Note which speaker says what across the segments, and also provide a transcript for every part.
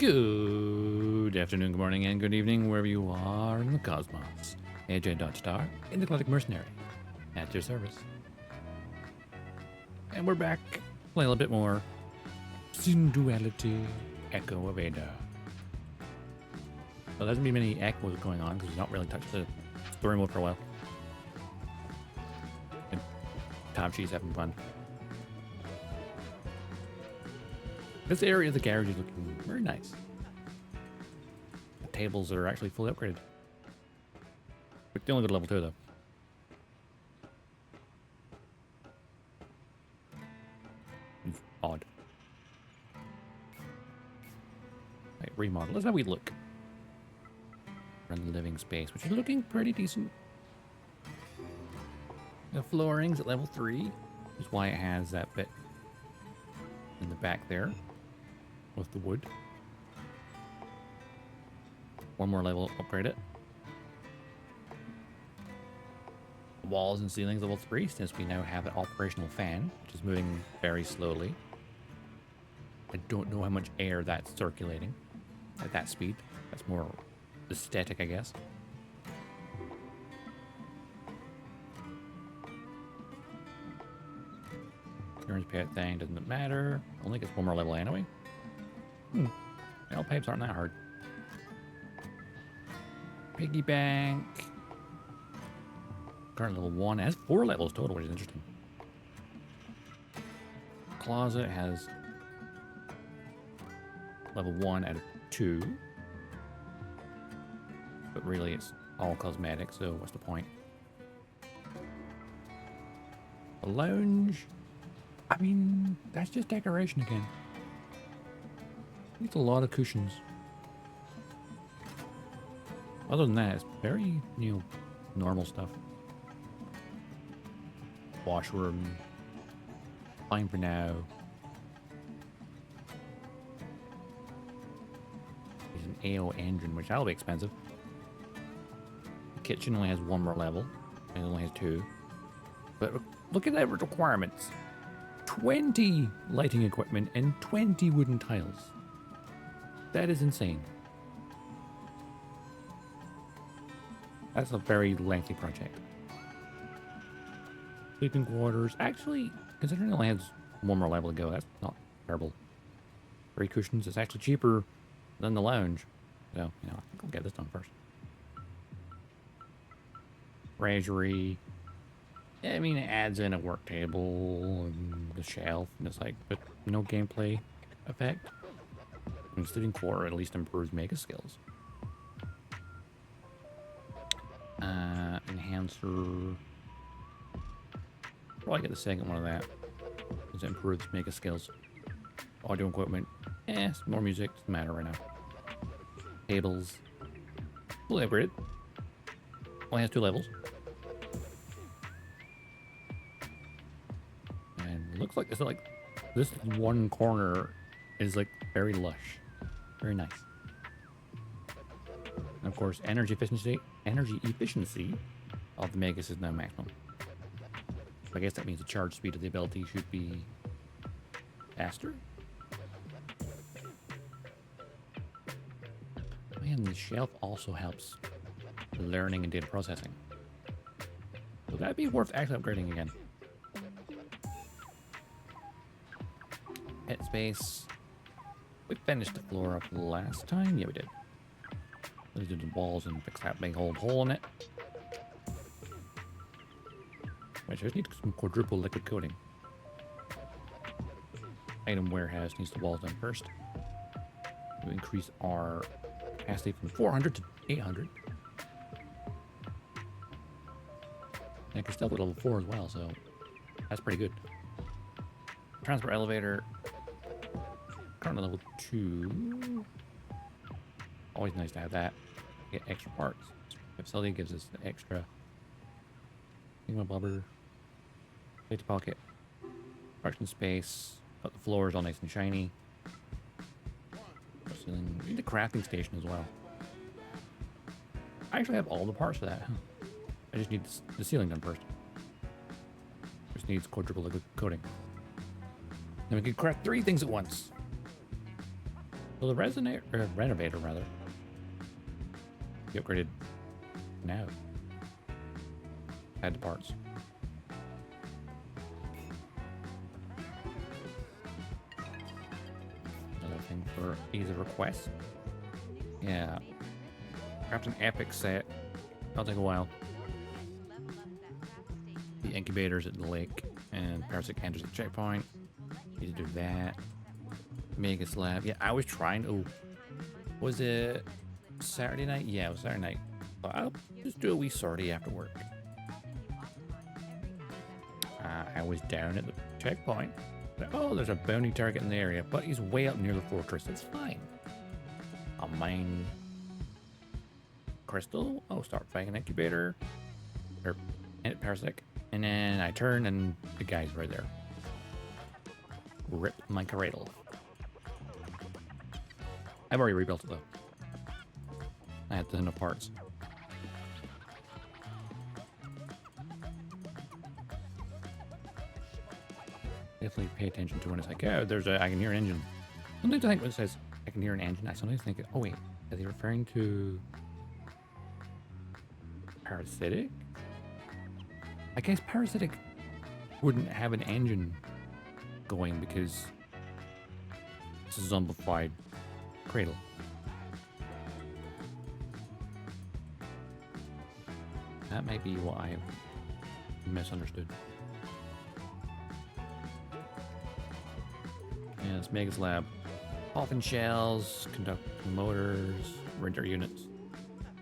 Speaker 1: Good afternoon, good morning, and good evening, wherever you are in the cosmos. AJ Dodgestar, Intergalactic Mercenary, at your service. And we're back, playing a little bit more Synduality, Echo of Ada. So there hasn't been many echoes going on, because we've not really touched the story mode for a while. And Tom She's having fun. This area of the garage is looking very nice. The tables are actually fully upgraded. But they only go to level 2 though. It's odd. Right, remodel. Let's have a wee look. Run the living space, which is looking pretty decent. The flooring's at level 3, which is why it has that bit in the back there. With the wood. One more level, upgrade it. Walls and ceilings level 3, since we now have an operational fan, which is moving very slowly. I don't know how much air that's circulating at that speed. That's more aesthetic, I guess. Turns pet thing doesn't matter. Only gets one more level anyway. Nail pipes aren't that hard. Piggy bank. Current level 1. It has 4 levels total, which is interesting. Closet has level 1 out of 2. But really it's all cosmetic, so what's the point? The lounge. I mean, that's just decoration again. It's a lot of cushions. Other than that, it's very, normal stuff. Washroom. Fine for now. There's an AO engine, which that'll be expensive. The kitchen only has 1 more level. And it only has 2. But look at that requirements. 20 lighting equipment and 20 wooden tiles. That is insane. That's a very lengthy project. Sleeping quarters. Actually, considering it only has 1 more level to go, that's not terrible. 3 cushions. It's actually cheaper than the lounge. So, I think I'll get this done first. Treasury. Yeah, I mean, it adds in a work table and the shelf, and it's like, but no gameplay effect. And sleeping quarter at least improves mega skills. Enhancer. Probably get the second one of that, because it improves mega skills. Audio equipment. Some more music. Doesn't matter right now. Tables. Fully upgraded. Only has 2 levels. And it looks like it's like this one corner is like very lush. Very nice. And of course, energy efficiency of the Megas is now maximum. So I guess that means the charge speed of the ability should be faster. Man, the shelf also helps learning and data processing. So that'd be worth actually upgrading again. Headspace. We finished the floor up last time. Yeah, we did. Let's do the walls and fix that big old hole in it. Wait, I just need some quadruple liquid coating. Item warehouse needs the walls done first. We increase our capacity from 400 to 800. And I can still go to level 4 as well, so that's pretty good. Transport elevator. Currently level 2. Always nice to have that. Get extra parts. Facility gives us the extra. Blubber. Safety pocket. Production space. But the floor is all nice and shiny. So then we need the crafting station as well. I actually have all the parts for that. I just need the ceiling done first. Just needs quadruple liquid coating. Then we can craft 3 things at once. So the resonator, renovator rather, be upgraded now. Add to parts. Another thing for ease of request. Yeah. Perhaps an epic set. That'll take a while. The incubators at the lake and parasitic enters at the checkpoint. Need to do that. Mega slab. Yeah, I was trying to. Was it Saturday night? Yeah, it was Saturday night. But I'll just do a wee sortie after work. I was down at the checkpoint. Oh, there's a bounty target in the area, but he's way up near the fortress. It's fine. I'll mine crystal. I'll start fighting an incubator or parasitic, and then I turn and the guy's right there. Rip my cradle. I've already rebuilt it though. I had enough parts. Definitely pay attention to when it's like, oh, I can hear an engine. Sometimes I think when it says I can hear an engine, I sometimes think, oh wait, is he referring to parasitic? I guess parasitic wouldn't have an engine going because it's a zombified cradle. That may be what I have misunderstood. Yeah, it's Mega's lab. Coffin shells, conducting motors, render units.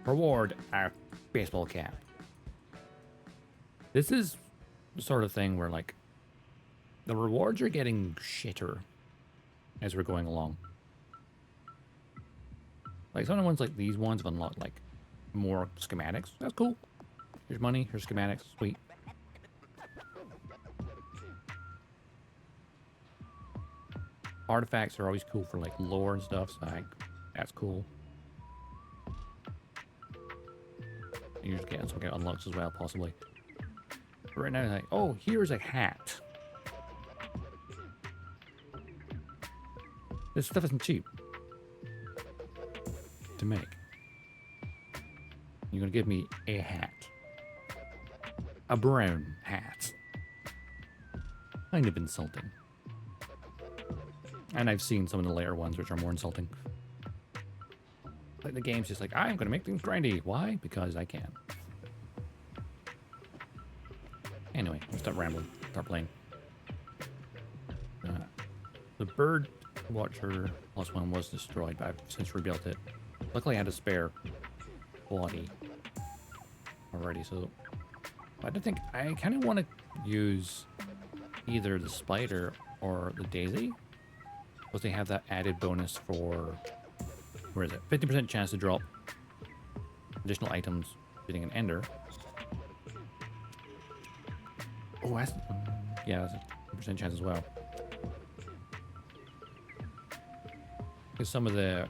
Speaker 1: Reward, our baseball cap. This is the sort of thing where, like, the rewards are getting shitter as we're going along. Like, some of the ones like these ones have unlocked, like, more schematics. That's cool. Here's money, here's schematics, sweet. Artifacts are always cool for, like, lore and stuff, so that's cool. You just get some unlocks as well, possibly. But right now, like, oh, here's a hat. This stuff isn't cheap to make. You're gonna give me a hat. A brown hat. Kind of insulting. And I've seen some of the later ones which are more insulting. Like the game's just like, I'm gonna make things grindy. Why? Because I can. Anyway, let's stop rambling. Start playing. The bird watcher +1 was destroyed, but I've since rebuilt it. Luckily I had a spare body already, so I don't think I kind of want to use either the spider or the daisy, because they have that added bonus for, where is it? 50% chance to drop additional items hitting an ender. Oh, that's, yeah, that's a percent chance as well. Because some of the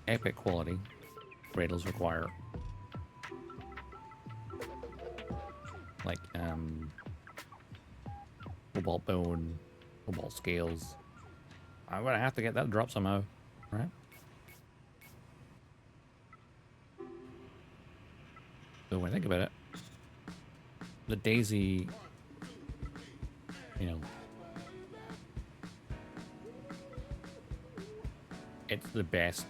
Speaker 1: epic quality cradles require, like, cobalt bone, cobalt scales. I'm gonna have to get that drop somehow, right? So when I think about it, the daisy, you know, it's the best.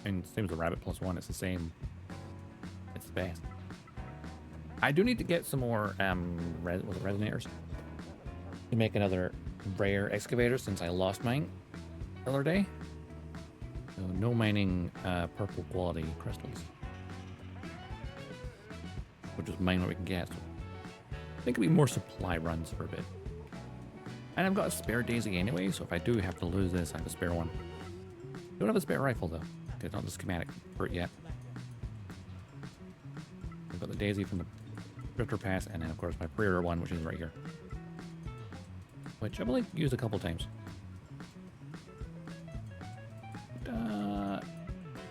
Speaker 1: And same as the rabbit +1, it's the same. It's the best. I do need to get some more resonators to make another rare excavator, since I lost mine the other day. So no mining purple quality crystals. We'll just mine what we can get. So I think it'll be more supply runs for a bit. And I've got a spare daisy anyway, so if I do have to lose this, I have a spare one. Don't have a spare rifle though. It's not the schematic for it yet. I've got the daisy from the Drifter Pass, and then of course my pre-order one, which is right here, which I've only used a couple times. But,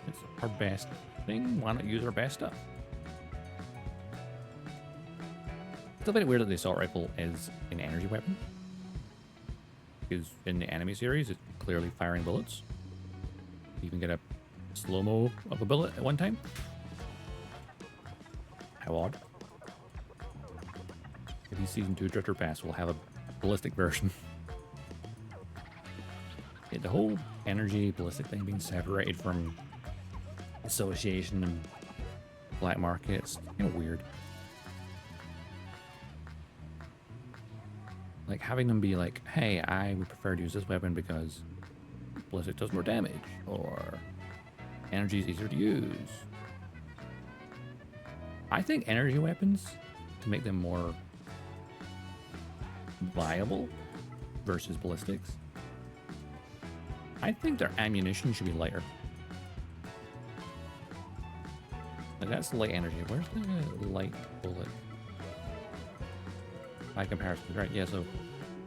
Speaker 1: it's our best thing. Why not use our best stuff? It's a bit weird that the assault rifle is an energy weapon, because in the enemy series, clearly firing bullets. You even get a slow-mo of a bullet at one time. How odd. Maybe Season 2 Drifter Pass will have a ballistic version. Yeah, the whole energy ballistic thing being separated from association and black market, it's kind of weird. Like having them be like, hey, I would prefer to use this weapon because ballistic does more damage, or energy is easier to use. I think energy weapons, to make them more viable versus ballistics, I think their ammunition should be lighter. Like that's light energy. Where's the light bullet? By comparison, right? Yeah, so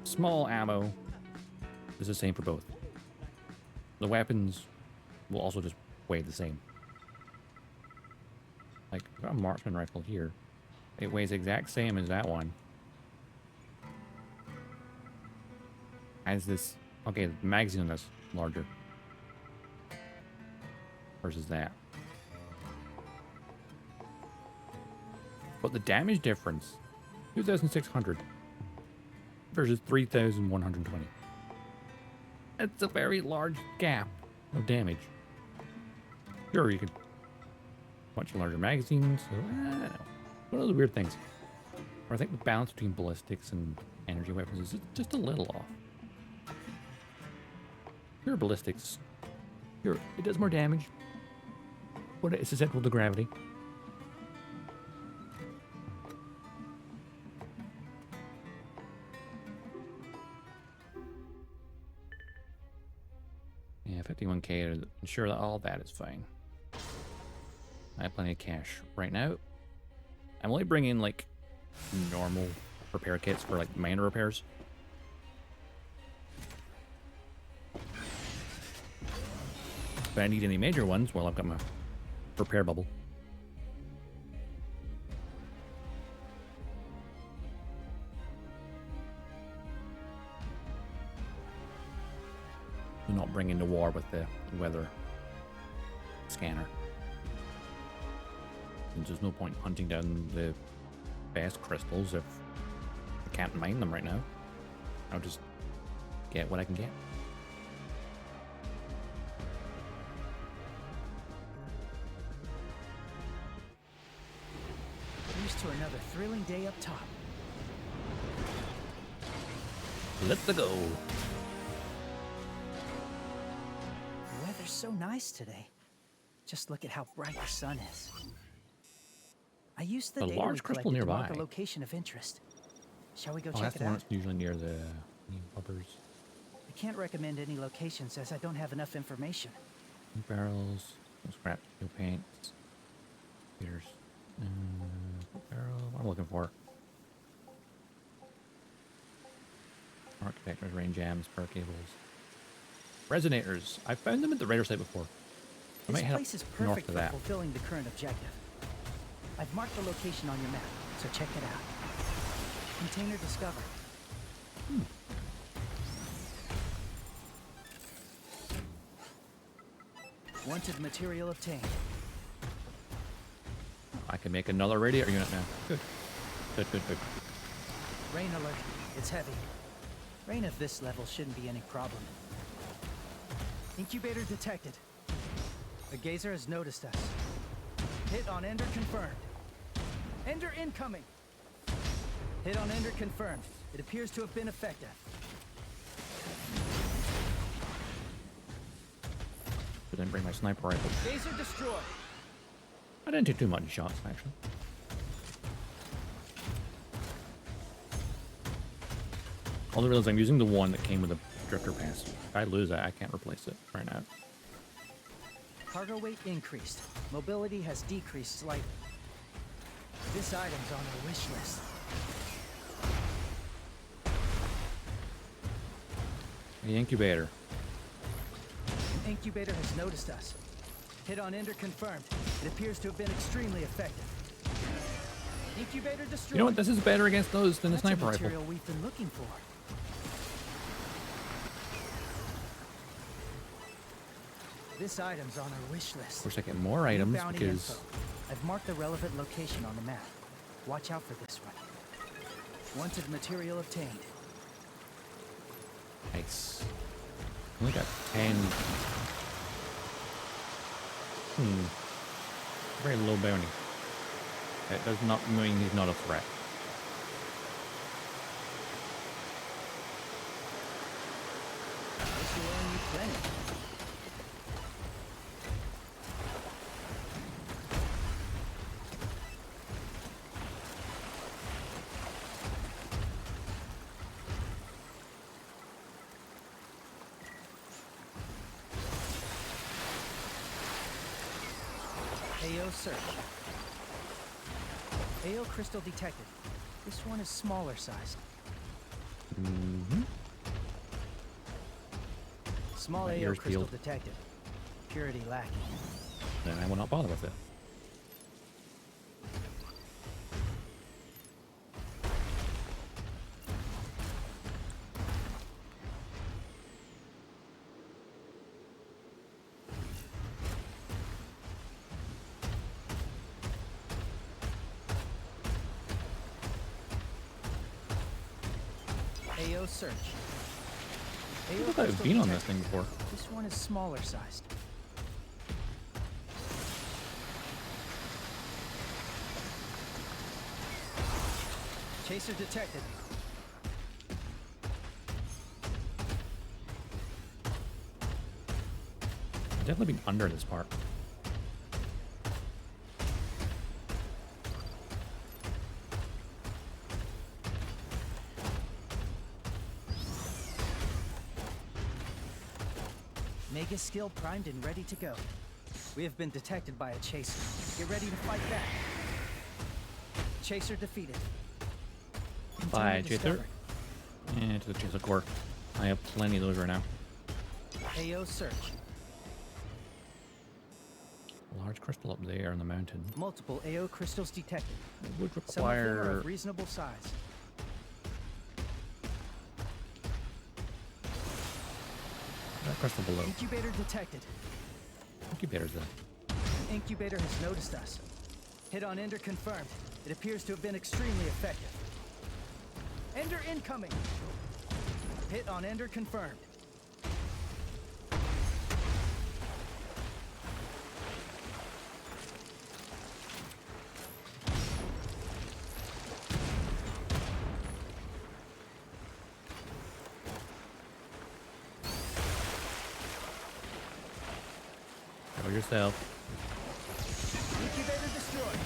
Speaker 1: small ammo is the same for both. The weapons will also just weigh the same. Like, I've got a marksman rifle here. It weighs the exact same as that one. As this, okay, the magazine on this larger versus that. But the damage difference, 2,600 versus 3,120. It's a very large gap of damage. Sure, you could much larger magazines. So, one of those weird things. Or I think the balance between ballistics and energy weapons is just a little off. Sure, ballistics. Sure, it does more damage, but it's susceptible to gravity. Yeah, 51k to ensure that all that is fine. I have plenty of cash right now. I'm only bringing like normal repair kits for like minor repairs. If I need any major ones, well, I've got my repair bubble. Do not bring into war with the weather scanner. And there's no point hunting down the best crystals if I can't mine them right now. I'll just get what I can get.
Speaker 2: Here's to another thrilling day up top.
Speaker 1: Let's go.
Speaker 2: The weather's so nice today. Just look at how bright the sun is. I used the data
Speaker 1: large
Speaker 2: we
Speaker 1: crystal
Speaker 2: collected to mark
Speaker 1: nearby.
Speaker 2: a location of interest. Shall we go
Speaker 1: Oh,
Speaker 2: check
Speaker 1: that's
Speaker 2: it
Speaker 1: the one
Speaker 2: out?
Speaker 1: that's usually near the bubbers.
Speaker 2: I can't recommend any locations as I don't have enough information.
Speaker 1: Barrels, scrap, new paints, heaters, barrel. What am I looking for? Arc connectors, rain jams, power cables, resonators. I found them at the radar site before. I
Speaker 2: This
Speaker 1: might head
Speaker 2: place is
Speaker 1: up north
Speaker 2: perfect
Speaker 1: to
Speaker 2: for
Speaker 1: that.
Speaker 2: fulfilling the current objective. I've marked the location on your map, so check it out. Container discovered. Wanted material obtained.
Speaker 1: I can make another radiator unit now. Good. Good, good, good.
Speaker 2: Rain alert. It's heavy. Rain of this level shouldn't be any problem. Incubator detected. The gazer has noticed us. Hit on Ender confirmed. Ender incoming. Hit on Ender confirmed. It appears to have been effective.
Speaker 1: I didn't bring my sniper rifle.
Speaker 2: Gazer destroyed.
Speaker 1: I didn't take too much shots, actually. Although I realize I'm using the one that came with a drifter pass. If I lose that, I can't replace it right now.
Speaker 2: Cargo weight increased. Mobility has decreased slightly. This item's on our wish list.
Speaker 1: The incubator.
Speaker 2: An incubator has noticed us. Hit on Ender confirmed. It appears to have been extremely effective. Incubator destroyed.
Speaker 1: You know what? This is better against those than a
Speaker 2: That's
Speaker 1: sniper
Speaker 2: the
Speaker 1: rifle.
Speaker 2: material we've been looking for. This item's on our wish list.
Speaker 1: Of course, I get more
Speaker 2: New
Speaker 1: items
Speaker 2: bounty
Speaker 1: because
Speaker 2: info. I've marked the relevant location on the map. Watch out for this one. Wanted material obtained.
Speaker 1: nice. Only got 10. Very low bounty. That does not mean he's not a threat.
Speaker 2: This will earn you plenty. AO search. AO crystal detected. This one is smaller sized. Small
Speaker 1: My
Speaker 2: AO
Speaker 1: ears
Speaker 2: crystal
Speaker 1: peeled.
Speaker 2: detected. Purity lacking.
Speaker 1: Then I will not bother with it.
Speaker 2: AO search.
Speaker 1: I
Speaker 2: AO
Speaker 1: think I've
Speaker 2: crystal
Speaker 1: been on this
Speaker 2: detected.
Speaker 1: thing before.
Speaker 2: This one is smaller sized. Chaser detected.
Speaker 1: I've definitely been under this part.
Speaker 2: Mega skill primed and ready to go. We have been detected by a chaser. Get ready to fight back. Chaser defeated.
Speaker 1: Bye,
Speaker 2: Container
Speaker 1: Chaser.
Speaker 2: discovered.
Speaker 1: And to the Chaser Core. I have plenty of those right now.
Speaker 2: AO search.
Speaker 1: Large crystal up there on the mountain.
Speaker 2: Multiple AO crystals detected.
Speaker 1: It would
Speaker 2: Some of them are
Speaker 1: require...
Speaker 2: of reasonable size.
Speaker 1: that crystal below.
Speaker 2: Incubator detected.
Speaker 1: Incubators then.
Speaker 2: An incubator has noticed us. Hit on Ender confirmed. It appears to have been extremely effective. Ender incoming. Hit on Ender confirmed.
Speaker 1: Show yourself.
Speaker 2: Incubator destroyed.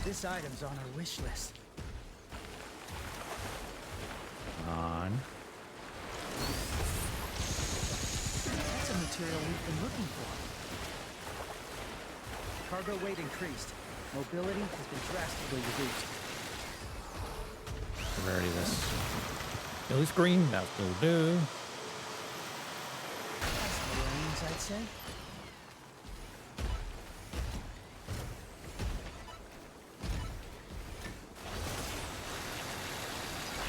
Speaker 2: This item's on our wish list.
Speaker 1: On.
Speaker 2: That's a material we've been looking for. Cargo weight increased. Mobility has been drastically reduced.
Speaker 1: Severity of this. Billy screen, that will do.
Speaker 2: That's brains, I'd say.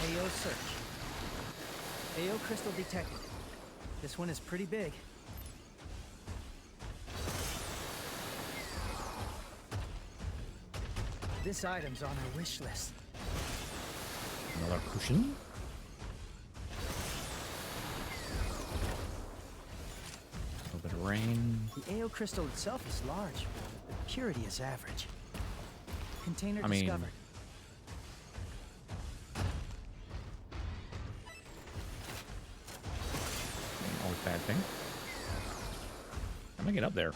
Speaker 2: AO search. AO crystal detected. This one is pretty big. This item's on our wish list.
Speaker 1: Another cushion. A little bit of rain.
Speaker 2: The AO crystal itself is large. The purity is average. Container
Speaker 1: I mean,
Speaker 2: discovered.
Speaker 1: Ain't always a bad thing. I'm gonna get up there.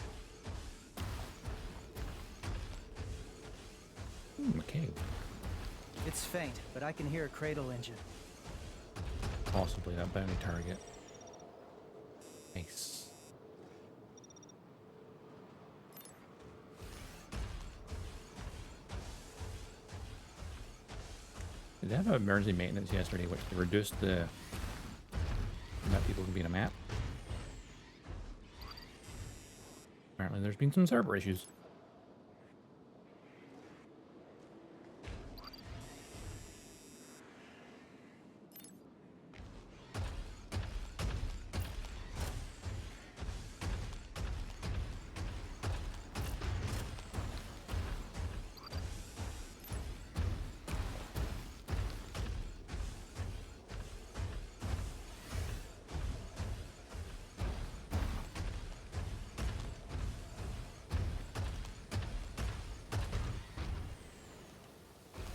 Speaker 1: A cave.
Speaker 2: It's faint, but I can hear a cradle engine.
Speaker 1: Possibly that bounty target. Nice. Did they have emergency maintenance yesterday, which they reduced the amount of people can be in a map? there's been some server issues.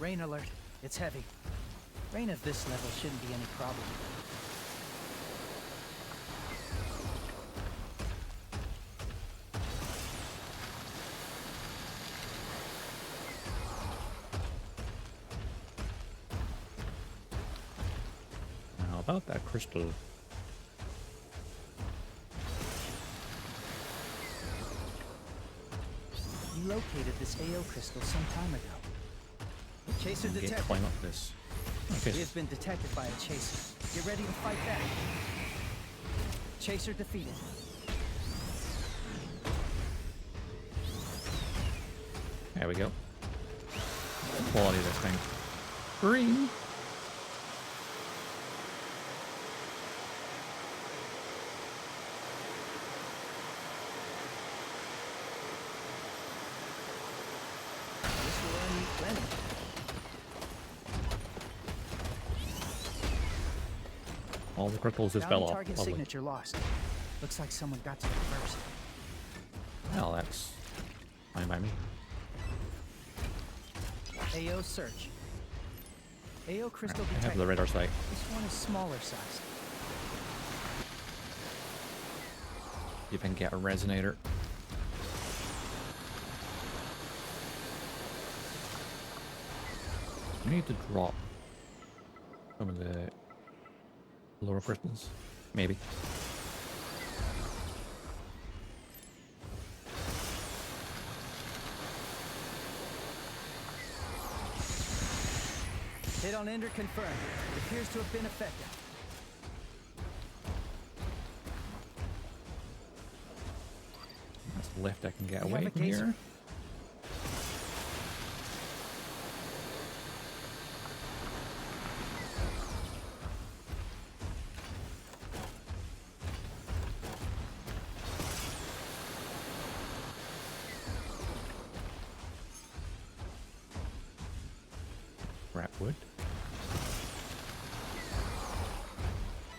Speaker 2: Rain alert. It's heavy. Rain of this level shouldn't be any problem.
Speaker 1: How about that crystal?
Speaker 2: You located this AO crystal some time ago. Chaser
Speaker 1: Get
Speaker 2: detected.
Speaker 1: climb up this. Okay.
Speaker 2: We have been detected by a chaser. Get ready to fight back. Chaser defeated.
Speaker 1: There we go. Quality of this thing. Green.
Speaker 2: This will earn you plenty.
Speaker 1: All the crystals just
Speaker 2: Bounty
Speaker 1: fell off.
Speaker 2: target
Speaker 1: Lovely.
Speaker 2: signature lost. Looks like someone got to it first.
Speaker 1: Well, that's fine by me.
Speaker 2: AO search. AO crystal
Speaker 1: I have
Speaker 2: detected.
Speaker 1: the radar sight.
Speaker 2: This one is smaller sized.
Speaker 1: See if I can get a resonator. I need to drop some of the lower crystals. Maybe.
Speaker 2: Hit on Ender confirmed. It appears to have been effective.
Speaker 1: That's the lift I can get
Speaker 2: We
Speaker 1: away
Speaker 2: have a
Speaker 1: from
Speaker 2: gazer.
Speaker 1: here. Wood.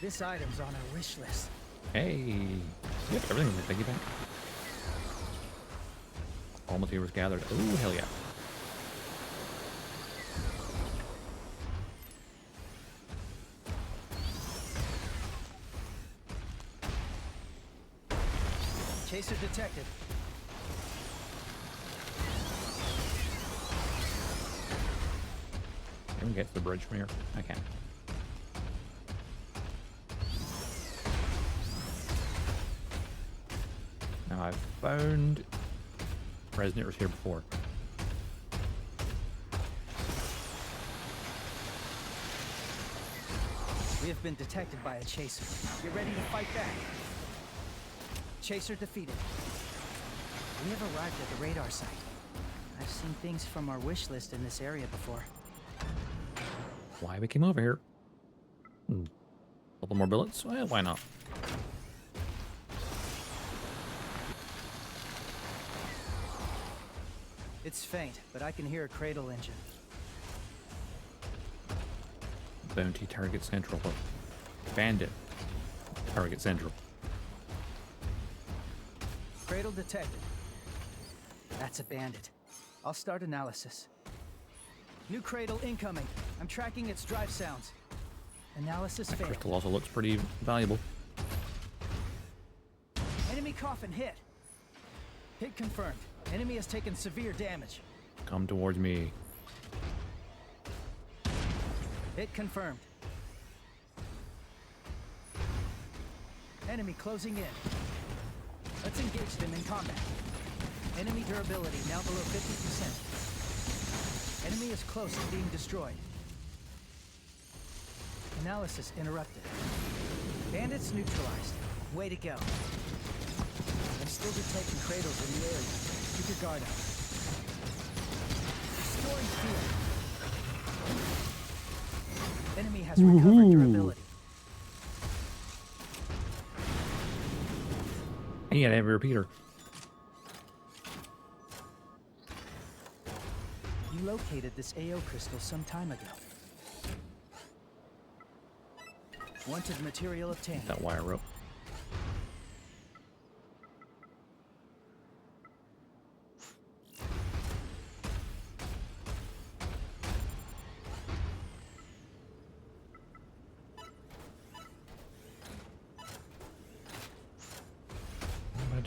Speaker 2: This item's on our wish list.
Speaker 1: Hey, yep, everything's in the piggy bank. All materials gathered. Oh, hell yeah.
Speaker 2: Chaser detected.
Speaker 1: I can get to the bridge from here. I can. Now I've found resonators here before.
Speaker 2: We have been detected by a chaser. Get ready to fight back. Chaser defeated. We have arrived at the radar site. I've seen things from our wish list in this area before.
Speaker 1: Why we came over here? Couple more bullets? Well, why not?
Speaker 2: It's faint, but I can hear a cradle engine.
Speaker 1: Bounty target central. Bandit target central.
Speaker 2: Cradle detected. That's a bandit. I'll start analysis. New cradle incoming. I'm tracking its drive sounds. Analysis
Speaker 1: That
Speaker 2: failed.
Speaker 1: crystal also looks pretty valuable.
Speaker 2: Enemy coffin hit. Hit confirmed. Enemy has taken severe damage.
Speaker 1: Come towards me.
Speaker 2: Hit confirmed. Enemy closing in. Let's engage them in combat. Enemy durability now below 50%. Enemy is close to being destroyed. Analysis interrupted. Bandits neutralized. Way to go.
Speaker 1: This
Speaker 2: Still detecting cradles in the area. Keep your guard up. Restoring field. Enemy has recovered durability.
Speaker 1: He had every repeater.
Speaker 2: You located this AO crystal some time ago. Wanted material obtained.
Speaker 1: That wire rope.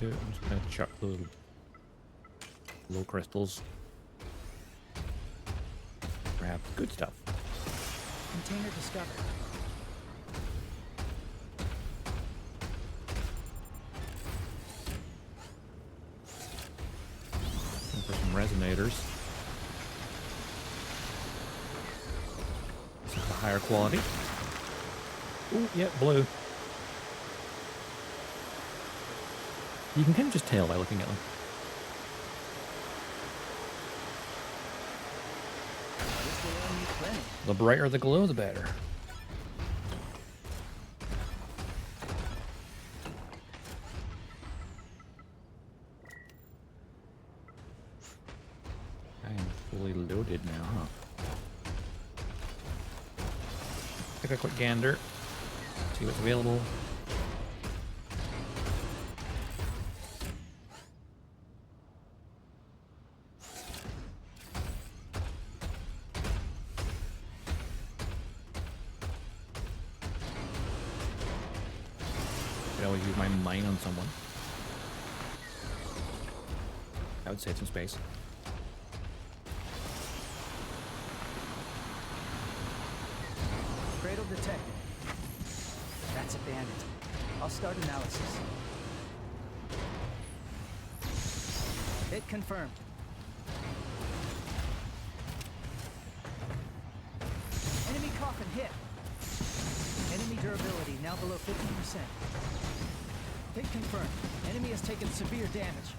Speaker 1: I'm just gonna chuck the little crystals. Grab the good stuff.
Speaker 2: Container discovered.
Speaker 1: Looking for some resonators. This is the higher quality. Ooh, yeah, blue. You can kind of just tell by looking at them. The brighter the glow, the better. I am fully loaded now, huh? Take a quick gander. See what's available. I always use my mine on someone. That would save some space.
Speaker 2: Cradle detected. That's a bandit. I'll start analysis. Hit confirmed. Enemy coffin hit. Enemy durability now below 50%. Hit confirmed. Enemy has taken severe damage.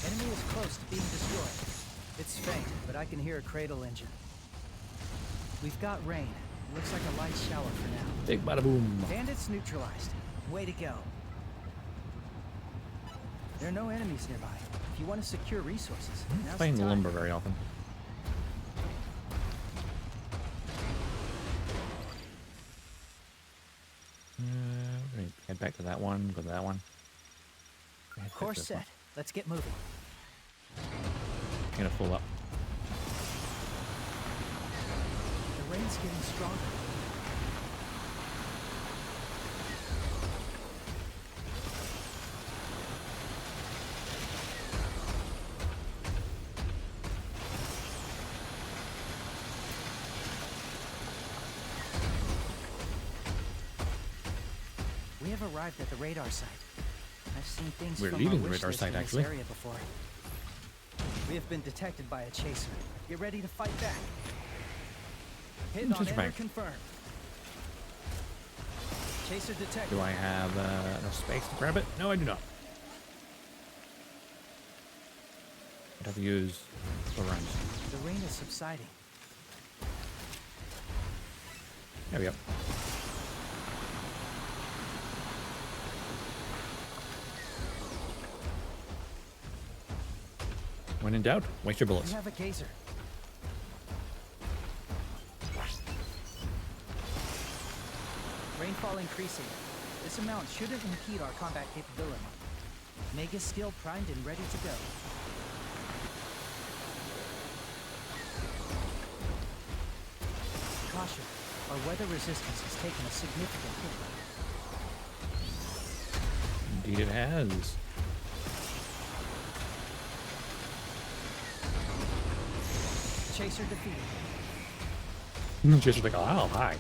Speaker 2: Enemy is close to being destroyed. It's faint, but I can hear a cradle engine. We've got rain. Looks like a light shower for now.
Speaker 1: Big bada boom.
Speaker 2: Bandits neutralized. Way to go. There are no enemies nearby. If you want to secure resources, now's
Speaker 1: Playing
Speaker 2: the
Speaker 1: the
Speaker 2: time.
Speaker 1: lumber very often. We're gonna head back to that one. Go to that one. Head back to
Speaker 2: Course
Speaker 1: this
Speaker 2: set.
Speaker 1: one.
Speaker 2: Let's get moving.
Speaker 1: Gonna full up.
Speaker 2: The rain's getting stronger. We have arrived at the radar site. I've seen things
Speaker 1: We're
Speaker 2: from
Speaker 1: leaving
Speaker 2: our
Speaker 1: the
Speaker 2: wish
Speaker 1: radar
Speaker 2: list
Speaker 1: site,
Speaker 2: in this
Speaker 1: actually.
Speaker 2: area before. We have been detected by a chaser. Get ready to fight back. Hit on
Speaker 1: Chaser
Speaker 2: enter
Speaker 1: back.
Speaker 2: confirmed. Chaser detected.
Speaker 1: Do I have enough space to grab it? No, I do not. I'd have to use the runs.
Speaker 2: The rain is subsiding.
Speaker 1: There we go. When in doubt, waste your bullets.
Speaker 2: We have a gazer. Rainfall increasing. This amount shouldn't impede our combat capability. Mega skill primed and ready to go. Caution. Our weather resistance has taken a significant hit.
Speaker 1: Indeed it has.
Speaker 2: Chaser defeated.
Speaker 1: Just like, oh, hi.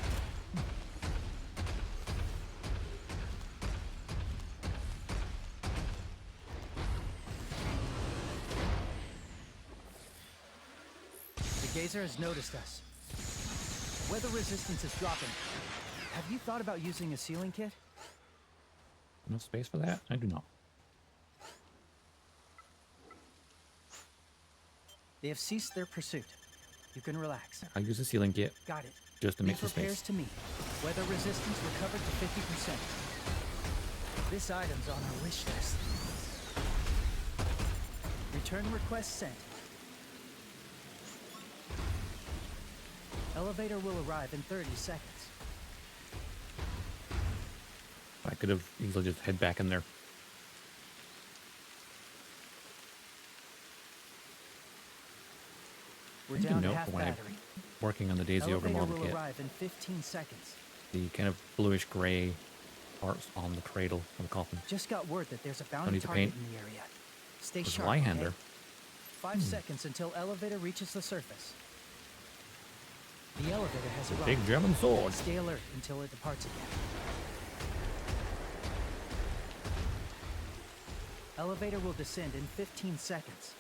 Speaker 2: The gazer has noticed us. Weather resistance is dropping. Have you thought about using a sealing kit?
Speaker 1: Enough space for that? I do not.
Speaker 2: They have ceased their pursuit. You can relax.
Speaker 1: I'll use the ceiling kit
Speaker 2: Got it.
Speaker 1: just to make
Speaker 2: Leave
Speaker 1: some
Speaker 2: repairs
Speaker 1: space.
Speaker 2: to me. Weather resistance recovered to 50%. This item's on our wish list. Return request sent. Elevator will arrive in 30 seconds.
Speaker 1: I could have easily just head back in there.
Speaker 2: We're
Speaker 1: I need to
Speaker 2: down to
Speaker 1: note
Speaker 2: half
Speaker 1: when I'm
Speaker 2: battery.
Speaker 1: working on the Daisy Ogre
Speaker 2: Elevator
Speaker 1: model
Speaker 2: will
Speaker 1: kit,
Speaker 2: arrive in 15 seconds.
Speaker 1: the kind of bluish gray parts on the cradle of the coffin.
Speaker 2: Just got word that there's a
Speaker 1: need
Speaker 2: bounty
Speaker 1: to
Speaker 2: target
Speaker 1: paint.
Speaker 2: in the area. Stay
Speaker 1: There's a
Speaker 2: sharp.
Speaker 1: Y-hander.
Speaker 2: Okay? 5 seconds until elevator reaches the surface. The elevator has arrived.
Speaker 1: Big German sword.
Speaker 2: Stay alert until it departs again. Elevator will descend in 15 seconds.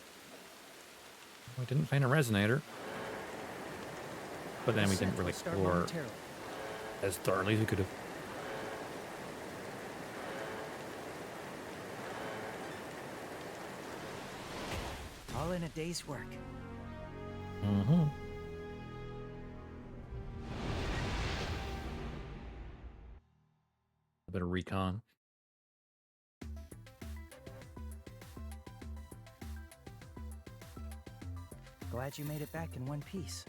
Speaker 1: I didn't find a resonator. But then we
Speaker 2: Descent
Speaker 1: didn't really
Speaker 2: will start
Speaker 1: explore
Speaker 2: momentarily.
Speaker 1: as thoroughly as we could have.
Speaker 2: All in a day's work.
Speaker 1: Mm-hmm. A bit of recon.
Speaker 2: Glad you made it back in one piece.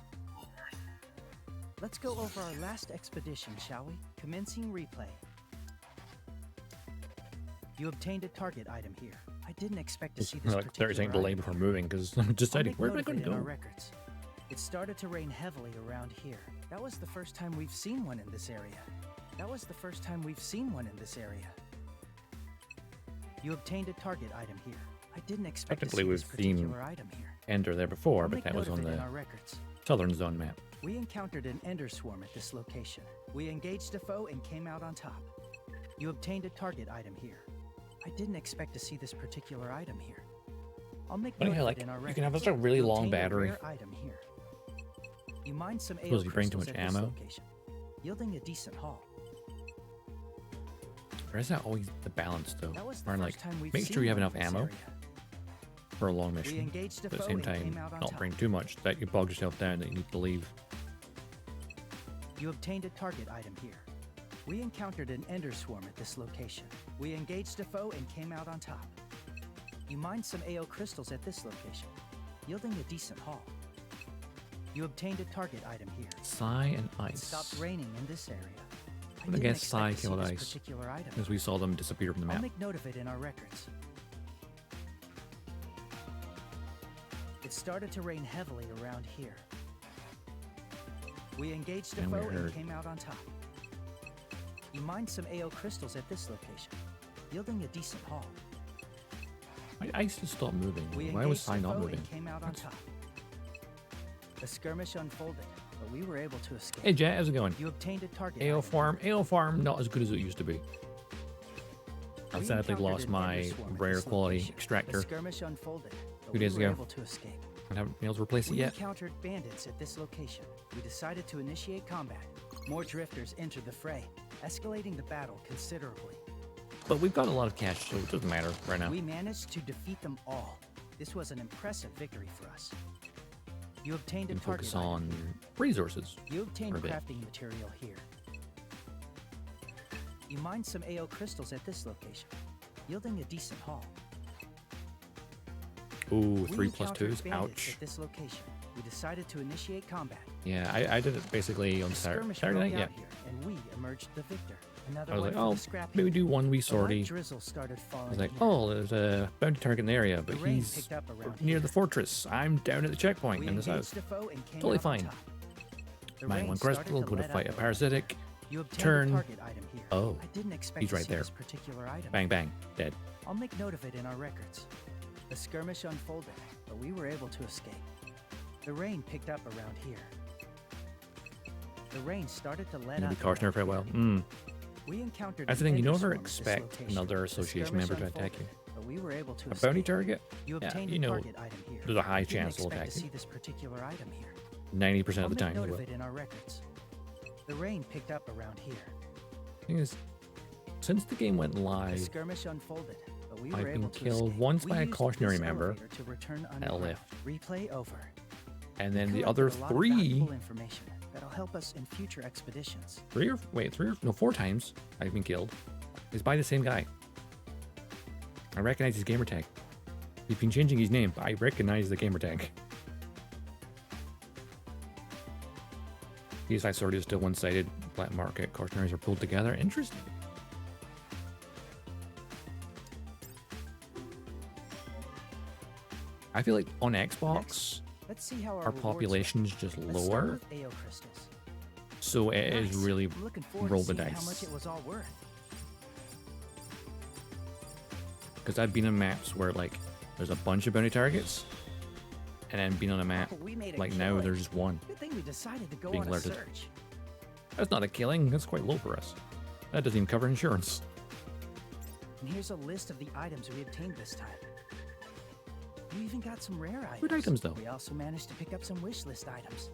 Speaker 2: Let's go over our last expedition, shall we? Commencing replay. You obtained a target item here. I didn't expect to see this
Speaker 1: Like 30 second
Speaker 2: particular
Speaker 1: delay
Speaker 2: item
Speaker 1: before
Speaker 2: here.
Speaker 1: moving because I'm
Speaker 2: I'll
Speaker 1: deciding
Speaker 2: make
Speaker 1: where am I
Speaker 2: note of
Speaker 1: going
Speaker 2: it
Speaker 1: to
Speaker 2: in our
Speaker 1: go.
Speaker 2: records. It started to rain heavily around here. That was the first time we've seen one in this area. You obtained a target item here. I didn't expect to
Speaker 1: Technically,
Speaker 2: see this
Speaker 1: we've seen
Speaker 2: particular item here.
Speaker 1: Ender there before,
Speaker 2: I'll
Speaker 1: but
Speaker 2: make
Speaker 1: that
Speaker 2: note
Speaker 1: was
Speaker 2: of
Speaker 1: on
Speaker 2: it in
Speaker 1: the
Speaker 2: our records.
Speaker 1: southern zone map.
Speaker 2: We encountered an ender swarm at this location. We engaged a foe and came out on top. You obtained a target item here. I didn't expect to see this particular item here. I'll make
Speaker 1: Funny
Speaker 2: note
Speaker 1: how,
Speaker 2: of
Speaker 1: like,
Speaker 2: it in our
Speaker 1: you
Speaker 2: records.
Speaker 1: can have such a really
Speaker 2: You
Speaker 1: long
Speaker 2: obtained a
Speaker 1: battery.
Speaker 2: rare item here. You mined some
Speaker 1: Suppose
Speaker 2: AO
Speaker 1: you bring too
Speaker 2: crystals
Speaker 1: much
Speaker 2: at this
Speaker 1: ammo.
Speaker 2: location, yielding a decent haul.
Speaker 1: Or is that always the balance though?
Speaker 2: That was the
Speaker 1: Or
Speaker 2: first
Speaker 1: like,
Speaker 2: time we've
Speaker 1: make
Speaker 2: seen
Speaker 1: sure you have
Speaker 2: one
Speaker 1: enough
Speaker 2: in this
Speaker 1: ammo
Speaker 2: area.
Speaker 1: for a long
Speaker 2: We
Speaker 1: mission.
Speaker 2: engaged a
Speaker 1: But at the
Speaker 2: foe
Speaker 1: same
Speaker 2: and
Speaker 1: time,
Speaker 2: came out on
Speaker 1: not
Speaker 2: top.
Speaker 1: bring too much that you bog yourself down that you need to leave.
Speaker 2: You obtained a target item here. We encountered an ender swarm at this location. We engaged a foe and came out on top. You mined some AO crystals at this location, yielding a decent haul. You obtained a target item here.
Speaker 1: Psy and
Speaker 2: It
Speaker 1: ice.
Speaker 2: stopped raining in this area. I
Speaker 1: I
Speaker 2: didn't
Speaker 1: guess
Speaker 2: expect
Speaker 1: Psy
Speaker 2: to see
Speaker 1: killed
Speaker 2: this
Speaker 1: ice.
Speaker 2: particular item.
Speaker 1: As we saw them disappear from the
Speaker 2: I'll
Speaker 1: map.
Speaker 2: make note of it in our records. It started to rain heavily around here. We engaged a
Speaker 1: And we
Speaker 2: foe and
Speaker 1: heard.
Speaker 2: came out on top. You mined some AO crystals at this location, yielding a decent haul.
Speaker 1: My ice just stopped moving.
Speaker 2: We
Speaker 1: Why was
Speaker 2: engaged
Speaker 1: Psy
Speaker 2: a
Speaker 1: not
Speaker 2: foe
Speaker 1: moving?
Speaker 2: and came out on top. A skirmish unfolded, but we were able to escape.
Speaker 1: Hey Jet, how's it going?
Speaker 2: You obtained a target
Speaker 1: AO
Speaker 2: item.
Speaker 1: farm, not as good as it used to be. I
Speaker 2: We
Speaker 1: sadly
Speaker 2: encountered
Speaker 1: lost
Speaker 2: an
Speaker 1: my
Speaker 2: ender swarm at
Speaker 1: rare
Speaker 2: this
Speaker 1: quality
Speaker 2: location.
Speaker 1: extractor.
Speaker 2: The skirmish unfolded, but
Speaker 1: 2 days
Speaker 2: we were
Speaker 1: ago.
Speaker 2: able to escape.
Speaker 1: I haven't been able to replace it
Speaker 2: We
Speaker 1: yet.
Speaker 2: encountered bandits at this location. We decided to initiate combat. More drifters entered the fray, escalating the battle considerably.
Speaker 1: But we've got a lot of cash, so it doesn't matter right now.
Speaker 2: We managed to defeat them all. This was an impressive victory for us. You obtained
Speaker 1: We
Speaker 2: a
Speaker 1: can
Speaker 2: target
Speaker 1: focus on
Speaker 2: item.
Speaker 1: resources.
Speaker 2: You obtained
Speaker 1: for a bit.
Speaker 2: crafting material here. You mined some AO crystals at this location, yielding a decent haul.
Speaker 1: Ooh,
Speaker 2: We
Speaker 1: 3 plus
Speaker 2: encountered
Speaker 1: 2s.
Speaker 2: bandits
Speaker 1: Ouch.
Speaker 2: At this location, we decided to initiate combat.
Speaker 1: Yeah, I did it basically on
Speaker 2: The skirmish
Speaker 1: Saturday night.
Speaker 2: broke
Speaker 1: Yeah.
Speaker 2: out here, and we emerged the victor. Another
Speaker 1: I was
Speaker 2: one
Speaker 1: like,
Speaker 2: for
Speaker 1: oh,
Speaker 2: the scrap
Speaker 1: maybe
Speaker 2: heap.
Speaker 1: do one wee
Speaker 2: A light
Speaker 1: sortie.
Speaker 2: drizzle started
Speaker 1: I
Speaker 2: falling
Speaker 1: was like,
Speaker 2: here.
Speaker 1: oh, there's a bounty target in the area,
Speaker 2: The
Speaker 1: but
Speaker 2: rain
Speaker 1: he's
Speaker 2: picked up around
Speaker 1: near the
Speaker 2: here.
Speaker 1: fortress. I'm down at the checkpoint
Speaker 2: We
Speaker 1: in the
Speaker 2: engaged
Speaker 1: south.
Speaker 2: the foe and came
Speaker 1: Totally
Speaker 2: out on
Speaker 1: fine.
Speaker 2: top. The
Speaker 1: Mine
Speaker 2: rain
Speaker 1: one
Speaker 2: started
Speaker 1: crystal, go to
Speaker 2: let
Speaker 1: fight a
Speaker 2: up around
Speaker 1: parasitic.
Speaker 2: here. You obtained
Speaker 1: turn.
Speaker 2: a target item here.
Speaker 1: Oh,
Speaker 2: I didn't expect
Speaker 1: he's
Speaker 2: to
Speaker 1: right
Speaker 2: see
Speaker 1: there.
Speaker 2: this particular item.
Speaker 1: Bang, bang, dead.
Speaker 2: I'll make note of it in our records. The skirmish unfolded, but we were able to escape. The rain picked up around here. The rain started to let
Speaker 1: Gonna
Speaker 2: up.
Speaker 1: be cautionary
Speaker 2: around
Speaker 1: farewell.
Speaker 2: here. We encountered
Speaker 1: That's the
Speaker 2: an
Speaker 1: thing, you
Speaker 2: ender
Speaker 1: never
Speaker 2: swarm at this
Speaker 1: expect
Speaker 2: location.
Speaker 1: another
Speaker 2: The
Speaker 1: association
Speaker 2: skirmish
Speaker 1: member to attack you.
Speaker 2: unfolded, but we were able to
Speaker 1: A
Speaker 2: escape.
Speaker 1: bounty target?
Speaker 2: You
Speaker 1: Yeah,
Speaker 2: obtained
Speaker 1: you
Speaker 2: a
Speaker 1: know,
Speaker 2: target item here.
Speaker 1: there's a high
Speaker 2: I didn't
Speaker 1: chance they'll
Speaker 2: expect
Speaker 1: attack
Speaker 2: to see
Speaker 1: you.
Speaker 2: this particular item here.
Speaker 1: 90%
Speaker 2: I'll
Speaker 1: of the
Speaker 2: make
Speaker 1: time
Speaker 2: note
Speaker 1: you
Speaker 2: of
Speaker 1: will.
Speaker 2: it in our records. The rain picked up around here.
Speaker 1: Thing is, since the game went
Speaker 2: The
Speaker 1: live,
Speaker 2: skirmish unfolded, but we were
Speaker 1: I've
Speaker 2: able
Speaker 1: been
Speaker 2: to
Speaker 1: killed
Speaker 2: escape.
Speaker 1: once
Speaker 2: We
Speaker 1: by a
Speaker 2: used
Speaker 1: cautionary
Speaker 2: this
Speaker 1: member
Speaker 2: elevator to return
Speaker 1: at a
Speaker 2: underground.
Speaker 1: lift.
Speaker 2: Replay over.
Speaker 1: And then the
Speaker 2: Collected
Speaker 1: other
Speaker 2: a lot of
Speaker 1: three,
Speaker 2: valuable information that'll help us in future expeditions.
Speaker 1: four times I've been killed is by the same guy. I recognize his gamer tag. He's been changing his name, but I recognize the gamer tag. These I sorted is still one-sided. Black market cautionaries are pulled together. Interesting. I feel like on Xbox,
Speaker 2: Let's see how
Speaker 1: our
Speaker 2: rewards
Speaker 1: population's just
Speaker 2: look. Let's start
Speaker 1: lower,
Speaker 2: with AO crystals.
Speaker 1: so it is
Speaker 2: Nice.
Speaker 1: really
Speaker 2: I'm looking forward
Speaker 1: roll
Speaker 2: to
Speaker 1: the
Speaker 2: seeing how much
Speaker 1: dice.
Speaker 2: it was all worth.
Speaker 1: Because I've been on maps where like there's a bunch of bounty targets, and then been on a map
Speaker 2: We made a
Speaker 1: like now
Speaker 2: killing.
Speaker 1: there's just one.
Speaker 2: Good thing we decided to go
Speaker 1: Being
Speaker 2: on
Speaker 1: alerted.
Speaker 2: a search.
Speaker 1: That's not a killing. That's quite low for us. That doesn't even cover insurance.
Speaker 2: And here's a list of the items we obtained this time. We even got some rare items.
Speaker 1: Good items, though.
Speaker 2: We also managed to pick up some wish list items.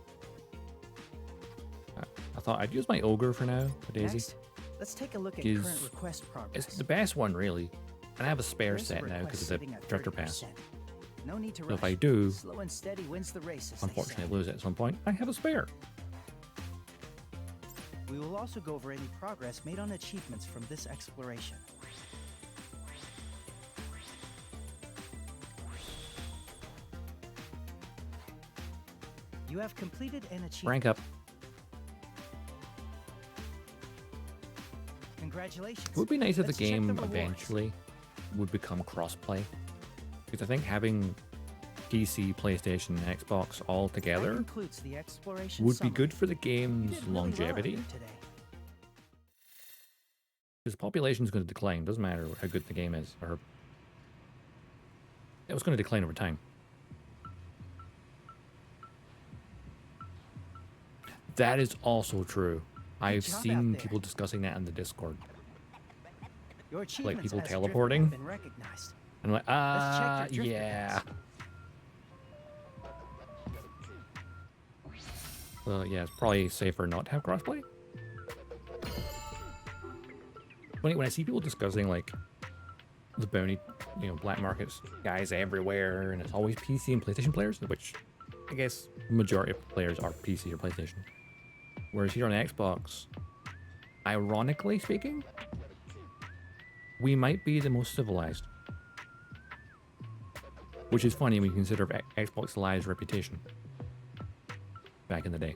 Speaker 1: I thought I'd use my ogre for now, Daisy.
Speaker 2: Next, let's take a look at
Speaker 1: Is-
Speaker 2: current request progress.
Speaker 1: It's the best one, really. And I have a spare
Speaker 2: There's a
Speaker 1: set now
Speaker 2: request
Speaker 1: because of the
Speaker 2: sitting at
Speaker 1: director pass.
Speaker 2: 30%. No need to
Speaker 1: So
Speaker 2: rush.
Speaker 1: if I do,
Speaker 2: Slow and steady wins the race, as they
Speaker 1: unfortunately,
Speaker 2: say.
Speaker 1: lose it at some point, I have a spare.
Speaker 2: We will also go over any progress made on achievements from this exploration. You have completed an achievement.
Speaker 1: Rank up.
Speaker 2: Congratulations.
Speaker 1: It would be nice if the
Speaker 2: Let's check
Speaker 1: game
Speaker 2: rewards.
Speaker 1: eventually would become crossplay. Because I think having PC, PlayStation, and Xbox all
Speaker 2: That
Speaker 1: together
Speaker 2: concludes the exploration
Speaker 1: would be
Speaker 2: summary.
Speaker 1: good for the
Speaker 2: You
Speaker 1: game's
Speaker 2: did really well out
Speaker 1: longevity.
Speaker 2: there today.
Speaker 1: Because population is going to decline. Doesn't matter how good the game is. Or it was going to decline over time. That is also true. I've
Speaker 2: job out
Speaker 1: seen
Speaker 2: there.
Speaker 1: people discussing that in the Discord.
Speaker 2: Your achievements
Speaker 1: people
Speaker 2: as a drifter
Speaker 1: teleporting?
Speaker 2: have been recognized.
Speaker 1: And I'm like,
Speaker 2: Let's check your drifter
Speaker 1: yeah. Well, yeah, it's probably safer not to have crossplay. When I see people discussing like the bounty, black markets guys everywhere, and it's always PC and PlayStation players, which I guess majority of players are PC or PlayStation. Whereas here on Xbox, ironically speaking, we might be the most civilized. Which is funny when you consider Xbox Live's reputation back in the day.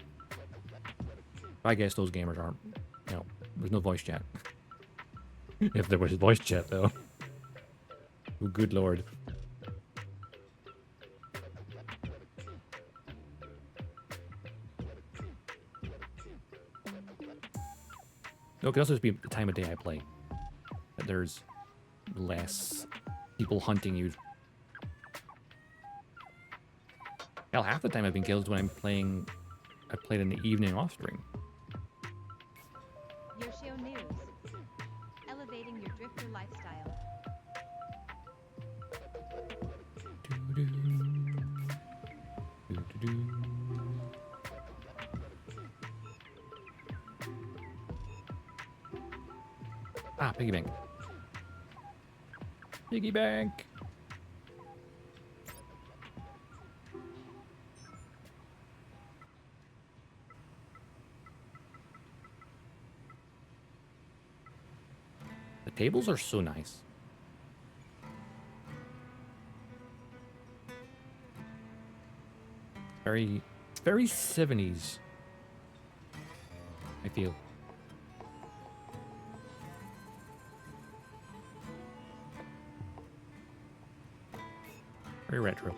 Speaker 1: I guess those gamers aren't, there's no voice chat. If there was voice chat, though. Oh, good lord. No, it could also just be the time of day I play. That there's less people hunting you. Hell, half the time I've been killed is when I played in the evening off stream.
Speaker 3: Yoshio News. Elevating your drifter lifestyle.
Speaker 1: Ah, piggy bank. Piggy bank. The tables are so nice. Very 70s, I feel. Very retro.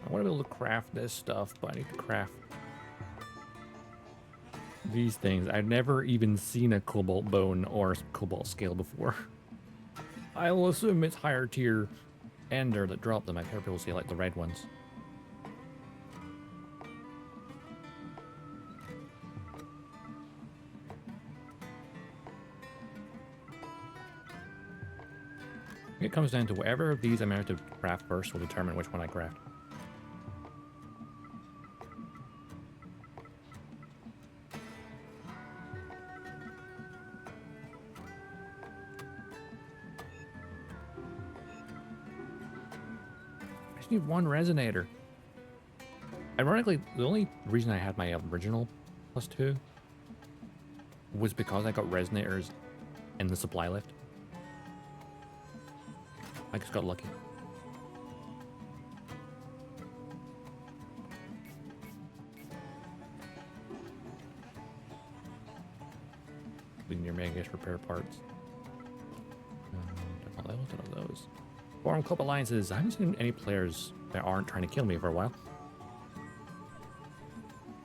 Speaker 1: I want to be able to craft this stuff, but I need to craft these things. I've never even seen a cobalt bone or cobalt scale before. I will assume it's higher tier ender that drop them. I've heard people say like the red ones. It comes down to whatever of these I manage to craft first will determine which one I craft. just need one resonator. Ironically, the only reason I had my original +2 was because I got resonators in the supply lift. I just got lucky. Clean your Magus repair parts. Don't know those. Forum Club Alliances. I haven't seen any players that aren't trying to kill me for a while.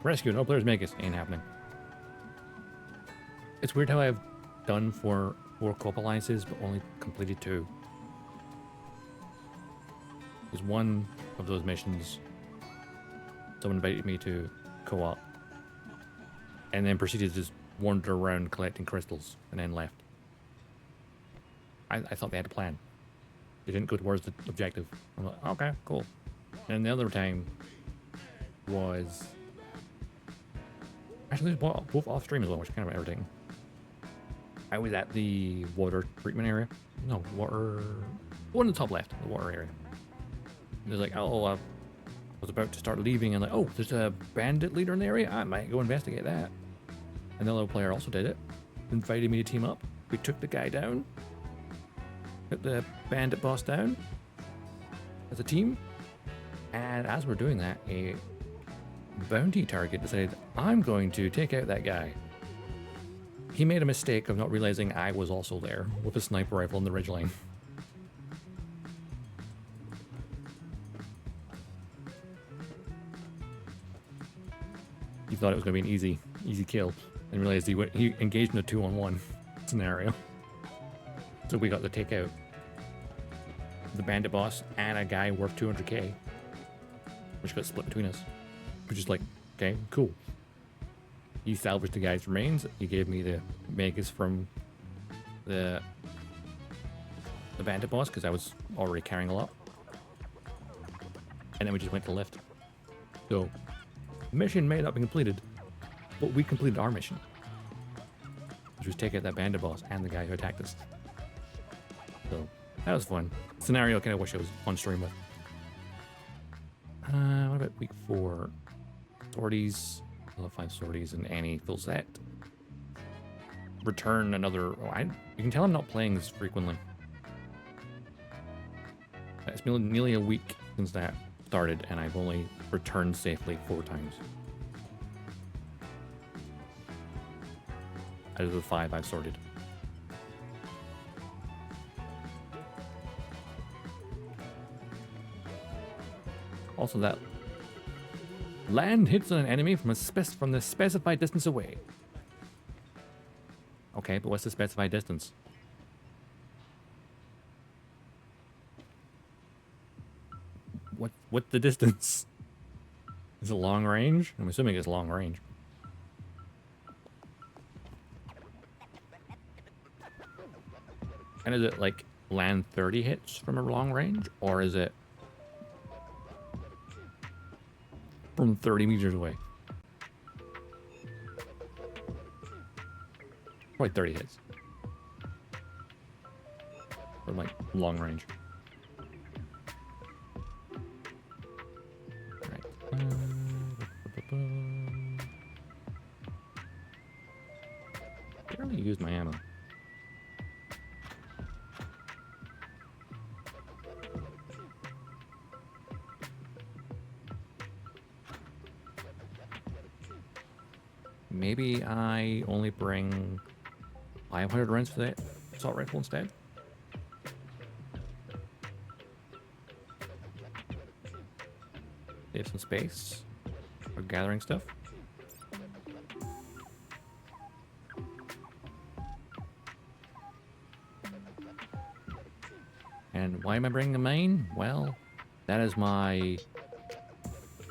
Speaker 1: Rescue, no players Magus. Ain't happening. It's weird how I've done 4 co-op alliances, but only completed 2. There's one of those missions, someone invited me to co-op, and then proceeded to just wander around collecting crystals, and then left. I thought they had a plan. They didn't go towards the objective. I'm like, okay, cool. And the other time was... Actually, both off stream as well, which is kind of irritating. I was at the water treatment area. No, water... One in the top left, the water area. They're like, oh, I was about to start leaving, and like, oh, there's a bandit leader in the area. I might go investigate that. And the other player also did it. Invited me to team up. We took the guy down. Took the bandit boss down as a team. And as we're doing that, a bounty target decided, I'm going to take out that guy. He made a mistake of not realizing I was also there with a sniper rifle in the ridgeline. He thought it was going to be an easy kill, and realized he engaged in a 2-on-1 scenario. So we got to take out the bandit boss and a guy worth 200k, which got split between us. Which is like, okay, cool. He salvaged the guy's remains. He gave me the Magus from the bandit boss because I was already carrying a lot. And then we just went to the lift. So, mission may not be completed, but we completed our mission, which was take out that bandit boss and the guy who attacked us. So, that was fun. Scenario I kind of wish I was on stream with. What about week 4? Sorties. I'll 5 sorties and Annie full set. Return another... you can tell I'm not playing this frequently. It's been nearly a week since that started, and I've only returned safely 4 times. Out of the 5 I've sorted. Also, that land hits an enemy from the specified distance away. Okay, but what's the specified distance? What's the distance? Is it long range? I'm assuming it's long range. And is it like land 30 hits from a long range, or is it from 30 meters away? Probably 30 hits. From like long range. Right. Barely used my ammo. Maybe I only bring 500 rounds for that assault rifle instead. Save some space for gathering stuff. And why am I bringing the main? Well, that is my...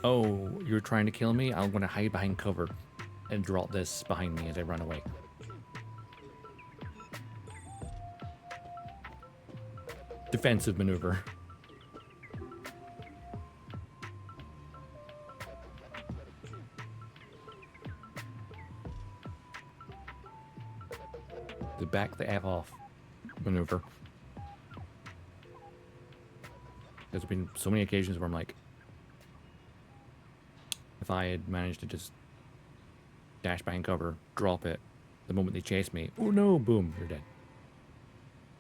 Speaker 1: Oh, you're trying to kill me? I'm going to hide behind cover and drop this behind me as I run away. Defensive maneuver. The back the F off maneuver. There's been so many occasions where I'm like, if I had managed to just dash behind cover, drop it, the moment they chase me, oh no, boom, you're dead.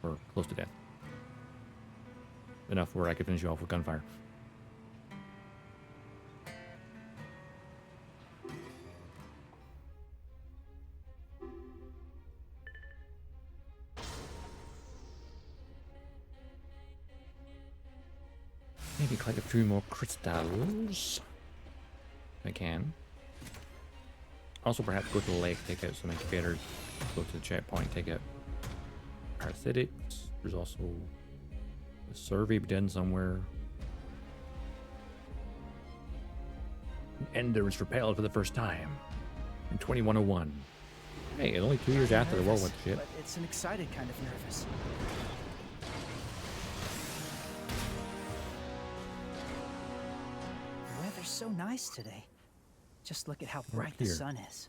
Speaker 1: Or close to death. Enough where I could finish you off with gunfire. Maybe collect a few more crystals. If I can. Also perhaps go to the lake, take out some incubators, go to the checkpoint, take out parasitics. There's also a survey done somewhere. Ender is repelled for the first time in 2101. Hey, it's only 2 years after the world went to shit.
Speaker 2: But it's an excited kind of nervous. The weather's so nice today. Just look at how bright the sun is.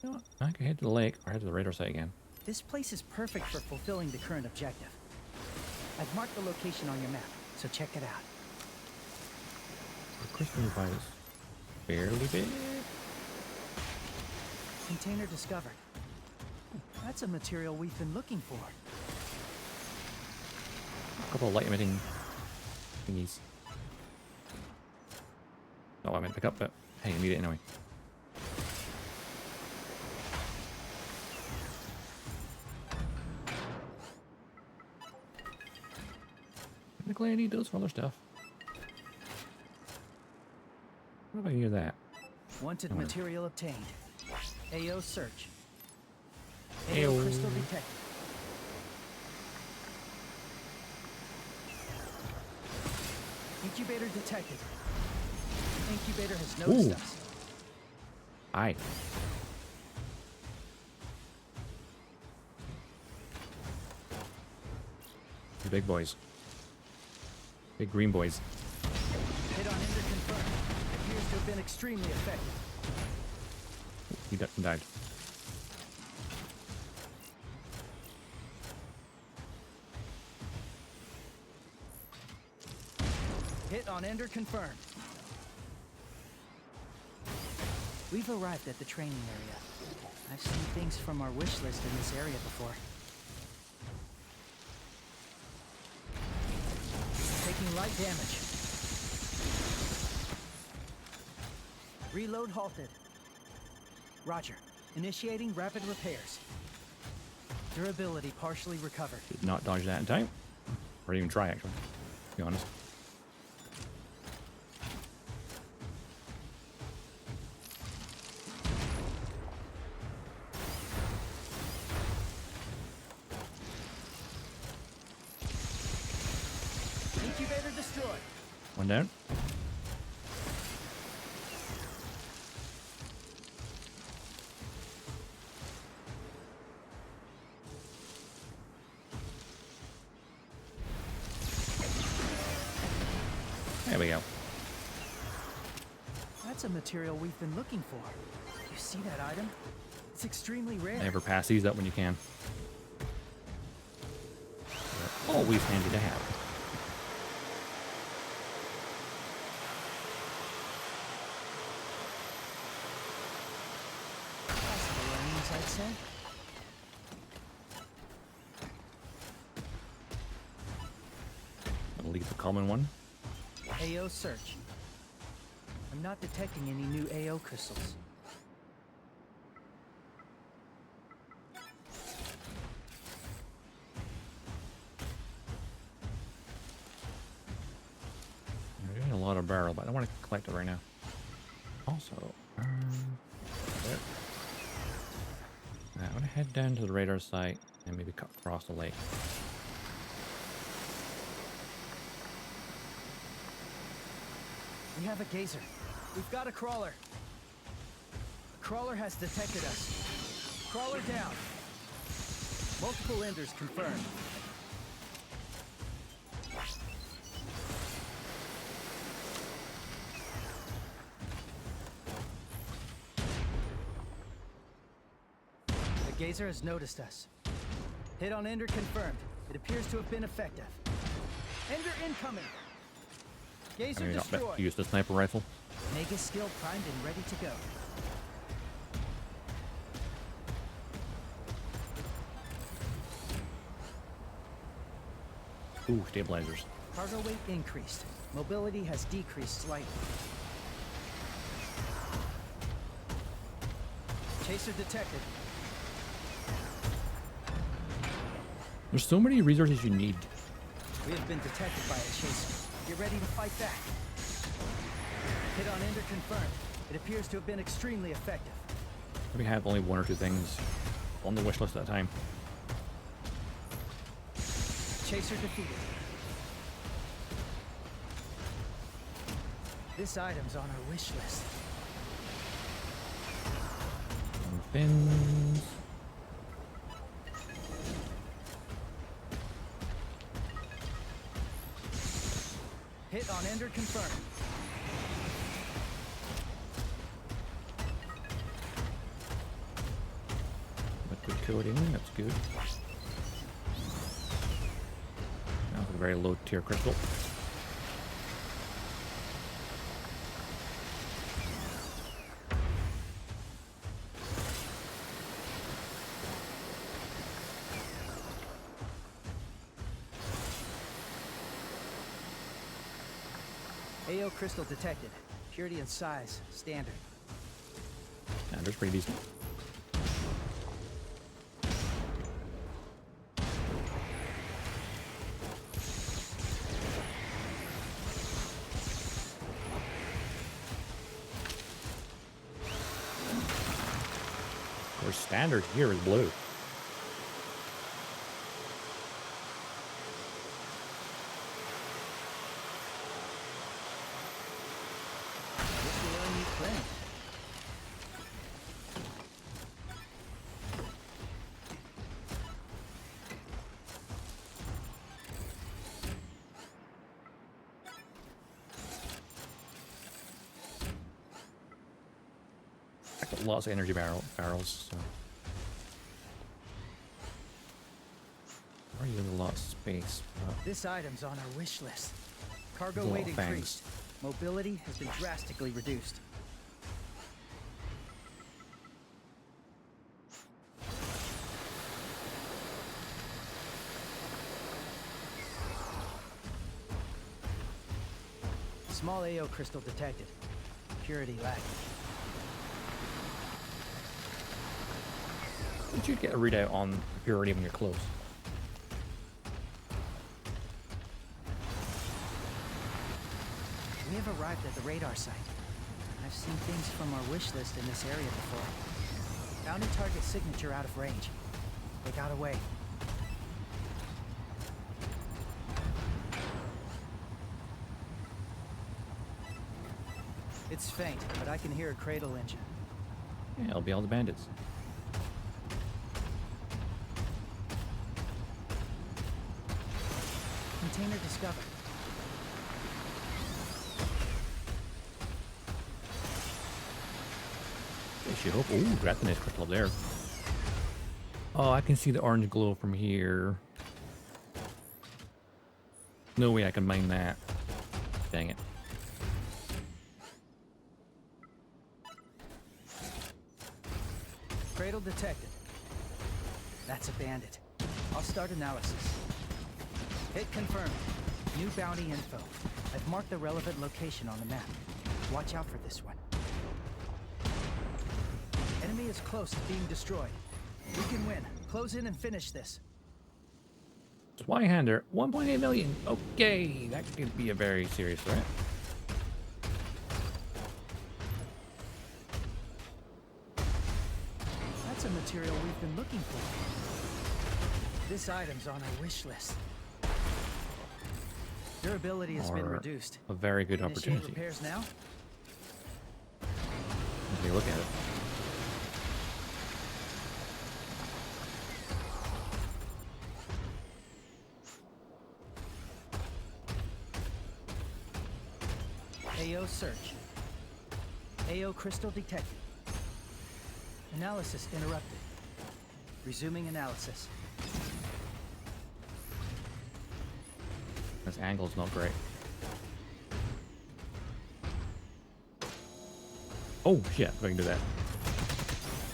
Speaker 1: You know what? I can head to the lake or head to the radar site again.
Speaker 2: This place is perfect for fulfilling the current objective. I've marked the location on your map, so check it out.
Speaker 1: The crystal device fairly big.
Speaker 2: Container discovered. That's a material we've been looking for.
Speaker 1: A couple of light emitting thingies. Oh, I meant pick up, but hey, I need it anyway. Technically, I need those for other stuff. What if I use that?
Speaker 2: Wanted material obtained. AO search.
Speaker 1: AO.
Speaker 2: AO crystal detected. Incubator detected. Incubator has noticed us.
Speaker 1: Aye. The big boys. Big green boys.
Speaker 2: Hit on Ender confirmed. Appears to have been extremely effective.
Speaker 1: He died.
Speaker 2: Hit on Ender confirmed. We've arrived at the training area. I've seen things from our wish list in this area before. Taking light damage. Reload halted. Roger. Initiating rapid repairs. Durability partially recovered.
Speaker 1: Did not dodge that in time. Or even try, actually. To be honest.
Speaker 2: Incubator destroyed.
Speaker 1: One down. There we go.
Speaker 2: That's a material we've been looking for. You see that item? It's extremely rare.
Speaker 1: Never pass these up when you can. They're always handy to have.
Speaker 2: Possible earnings, I'd say.
Speaker 1: I'll leave the common one.
Speaker 2: AO search. I'm not detecting any new AO crystals.
Speaker 1: I'm doing a lot of barrel, but I don't want to collect it right now. Also, there. I'm gonna head down to the radar site and maybe cut across the lake.
Speaker 2: We have a gazer. We've got a crawler. The crawler has detected us. Crawler down. Multiple enders confirmed. The gazer has noticed us. Hit on ender confirmed. It appears to have been effective. Ender incoming. Gazer
Speaker 1: Maybe not
Speaker 2: destroyed.
Speaker 1: use the sniper rifle.
Speaker 2: Mega skill primed and ready to go.
Speaker 1: Ooh, stabilizers.
Speaker 2: Cargo weight increased. Mobility has decreased slightly. Chaser detected.
Speaker 1: There's so many resources you need.
Speaker 2: We have been detected by a chaser. Get ready to fight back. Hit on ender confirmed. It appears to have been extremely effective.
Speaker 1: We have only 1 or 2 things on the wish list at a time.
Speaker 2: Chaser defeated. This item's on our wish list.
Speaker 1: Fins.
Speaker 2: Hit on ender confirmed.
Speaker 1: Liquid coating, that's good. Now with a very low tier crystal.
Speaker 2: AO crystal detected. Purity and size, standard.
Speaker 1: Standard's pretty decent. Our standard here is blue. Lots of energy barrels, so we're using a lot of space.
Speaker 2: This item's on our wish list. Cargo
Speaker 1: There's a lot
Speaker 2: weight
Speaker 1: of fangs.
Speaker 2: increased. Mobility has been drastically reduced. Small AO crystal detected. Purity lacking.
Speaker 1: You should get a readout on purity when you're close.
Speaker 2: We have arrived at the radar site. I've seen things from our wish list in this area before. Found a target signature out of range. They got away. It's faint, but I can hear a cradle engine.
Speaker 1: Yeah, it'll be all the bandits.
Speaker 2: Container discovered.
Speaker 1: I should hope. Ooh, got the nice crystal up there. Oh, I can see the orange glow from here. No way I can mine that. Dang it.
Speaker 2: Cradle detected. That's a bandit. I'll start analysis. Hit confirmed. New bounty info. I've marked the relevant location on the map. Watch out for this one. Enemy is close to being destroyed. We can win. Close in and finish this.
Speaker 1: Swyhander, 1.8 million. Okay, that could be a very serious threat.
Speaker 2: That's a material we've been looking for. This item's on our wish list. Durability has been
Speaker 1: Or
Speaker 2: reduced.
Speaker 1: a very good
Speaker 2: Initiate
Speaker 1: opportunity.
Speaker 2: repairs now.
Speaker 1: Let me look at it.
Speaker 2: AO search. AO crystal detected. Analysis interrupted. Resuming analysis.
Speaker 1: This angle's not great. Oh shit, I can do that.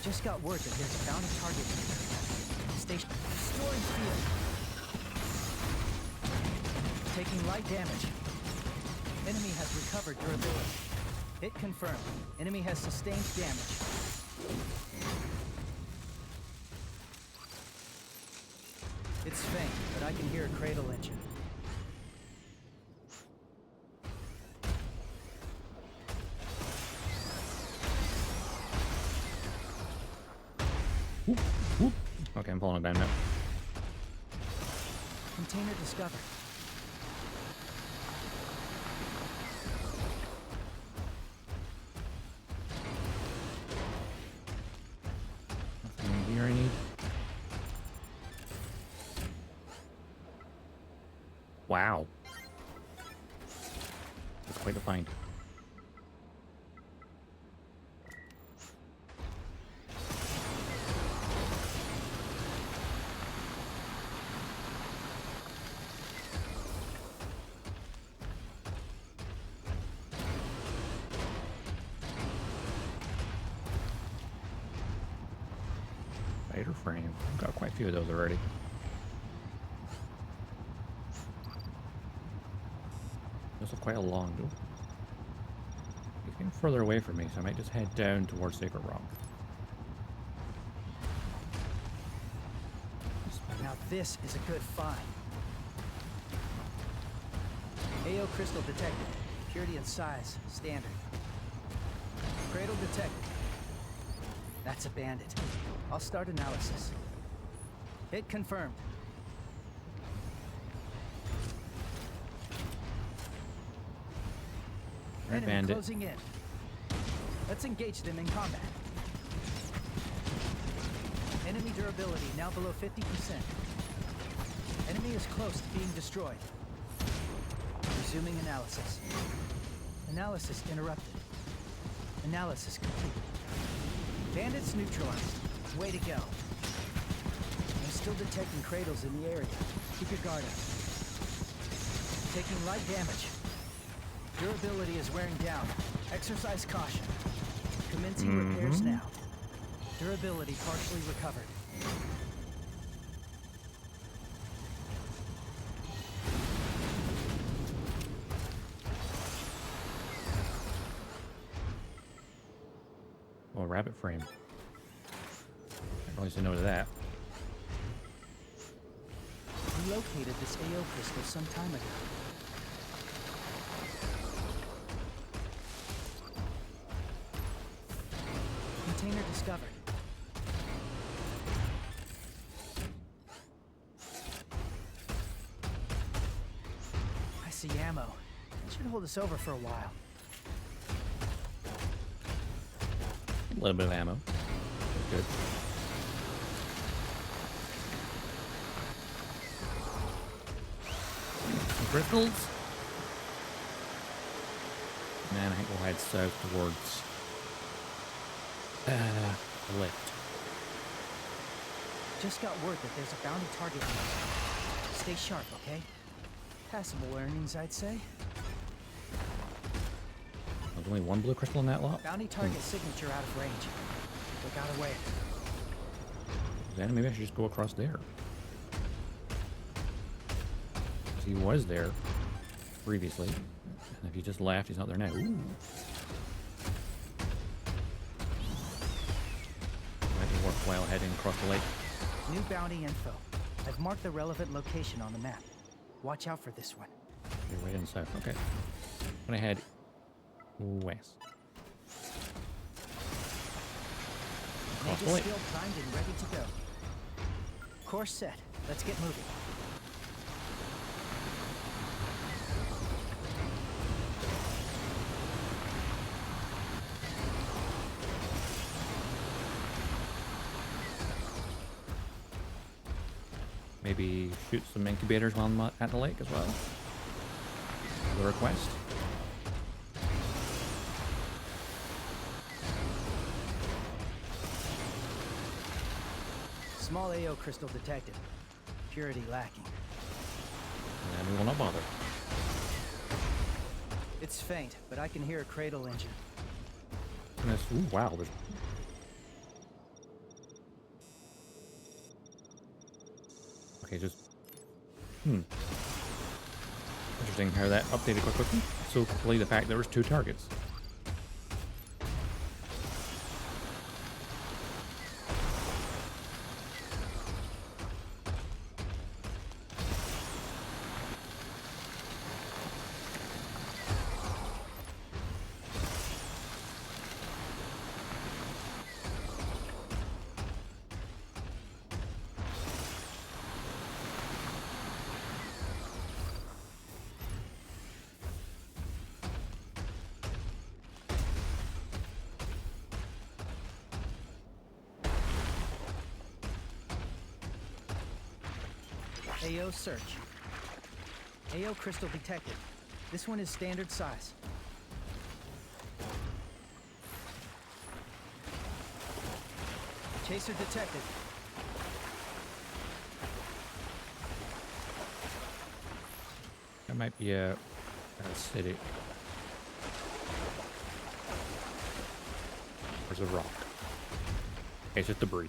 Speaker 2: Just got word that there's a bounty target here. Station destroying field. Taking light damage. Enemy has recovered durability. Hit confirmed. Enemy has sustained damage. It's faint, but I can hear a cradle engine.
Speaker 1: Whoop, whoop. Okay, I'm falling down now.
Speaker 2: Container discovered.
Speaker 1: Nothing in here I need. Wow. That's quite a find. Spider frame. I've got quite a few of those already. This is quite a long door. He's getting further away from me, so I might just head down towards Sacred Rock.
Speaker 2: Now this is a good find. AO crystal detected. Purity and size, standard. Cradle detected. That's a bandit. I'll start analysis. Hit confirmed.
Speaker 1: Right,
Speaker 2: Enemy
Speaker 1: bandit.
Speaker 2: closing in. Let's engage them in combat. Enemy durability now below 50%. Enemy is close to being destroyed. Resuming analysis. Analysis interrupted. Analysis complete. Bandits neutralized. Way to go. I'm still detecting cradles in the area. Keep your guard up. Taking light damage. Durability is wearing down. Exercise caution. Commencing repairs now. Durability partially recovered.
Speaker 1: Oh, a rabbit frame. I probably should know that.
Speaker 2: We located this AO crystal some time ago. Container discovered. I see ammo. It should hold us over for a while.
Speaker 1: A little bit of ammo. That's good. Some crystals. Man, I think we'll head south towards the lift.
Speaker 2: Just got word that there's a bounty target here. Stay sharp, okay? Passable earnings, I'd say.
Speaker 1: There's only one blue crystal in that lot.
Speaker 2: Bounty target signature out of range. Look out away.
Speaker 1: Then maybe I should just go across there. 'Cause he was there previously. And if he just left, he's not there now. Ooh. Might be worthwhile heading across the lake.
Speaker 2: New bounty info. I've marked the relevant location on the map. Watch out for this one.
Speaker 1: You're right in the south. Okay. I'm gonna head west. Across the
Speaker 2: Magus
Speaker 1: lake.
Speaker 2: skill primed and ready to go. Course set. Let's get moving.
Speaker 1: Maybe shoot some incubators while I'm at the lake as well. The request.
Speaker 2: Small AO crystal detected. Purity lacking.
Speaker 1: And we will not bother.
Speaker 2: It's faint, but I can hear a cradle engine.
Speaker 1: in this. Ooh, wow. There's... Okay, just... Interesting how that updated quite quickly. So quickly the fact there was 2 targets.
Speaker 2: AO search. AO crystal detected. This one is standard size. Chaser detected.
Speaker 1: That might be a acidic. There's a rock. It's just debris.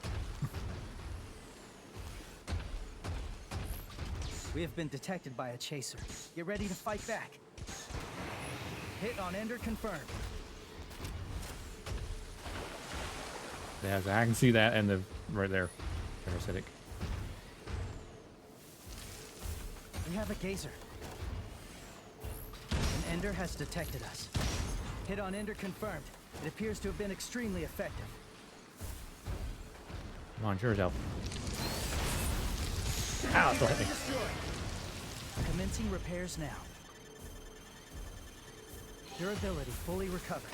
Speaker 2: We have been detected by a chaser. Get ready to fight back. Hit on Ender confirmed.
Speaker 1: Yeah, I can see that and the right there. Parasitic.
Speaker 2: We have a gazer. An Ender has detected us. Hit on Ender confirmed. It appears to have been extremely effective.
Speaker 1: Come on, sure as hell. Ow, it's hit me.
Speaker 2: Commencing repairs now. Durability fully recovered.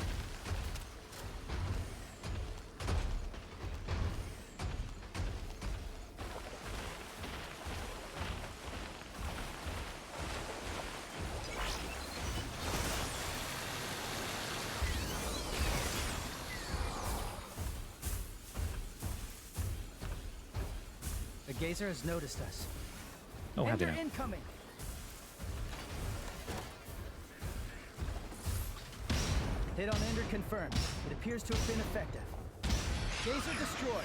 Speaker 2: The gazer has noticed us.
Speaker 1: Oh, how did
Speaker 2: Ender
Speaker 1: I?
Speaker 2: incoming. Hit on Ender confirmed. It appears to have been effective. Gazer destroyed.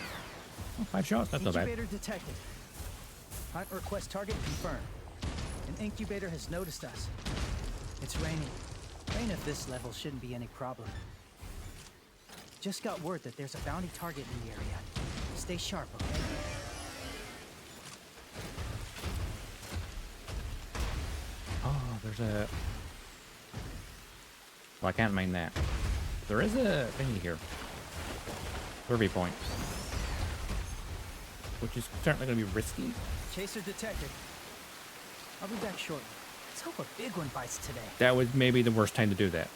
Speaker 1: Oh, 5 shots, that's not bad.
Speaker 2: Incubator detected. Hunt request target confirmed. An incubator has noticed us. It's raining. Rain at this level shouldn't be any problem. Just got word that there's a bounty target in the area. Stay sharp, okay?
Speaker 1: Oh, there's a... Well, I can't mine that. There is a thingy here. Survey point. Which is certainly going to be risky.
Speaker 2: Chaser detected. I'll be back shortly. Let's hope a big one bites today.
Speaker 1: That was maybe the worst time to do that.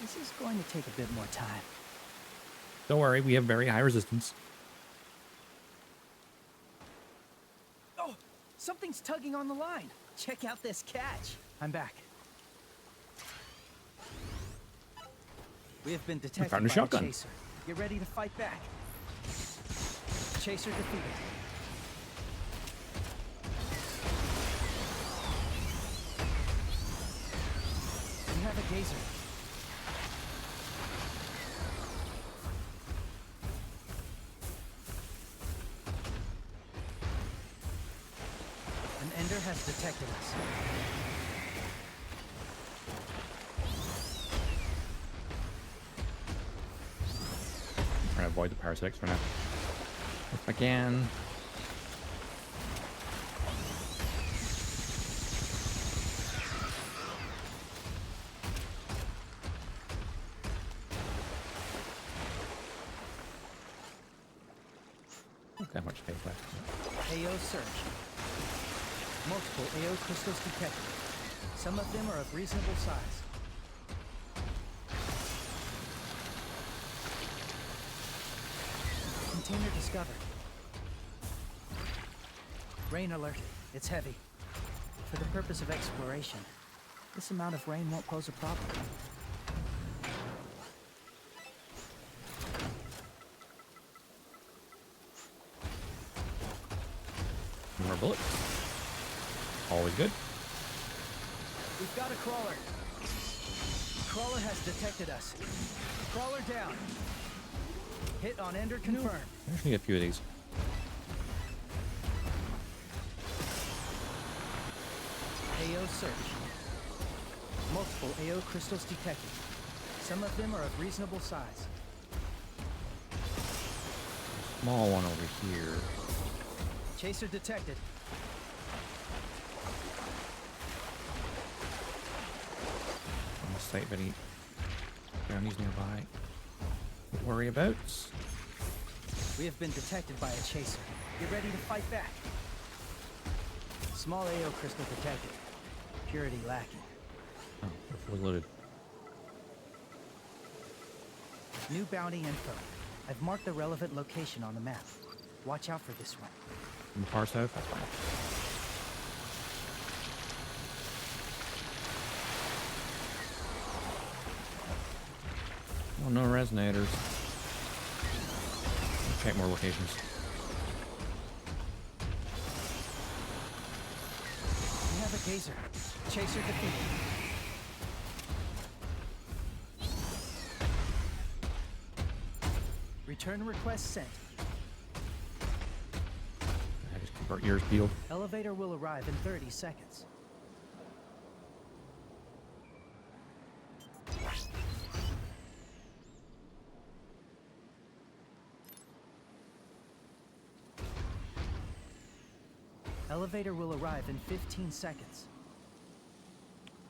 Speaker 2: This is going to take a bit more time.
Speaker 1: Don't worry, we have very high resistance.
Speaker 2: Oh, something's tugging on the line. Check out this catch. I'm back. We have been detected
Speaker 1: found a
Speaker 2: by
Speaker 1: shotgun.
Speaker 2: a chaser. Get ready to fight back. Chaser defeated. We have a gazer. An Ender has detected us.
Speaker 1: Trying to avoid the parasites for now. If I can. Not that much space left.
Speaker 2: AO search. Multiple AO crystals detected. Some of them are of reasonable size. Container discovered. Rain alert. It's heavy. For the purpose of exploration, this amount of rain won't pose a problem.
Speaker 1: More bullets. Always good.
Speaker 2: We've got a crawler. Crawler has detected us. Crawler down. Hit on ender confirmed.
Speaker 1: I just need a few of these.
Speaker 2: AO search. Multiple AO crystals detected. Some of them are of reasonable size.
Speaker 1: Small one over here.
Speaker 2: Chaser detected.
Speaker 1: On the site, any brownies nearby. Don't worry about.
Speaker 2: We have been detected by a chaser. Get ready to fight back. Small AO crystal detected. Purity lacking.
Speaker 1: Oh, we're fully loaded.
Speaker 2: New bounty info. I've marked the relevant location on the map. Watch out for this one.
Speaker 1: In the far south, that's fine. Oh, no resonators. Let's check more locations.
Speaker 2: We have a gazer. Chaser defeated. Return request sent.
Speaker 1: I just keep our ears peeled.
Speaker 2: Elevator will arrive in 30 seconds. Elevator will arrive in 15 seconds.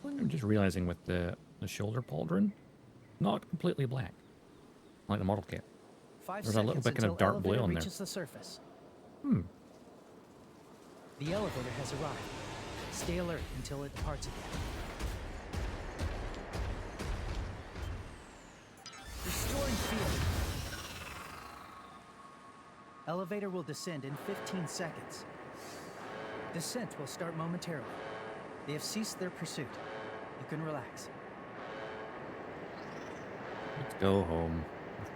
Speaker 1: I'm just realizing with the shoulder pauldron, not completely black, like the model kit.
Speaker 2: 5
Speaker 1: There's a little
Speaker 2: seconds
Speaker 1: bit kind of
Speaker 2: until
Speaker 1: dark blue
Speaker 2: elevator
Speaker 1: on there.
Speaker 2: reaches the surface.
Speaker 1: Hmm.
Speaker 2: The elevator has arrived. Stay alert until it departs again. Restoring field. Elevator will descend in 15 seconds. Descent will start momentarily. They have ceased their pursuit. You can relax.
Speaker 1: Let's go home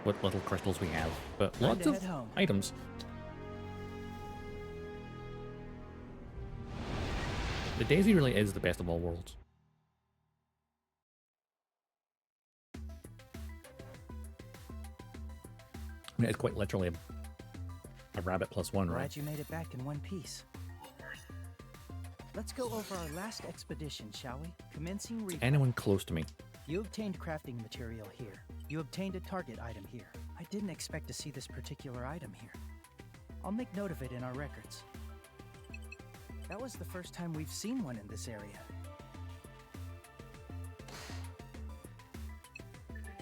Speaker 1: with what little crystals we have, but
Speaker 2: Time
Speaker 1: lots
Speaker 2: to
Speaker 1: of
Speaker 2: head home.
Speaker 1: items. The Daisy really is the best of all worlds. I mean, it's quite literally a rabbit plus one, right?
Speaker 2: Glad you made it back in one piece. Let's go over our last expedition, shall we? Commencing replay.
Speaker 1: Anyone close to me?
Speaker 2: You obtained crafting material here. You obtained a target item here. I didn't expect to see this particular item here. I'll make note of it in our records. That was the first time we've seen one in this area.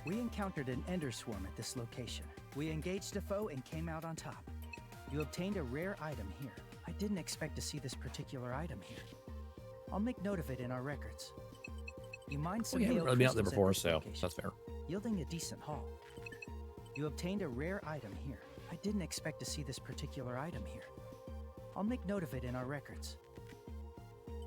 Speaker 2: We encountered an ender swarm at this location. We engaged a foe and came out on top. You obtained a rare item here. I didn't expect to see this particular item here. I'll make note of it in our records. You mined some
Speaker 1: We haven't
Speaker 2: AO
Speaker 1: really been out there
Speaker 2: crystals at
Speaker 1: before,
Speaker 2: this
Speaker 1: so
Speaker 2: location,
Speaker 1: that's fair.
Speaker 2: yielding a decent haul. You obtained a rare item here. I didn't expect to see this particular item here. I'll make note of it in our records.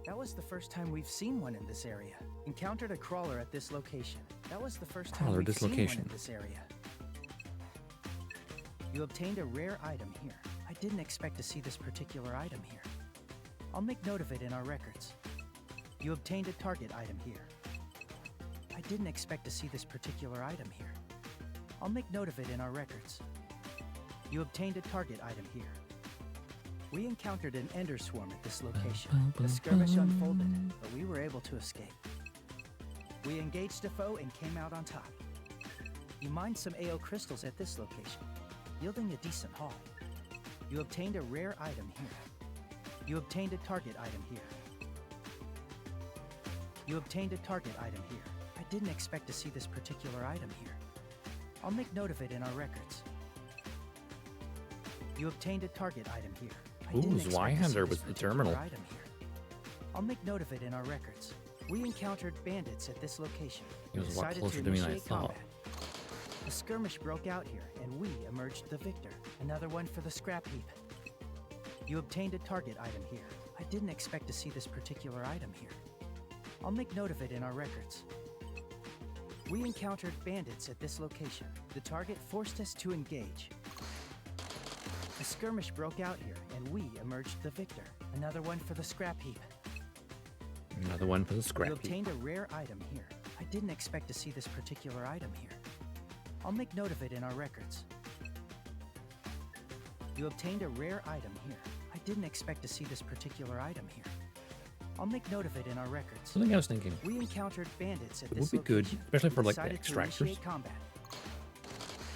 Speaker 2: That was the first time we've seen one in this area. Encountered a crawler at this location. That was the first time
Speaker 1: Crawler
Speaker 2: we've seen one in
Speaker 1: dislocation.
Speaker 2: this area. You obtained a rare item here. I didn't expect to see this particular item here. I'll make note of it in our records. You obtained a target item here. I didn't expect to see this particular item here. I'll make note of it in our records. You obtained a target item here. We encountered an ender swarm at this location. The skirmish unfolded, but we were able to escape. We engaged a foe and came out on top. You mined some AO crystals at this location, yielding a decent haul. You obtained a rare item here. You obtained a target item here. You obtained a target item here. I didn't expect to see this particular item here. I'll make note of it in our records. You obtained a target item here. I didn't expect to see
Speaker 1: Zweihander
Speaker 2: this
Speaker 1: was the
Speaker 2: particular
Speaker 1: terminal.
Speaker 2: item here. I'll make note of it in our records. We encountered bandits at this location.
Speaker 1: It was a lot
Speaker 2: Decided
Speaker 1: closer
Speaker 2: to
Speaker 1: to me than I
Speaker 2: initiate
Speaker 1: thought.
Speaker 2: combat. A skirmish broke out here, and we emerged the victor. Another one for the scrap heap. You obtained a target item here. I didn't expect to see this particular item here. I'll make note of it in our records. We encountered bandits at this location. The target forced us to engage. A skirmish broke out here, and we emerged the victor. Another one for the scrap heap.
Speaker 1: Another one for the
Speaker 2: You
Speaker 1: scrap heap.
Speaker 2: obtained a rare item here. I didn't expect to see this particular item here. I'll make note of it in our records. You obtained a rare item here. I didn't expect to see this particular item here. I'll make note of it in our records.
Speaker 1: Something I was thinking.
Speaker 2: We encountered bandits at
Speaker 1: It
Speaker 2: this
Speaker 1: would be good,
Speaker 2: location.
Speaker 1: especially for
Speaker 2: We
Speaker 1: like the
Speaker 2: decided to
Speaker 1: extractors.
Speaker 2: initiate combat.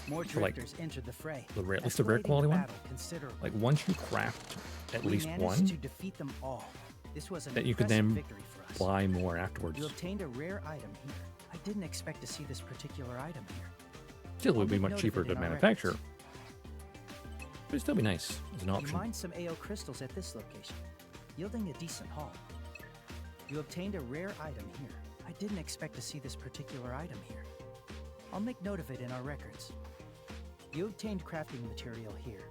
Speaker 2: More
Speaker 1: For, like,
Speaker 2: drifters entered the fray.
Speaker 1: The rare, at least the rare
Speaker 2: escalating
Speaker 1: quality one.
Speaker 2: battle considerably.
Speaker 1: Like once you craft at
Speaker 2: We
Speaker 1: least
Speaker 2: managed
Speaker 1: one,
Speaker 2: to defeat them all. This was an
Speaker 1: that you could
Speaker 2: impressive
Speaker 1: then
Speaker 2: victory for us.
Speaker 1: buy more afterwards.
Speaker 2: You obtained a rare item here. I didn't expect to see this particular item here.
Speaker 1: Still, it
Speaker 2: I'll
Speaker 1: would be
Speaker 2: make
Speaker 1: much
Speaker 2: note of
Speaker 1: cheaper
Speaker 2: it
Speaker 1: to
Speaker 2: in our
Speaker 1: manufacture.
Speaker 2: records.
Speaker 1: But it'd still be nice as an
Speaker 2: You
Speaker 1: option.
Speaker 2: mined some AO crystals at this location, yielding a decent haul. You obtained a rare item here. I didn't expect to see this particular item here. I'll make note of it in our records. You obtained crafting material here.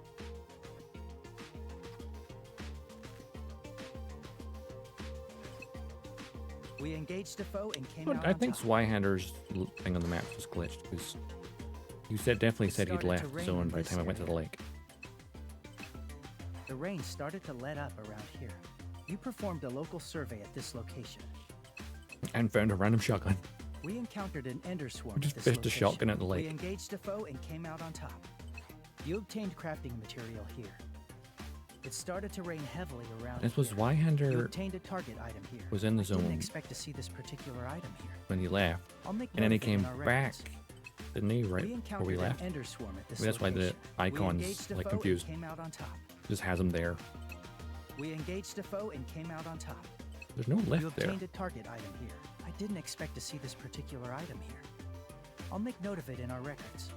Speaker 2: We engaged a foe and came
Speaker 1: But
Speaker 2: out
Speaker 1: I
Speaker 2: on
Speaker 1: think
Speaker 2: top.
Speaker 1: Zweihander's thing on the map was glitched because you definitely said he'd
Speaker 2: Started to
Speaker 1: left the
Speaker 2: rain
Speaker 1: zone
Speaker 2: in
Speaker 1: by the
Speaker 2: this
Speaker 1: time I went to the
Speaker 2: area.
Speaker 1: lake.
Speaker 2: The rain started to let up around here. You performed a local survey at this location.
Speaker 1: And found a random shotgun.
Speaker 2: We encountered an ender swarm
Speaker 1: We just
Speaker 2: at this
Speaker 1: fished a
Speaker 2: location.
Speaker 1: shotgun at the lake.
Speaker 2: We engaged a foe and came out on top. You obtained crafting material here. It started to rain heavily around
Speaker 1: This was
Speaker 2: here. You
Speaker 1: Zweihander
Speaker 2: obtained a target item here.
Speaker 1: was in the
Speaker 2: I didn't
Speaker 1: zone
Speaker 2: expect to see this particular item here.
Speaker 1: when he left,
Speaker 2: I'll make
Speaker 1: and then he
Speaker 2: note of it
Speaker 1: came
Speaker 2: in our
Speaker 1: back,
Speaker 2: records.
Speaker 1: didn't he? Right
Speaker 2: We
Speaker 1: before
Speaker 2: encountered
Speaker 1: we
Speaker 2: an
Speaker 1: left.
Speaker 2: ender swarm at this
Speaker 1: That's why the
Speaker 2: location. We
Speaker 1: icon's
Speaker 2: engaged a
Speaker 1: like
Speaker 2: foe
Speaker 1: confused.
Speaker 2: and came out on top.
Speaker 1: Just has him there.
Speaker 2: We engaged a foe and came out on top.
Speaker 1: There's no
Speaker 2: You
Speaker 1: lift there.
Speaker 2: obtained a target item here. I didn't expect to see this particular item here. I'll make note of it in our records.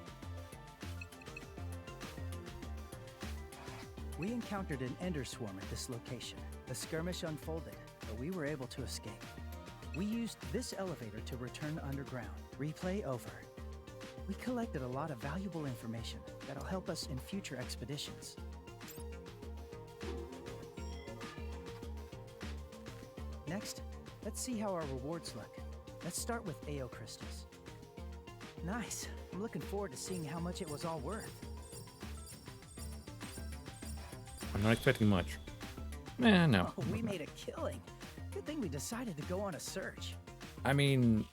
Speaker 2: We encountered an ender swarm at this location. The skirmish unfolded, but we were able to escape. We used this elevator to return underground. Replay over. We collected a lot of valuable information that'll help us in future expeditions. Next, let's see how our rewards look. Let's start with AO crystals. Nice. I'm looking forward to seeing how much it was all worth.
Speaker 1: I'm not expecting much. Nah, no.
Speaker 2: Oh, we made a killing. Good thing we decided to go on a search.
Speaker 1: I mean,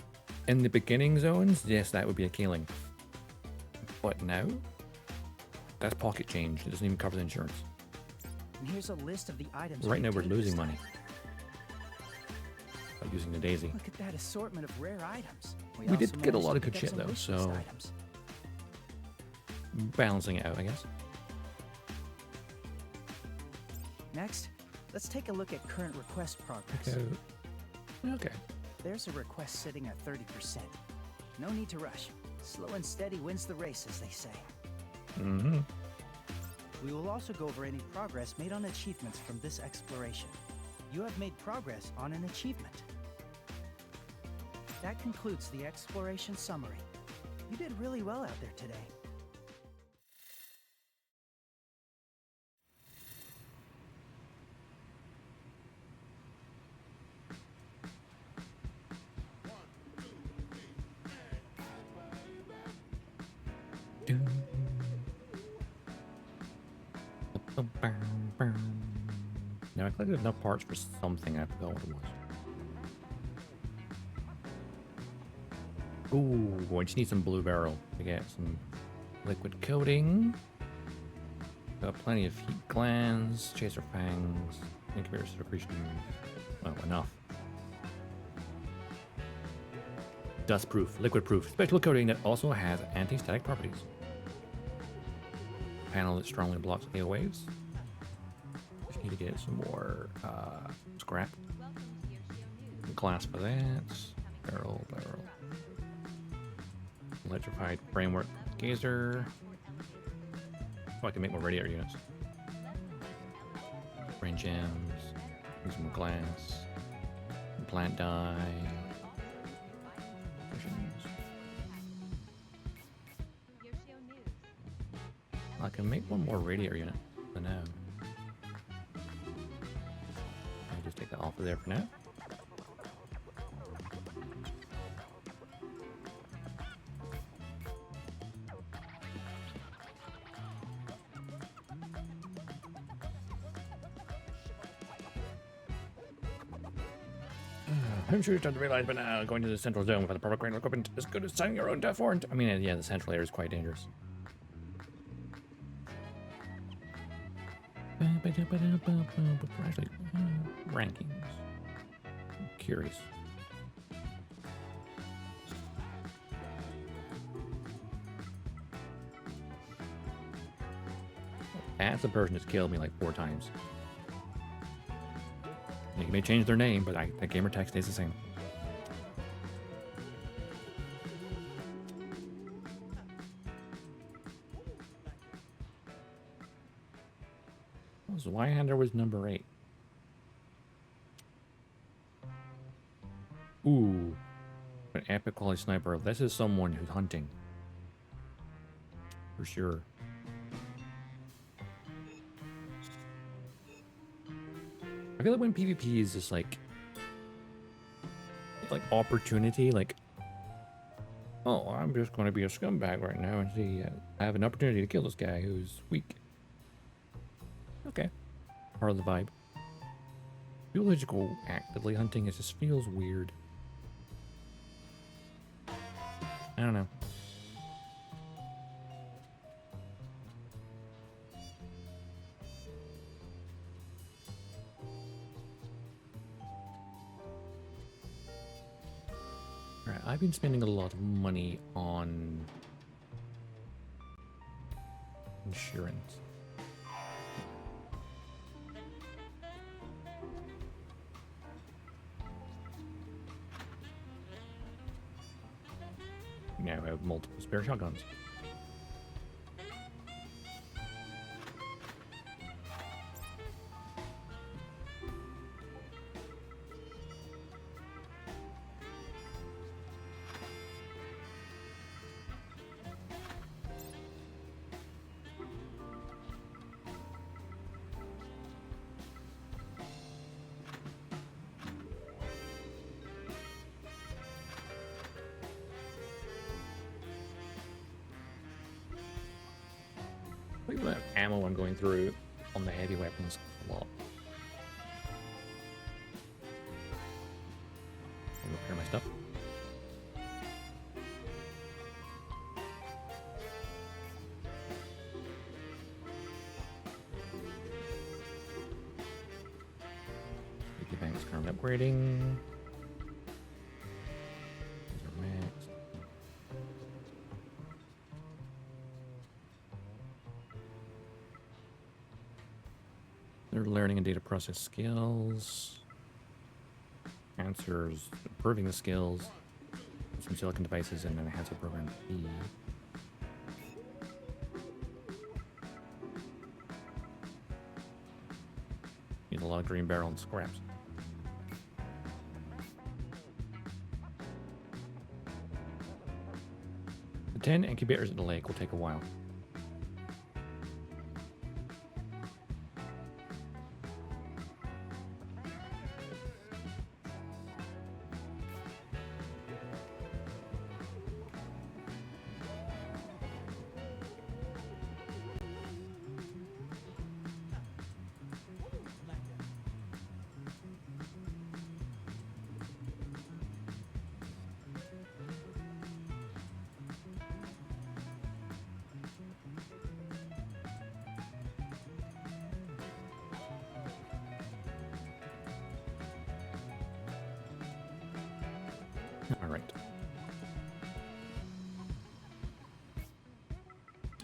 Speaker 1: in the beginning zones, yes, that would be a killing. But now, that's pocket change. It doesn't even cover the insurance.
Speaker 2: And here's a list of the items.
Speaker 1: Right
Speaker 2: we
Speaker 1: now, we're
Speaker 2: obtained this
Speaker 1: losing
Speaker 2: time.
Speaker 1: money by using the Daisy.
Speaker 2: Look at that assortment of rare items.
Speaker 1: We
Speaker 2: also
Speaker 1: did get a
Speaker 2: managed
Speaker 1: lot
Speaker 2: to
Speaker 1: of good
Speaker 2: pick up
Speaker 1: shit,
Speaker 2: some
Speaker 1: though,
Speaker 2: wish list
Speaker 1: so-
Speaker 2: items.
Speaker 1: Balancing it out, I guess.
Speaker 2: Next, let's take a look at current request progress.
Speaker 1: Okay.
Speaker 2: There's a request sitting at 30%. No need to rush. Slow and steady wins the race, as they say.
Speaker 1: Mm-hmm.
Speaker 2: We will also go over any progress made on achievements from this exploration. You have made progress on an achievement. That concludes the exploration summary. You did really well out there today.
Speaker 1: Now I collected enough parts for something. I forgot what it was. Ooh, I just need some blue barrel to get some liquid coating. Got plenty of heat glands, chaser fangs, incubator secretion. Well, enough. Dust proof, liquid proof, special coating that also has anti-static properties. Panel that strongly blocks AO waves. Just need to get some more scrap.
Speaker 3: Welcome to your show news.
Speaker 1: Glass for that. Barrel. Electrified framework gazer. Oh, I can make more radiator units. Brain gems. Use some glass. Plant dye.
Speaker 3: Your show news.
Speaker 1: I can make one more radiator unit for now. I'll just take that off of there for now. I'm sure you started to realize by now going to the central zone without the proper crane equipment is good as signing your own death warrant. I mean, yeah, the central area is quite dangerous. Actually, rankings. I'm curious. That's the person that's killed me like 4 times. They may change their name, but the gamer tag stays the same. So Zweihander was number 8. Ooh, an epic quality sniper. This is someone who's hunting. For sure. I feel like when PvP is just like opportunity, like, oh, I'm just going to be a scumbag right now and see, I have an opportunity to kill this guy who's weak. Okay, part of the vibe. People who just go actively hunting, it just feels weird. I don't know. Alright, I've been spending a lot of money on insurance. Now I have multiple spare shotguns. Look at that ammo I'm going through on the heavy weapons a lot. I'll repair my stuff. Thanks, current upgrading. These are maxed. They're learning and data process skills. Answers, improving the skills. Some silicon devices and then enhancer program E. Need a lot of green barrel and scraps. The 10 incubators at the lake will take a while. Alright.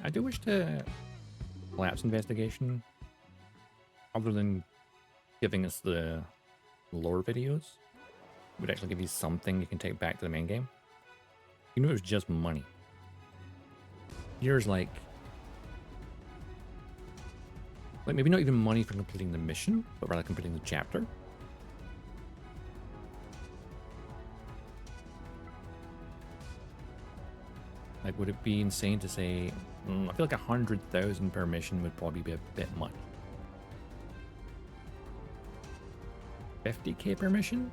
Speaker 1: I do wish to Collapse Investigation, other than giving us the lore videos, would actually give you something you can take back to the main game. Even if it was just money. Here's like maybe not even money for completing the mission, but rather completing the chapter. Like, would it be insane to say, I feel like 100,000 per mission would probably be a bit much. 50k per mission?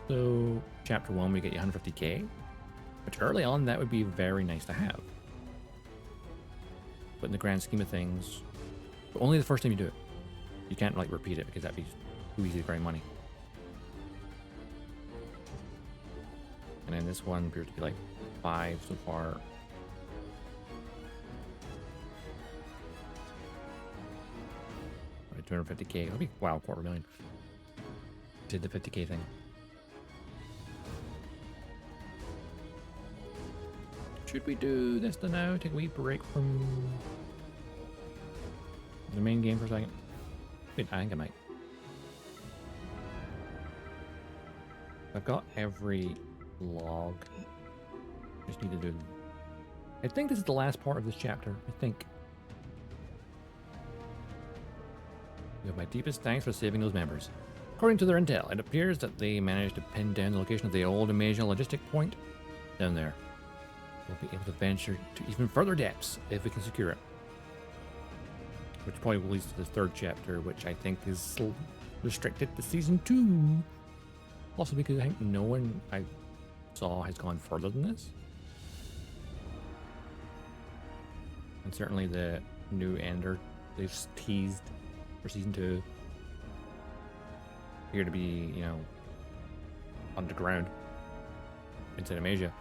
Speaker 1: So, chapter 1, we get you 150k, which early on, that would be very nice to have. But in the grand scheme of things, but only the first time you do it. You can't, like, repeat it, because that'd be too easy to grind money. And then this one appears to be like 5 so far. Right, 250k. That'll be, wow, 250,000. Did the 50k thing. Should we do this to now? Take a wee break from the main game for a second? Wait, I think I might. I've got every log. Just need to do. I think this is the last part of this chapter. I think. You have my deepest thanks for saving those members. According to their intel, it appears that they managed to pin down the location of the old Amasia logistic point down there. We'll be able to venture to even further depths if we can secure it. Which probably will lead to the third chapter, which I think is restricted to season 2. Also because I think no one I saw has gone further than this. And certainly the new Ender they've teased for season 2 appear to be, you know, underground inside Amasia.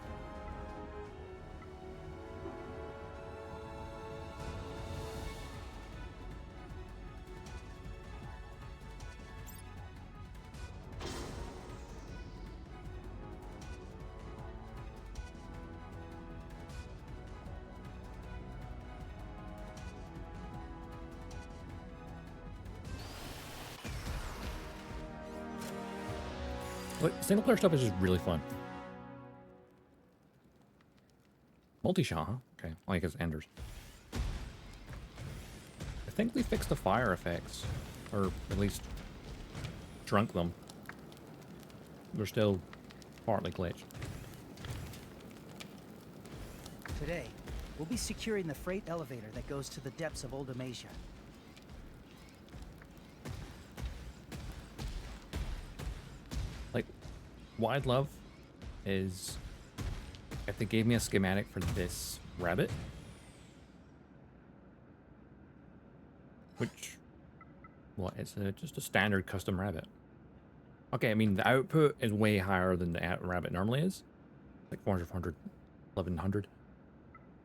Speaker 1: But single player stuff is just really fun. Multi-shot, huh? Okay, like it's Enders. I think they fixed the fire effects, or at least shrunk them. They're still partly glitched.
Speaker 2: Today, we'll be securing the freight elevator that goes to the depths of Old Amasia.
Speaker 1: Like, what I'd love is if they gave me a schematic for this rabbit, which, well, it's just a standard custom rabbit. Okay, I mean, the output is way higher than the rabbit normally is. Like 400, 400, 1100.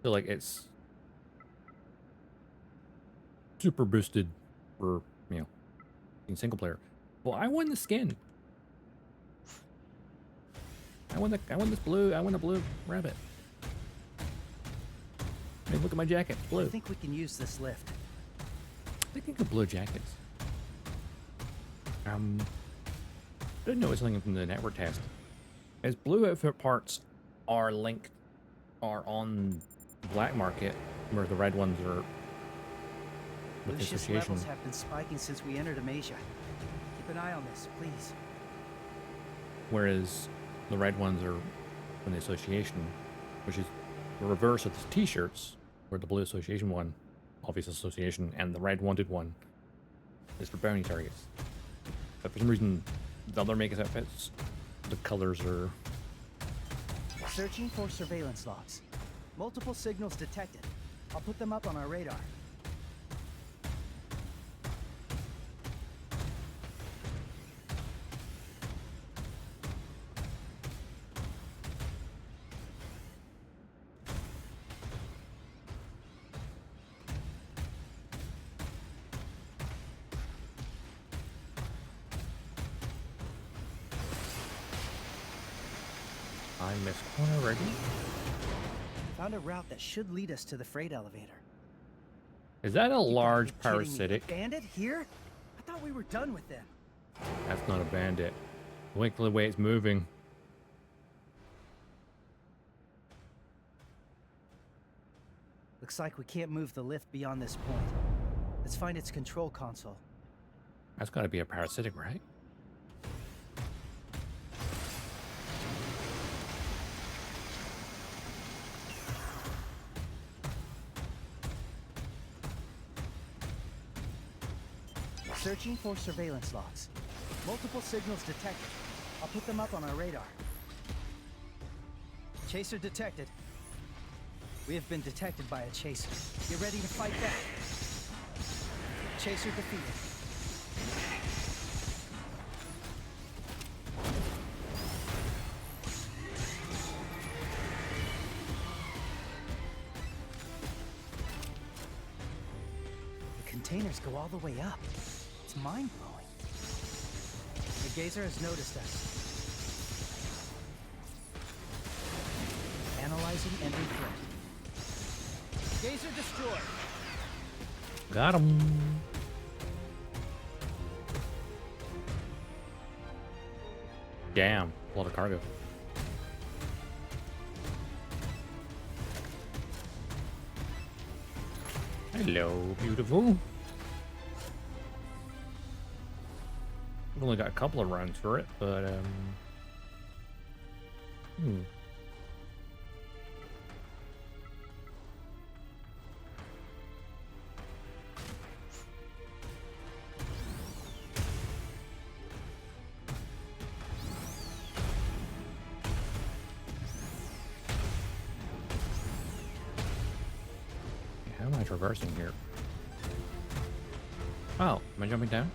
Speaker 1: So, like, it's super boosted for, you know, in single player. Well, I won the skin. I won this blue. I won a blue rabbit. Hey, look at my jacket. It's blue.
Speaker 2: I think we can use this lift.
Speaker 1: I think you could blue jackets. Didn't notice something from the network test. As blue outfit parts are linked, are on the black market, where the red ones are with the
Speaker 2: Lucius
Speaker 1: association.
Speaker 2: levels have been spiking since we entered Amasia. Keep an eye on this, please.
Speaker 1: Whereas the red ones are from the association, which is the reverse of the t-shirts, where the blue association one, obvious association, and the red wanted one is for bounty targets. But for some reason, the other Magus outfits, the colors are...
Speaker 2: Searching for surveillance logs. Multiple signals detected. I'll put them up on our radar.
Speaker 1: I missed one already.
Speaker 2: Found a route that should lead us to the freight elevator.
Speaker 1: Is that a large
Speaker 2: You gotta be kidding me.
Speaker 1: parasitic?
Speaker 2: A bandit here? I thought we were done with them.
Speaker 1: That's not a bandit. Look at the way it's moving.
Speaker 2: Looks like we can't move the lift beyond this point. Let's find its control console.
Speaker 1: That's got to be a parasitic, right?
Speaker 2: Searching for surveillance logs. Multiple signals detected. I'll put them up on our radar. Chaser detected. We have been detected by a chaser. Get ready to fight back. Chaser defeated. containers go all the way up. It's mind-blowing. The gazer has noticed us. Analyzing every threat. Gazer destroyed.
Speaker 1: Got him. Damn, a lot of cargo. Hello, beautiful. We've only got a couple of runs for it, but how am I traversing here? Oh, am I jumping down?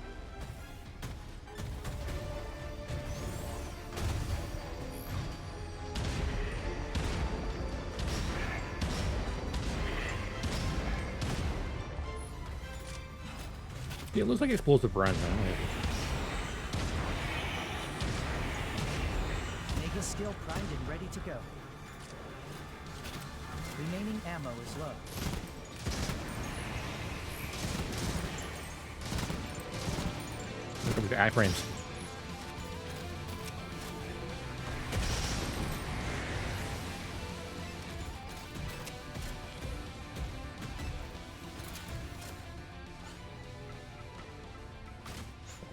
Speaker 1: Yeah, it looks like explosive rounds.
Speaker 2: Mega skill primed and ready to go. Remaining ammo is low.
Speaker 1: Look at the iframes.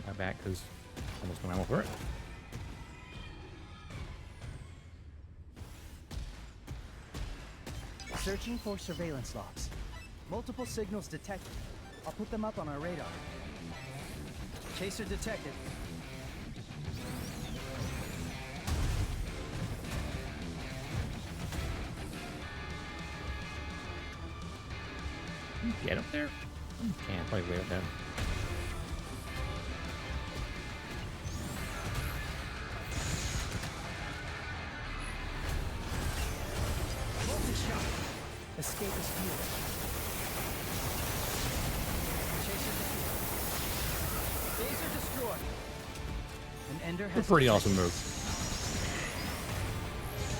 Speaker 1: My back is almost no ammo for it.
Speaker 2: Searching for surveillance logs. Multiple signals detected. I'll put them up on our radar. Chaser detected.
Speaker 1: Can you get up there? You can't, probably way up there.
Speaker 2: Multi-shot. Escape is futile. Chaser defeated. Laser destroyed. An Ender has...
Speaker 1: It's a pretty awesome move.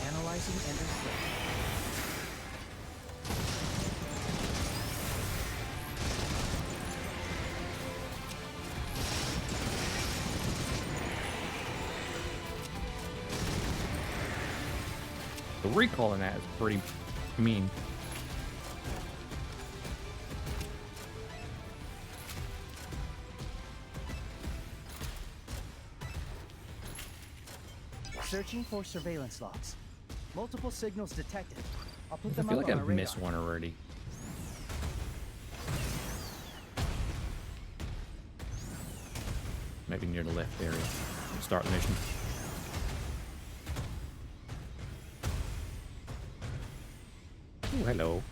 Speaker 2: Analyzing Ender's threat.
Speaker 1: The recall in that is pretty mean.
Speaker 2: Searching for surveillance logs. Multiple signals detected. I'll put
Speaker 1: I
Speaker 2: them
Speaker 1: feel
Speaker 2: up
Speaker 1: like
Speaker 2: on our
Speaker 1: I've
Speaker 2: radar.
Speaker 1: missed one already. Maybe near the left area. Start the mission. Oh, hello.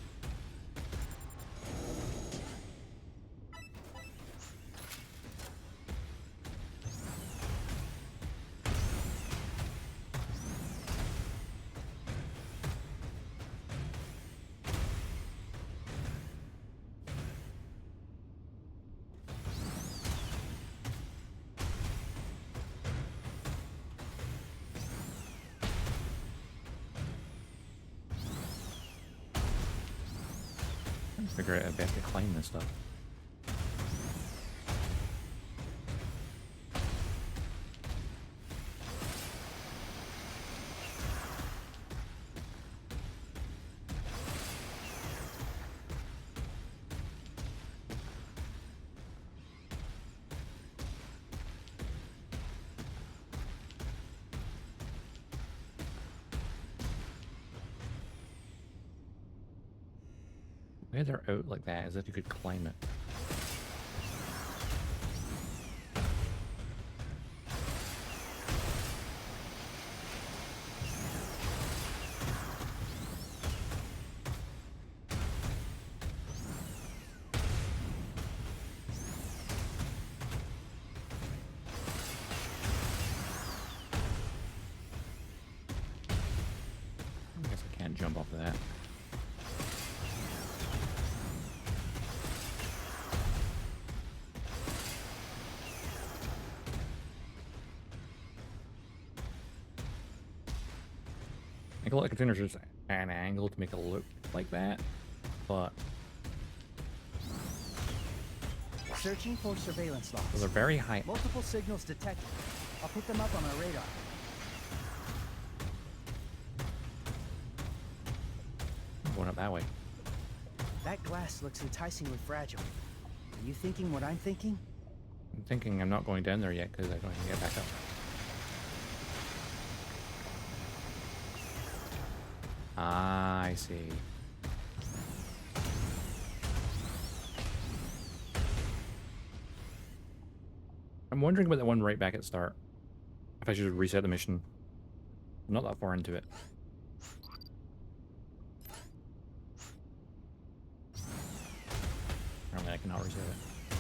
Speaker 1: Figure out a best to claim this stuff. Why they're out like that, as if you could claim it. I guess I can't jump off of that. think a lot of containers are just at an angle to make it look like that, but
Speaker 2: Searching for surveillance logs.
Speaker 1: they're very high.
Speaker 2: Multiple signals detected. I'll put them up on our radar.
Speaker 1: Going up that way.
Speaker 2: That glass looks enticingly fragile. Are you thinking what I'm thinking?
Speaker 1: I'm thinking I'm not going down there yet because I don't even get back up. Ah, I see. I'm wondering about the one right back at the start. If I should reset the mission. I'm not that far into it. Apparently I cannot reset it.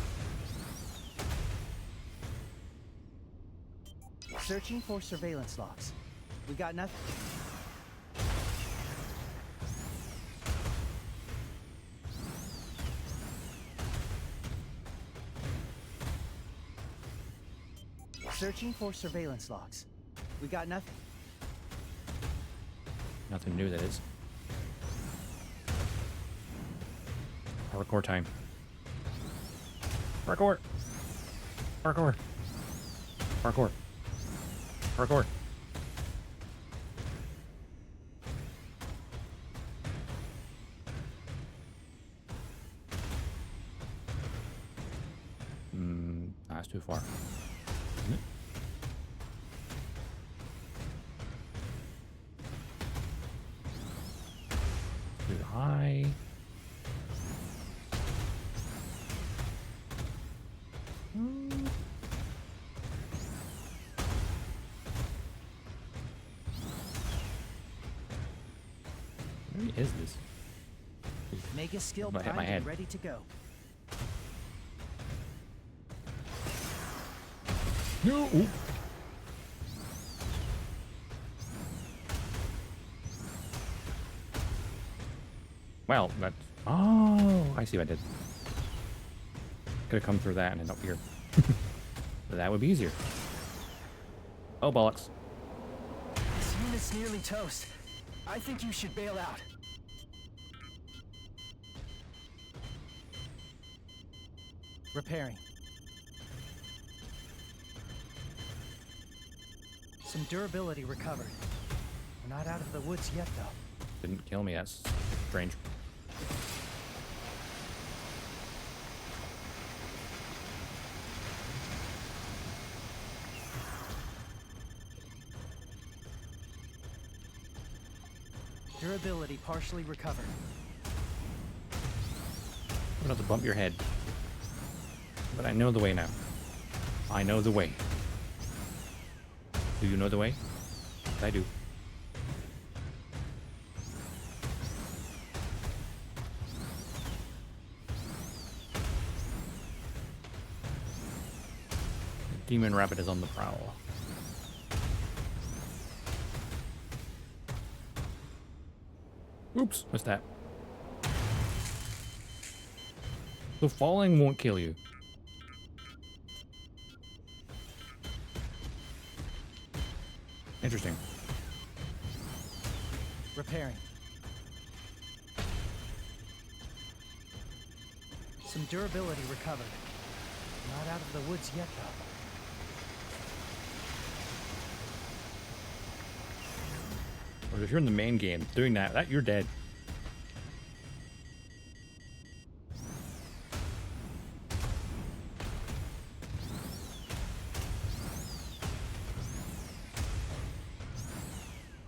Speaker 2: Searching for surveillance logs. We got nothing. Searching for surveillance logs. We got nothing.
Speaker 1: Nothing new, that is. Parkour time. Parkour! Parkour! Parkour! Parkour! That's too far. Isn't it? Too high. Where is this?
Speaker 2: Mega skill
Speaker 1: Might hit my
Speaker 2: primed
Speaker 1: head.
Speaker 2: and ready to go.
Speaker 1: No! Ooh. Well, that's... Oh, I see what I did. Could have come through that and end up here. That would be easier. Oh, bollocks.
Speaker 2: This unit's nearly toast. I think you should bail out. Repairing. Some durability recovered. We're not out of the woods yet, though.
Speaker 1: Didn't kill me, that's strange.
Speaker 2: Durability partially recovered.
Speaker 1: I'm gonna have to bump your head. But I know the way now. I know the way. Do you know the way? I do. Demon Rabbit is on the prowl. Oops, missed that. The falling won't kill you. Interesting.
Speaker 2: Repairing. Some durability recovered. Not out of the woods yet, though.
Speaker 1: Or if you're in the main game doing that, you're dead.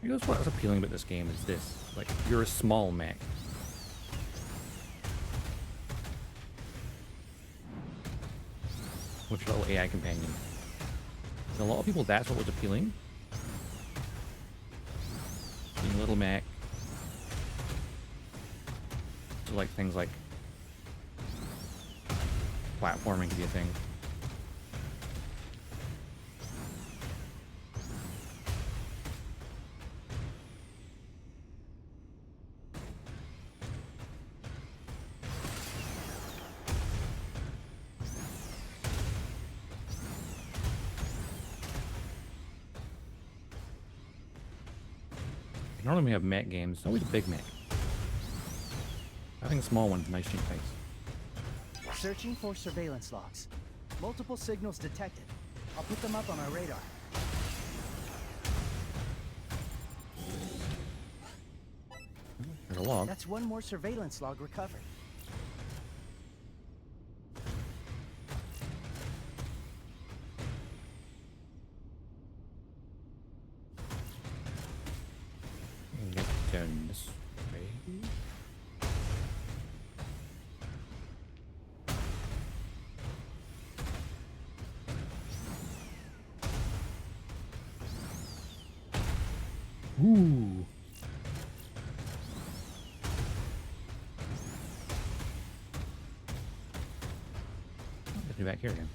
Speaker 1: I guess what's appealing about this game is this. Like, you're a small mech. With your little AI companion. And a lot of people, that's what was appealing. Being a little mech. So like things like platforming could be a thing. Normally when we have mech games, it's always a big mech. I think a small one's a nice cheap face.
Speaker 2: Searching for surveillance logs. Multiple signals detected. I'll put them up on our radar.
Speaker 1: There's a log.
Speaker 2: That's one more surveillance log recovered.
Speaker 1: Get down this way. Ooh. Let's be back here again.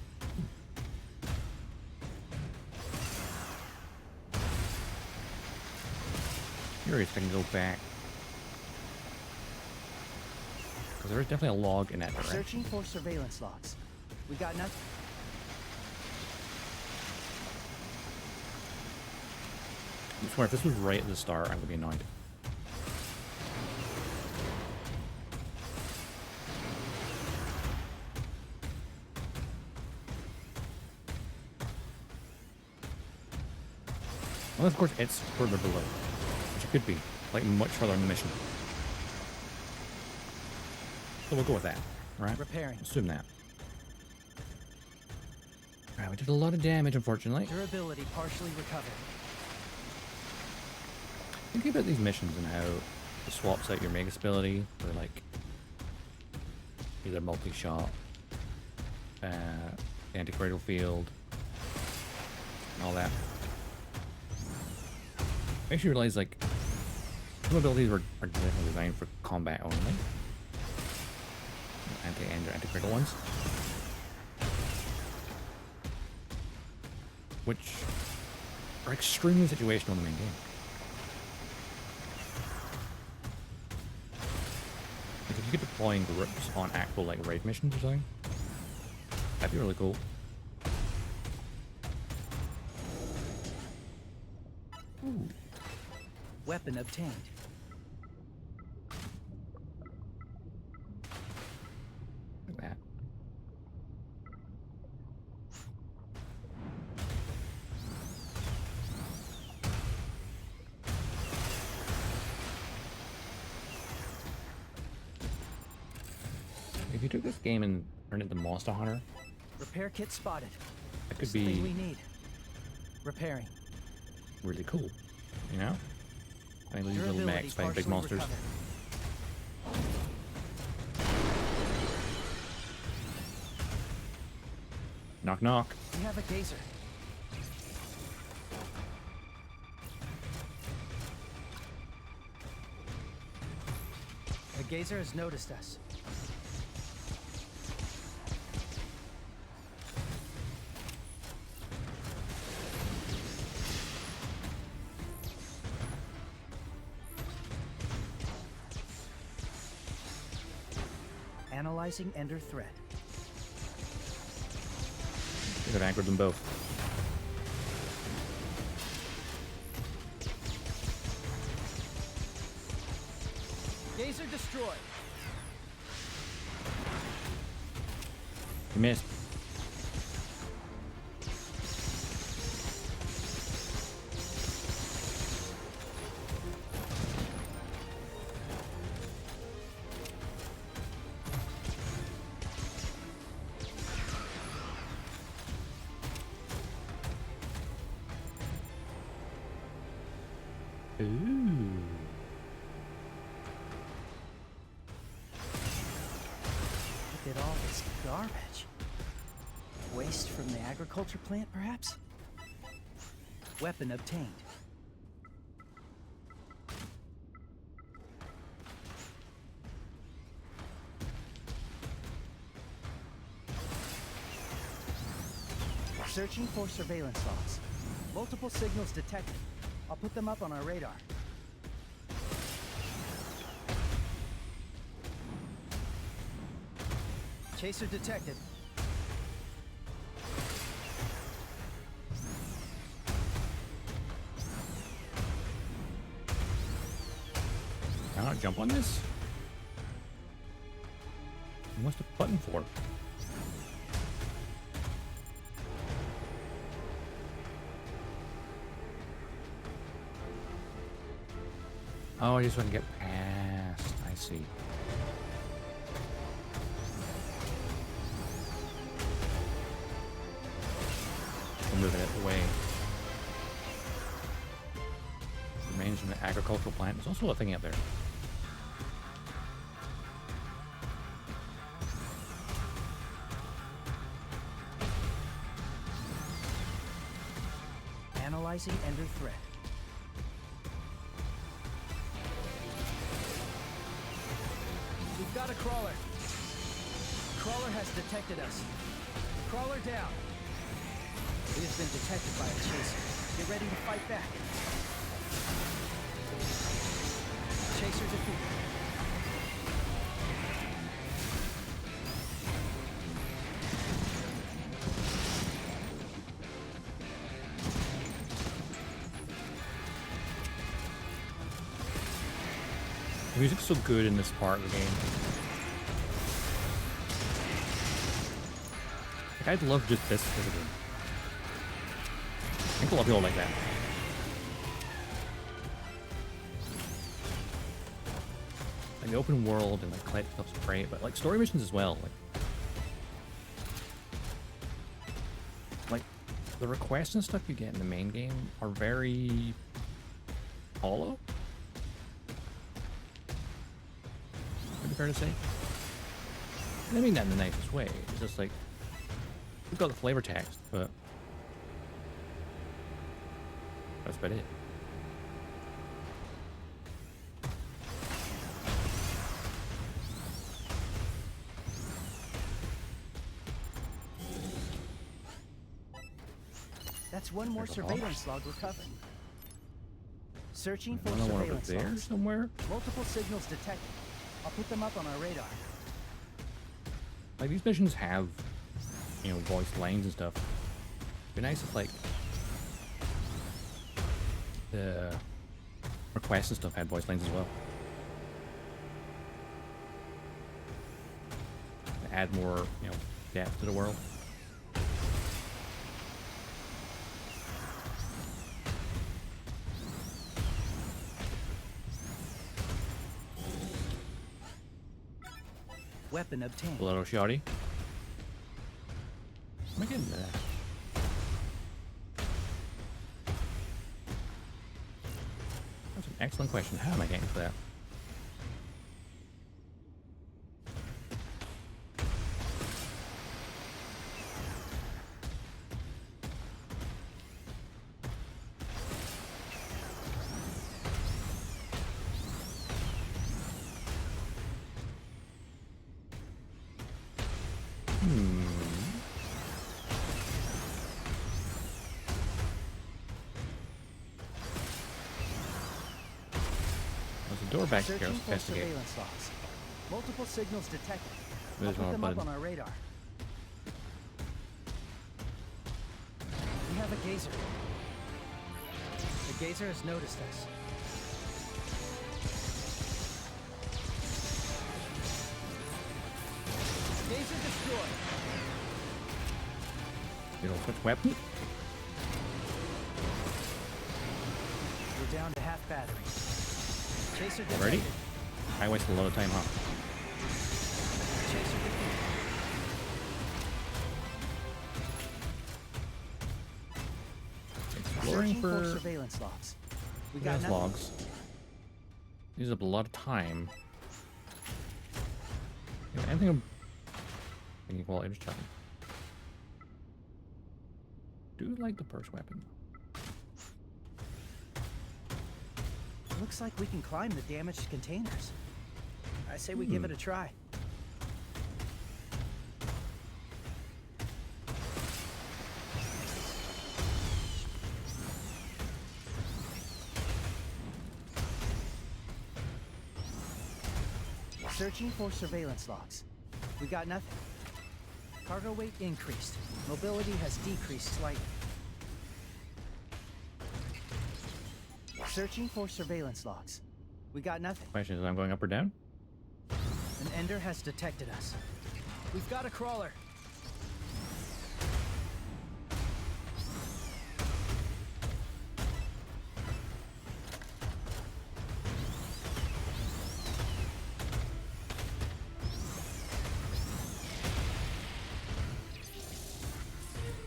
Speaker 1: Curious if I can go back. Because there is definitely a log in that direction.
Speaker 2: Searching for surveillance logs. We got nothing.
Speaker 1: I swear, if this was right at the start, I would be annoyed. Well, of course, it's further below, which it could be, like, much further in the mission. So we'll go with that, right?
Speaker 2: Repairing.
Speaker 1: Assume that. Alright, we did a lot of damage, unfortunately.
Speaker 2: Durability partially recovered.
Speaker 1: Thinking about these missions and how it swaps out your mega ability for, like, either multi-shot, anti-cradle field, and all that. Makes you realize, like, some abilities are definitely designed for combat only. Anti-end or anti-critical ones. Which are extremely situational in the main game. Like, if you get deploying groups on actual, like, raid missions or something, that'd be really cool. Ooh.
Speaker 2: Weapon obtained.
Speaker 1: Look at that. If you took this game and turned it into Monster Hunter,
Speaker 2: Repair kit spotted.
Speaker 1: that could
Speaker 2: This thing we
Speaker 1: be
Speaker 2: need. Repairing.
Speaker 1: really cool, you know? I mean, these little
Speaker 2: Durability
Speaker 1: mechs fighting big
Speaker 2: partially
Speaker 1: monsters.
Speaker 2: recovered.
Speaker 1: Knock knock.
Speaker 2: We have a gazer. The gazer has noticed us. Analyzing Ender threat.
Speaker 1: I could have anchored them both.
Speaker 2: Gazer destroyed.
Speaker 1: You missed. Ooh.
Speaker 2: Look at all this garbage. Waste from the agriculture plant, perhaps? Weapon obtained. Searching for surveillance logs. Multiple signals detected. I'll put them up on our radar. Chaser detected.
Speaker 1: not jump on this? What's the button for? Oh, I just want to get past. I see. I'm moving it away. Remains from the agricultural plant. There's also a thing up there.
Speaker 2: Analyzing Ender threat. We've got a crawler. Crawler has detected us. Crawler down. It has been detected by a chaser. Get ready to fight back. Chaser defeated.
Speaker 1: The music's so good in this part of the game. Like, I'd love just this as a game. I think a lot of people like that. Like the open world and like collecting stuff's great, but like story missions as well. Like the requests and stuff you get in the main game are very hollow. Would be fair to say. And I mean that in the nicest way. It's just like we've got the flavor text, but that's about it.
Speaker 2: That's one more
Speaker 1: There's a
Speaker 2: surveillance log recovered. Searching for
Speaker 1: Another one over
Speaker 2: surveillance
Speaker 1: there
Speaker 2: logs.
Speaker 1: somewhere.
Speaker 2: Multiple signals detected. I'll put them up on our radar.
Speaker 1: Like these missions have, you know, voice lines and stuff. It'd be nice if like the requests and stuff had voice lines as well. To add more, you know, depth to the world.
Speaker 2: Weapon obtained.
Speaker 1: A little shoddy. Am I getting to that? That's an excellent question. How am I getting to that? Door back here.
Speaker 2: Searching
Speaker 1: Let's
Speaker 2: for
Speaker 1: investigate.
Speaker 2: surveillance logs. Multiple signals detected. I'll
Speaker 1: There's
Speaker 2: put
Speaker 1: one
Speaker 2: them up
Speaker 1: button.
Speaker 2: on our radar. We have a gazer. The gazer has noticed us. Gazer destroyed.
Speaker 1: You know, switch weapon.
Speaker 2: We're down to half battery. Chaser
Speaker 1: Already?
Speaker 2: detected.
Speaker 1: I wasted a lot of time, huh?
Speaker 2: Chaser defeated.
Speaker 1: Exploring
Speaker 2: Searching for
Speaker 1: for
Speaker 2: surveillance logs. We got
Speaker 1: those
Speaker 2: nothing.
Speaker 1: logs. Use up a lot of time. You know, anything? Thinking quality, just checking. Do like the first weapon.
Speaker 2: Looks like we can climb the damaged containers. I say we give it a try. Searching for surveillance logs. We got nothing. Cargo weight increased. Mobility has decreased slightly. Searching for surveillance logs. We got nothing.
Speaker 1: Question is, I'm going up or down?
Speaker 2: An Ender has detected us. We've got a crawler.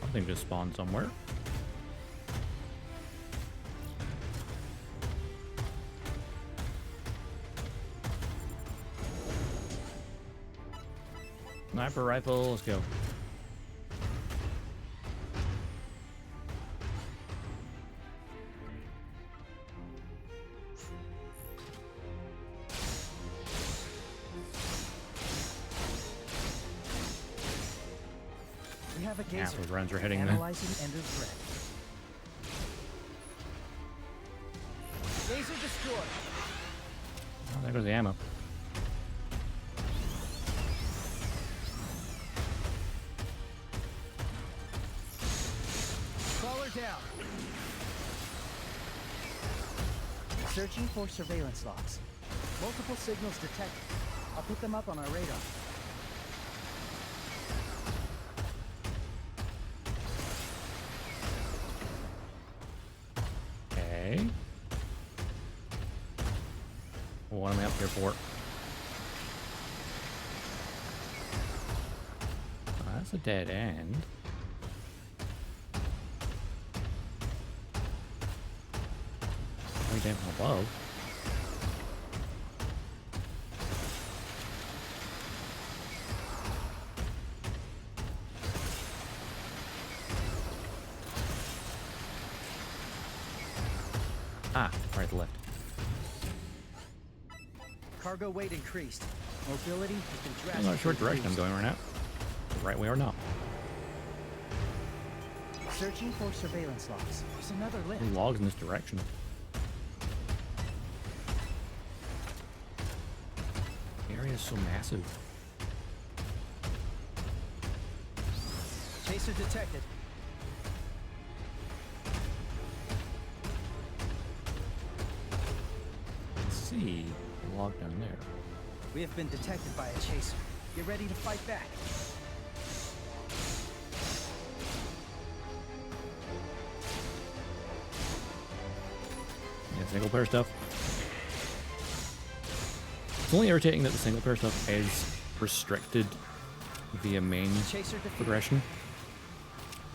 Speaker 1: Something just spawned somewhere. Sniper rifle, let's go.
Speaker 2: We have a
Speaker 1: Yeah,
Speaker 2: gazer.
Speaker 1: those rounds are hitting me.
Speaker 2: Analyzing Ender's threat. Gazer destroyed.
Speaker 1: Oh, there goes the ammo.
Speaker 2: Crawler down. Searching for surveillance logs. Multiple signals detected. I'll put them up on our radar.
Speaker 1: Okay. What am I up here for? Oh, that's a dead end. Way down from above. Ah, right to left.
Speaker 2: Cargo weight increased. Mobility has been
Speaker 1: I'm
Speaker 2: drastically
Speaker 1: not sure what direction I'm
Speaker 2: reduced.
Speaker 1: going right now. The right way or not.
Speaker 2: Searching for surveillance logs. There's another lift.
Speaker 1: Logs in this direction. The area is so massive.
Speaker 2: Chaser detected.
Speaker 1: Let's see. A log down there.
Speaker 2: We have been detected by a chaser. Get ready to fight back.
Speaker 1: Yeah, single player stuff. It's only irritating that the single player stuff is restricted via main
Speaker 2: Chaser defeated.
Speaker 1: progression.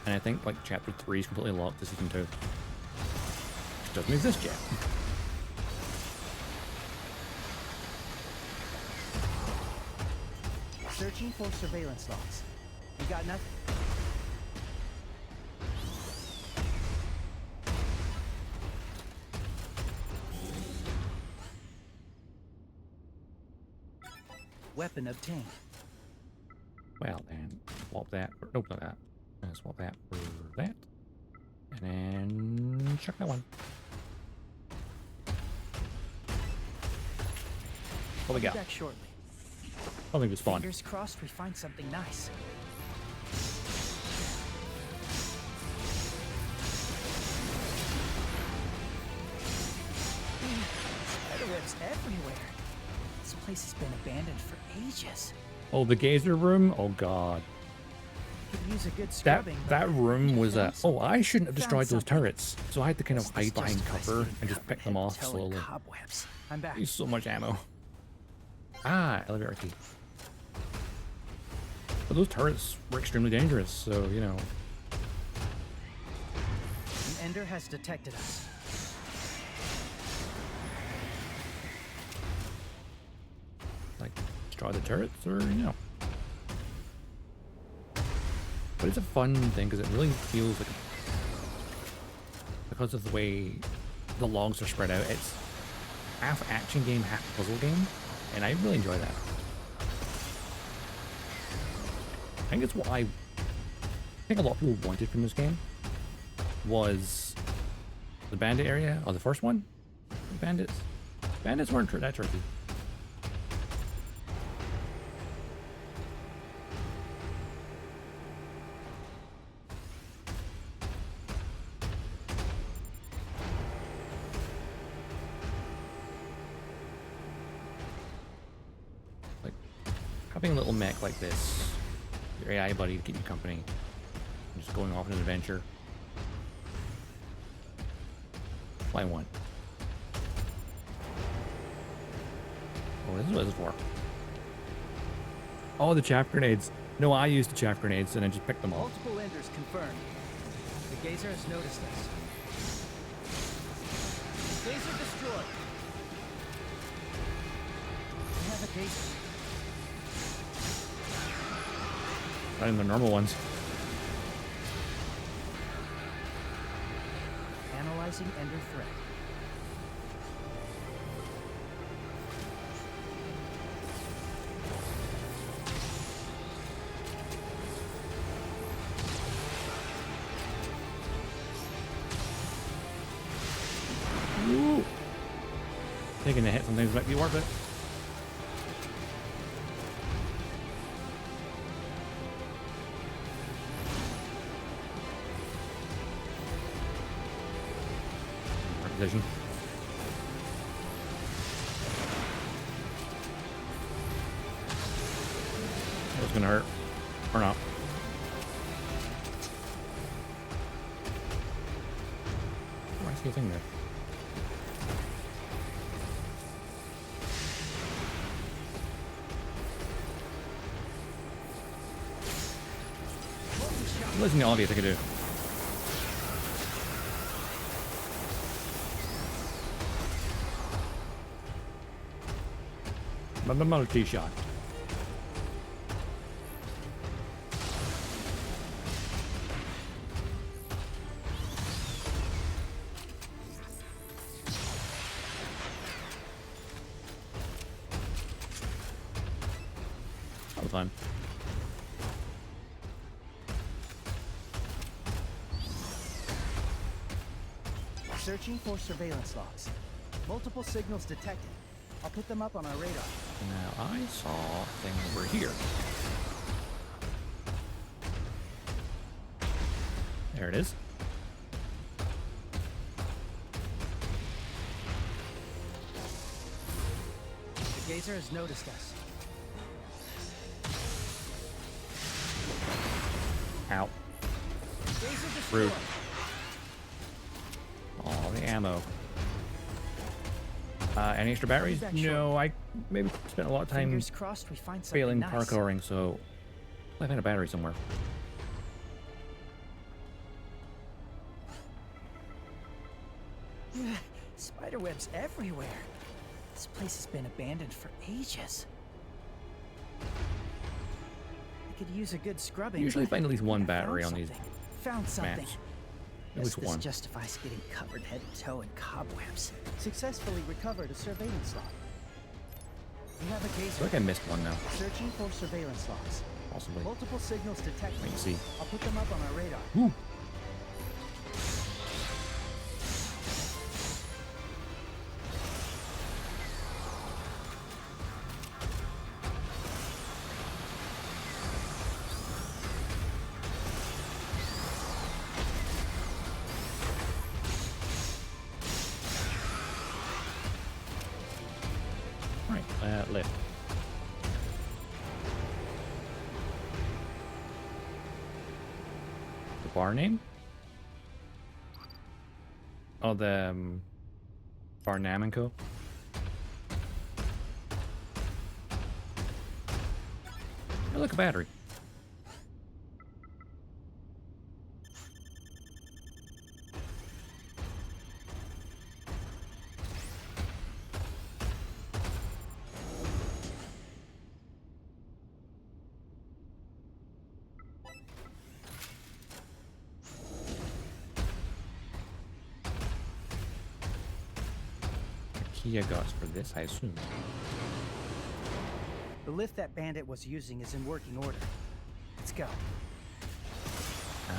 Speaker 1: And I think like chapter 3 is completely locked to season 2. Which doesn't exist yet.
Speaker 2: Searching for surveillance logs. We got nothing. Weapon obtained.
Speaker 1: Well, then swap that. For, nope, not that. And swap that for that. And then check that one. What we
Speaker 2: Be
Speaker 1: got?
Speaker 2: back shortly.
Speaker 1: Something to spawn.
Speaker 2: Fingers crossed we find something nice. Spiderwebs everywhere. This place has been abandoned for ages.
Speaker 1: Oh, the gazer room? Oh god.
Speaker 2: Could use a good
Speaker 1: That
Speaker 2: scrubbing. but
Speaker 1: that room was a... Oh, I shouldn't have
Speaker 2: Found
Speaker 1: destroyed those
Speaker 2: something.
Speaker 1: turrets. So I had to kind of
Speaker 2: this
Speaker 1: hide behind
Speaker 2: justifies
Speaker 1: cover
Speaker 2: getting
Speaker 1: and just pick them
Speaker 2: Cuphead
Speaker 1: off
Speaker 2: telling
Speaker 1: slowly.
Speaker 2: Cobwebs. I'm back.
Speaker 1: Use so much ammo. Ah, elevator key. But those turrets were extremely dangerous, so, you know.
Speaker 2: An Ender has detected us.
Speaker 1: Like, destroy the turrets, or, you know. But it's a fun thing, because it really feels like... Because of the way the logs are spread out, it's half action game, half puzzle game, and I really enjoy that. I think it's what I think a lot of people wanted from this game was the bandit area, or the first one. Bandits weren't that tricky. having a little mech like this, your AI buddy to keep you company, just going off on an adventure. Why one? Oh, this is what this is for. Oh, the chaff grenades. No, I used the chaff grenades and I just picked them all.
Speaker 2: Multiple enders confirmed. The Gazer has noticed us. Gazer destroyed. We have a Gazer.
Speaker 1: Not in the normal ones.
Speaker 2: Analyzing ender threat.
Speaker 1: Ooh. Taking the hit sometimes might be worth it. Position. That was gonna hurt. Or not. Oh, I see a thing there. Listen to obvious I could do. Multi-shot. That was fun.
Speaker 2: Searching for surveillance logs. Multiple signals detected. I'll put them up on our radar.
Speaker 1: Now I saw a thing over here. There it is.
Speaker 2: The Gazer has noticed us.
Speaker 1: Ow.
Speaker 2: Gazer
Speaker 1: Rude.
Speaker 2: destroyed.
Speaker 1: All the ammo. Any extra batteries? No, I maybe spent a lot of time
Speaker 2: Fingers crossed we find something
Speaker 1: failing
Speaker 2: nice.
Speaker 1: parkouring, so I found a battery somewhere.
Speaker 2: Spiderwebs everywhere. This place has been abandoned for ages. I could use a good scrubbing.
Speaker 1: Usually
Speaker 2: but
Speaker 1: find at least one
Speaker 2: I
Speaker 1: battery
Speaker 2: found
Speaker 1: on these
Speaker 2: something. Found something.
Speaker 1: maps. At
Speaker 2: Yes,
Speaker 1: least
Speaker 2: this
Speaker 1: one.
Speaker 2: justifies getting covered head to toe in cobwebs. Successfully recovered a surveillance log. We have a
Speaker 1: I feel
Speaker 2: Gazer.
Speaker 1: like I missed one now,
Speaker 2: Searching for surveillance logs.
Speaker 1: possibly.
Speaker 2: Multiple signals detected.
Speaker 1: Let me see.
Speaker 2: I'll put them up on our radar.
Speaker 1: Ooh. Right, left. The bar name? Oh, the Bar Nam & Co. Oh, look, a battery. Kia got for this, I assume.
Speaker 2: The lift that bandit was using is in working order. Let's go.
Speaker 1: Ah.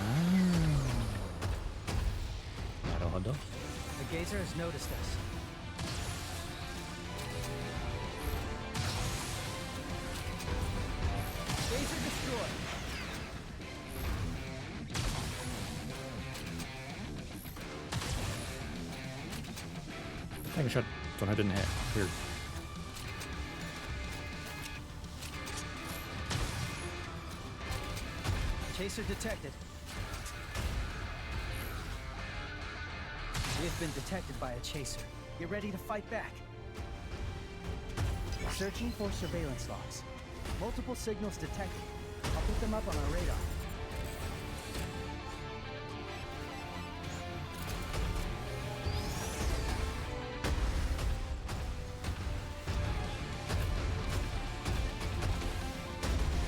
Speaker 1: Naruhodo.
Speaker 2: The Gazer has noticed us. Gazer destroyed.
Speaker 1: Take a shot. Don't I didn't hit. Weird.
Speaker 2: Chaser detected. We have been detected by a chaser. Get ready to fight back. Searching for surveillance logs. Multiple signals detected. I'll put them up on our radar.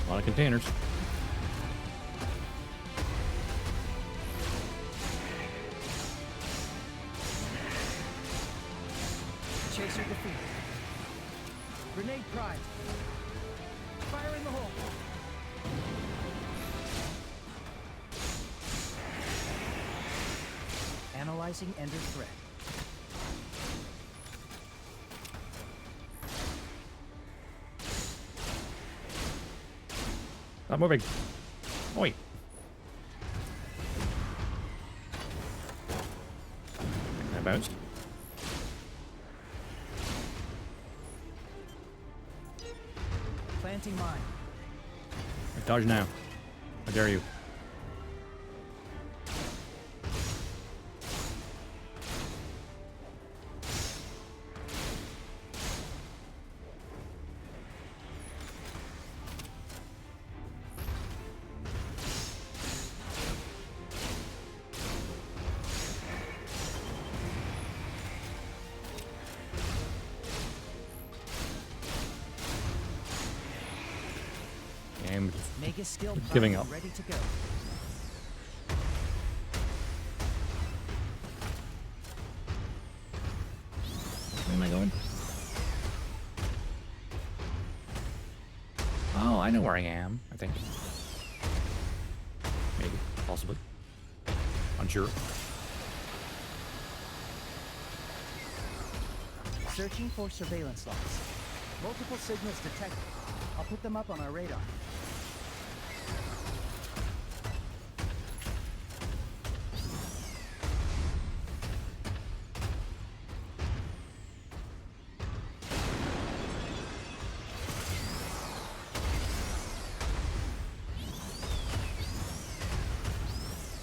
Speaker 1: A lot of containers.
Speaker 2: Chaser defeated. Grenade prime. Fire in the hole. Analyzing Ender threat.
Speaker 1: Stop moving. Oi. That bounced.
Speaker 2: Planting mine.
Speaker 1: Dodge now. How dare you? I'm
Speaker 2: Mega skill
Speaker 1: giving
Speaker 2: prime
Speaker 1: up.
Speaker 2: ready to go.
Speaker 1: Where am I going? Oh, I know where I am, I think. Maybe. Possibly. Unsure.
Speaker 2: Searching for surveillance logs. Multiple signals detected. I'll put them up on our radar.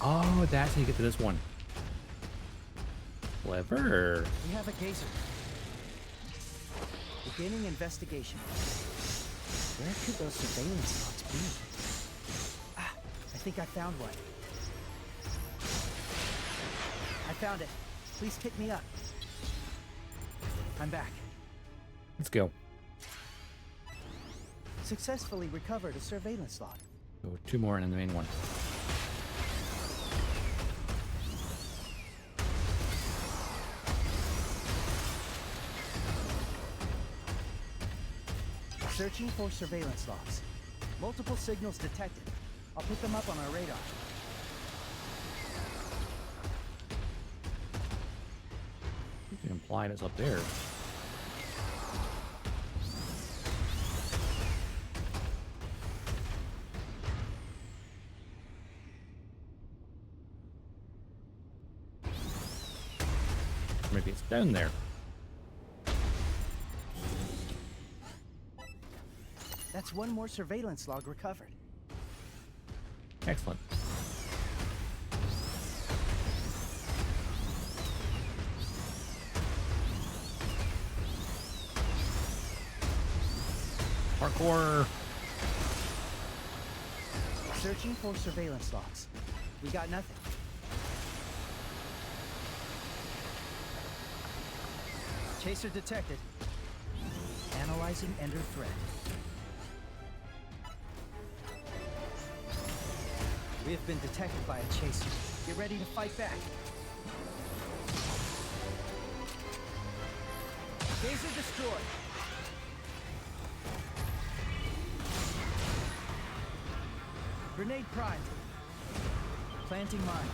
Speaker 1: Oh, that's how you get to this one. Clever.
Speaker 2: We have a gazer. Beginning investigation. Where could those surveillance logs be? Ah, I think I found one. I found it. Please pick me up. I'm back.
Speaker 1: Let's go.
Speaker 2: Successfully recovered a surveillance log.
Speaker 1: So 2 more and then the main one.
Speaker 2: Searching for surveillance logs. Multiple signals detected. I'll put them up on our radar.
Speaker 1: It's implied it's up there. Maybe it's down there.
Speaker 2: That's one more surveillance log recovered.
Speaker 1: Excellent. Parkour.
Speaker 2: Searching for surveillance logs. We got nothing. Chaser detected. Analyzing Ender threat. We have been detected by a chaser. Get ready to fight back. Gazer destroyed. Grenade primed. Planting mine.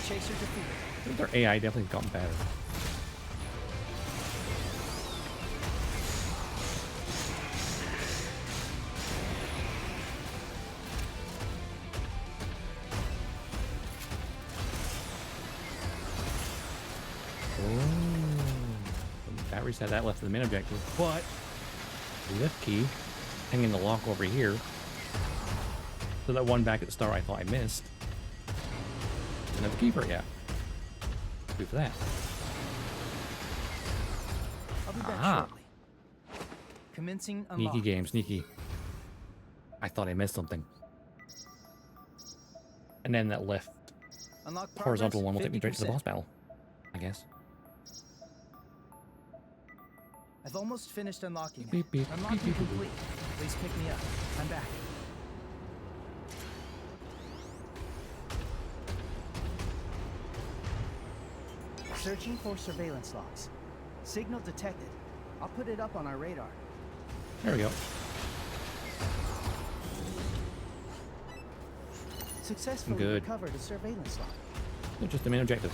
Speaker 2: Chaser defeated.
Speaker 1: I think their AI definitely gotten better. That reset that left for the main objective. What? lift key hanging the lock over here. So that one back at the start I thought I missed. Didn't have the key for it yet. Do for that.
Speaker 2: I'll be back
Speaker 1: Ah.
Speaker 2: shortly. Commencing unlock.
Speaker 1: Sneaky game, sneaky. I thought I missed something. And then that left
Speaker 2: Unlock
Speaker 1: horizontal
Speaker 2: progress,
Speaker 1: one will take me straight to the
Speaker 2: 50%.
Speaker 1: boss battle, I guess.
Speaker 2: I've almost finished unlocking it.
Speaker 1: Beep, beep,
Speaker 2: Unlocking
Speaker 1: beep, beep, beep, beep.
Speaker 2: complete. Please pick me up. I'm back. Searching for surveillance logs. Signal detected. I'll put it up on our radar.
Speaker 1: There we go.
Speaker 2: Successfully
Speaker 1: Good.
Speaker 2: recovered a surveillance log.
Speaker 1: It's just the main objective.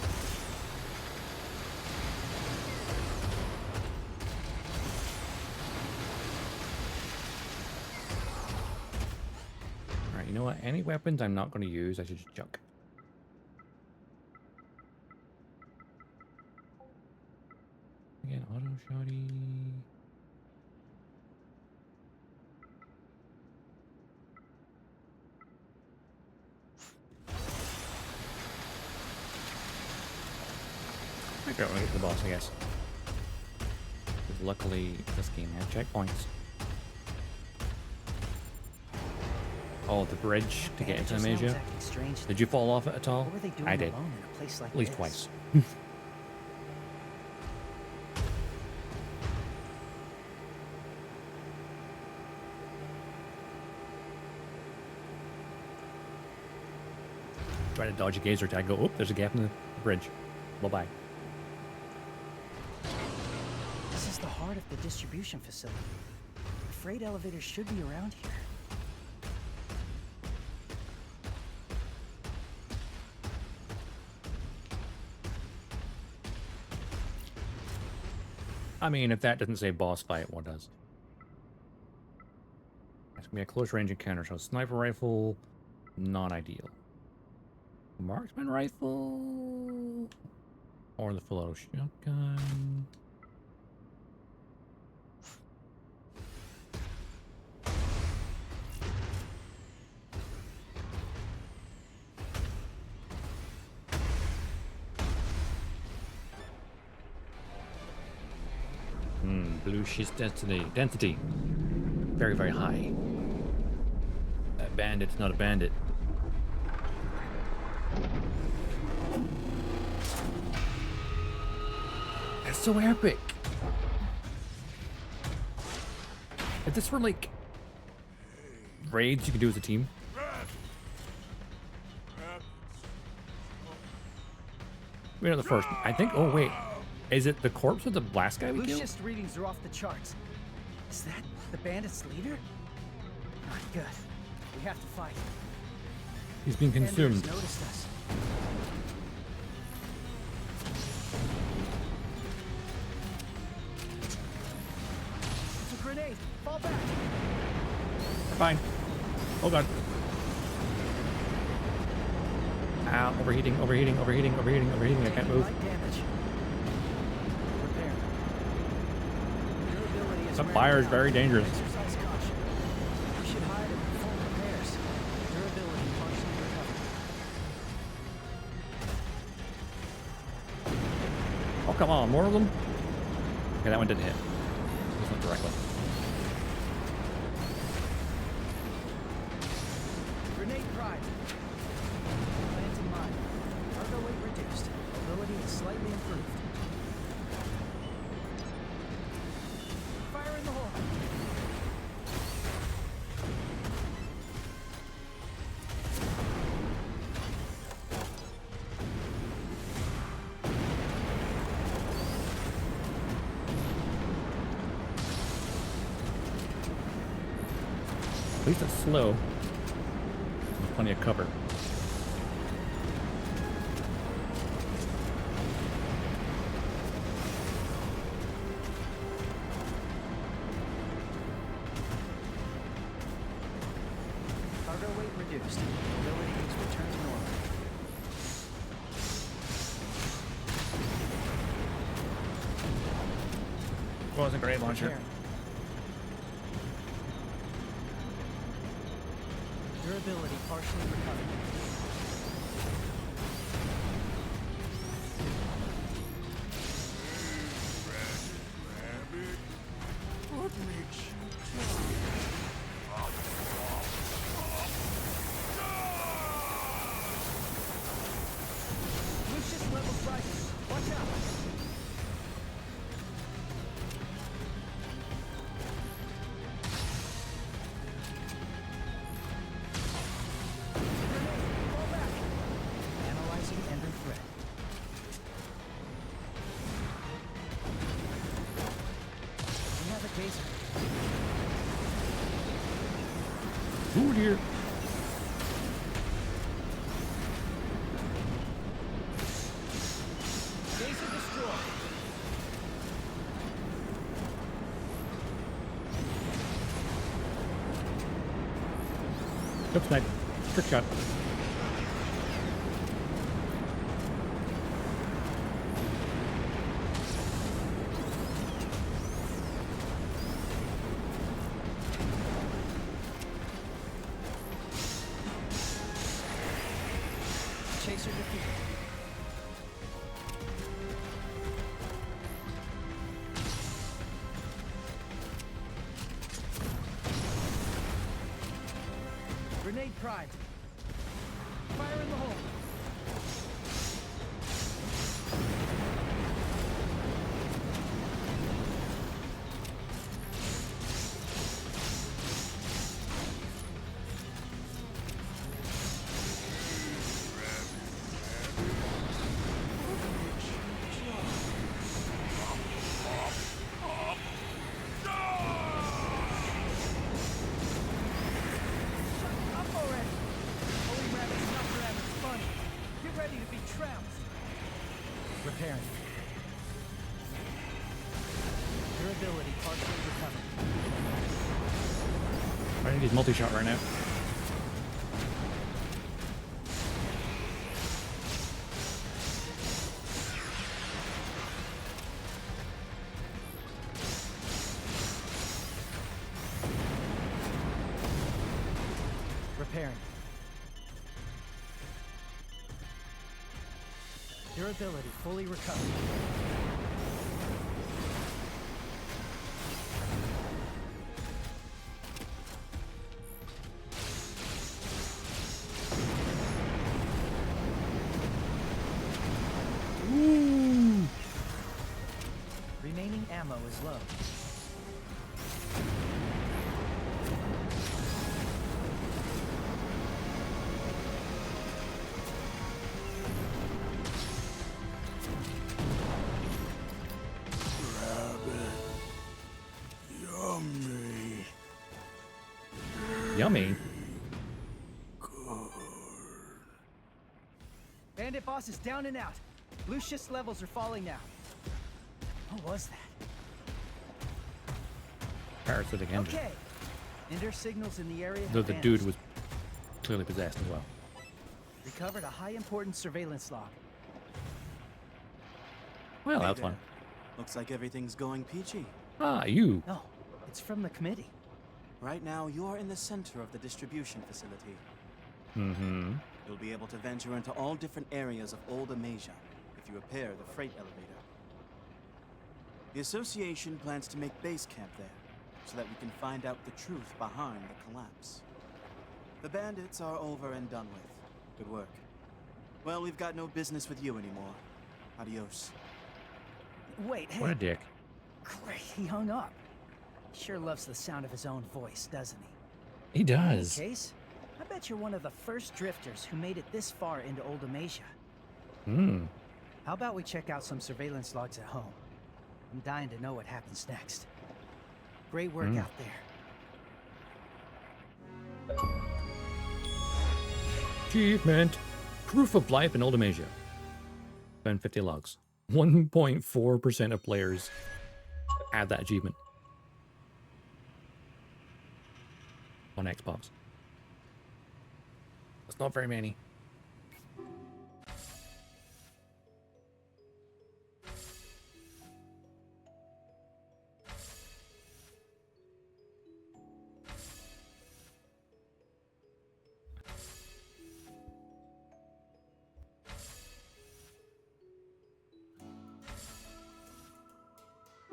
Speaker 1: Alright, you know what? Any weapons I'm not going to use, I should just chuck. Again, auto shotty. I don't want to get to the boss, I guess. Because luckily, this game has checkpoints. Oh, the bridge to get into
Speaker 2: Just now was
Speaker 1: Amasia.
Speaker 2: acting strange.
Speaker 1: Did you fall off it at all?
Speaker 2: What were they doing
Speaker 1: I did.
Speaker 2: alone in a place like
Speaker 1: At least
Speaker 2: this?
Speaker 1: twice. Try to dodge a gazer tag. Go, oh, there's a gap in the bridge. Bye-bye.
Speaker 2: This is the heart of the distribution facility. The freight elevators should be around here.
Speaker 1: I mean, if that doesn't say boss fight, what does? It's gonna be a close range encounter, so sniper rifle, not ideal. Marksman rifle, or the full auto shotgun. Blue shit's density. Very, very high. That bandit's not a bandit. That's so epic. If this were like raids you could do as a team. We're not the first. I think. Oh wait, is it the corpse of the last guy we killed?
Speaker 2: Lucius readings are off the charts. Is that the bandits' leader? Not good. We have to fight.
Speaker 1: He's being consumed.
Speaker 2: Enders noticed us. It's a grenade. Fall back.
Speaker 1: Fine. Oh god. Ow, overheating. I can't move.
Speaker 2: Light damage. Repair. Durability is
Speaker 1: That
Speaker 2: wearing
Speaker 1: fire is
Speaker 2: down.
Speaker 1: very dangerous.
Speaker 2: Exercise caution. We should hide and perform repairs. Durability partially recovered.
Speaker 1: Oh come on, more of them? Okay, that one didn't hit. At least not directly.
Speaker 2: Grenade prime. Planting mine. Cargo weight reduced. Mobility is slightly improved. Fire in the hole.
Speaker 1: At least it's slow. There's plenty of cover.
Speaker 2: Cargo weight reduced. Mobility is returned to normal.
Speaker 1: Wasn't great launcher.
Speaker 2: Repairing. Durability partially recovered. Lucius levels rising. Watch out. Fall back. Analyzing Ender threat. We have a taser.
Speaker 1: Ooh, dear.
Speaker 2: Taser destroyed.
Speaker 1: Nope, snipe. Trick shot.
Speaker 2: Chaser defeated. Grenade primed. Fire in the hole. Up already. Holy rabbits, not rabbits, fun. Get ready to be trounced. Repairing. Durability partially recovered.
Speaker 1: I need his multi-shot right now.
Speaker 2: Repairing. Durability fully recovered.
Speaker 1: Ooh.
Speaker 2: Remaining ammo is low.
Speaker 1: Yummy.
Speaker 2: Bandit boss is down and out. Lucius levels are falling now. What was that?
Speaker 1: Parasitic engine.
Speaker 2: Okay. Ender signals in the area
Speaker 1: Though
Speaker 2: have
Speaker 1: the dude
Speaker 2: vanished.
Speaker 1: was clearly possessed as well.
Speaker 2: Recovered a high importance surveillance log.
Speaker 1: Well,
Speaker 4: Hey
Speaker 1: that's
Speaker 4: there.
Speaker 1: fun.
Speaker 4: Looks like everything's going peachy.
Speaker 1: Ah, you.
Speaker 2: No, it's from the committee.
Speaker 4: Right now, you're in the center of the distribution facility.
Speaker 1: Mm-hmm.
Speaker 4: You'll be able to venture into all different areas of Old Amasia if you repair the freight elevator. The association plans to make base camp there, so that we can find out the truth behind the collapse. The bandits are over and done with. Good work. Well, we've got no business with you anymore. Adios.
Speaker 2: Wait, hey.
Speaker 1: What a dick.
Speaker 2: Great, he hung up. Sure loves the sound of his own voice, doesn't he?
Speaker 1: He does.
Speaker 2: Case, I bet you're one of the first drifters who made it this far into Old Amasia.
Speaker 1: Hmm.
Speaker 2: How about we check out some surveillance logs at home? I'm dying to know what happens next. Great work out there.
Speaker 1: Achievement. Proof of life in Old Amasia. Spend 50 logs. 1.4% of players had that achievement. On Xbox. That's not very many.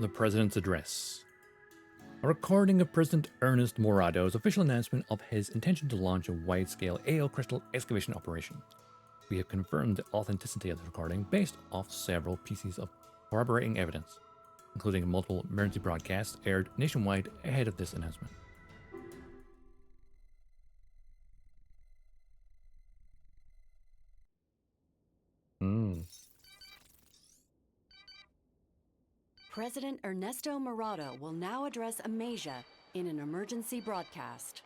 Speaker 1: the President's Address. A recording of President Ernest Morado's official announcement of his intention to launch a wide-scale AO crystal excavation operation. We have confirmed the authenticity of the recording based off several pieces of corroborating evidence, including multiple emergency broadcasts aired nationwide ahead of this announcement.
Speaker 5: President Ernesto Morado will now address Amasia in an emergency broadcast.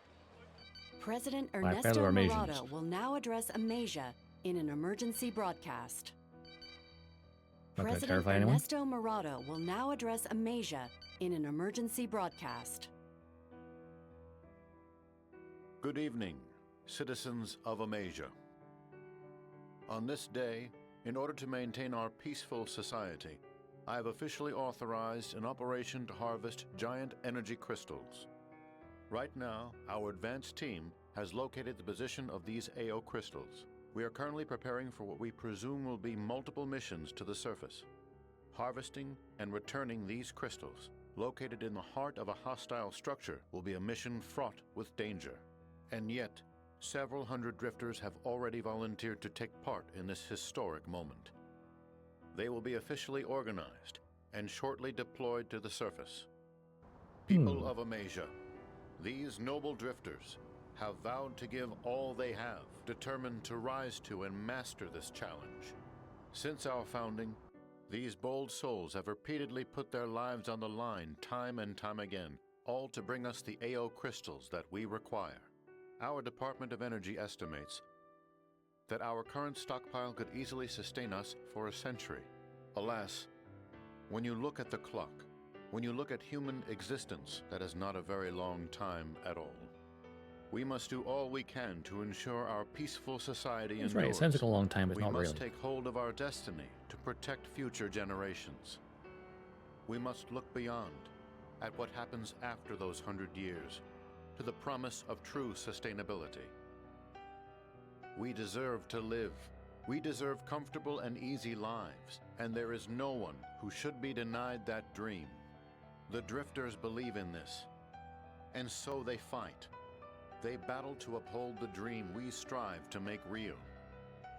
Speaker 5: President Ernesto Morado will now address Amasia in an emergency broadcast. President Ernesto Morado will now address Amasia in an emergency broadcast.
Speaker 6: Good evening, citizens of Amasia. On this day, in order to maintain our peaceful society, I have officially authorized an operation to harvest giant energy crystals. Right now, our advanced team has located the position of these AO crystals. We are currently preparing for what we presume will be multiple missions to the surface. Harvesting and returning these crystals, located in the heart of a hostile structure, will be a mission fraught with danger. And yet, several hundred drifters have already volunteered to take part in this historic moment. They will be officially organized and shortly deployed to the surface. People of Amasia, these noble drifters have vowed to give all they have, determined to rise to and master this challenge. Since our founding, these bold souls have repeatedly put their lives on the line time and time again, all to bring us the AO crystals that we require. Our Department of Energy estimates that our current stockpile could easily sustain us for a century. Alas, when you look at the clock, when you look at human existence, that is not a very long time at all. We must do all we can to ensure our peaceful society endures.
Speaker 1: That's right, it sounds like a long time, but not really.
Speaker 6: We must take hold of our destiny to protect future generations. We must look beyond at what happens after those 100 years, to the promise of true sustainability. We deserve to live. We deserve comfortable and easy lives, and there is no one who should be denied that dream. The drifters believe in this, and so they fight. They battle to uphold the dream we strive to make real.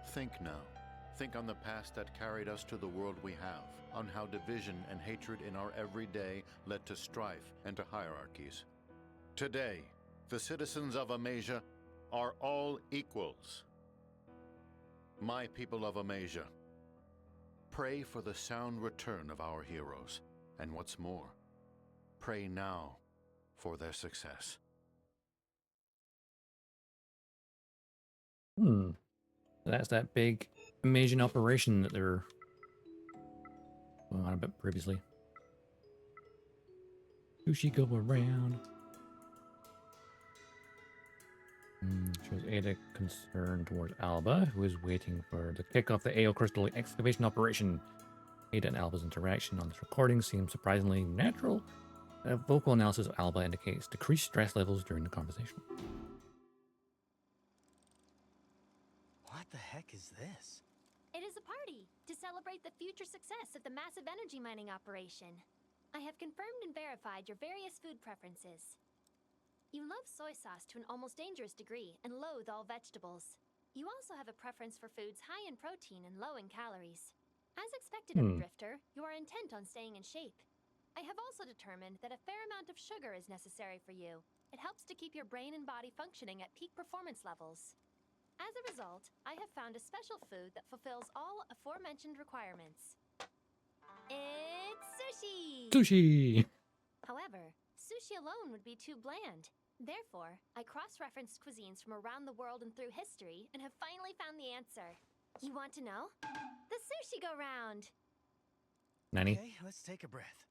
Speaker 6: Think now. Think on the past that carried us to the world we have, on how division and hatred in our everyday led to strife and to hierarchies. Today, the citizens of Amasia are all equals. My people of Amasia, pray for the sound return of our heroes, and what's more, pray now for their success.
Speaker 1: That's that big Amasian operation that they're going on about previously. Sushi go around. Shows Ada concern towards Alba, who is waiting for the kick off the AO crystal excavation operation. Ada and Alba's interaction on this recording seems surprisingly natural. A vocal analysis of Alba indicates decreased stress levels during the conversation.
Speaker 2: What the heck is this?
Speaker 3: It is a party to celebrate the future success of the massive energy mining operation. I have confirmed and verified your various food preferences. You love soy sauce to an almost dangerous degree and loathe all vegetables. You also have a preference for foods high in protein and low in calories. As expected of a drifter, you are intent on staying in shape. I have also determined that a fair amount of sugar is necessary for you. It helps to keep your brain and body functioning at peak performance levels. As a result, I have found a special food that fulfills all aforementioned requirements. It's sushi!
Speaker 1: Sushi!
Speaker 3: However, sushi alone would be too bland. Therefore, I cross-referenced cuisines from around the world and through history and have finally found the answer. You want to know? The sushi go-round!
Speaker 1: Nanny?
Speaker 2: Okay, let's take a breath.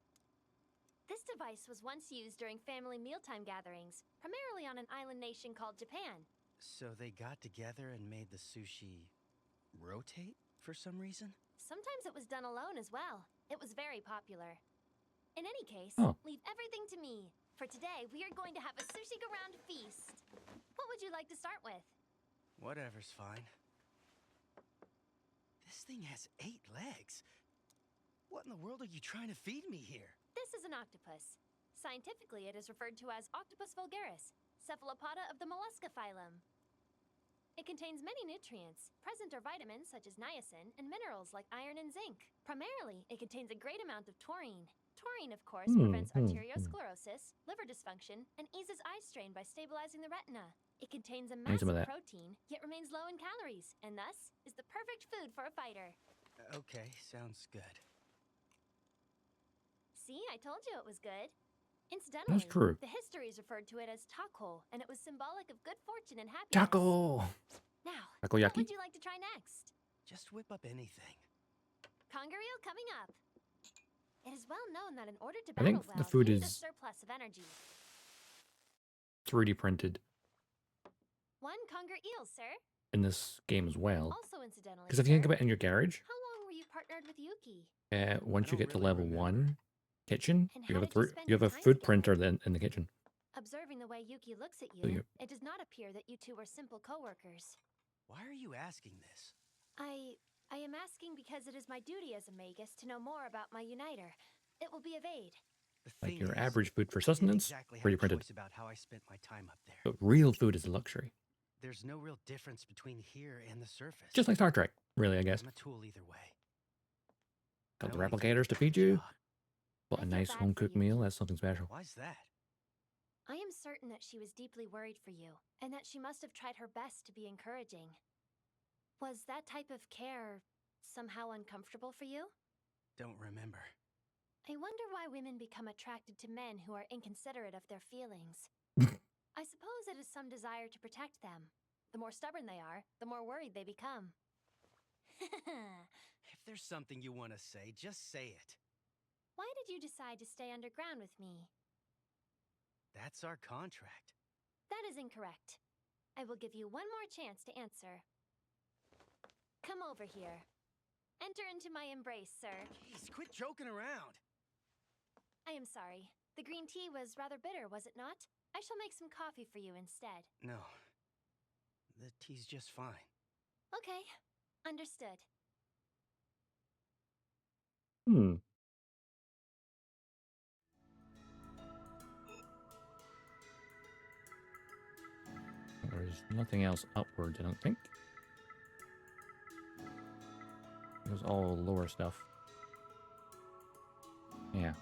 Speaker 3: This device was once used during family mealtime gatherings, primarily on an island nation called Japan.
Speaker 2: So they got together and made the sushi rotate for some reason?
Speaker 3: Sometimes it was done alone as well. It was very popular. In any case, leave everything to me. For today, we are going to have a sushi go-round feast. What would you like to start with?
Speaker 2: Whatever's fine. This thing has 8 legs. What in the world are you trying to feed me here?
Speaker 3: This is an octopus. Scientifically, it is referred to as Octopus vulgaris, cephalopoda of the mollusca phylum. It contains many nutrients. Present are vitamins such as niacin and minerals like iron and zinc. Primarily, it contains a great amount of taurine. Taurine, of course, prevents arteriosclerosis, liver dysfunction, and eases eye strain by stabilizing the retina. It contains a massive protein, yet remains low in calories, and thus is the perfect food for a fighter.
Speaker 2: Okay, sounds good.
Speaker 3: See, I told you it was good. Incidentally,
Speaker 1: That's true.
Speaker 3: the histories referred to it as taco, and it was symbolic of good fortune and happiness.
Speaker 1: Taco!
Speaker 3: Now, what
Speaker 1: Takoyaki?
Speaker 3: would you like to try next?
Speaker 2: Just whip up anything.
Speaker 3: Conger eel coming up. It is well known that in order to
Speaker 1: I think
Speaker 3: battle
Speaker 1: the
Speaker 3: well,
Speaker 1: food
Speaker 3: you need
Speaker 1: is
Speaker 3: a surplus of energy.
Speaker 1: 3D printed
Speaker 3: One conger eel, sir.
Speaker 1: in this game as well.
Speaker 3: Also incidentally,
Speaker 1: Because if you think
Speaker 3: sir,
Speaker 1: about it in your garage,
Speaker 3: how long were you partnered with Yuki?
Speaker 1: once you
Speaker 2: don't
Speaker 1: get to
Speaker 2: really
Speaker 1: level
Speaker 2: remember.
Speaker 1: 1 kitchen,
Speaker 3: And
Speaker 1: you
Speaker 3: how
Speaker 1: have a
Speaker 3: did you spend
Speaker 1: you have
Speaker 3: your
Speaker 1: a
Speaker 3: time
Speaker 1: food
Speaker 3: together?
Speaker 1: printer then in the kitchen.
Speaker 3: Observing the way Yuki looks at
Speaker 1: So
Speaker 3: you,
Speaker 1: you-
Speaker 3: it does not appear that you two were simple co-workers.
Speaker 2: Why are you asking this?
Speaker 3: I am asking because it is my duty as a magus to know more about my uniter. It will be of aid.
Speaker 2: The
Speaker 1: Like
Speaker 2: thing
Speaker 1: your
Speaker 2: is,
Speaker 1: average food for
Speaker 2: I didn't
Speaker 1: sustenance,
Speaker 2: exactly have
Speaker 1: 3D
Speaker 2: a
Speaker 1: printed.
Speaker 2: choice about how I spent my time up there.
Speaker 1: But real food is a luxury.
Speaker 2: There's no real difference between here and the surface.
Speaker 1: Just like Star Trek, really, I guess.
Speaker 2: I'm a tool either way.
Speaker 1: Got
Speaker 2: I
Speaker 1: the
Speaker 2: only do
Speaker 1: replicators to
Speaker 2: the
Speaker 1: feed you.
Speaker 2: job.
Speaker 1: But
Speaker 3: I
Speaker 1: a
Speaker 3: feel
Speaker 1: nice
Speaker 3: bad
Speaker 1: home
Speaker 3: for
Speaker 1: cooked
Speaker 3: you.
Speaker 1: meal, that's something special.
Speaker 2: Why's that?
Speaker 3: I am certain that she was deeply worried for you, and that she must have tried her best to be encouraging. Was that type of care somehow uncomfortable for you?
Speaker 2: Don't remember.
Speaker 3: I wonder why women become attracted to men who are inconsiderate of their feelings. I suppose it is some desire to protect them. The more stubborn they are, the more worried they become.
Speaker 2: If there's something you want to say, just say it.
Speaker 3: Why did you decide to stay underground with me?
Speaker 2: That's our contract.
Speaker 3: That is incorrect. I will give you one more chance to answer. Come over here. Enter into my embrace, sir.
Speaker 2: Jeez, quit joking around.
Speaker 3: I am sorry. The green tea was rather bitter, was it not? I shall make some coffee for you instead.
Speaker 2: No. The tea's just fine.
Speaker 3: Okay. Understood.
Speaker 1: There's nothing else upwards, I don't think. It was all lower stuff. Yeah.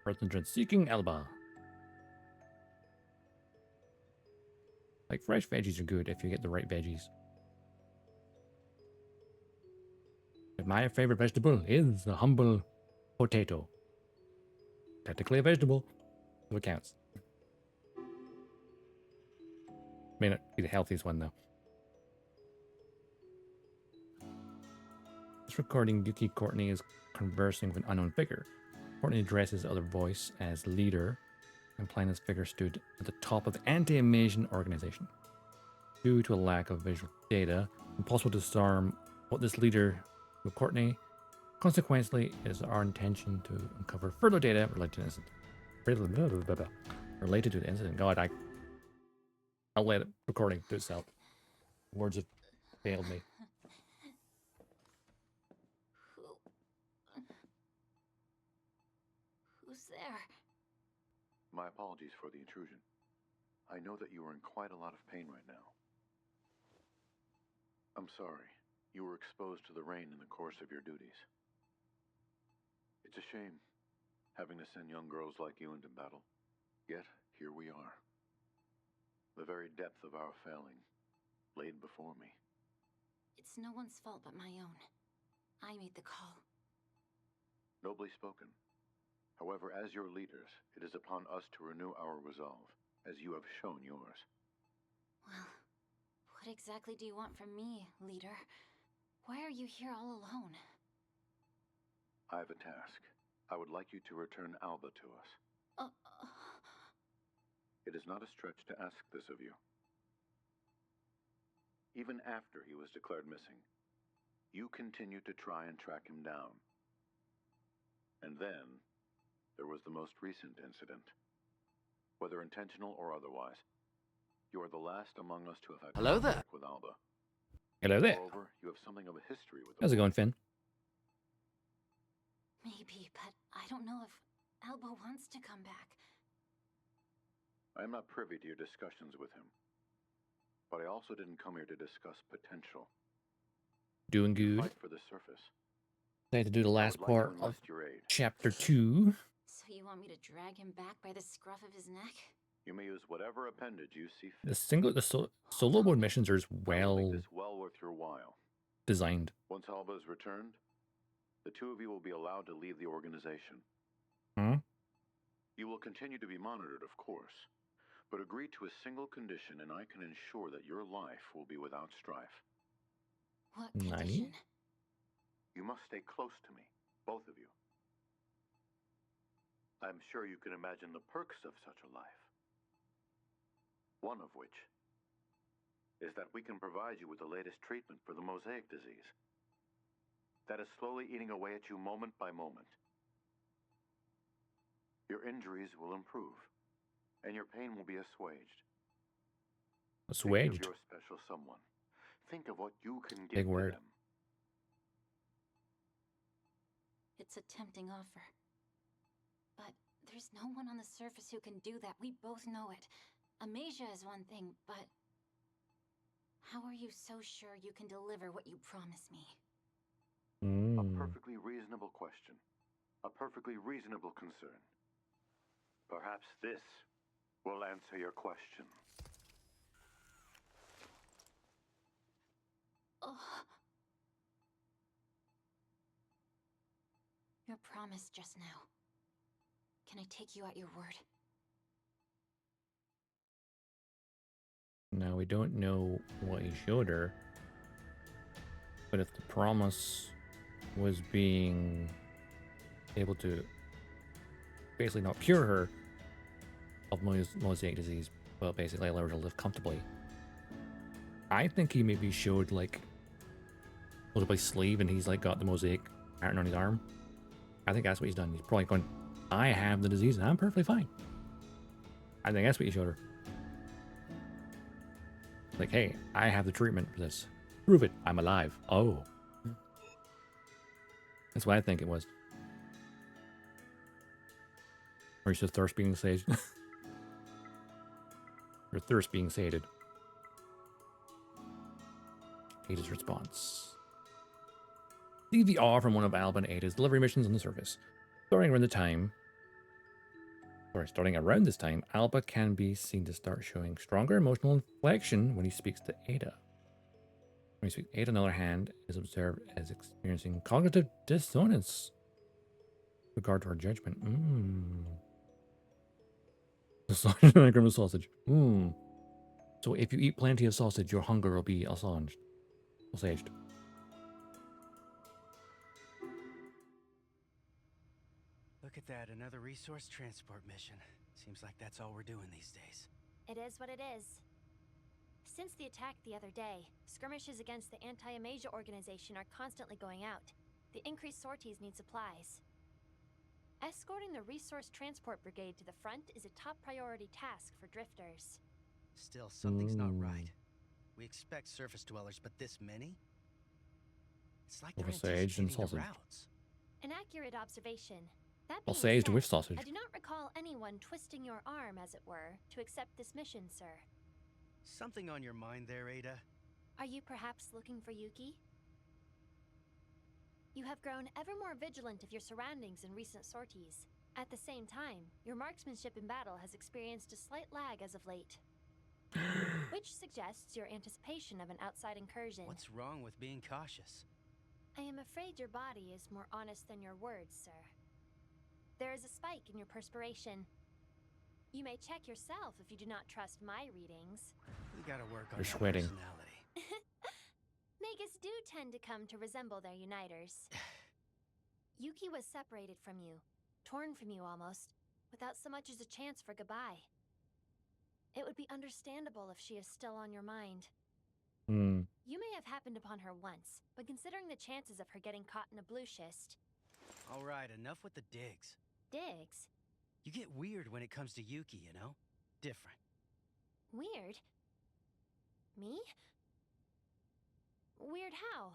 Speaker 1: President seeking Alba. Like, fresh veggies are good if you get the right veggies. But my favorite vegetable is the humble potato. Technically a vegetable, so it counts. May not be the healthiest one, though. This recording, Yuki Courtney is conversing with an unknown figure. Courtney addresses the other voice as leader, implying this figure stood at the top of the anti-Amasian organization. Due to a lack of visual data, impossible to discern what this leader with Courtney. Consequently, it is our intention to uncover further data related to the incident. Related to the incident. God, I'll let it recording do itself. Words have failed me.
Speaker 3: Who's there?
Speaker 6: My apologies for the intrusion. I know that you are in quite a lot of pain right now. I'm sorry. You were exposed to the rain in the course of your duties. It's a shame, having to send young girls like you into battle. Yet, here we are. The very depth of our failing laid before me.
Speaker 3: It's no one's fault but my own. I made the call.
Speaker 6: Nobly spoken. However, as your leaders, it is upon us to renew our resolve, as you have shown yours.
Speaker 3: Well, what exactly do you want from me, leader? Why are you here all alone?
Speaker 6: I have a task. I would like you to return Alba to us. It is not a stretch to ask this of you. Even after he was declared missing, you continued to try and track him down. And then, there was the most recent incident. Whether intentional or otherwise, you are the last among us to have had
Speaker 2: Hello there.
Speaker 6: contact with Alba.
Speaker 1: Hello there.
Speaker 6: Moreover, you have something of a history with
Speaker 1: How's it going, Finn?
Speaker 7: Maybe, but I don't know if Alba wants to come back.
Speaker 6: I am not privy to your discussions with him. But I also didn't come here to discuss potential.
Speaker 1: Doing good.
Speaker 6: Fight for the surface.
Speaker 1: I had to do the last
Speaker 6: like
Speaker 1: part of
Speaker 6: your aid.
Speaker 1: chapter 2.
Speaker 7: So you want me to drag him back by the scruff of his neck?
Speaker 6: You may use whatever appendage you see fit.
Speaker 1: The solo mode missions are
Speaker 6: Well worth your while.
Speaker 1: designed.
Speaker 6: Once Alba is returned, the two of you will be allowed to leave the organization.
Speaker 1: Huh?
Speaker 6: You will continue to be monitored, of course, but agree to a single condition, and I can ensure that your life will be without strife.
Speaker 7: What
Speaker 1: Nani?
Speaker 7: condition?
Speaker 6: You must stay close to me, both of you. I'm sure you can imagine the perks of such a life. One of which is that we can provide you with the latest treatment for the mosaic disease that is slowly eating away at you moment by moment. Your injuries will improve, and your pain will be assuaged.
Speaker 1: Assuaged.
Speaker 6: Think of your special someone. Think of what you can
Speaker 1: Big
Speaker 6: give to
Speaker 1: word.
Speaker 6: them.
Speaker 7: It's a tempting offer. But there's no one on the surface who can do that. We both know it. Amasia is one thing, but how are you so sure you can deliver what you promise me?
Speaker 6: A perfectly reasonable question. A perfectly reasonable concern. Perhaps this will answer your question.
Speaker 7: Oh. Your promise just now. Can I take you at your word?
Speaker 1: Now, we don't know what he showed her, but if the promise was being able to basically not cure her of mosaic disease, but basically allow her to live comfortably, I think he maybe showed like multiple sleeve and he's like got the mosaic pattern on his arm. I think that's what he's done. He's probably going, I have the disease and I'm perfectly fine. I think that's what he showed her. Like, hey, I have the treatment for this. Prove it. I'm alive. Oh. That's what I think it was. Or he's just thirst being sated. Or thirst being sated. Ada's response. DVR from one of Alba and Ada's delivery missions on the surface. Starting around this time, Alba can be seen to start showing stronger emotional inflection when he speaks to Ada. When he speaks to Ada, on the other hand, is observed as experiencing cognitive dissonance with regard to her judgment. Diagram of sausage. So if you eat plenty of sausage, your hunger will be assuaged.
Speaker 2: Look at that, another resource transport mission. Seems like that's all we're doing these days.
Speaker 3: It is what it is. Since the attack the other day, skirmishes against the Anti-Amasia organization are constantly going out. The increased sorties need supplies. Escorting the resource transport brigade to the front is a top priority task for drifters.
Speaker 2: Still, something's not right. We expect surface dwellers, but this many? It's like they're
Speaker 1: Sausage and
Speaker 2: anticipating the
Speaker 1: sausage.
Speaker 2: routes.
Speaker 3: An accurate observation. That
Speaker 1: Well,
Speaker 3: being
Speaker 1: saged with
Speaker 3: said,
Speaker 1: sausage.
Speaker 3: I do not recall anyone twisting your arm, as it were, to accept this mission, sir.
Speaker 2: Something on your mind there, Ada?
Speaker 3: Are you perhaps looking for Yuki? You have grown ever more vigilant of your surroundings in recent sorties. At the same time, your marksmanship in battle has experienced a slight lag as of late. Which suggests your anticipation of an outside incursion.
Speaker 2: What's wrong with being cautious?
Speaker 3: I am afraid your body is more honest than your words, sir. There is a spike in your perspiration. You may check yourself if you do not trust my readings.
Speaker 2: We gotta work on
Speaker 1: You're
Speaker 2: that
Speaker 1: sweating.
Speaker 2: personality.
Speaker 3: Magus do tend to come to resemble their uniters. Yuki was separated from you, torn from you almost, without so much as a chance for goodbye. It would be understandable if she is still on your mind. You may have happened upon her once, but considering the chances of her getting caught in a blue schist...
Speaker 2: All right, enough with the digs.
Speaker 3: Digs?
Speaker 2: You get weird when it comes to Yuki, you know? Different.
Speaker 3: Weird? Me? Weird how?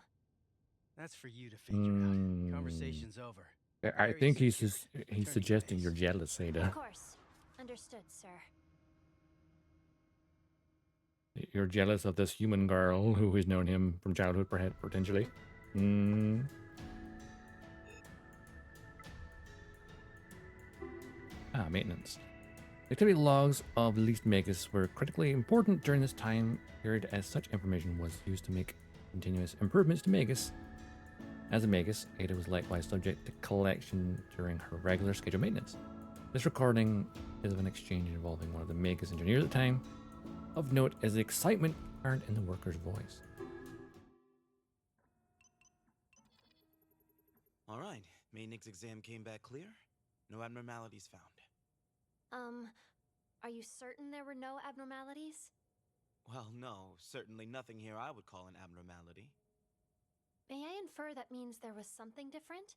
Speaker 2: That's for you to figure out. Conversation's over.
Speaker 1: I
Speaker 2: Area's
Speaker 1: think he's
Speaker 2: secure.
Speaker 1: he's
Speaker 2: Return to your
Speaker 1: suggesting you're
Speaker 2: base.
Speaker 1: jealous,
Speaker 3: Of
Speaker 1: Ada.
Speaker 3: course. Understood, sir.
Speaker 1: You're jealous of this human girl who has known him from childhood, perhaps, potentially. Maintenance. The activity logs of leased Magus were critically important during this time period, as such information was used to make continuous improvements to Magus. As a Magus, Ada was likewise subject to collection during her regular scheduled maintenance. This recording is of an exchange involving one of the Magus engineers at the time. Of note is the excitement apparent in the worker's voice.
Speaker 4: All right, Maintenance exam came back clear. No abnormalities found.
Speaker 3: Are you certain there were no abnormalities?
Speaker 4: Well, no, certainly nothing here I would call an abnormality.
Speaker 3: May I infer that means there was something different?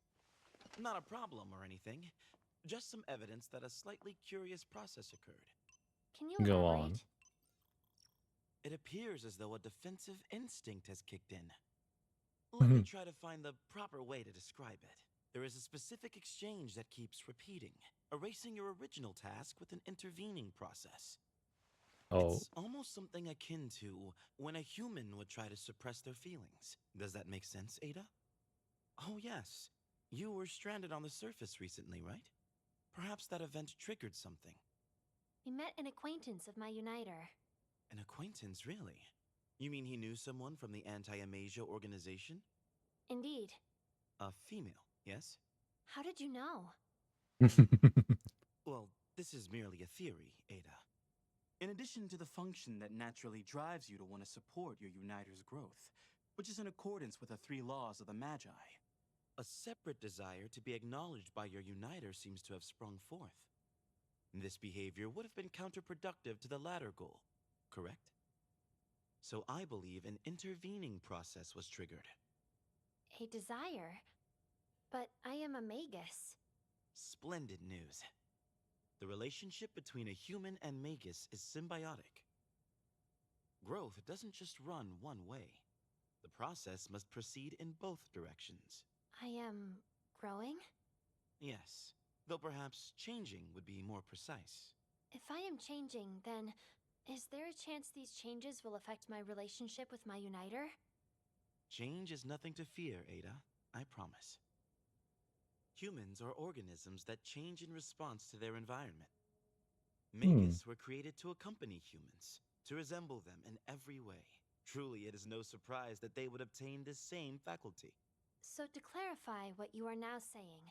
Speaker 4: Not a problem or anything. Just some evidence that a slightly curious process occurred.
Speaker 3: Can you
Speaker 1: Go
Speaker 3: elaborate?
Speaker 1: on.
Speaker 4: It appears as though a defensive instinct has kicked in. Let me try to find the proper way to describe it. There is a specific exchange that keeps repeating, erasing your original task with an intervening process.
Speaker 1: Oh,
Speaker 4: It's almost something akin to when a human would try to suppress their feelings. Does that make sense, Ada? Oh yes, you were stranded on the surface recently, right? Perhaps that event triggered something.
Speaker 3: We met an acquaintance of my uniter.
Speaker 4: An acquaintance, really? You mean he knew someone from the Anti-Amasia organization?
Speaker 3: Indeed.
Speaker 4: A female, yes?
Speaker 3: How did you know?
Speaker 4: Well, this is merely a theory, Ada. In addition to the function that naturally drives you to want to support your uniter's growth, which is in accordance with the 3 laws of the Magi, a separate desire to be acknowledged by your uniter seems to have sprung forth. This behavior would have been counterproductive to the latter goal, correct? So I believe an intervening process was triggered.
Speaker 3: A desire? But I am a Magus.
Speaker 4: Splendid news. The relationship between a human and Magus is symbiotic. Growth doesn't just run one way. The process must proceed in both directions.
Speaker 3: I am growing?
Speaker 4: Yes, though perhaps changing would be more precise.
Speaker 3: If I am changing, then is there a chance these changes will affect my relationship with my uniter?
Speaker 4: Change is nothing to fear, Ada. I promise. Humans are organisms that change in response to their environment. Magus were created to accompany humans, to resemble them in every way. Truly, it is no surprise that they would obtain this same faculty.
Speaker 3: So to clarify what you are now saying,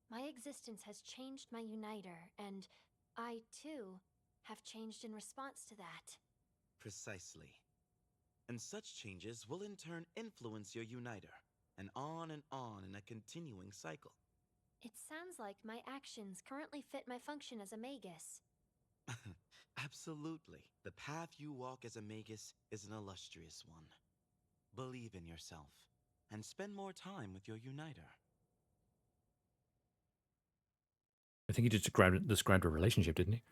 Speaker 3: my existence has changed my uniter, and I, too, have changed in response to that.
Speaker 4: Precisely. And such changes will in turn influence your uniter, and on in a continuing cycle.
Speaker 3: It sounds like my actions currently fit my function as a Magus.
Speaker 4: Absolutely. The path you walk as a Magus is an illustrious one. Believe in yourself, and spend more time with your uniter.
Speaker 1: I think he just described a relationship, didn't he?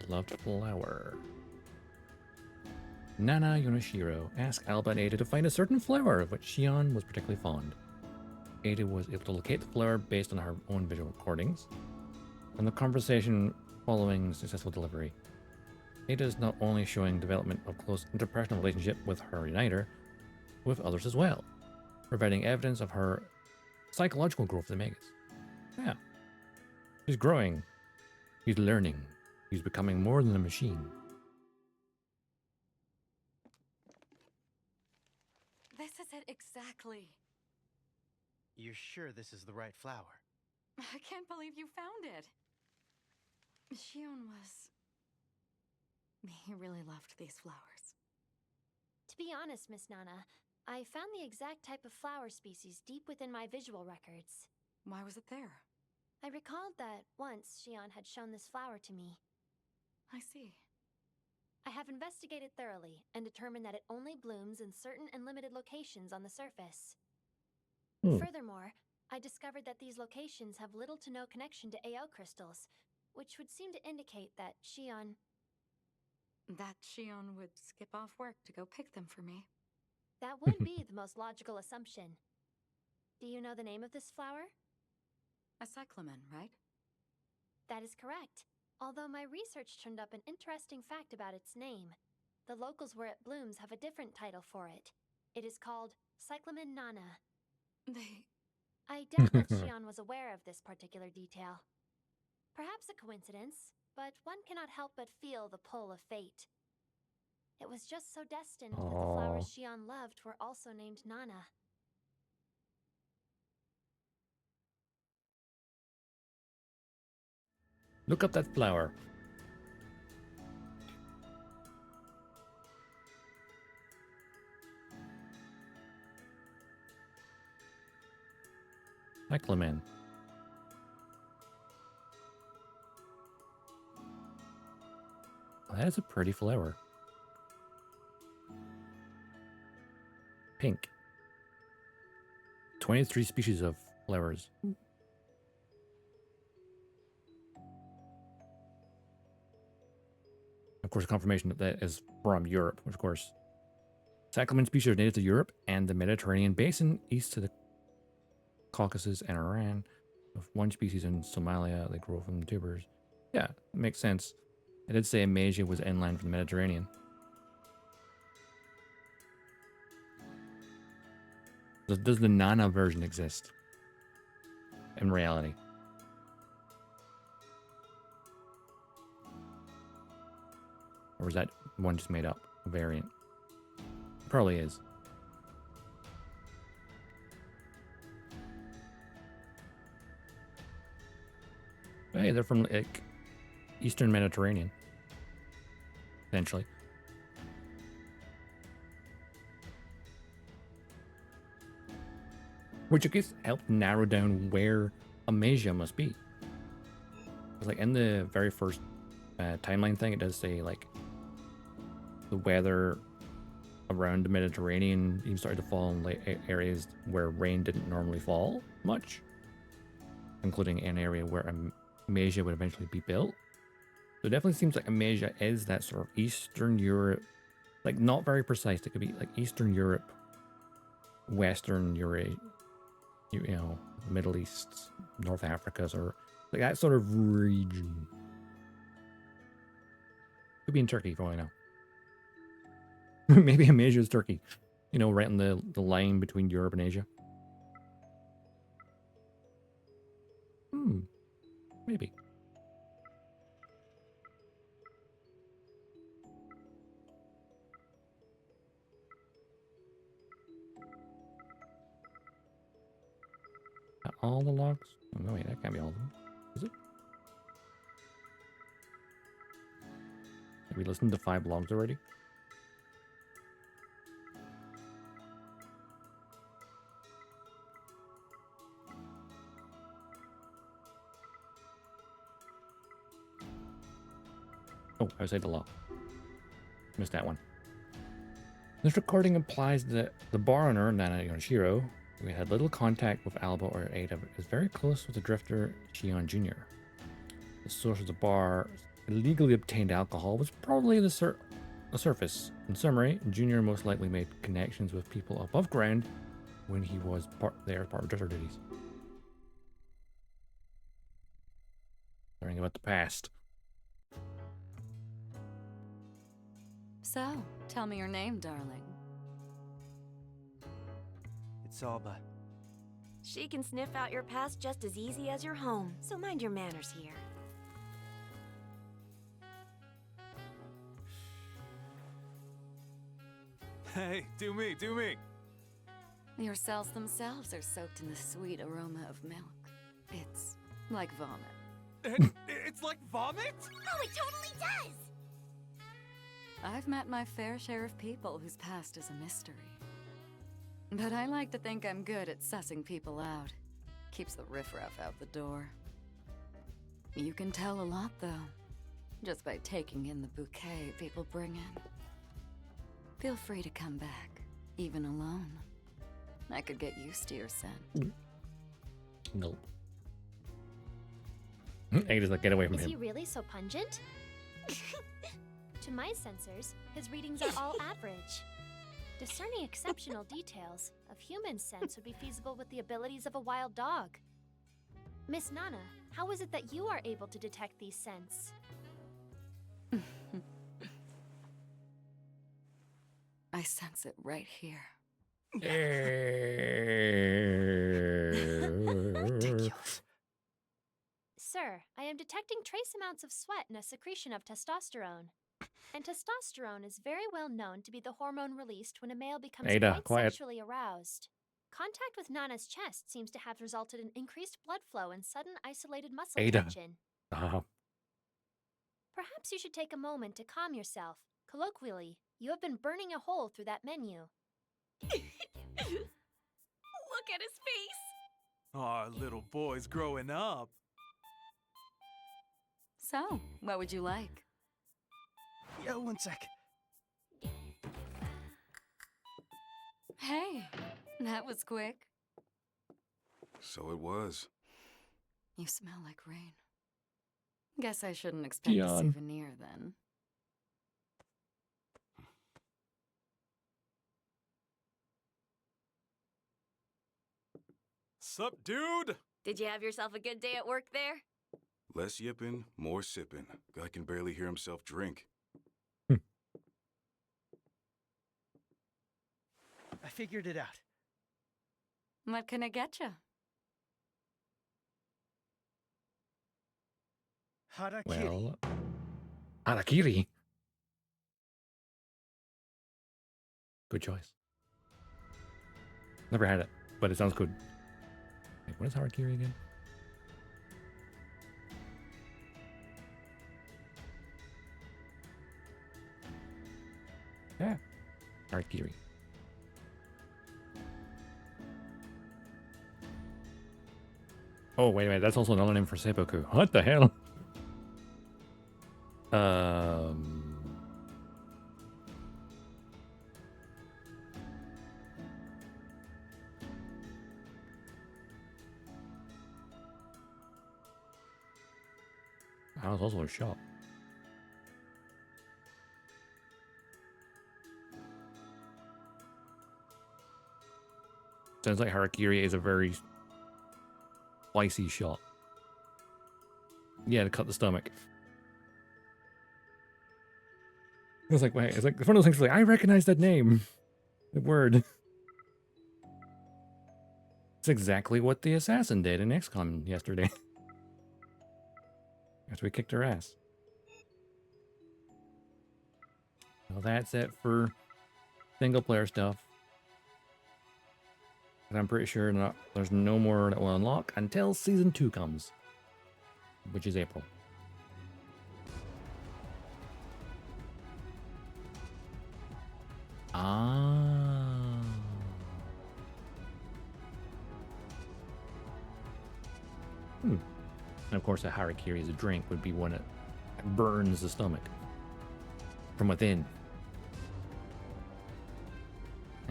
Speaker 1: Loved flower. Nana Yonoshiro asked Alba and Ada to find a certain flower of which Shion was particularly fond. Ada was able to locate the flower based on her own visual recordings. And the conversation following successful delivery, Ada is not only showing development of close interpersonal relationship with her uniter, with others as well, providing evidence of her psychological growth as a Magus. Yeah. He's growing. He's learning. He's becoming more than a machine.
Speaker 5: This is it exactly.
Speaker 2: You're sure this is the right flower?
Speaker 5: I can't believe you found it. Shion was... He really loved these flowers.
Speaker 3: To be honest, Miss Nana, I found the exact type of flower species deep within my visual records.
Speaker 5: Why was it there?
Speaker 3: I recalled that once Shion had shown this flower to me.
Speaker 5: I see.
Speaker 3: I have investigated thoroughly and determined that it only blooms in certain and limited locations on the surface. Furthermore, I discovered that these locations have little to no connection to AO crystals, which would seem to indicate that Shion...
Speaker 7: That Shion would skip off work to go pick them for me.
Speaker 3: That would be the most logical assumption. Do you know the name of this flower?
Speaker 7: A cyclamen, right?
Speaker 3: That is correct. Although my research turned up an interesting fact about its name. The locals where it blooms have a different title for it. It is called Cyclamen Nana. I doubt that Shion was aware of this particular detail. Perhaps a coincidence, but one cannot help but feel the pull of fate. It was just so destined that the flowers Shion loved were also named Nana.
Speaker 1: Look up that flower. Cyclamen. That is a pretty flower. Pink. 23 species of flowers. Of course, confirmation that is from Europe, of course. Cyclamen species are native to Europe and the Mediterranean basin, east to the Caucasus and Iran. With one species in Somalia, they grow from tubers. Yeah, it makes sense. I did say Amasia was inland from the Mediterranean. Does the Nana version exist in reality? Or is that one just made up, a variant? Probably is. Hey, they're from like Eastern Mediterranean, essentially. Which I guess helped narrow down where Amasia must be. Like in the very first timeline thing, it does say like the weather around the Mediterranean even started to fall in areas where rain didn't normally fall much, including an area where Amasia would eventually be built. So it definitely seems like Amasia is that sort of Eastern Europe, like not very precise. It could be like Eastern Europe, Western Europe, you know, Middle East, North Africa, or like that sort of region. Could be in Turkey, for all I know. Maybe Amasia is Turkey. You know, right on the line between Europe and Asia. Maybe. All the logs? Oh, no, wait, that can't be all of them. Is it? Have we listened to 5 logs already? Oh, I said the log. Missed that one. This recording implies that the bar owner, Nana Yoshiro, who had little contact with Alba or Ada, is very close with the drifter Shion Jr. The source of the bar's illegally obtained alcohol was probably the surface. In summary, Jr. most likely made connections with people above ground when he was part of drifter duties. Learning about the past.
Speaker 5: So, tell me your name, darling.
Speaker 2: It's Alba.
Speaker 8: She can sniff out your past just as easy as your home, so mind your manners here.
Speaker 9: Hey, do me, do me!
Speaker 5: Your cells themselves are soaked in the sweet aroma of milk. It's like vomit.
Speaker 9: It's like vomit?
Speaker 8: Oh, it totally does!
Speaker 5: I've met my fair share of people whose past is a mystery. But I like to think I'm good at sussing people out. Keeps the riffraff out the door. You can tell a lot, though, just by taking in the bouquet people bring in. Feel free to come back, even alone. I could get used to your scent.
Speaker 1: Nope. Ada's like, get away from
Speaker 3: Is
Speaker 1: him.
Speaker 3: he really so pungent? To my sensors, his readings are all average. Discerning exceptional details of human sense would be feasible with the abilities of a wild dog. Miss Nana, how is it that you are able to detect these scents?
Speaker 5: I sense it right here.
Speaker 2: Ridiculous.
Speaker 3: Sir, I am detecting trace amounts of sweat and a secretion of testosterone. And testosterone is very well known to be the hormone released when a male becomes
Speaker 1: Ada,
Speaker 3: quite
Speaker 1: quiet.
Speaker 3: sexually aroused. Contact with Nana's chest seems to have resulted in increased blood flow and sudden isolated muscle
Speaker 1: Ada.
Speaker 3: tension. Perhaps you should take a moment to calm yourself. Colloquially, you have been burning a hole through that menu.
Speaker 8: Look at his face.
Speaker 9: Our little boy's growing up.
Speaker 5: So, what would you like?
Speaker 2: Yeah, one sec.
Speaker 5: Hey, that was quick.
Speaker 10: So it was.
Speaker 5: You smell like rain. Guess I shouldn't expect a
Speaker 1: Dion.
Speaker 5: souvenir then.
Speaker 9: Sup, dude?
Speaker 8: Did you have yourself a good day at work there?
Speaker 10: Less yipping, more sipping. Guy can barely hear himself drink.
Speaker 2: I figured it out.
Speaker 5: What can I get you?
Speaker 2: Harakiri.
Speaker 1: Well, harakiri. Good choice. Never had it, but it sounds good. Wait, what is harakiri again? Yeah, harakiri. Oh, wait a minute. That's also another name for seppuku. What the hell? That was also a shop. Sounds like harakiri is a very spicy shot. Yeah, to cut the stomach. I was like, wait, it's like one of those things like, I recognize that name. The word. It's exactly what the assassin did in XCOM yesterday. After we kicked her ass. Well, that's it for single player stuff. And I'm pretty sure there's no more that will unlock until Season 2 comes. Which is April. Ah. And of course, a harakiri as a drink would be one that burns the stomach from within.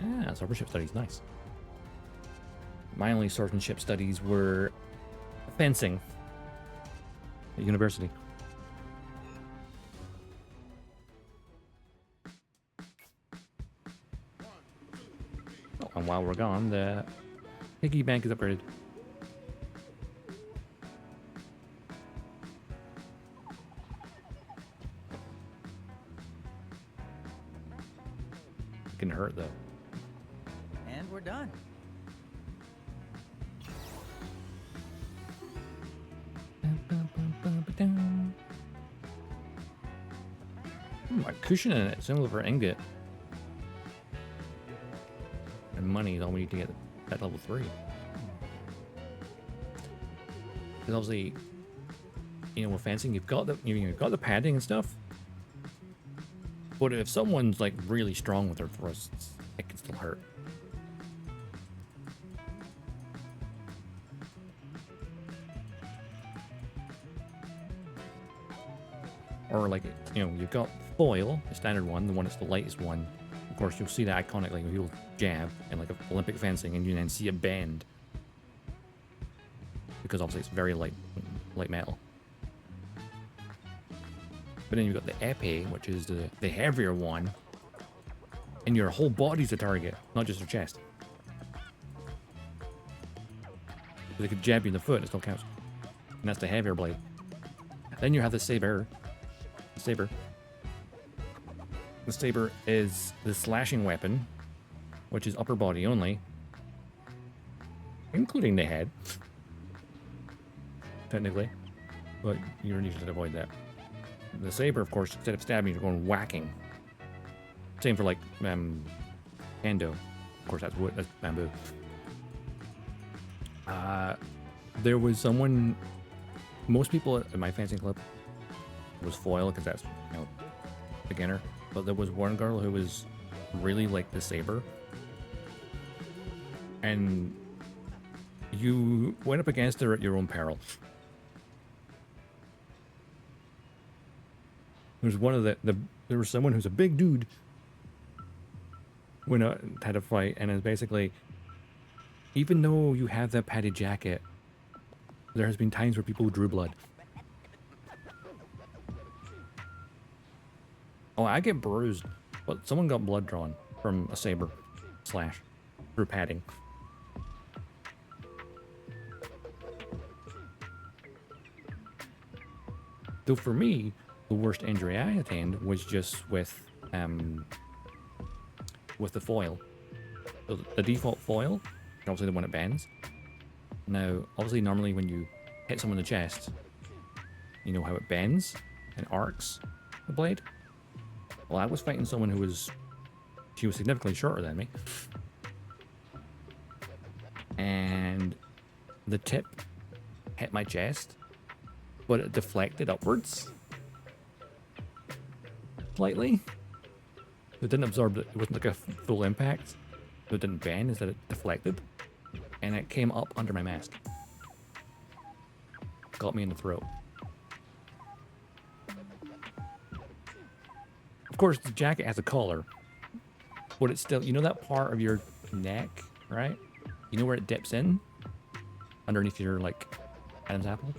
Speaker 1: Ah, swordsmanship studies, nice. My only swordsmanship studies were fencing at university. Oh, and while we're gone, the piggy bank is upgraded. It can hurt though.
Speaker 2: And we're done. A cushion in it, similar for ingot. And money is all we need to get at level 3. Because obviously, you know, with fencing, you've got the padding and stuff. But if someone's like really strong with their thrusts, it can still hurt. Or like, you know, you've got foil, the standard one, the one that's the lightest one. Of course, you'll see that iconic, like, people jab in like Olympic fencing, and you then see a bend.
Speaker 1: because obviously it's very light metal. But then you've got the epee, which is the heavier one, and your whole body's a target, not just your chest. They could jab you in the foot, it still counts. And that's the heavier blade. Then you have the saber. The saber. The saber is the slashing weapon, which is upper body only, including the head, technically. But you really should avoid that. The saber, of course, instead of stabbing, you're going whacking. Same for like Kendo. Of course, that's wood. That's bamboo. There was someone. Most people at my fencing club was foil because that's, you know, beginner. But there was one girl who was really like the saber, and you went up against her at your own peril. There's one of there was someone who's a big dude when I had a fight, and it's basically, even though you have that padded jacket, there has been times where people drew blood. Oh, I get bruised, but someone got blood drawn from a saber slash through padding. Though for me, the worst injury I attained was just with the foil. So the default foil, obviously the one that bends. Now, obviously, normally when you hit someone in the chest, you know how it bends and arcs the blade. Well, I was fighting someone she was significantly shorter than me, and the tip hit my chest, but it deflected upwards slightly. It didn't absorb it. It wasn't like a full impact. So it didn't bend, instead it deflected, and it came up under my mask. Got me in the throat. Of course, the jacket has a collar, but it's still, you know that part of your neck, right? You know where it dips in? Underneath your, like, Adam's apple?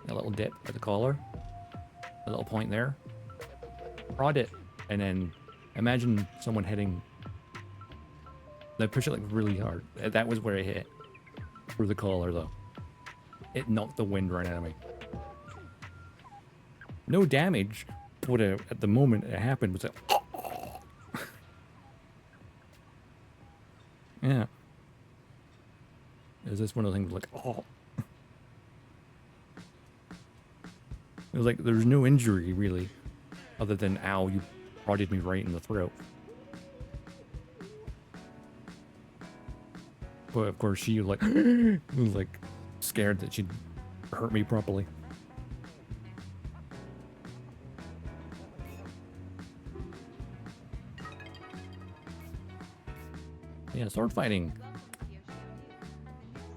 Speaker 1: That little dip at the collar? A little point there? Prod it, and then imagine someone hitting. They push it like really hard. That was where it hit. Through the collar, though. It knocked the wind right out of me. No damage. But at the moment it happened was like, oh. Yeah. Is this one of the things like, oh? It was like there's no injury really, other than ow, you prodded me right in the throat. But of course she like was like scared that she'd hurt me properly. Yeah, sword fighting,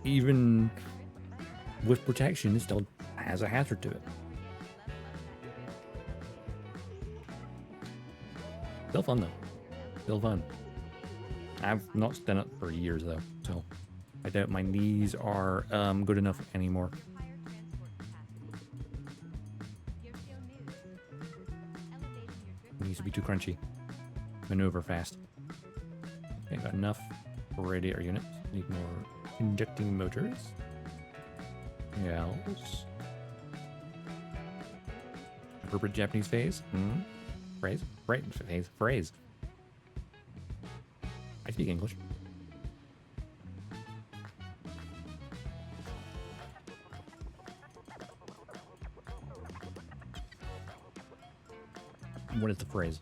Speaker 1: even with protection, it still has a hazard to it. Still fun though. Still fun. I've not done it for years though, so I doubt my knees are good enough anymore. Needs to be too crunchy. Maneuver fast. Okay, got enough radiator units. Need more conducting motors. Yes. Appropriate Japanese phase. Phrase. Right. Phase. Phrase. I speak English. What is the phrase?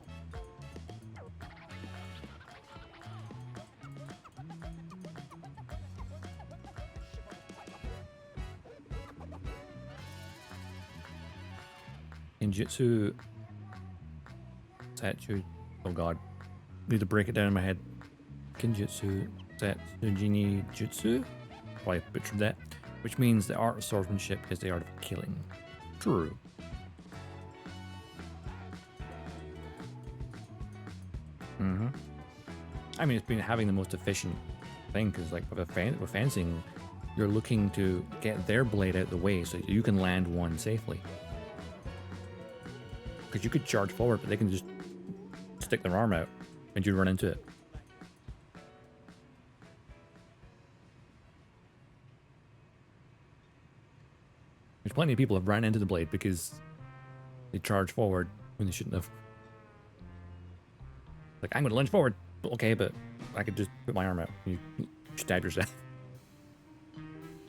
Speaker 1: Ninjutsu. Satsu. Oh god. Need to break it down in my head. Kinjutsu. Satsujini Jutsu. Probably butchered that. Which means the art of swordsmanship is the art of killing. True. I mean, it's been having the most efficient thing, because like with fencing, you're looking to get their blade out of the way so you can land one safely. Because you could charge forward, but they can just stick their arm out and you run into it. There's plenty of people have ran into the blade because they charge forward when they shouldn't have. Like, I'm going to lunge forward. Okay, but I could just put my arm out. You stab yourself.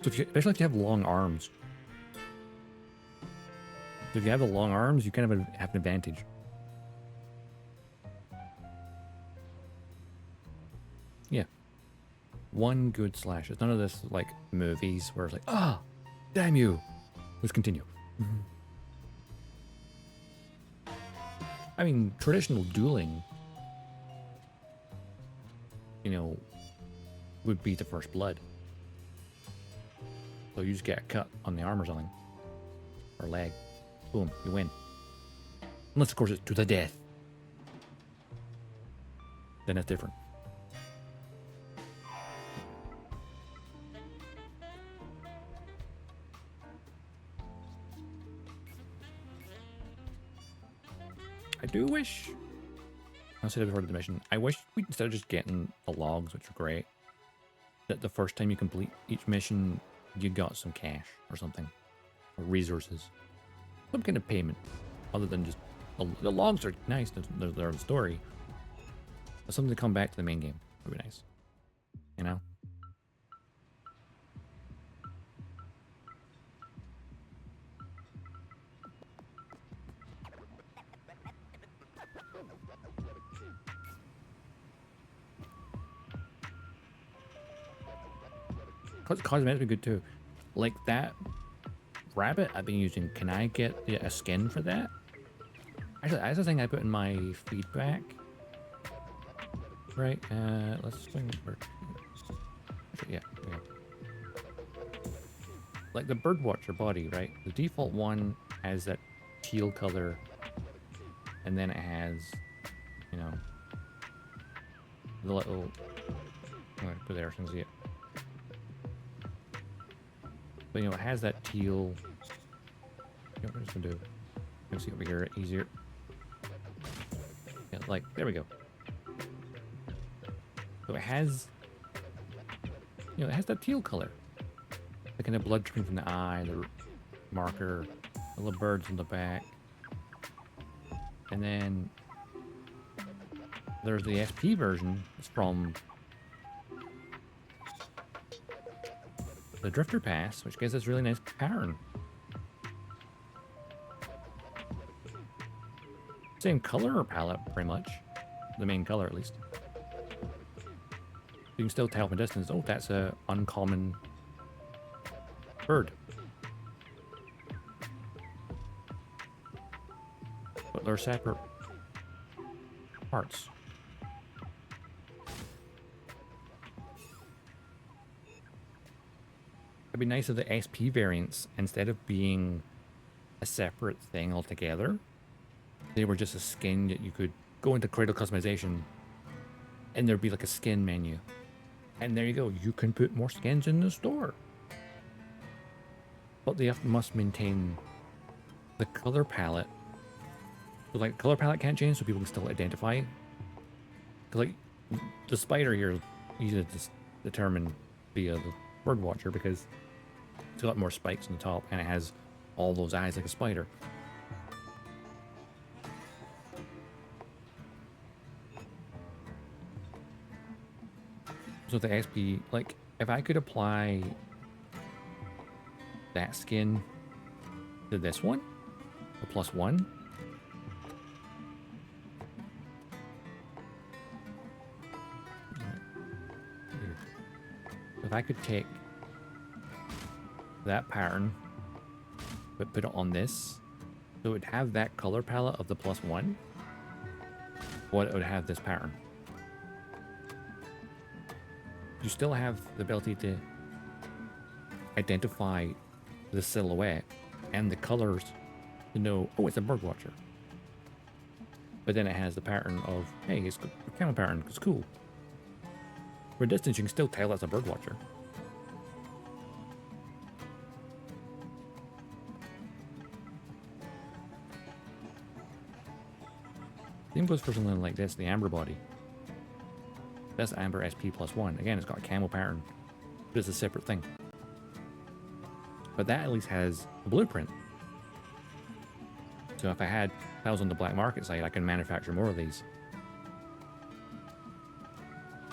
Speaker 1: So especially if you have long arms. So if you have the long arms, you kind of have an advantage. Yeah. One good slash. It's none of this, like, movies where it's like, ah, oh, damn you. Let's continue. I mean, traditional dueling, you know, would be the first blood. So you just get a cut on the arm or something. Or leg. Boom, you win. Unless, of course, it's to the death. Then it's different. I do wish, I said it before the mission, I wish we, instead of just getting the logs, which are great, that the first time you complete each mission, you got some cash or something. Or resources. Some kind of payment. Other than just, the logs are nice, they're the story. But something to come back to the main game would be nice. You know? Cosmetics be good too. Like that rabbit I've been using, can I get a skin for that? Actually, that's the thing I put in my feedback. Right, let's swing. Yeah. Like the Birdwatcher body, right? The default one has that teal color, and then it has, you know, the little. I'm gonna put there so you can see it. But you know, it has that teal. You know, what I'm just gonna do? I'm gonna see over here easier. Yeah, like there we go. So it has, you know, it has that teal color. The kind of blood dripping from the eye, the marker, the little birds in the back. And then there's the SP version. It's from the Drifter Pass, which gives us really nice pattern. Same color palette, pretty much. The main color, at least. You can still tell from distance, oh, that's a uncommon bird. But they're separate parts. It'd be nice if the SP variants, instead of being a separate thing altogether, they were just a skin that you could go into Cradle Customization and there'd be like a skin menu. And there you go, you can put more skins in the store. But they must maintain the color palette. So like, color palette can't change so people can still identify. Cause like, the spider here is easy to determine via the Birdwatcher because it's got more spikes on the top and it has all those eyes like a spider. So the SP, like, if I could apply that skin to this one, the +1, if I could take that pattern, but put it on this, so it would have that color palette of the +1, but it would have this pattern. You still have the ability to identify the silhouette and the colors to know, oh, it's a Birdwatcher. But then it has the pattern of, hey, it's a camel pattern, it's cool. For distance, you can still tell that's a Birdwatcher. Same goes for something like this, the Amber Body. That's Amber SP +1. Again, it's got a camo pattern, but it's a separate thing. But that at least has a blueprint. So if I was on the black market side, I can manufacture more of these.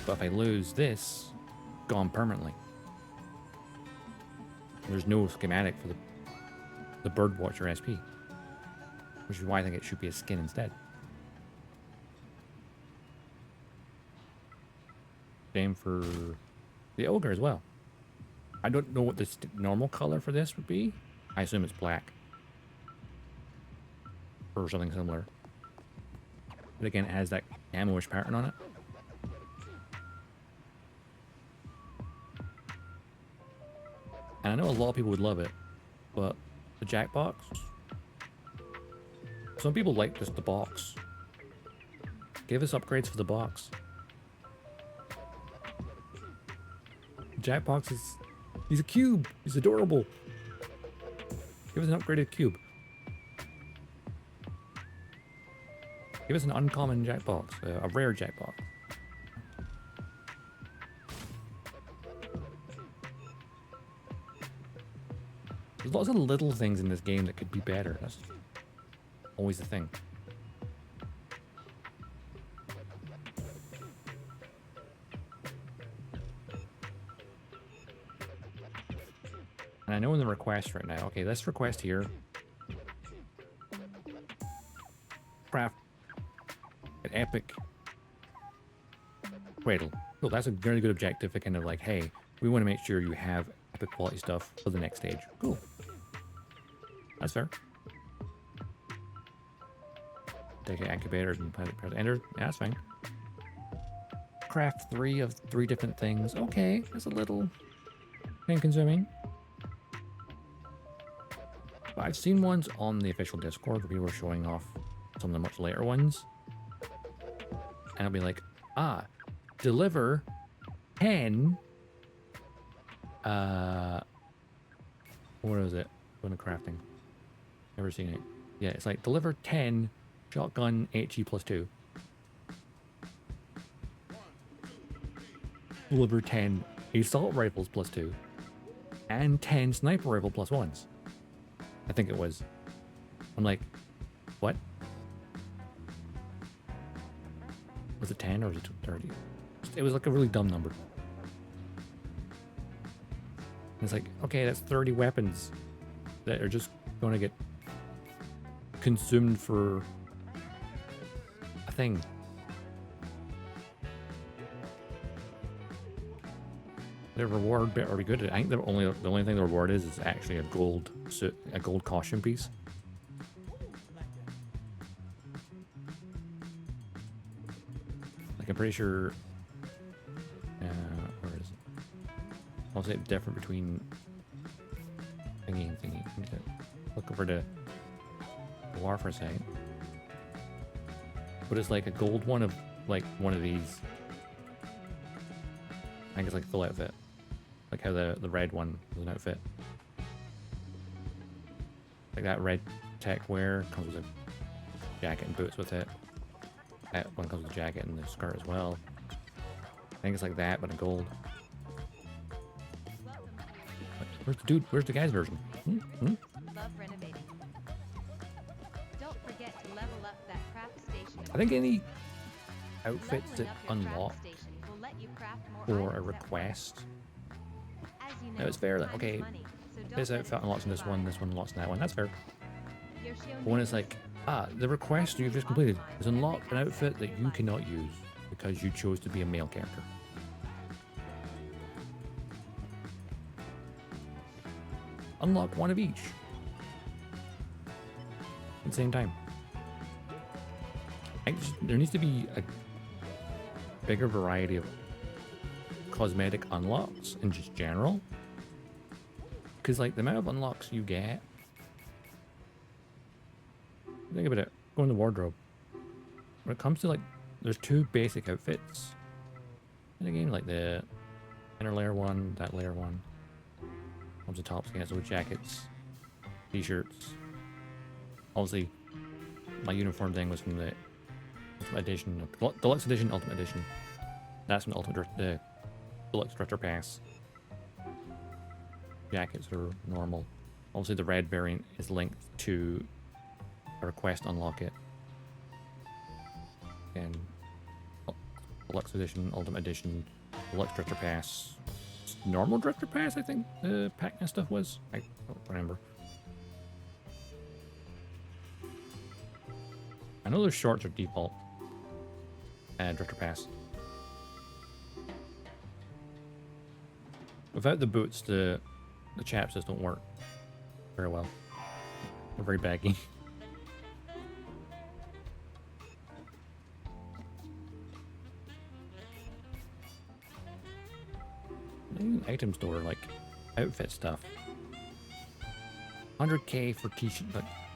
Speaker 1: But if I lose this, gone permanently. There's no schematic for the Birdwatcher SP, which is why I think it should be a skin instead. Same for the Ogre as well. I don't know what the normal color for this would be. I assume it's black. Or something similar. But again, it has that camo-ish pattern on it. And I know a lot of people would love it, but the Jackbox, some people like just the box. Give us upgrades for the box. Jackbox he's a cube. He's adorable. Give us an upgraded cube. Give us an uncommon Jackbox, a rare Jackbox. There's lots of little things in this game that could be better. That's always the thing. And I know in the request right now, okay, let's request here. Craft an epic cradle. Cool, that's a very good objective to kind of like, hey, we want to make sure you have epic quality stuff for the next stage. Cool. That's fair. Take incubators and press enter. Yeah, that's fine. Craft 3 of 3 different things. Okay, that's a little time consuming. But I've seen ones on the official Discord where people were showing off some of the much later ones. And I'll be like, deliver 10. What is it? Going to crafting. Never seen it. Yeah, it's like deliver 10 shotgun HE +2. Deliver 10 assault rifles +2. And 10 sniper rifle +1s. I think it was. I'm like, what? Was it 10 or was it 30? It was like a really dumb number. It's like, okay, that's 30 weapons that are just going to get consumed for a thing. The reward bit are we good? I think the only thing the reward is actually a gold suit, a gold costume piece. Like I'm pretty sure. Where is it? I'll say it's different between thingy and thingy. Look over to war for a second. But it's like a gold one of like one of these. I think it's like full outfit. Like how the red one was an outfit. Like that red tech wear comes with a jacket and boots with it. That one comes with a jacket and the skirt as well. I think it's like that, but in gold. Where's the dude? Where's the guy's version?
Speaker 11: Love renovating. Don't forget to level up that craft station.
Speaker 1: I think any outfits that unlock or a request. Now it's fair that, okay, this outfit unlocks in this one unlocks in that one. That's fair. But when it's like, the request you've just completed is unlock an outfit that you cannot use because you chose to be a male character. Unlock one of each at the same time. There needs to be a bigger variety of cosmetic unlocks in just general. Because like the amount of unlocks you get, think about it, go in the wardrobe. When it comes to like, there's 2 basic outfits in the game, like the inner layer one, that layer one. Comes the tops, yeah, so jackets, t-shirts. Obviously, my uniform thing was from the Ultimate Edition, Deluxe Edition, Ultimate Edition. That's an Deluxe Drifter Pass. Jackets are normal. Obviously, the red variant is linked to a request to unlock it. And Deluxe Edition, Ultimate Edition, Deluxe Drifter Pass, normal Drifter Pass, I think the Pac-Man stuff was. I don't remember. I know those shorts are default. Drifter Pass. Without the boots, the chaps just don't work very well. They're very baggy. Item store, like outfit stuff. 100k for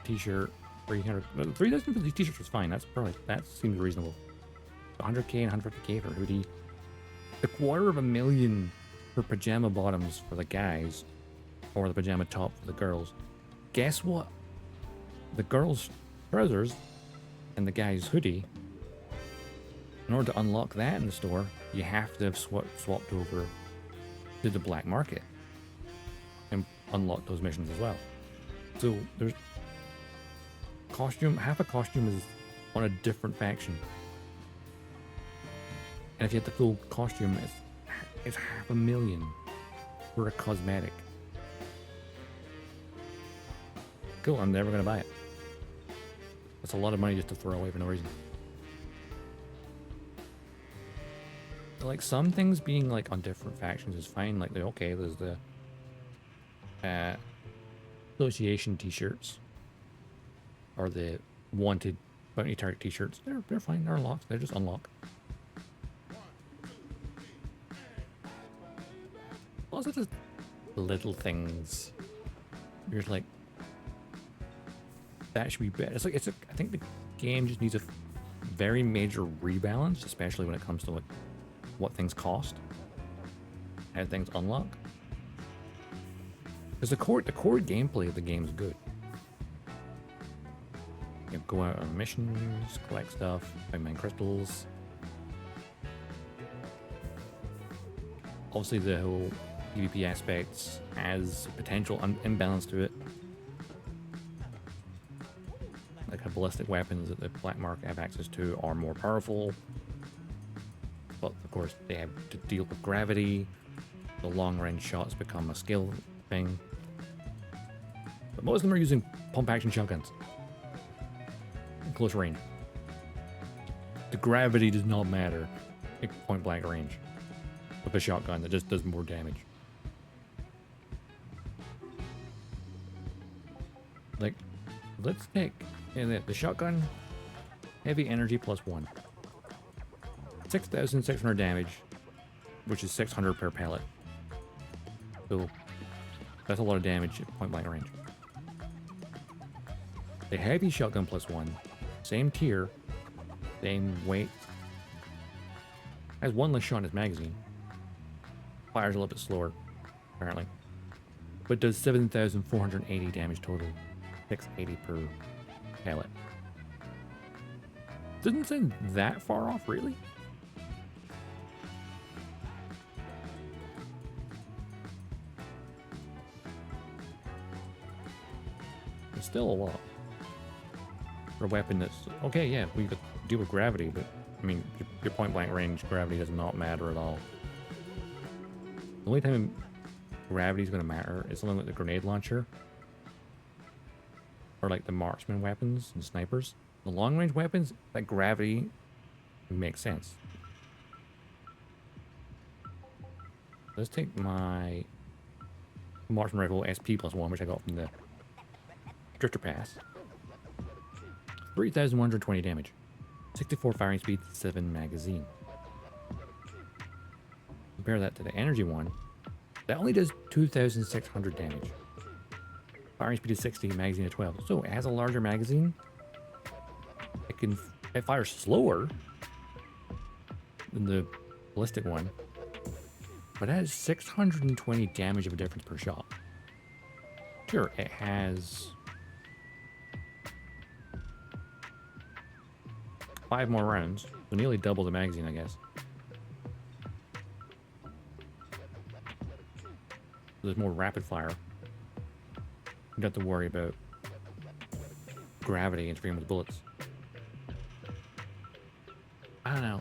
Speaker 1: t-shirt, 300. 3,000 for these t-shirts was fine. That seems reasonable. 100k and 150k for a hoodie. A $250,000 for pajama bottoms for the guys, or the pajama top for the girls. Guess what? The girls' trousers and the guy's hoodie. In order to unlock that in the store, you have to have swapped over to the black market and unlock those missions as well. So there's costume. Half a costume is on a different faction. And if you have the full costume, it's $500,000 for a cosmetic. Cool, I'm never gonna buy it. That's a lot of money just to throw away for no reason. Like, some things being like on different factions is fine. Like, okay, there's the association t-shirts or the wanted bounty target t-shirts. They're fine. They're unlocked. They're just unlocked. Also, just little things. You're just like, that should be better. It's like I think the game just needs a very major rebalance, especially when it comes to like what things cost, how things unlock. Because the core gameplay of the game is good. You know, go out on missions, collect stuff, find mine crystals. Obviously, the whole PvP aspects has potential imbalance to it. Like, the ballistic weapons that the black market have access to are more powerful. But of course, they have to deal with gravity. The long-range shots become a skill thing. But most of them are using pump-action shotguns in close range. The gravity does not matter at point-blank range with a shotgun that just does more damage. Like, let's take the shotgun, heavy energy +1. 6,600 damage, which is 600 per pellet. So that's a lot of damage at point blank range. The heavy shotgun +1, same tier, same weight, has one less shot in its magazine. Fires a little bit slower, apparently, but does 7,480 damage total, 680 per pellet. Doesn't seem that far off, really. It's still a lot for a weapon that's okay. Yeah, we could deal with gravity, but I mean, your point blank range gravity does not matter at all. The only time gravity is going to matter is something like the grenade launcher, or like the marksman weapons and snipers. The long range weapons, that gravity makes sense. Let's take my marksman rifle SP +1, which I got from the Drifter Pass. 3,120 damage. 64 firing speed, 7 magazine. Compare that to the energy one. That only does 2,600 damage. Firing speed is 60, magazine is 12. So it has a larger magazine. It fires slower than the ballistic one, but it has 620 damage of a difference per shot. Sure, it has 5 more rounds, so nearly double the magazine, I guess. There's more rapid fire. You don't have to worry about gravity interfering with bullets. I don't know.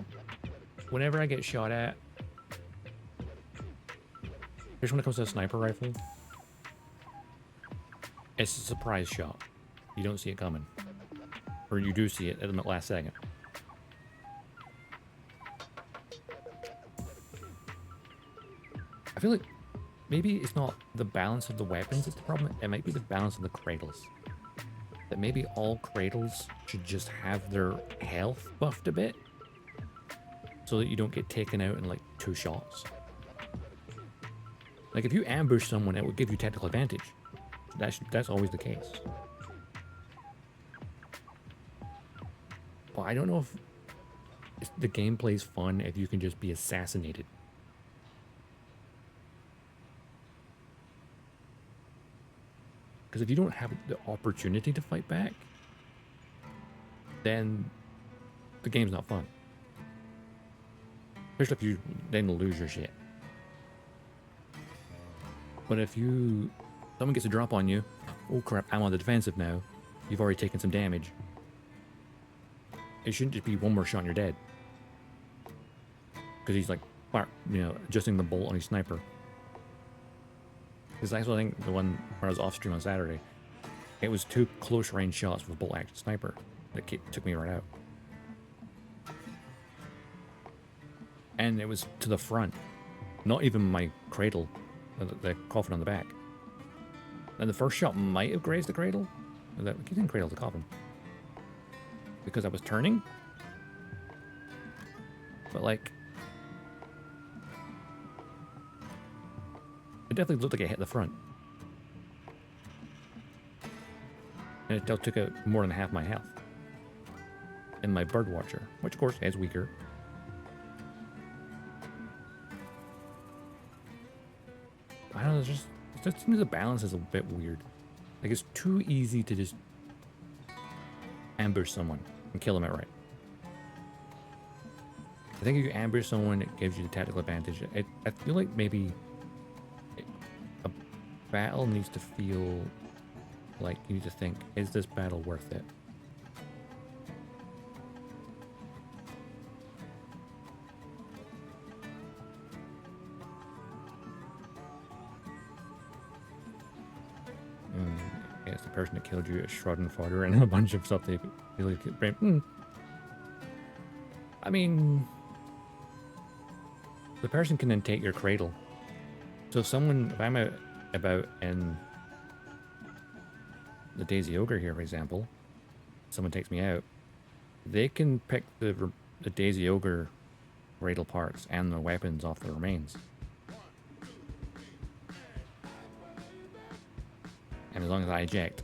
Speaker 1: Whenever I get shot at, especially when it comes to a sniper rifle, it's a surprise shot. You don't see it coming. Or you do see it at the last second. I feel like maybe it's not the balance of the weapons that's the problem. It might be the balance of the cradles. That maybe all cradles should just have their health buffed a bit, so that you don't get taken out in like 2 shots. Like if you ambush someone, it would give you tactical advantage. That's always the case. But I don't know if the gameplay's fun if you can just be assassinated. Because if you don't have the opportunity to fight back, then the game's not fun. Especially if you then lose your shit. But if someone gets a drop on you, oh crap, I'm on the defensive now. You've already taken some damage. It shouldn't just be one more shot and you're dead. Because he's like, adjusting the bolt on his sniper. Because that's what I think the one where I was off stream on Saturday. It was 2 close range shots with a bolt action sniper that took me right out. And it was to the front. Not even my cradle. The coffin on the back. And the first shot might have grazed the cradle. I keep saying cradle, the coffin. Because I was turning. But like, it definitely looked like it hit the front. And it still took out more than half my health. In my Birdwatcher, which of course is weaker. I don't know, it just seems the balance is a bit weird. Like it's too easy to just ambush someone and kill them outright. I think if you ambush someone, it gives you the tactical advantage. I feel like maybe a battle needs to feel like you need to think, is this battle worth it? It's the person that killed you, a Shroud fodder, and a bunch of stuff they really could. I mean, the person can then take your cradle. So if I'm out about in the Daisy Ogre here, for example, someone takes me out, they can pick the Daisy Ogre cradle parts and the weapons off the remains. And as long as I eject,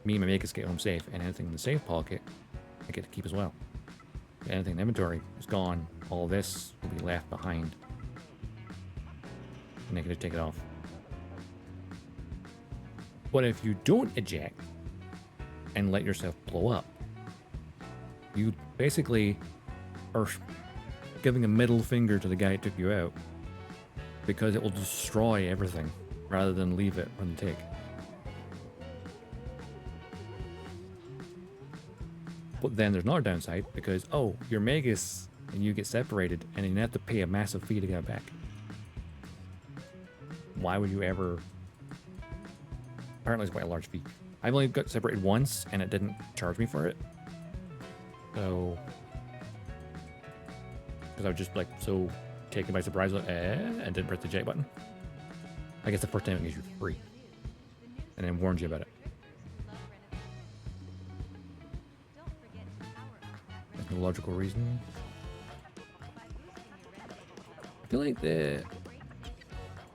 Speaker 1: me and my mates get home safe, and anything in the safe pocket, I get to keep as well. Anything in the inventory is gone, all this will be left behind. And I can just take it off. But if you don't eject and let yourself blow up, you basically are giving a middle finger to the guy who took you out, because it will destroy everything rather than leave it on the take. But then there's another downside, because, oh, you're Magus and you get separated and you have to pay a massive fee to get it back. Why would you ever? Apparently it's quite a large fee. I've only got separated once and it didn't charge me for it. So, because I was just like so taken by surprise and didn't press the J button. I guess the first time it gives you free and then warns you about it. There's no logical reason. I feel like the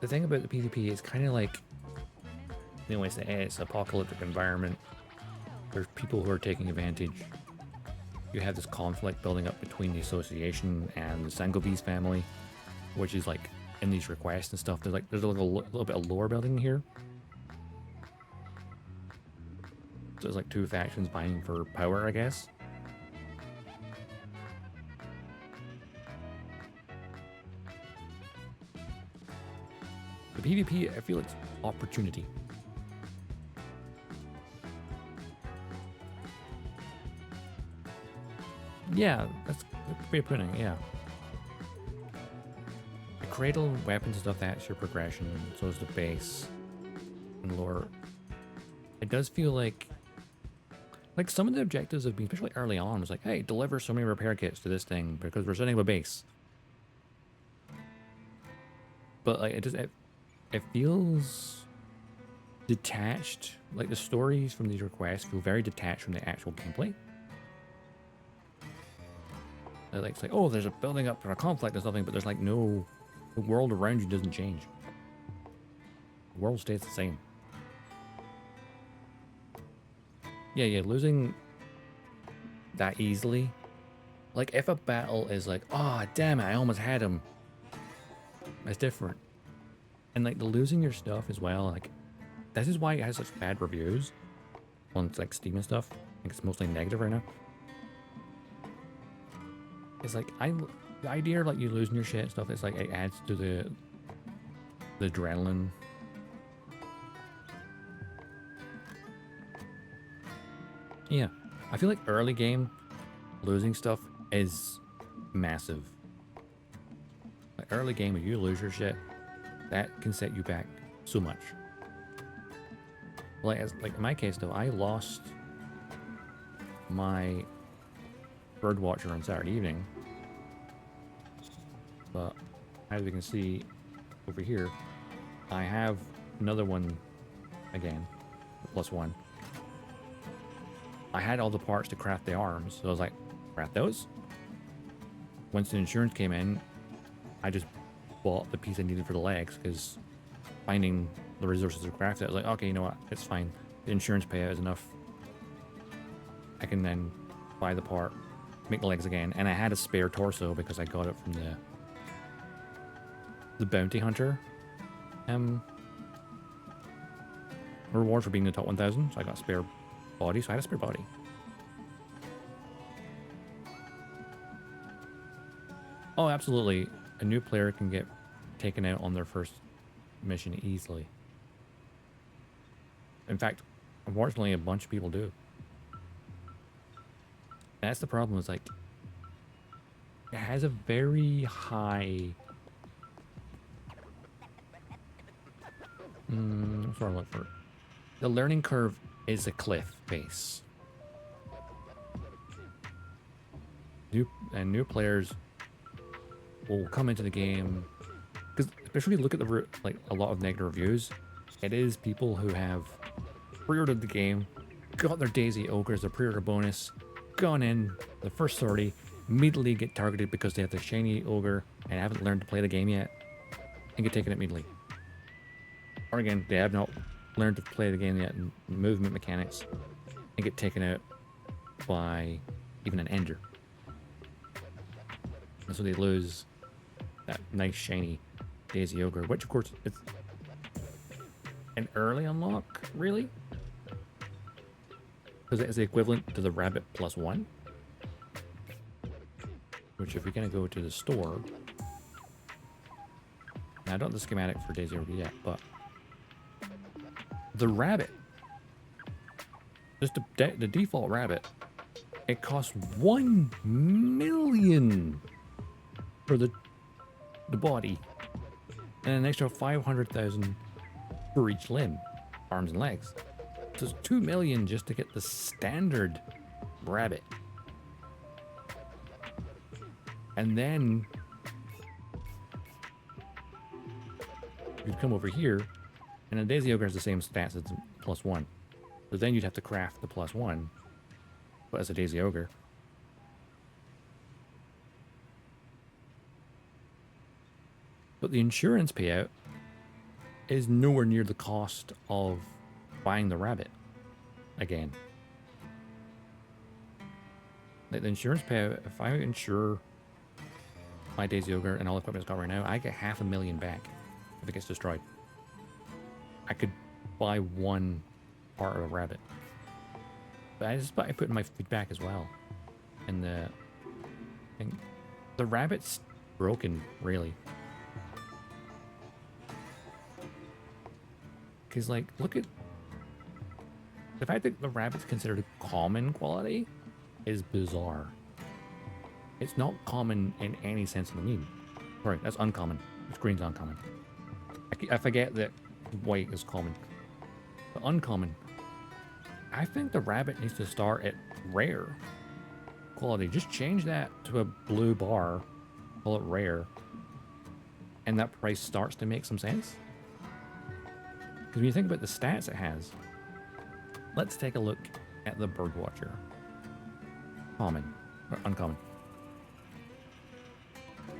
Speaker 1: thing about the PvP is kind of like, you know, it's an apocalyptic environment. There's people who are taking advantage. You have this conflict building up between the Association and the Sangovi's family, which is like in these requests and stuff. There's a little bit of lore building here. So there's like 2 factions vying for power, I guess. PvP, I feel it's opportunity. Yeah, that's a way of putting it, yeah. The cradle, weapons and stuff, that's your progression, and so is the base and lore. It does feel like some of the objectives have been, especially early on, was like, hey, deliver so many repair kits to this thing because we're setting up a base. But like it feels detached. Like the stories from these requests feel very detached from the actual gameplay. Like it's like, oh, there's a building up for a conflict or something, but there's like no, the world around you doesn't change. The world stays the same. Yeah, losing that easily. Like if a battle is like, oh damn it, I almost had him. That's different. And like the losing your stuff as well, like this is why it has such bad reviews on like Steam and stuff. I think it's mostly negative right now. It's like the idea of like you losing your shit and stuff, it's like it adds to the adrenaline. Yeah. I feel like early game losing stuff is massive. Like early game, if you lose your shit, that can set you back so much. Like in my case though, I lost my bird watcher on Saturday evening, but as we can see over here, I have another one again, +1. I had all the parts to craft the arms, so I was like, craft those. Once the insurance came in, I just bought the piece I needed for the legs, because finding the resources to craft it, I was like, okay, you know what, it's fine. The insurance payout is enough. I can then buy the part, make the legs again, and I had a spare torso because I got it from the bounty hunter reward for being the top 1,000, so I got a spare body, so I had a spare body. Oh, absolutely. A new player can get taken out on their first mission easily. In fact, unfortunately, a bunch of people do. That's the problem, is like, it has a very high... what's the word I'm looking for? The learning curve is a cliff face. New players will come into the game, because especially look at the like a lot of negative reviews. It is people who have pre-ordered the game, got their Daisy Ogres, their pre-order bonus, gone in the first sortie, immediately get targeted because they have the shiny ogre and haven't learned to play the game yet, and get taken immediately. Or again, they have not learned to play the game yet in movement mechanics and get taken out by even an ender. And so they lose that nice shiny Daisy Ogre, which of course it's an early unlock, really? Because it is the equivalent to the rabbit +1. Which if you're gonna go to the store, now I don't have the schematic for Daisy Ogre yet, but the rabbit, just the default rabbit, it costs 1 million for the body, and an extra 500,000 for each limb, arms and legs. So it's 2 million just to get the standard rabbit. And then you'd come over here, and the Daisy Ogre has the same stats as the +1. So then you'd have to craft the +1, but as a Daisy Ogre. But the insurance payout is nowhere near the cost of buying the rabbit again. Like the insurance payout, if I insure my Daisy Ogre and all the equipment it's got right now, I get 500,000 back if it gets destroyed. I could buy one part of a rabbit. But I put in my feedback as well. And the rabbit's broken, really. Because, like, look at the fact that the rabbit's considered common quality is bizarre. It's not common in any sense of the meaning. Sorry, that's uncommon. This green's uncommon. I forget that white is common. But uncommon. I think the rabbit needs to start at rare quality. Just change that to a blue bar, call it rare, and that price starts to make some sense. Because when you think about the stats it has, let's take a look at the Birdwatcher. Common, or uncommon.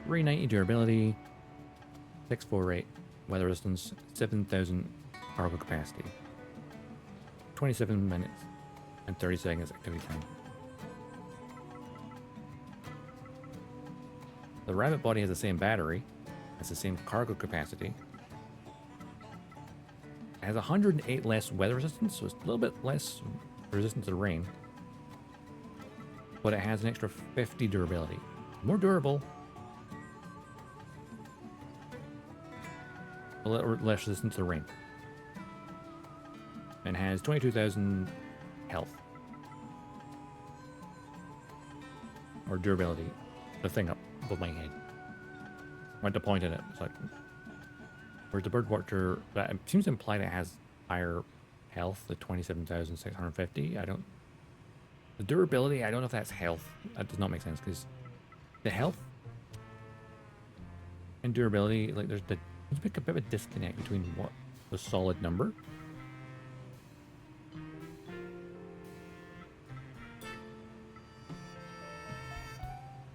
Speaker 1: 390 durability, 648 weather resistance, 7,000 cargo capacity, 27 minutes and 30 seconds activity time. The rabbit body has the same battery, has the same cargo capacity, it has 108 less weather resistance, so it's a little bit less resistant to rain, but it has an extra 50 durability. More durable, a little less resistant to rain, and has 22,000 health or durability. The thing up above my head. I went to point at it. It's like, whereas the Birdwatcher, that seems to imply that it has higher health, the 27,650. I don't. The durability, I don't know if that's health. That does not make sense because the health and durability, like there's a bit of a disconnect between what the solid number.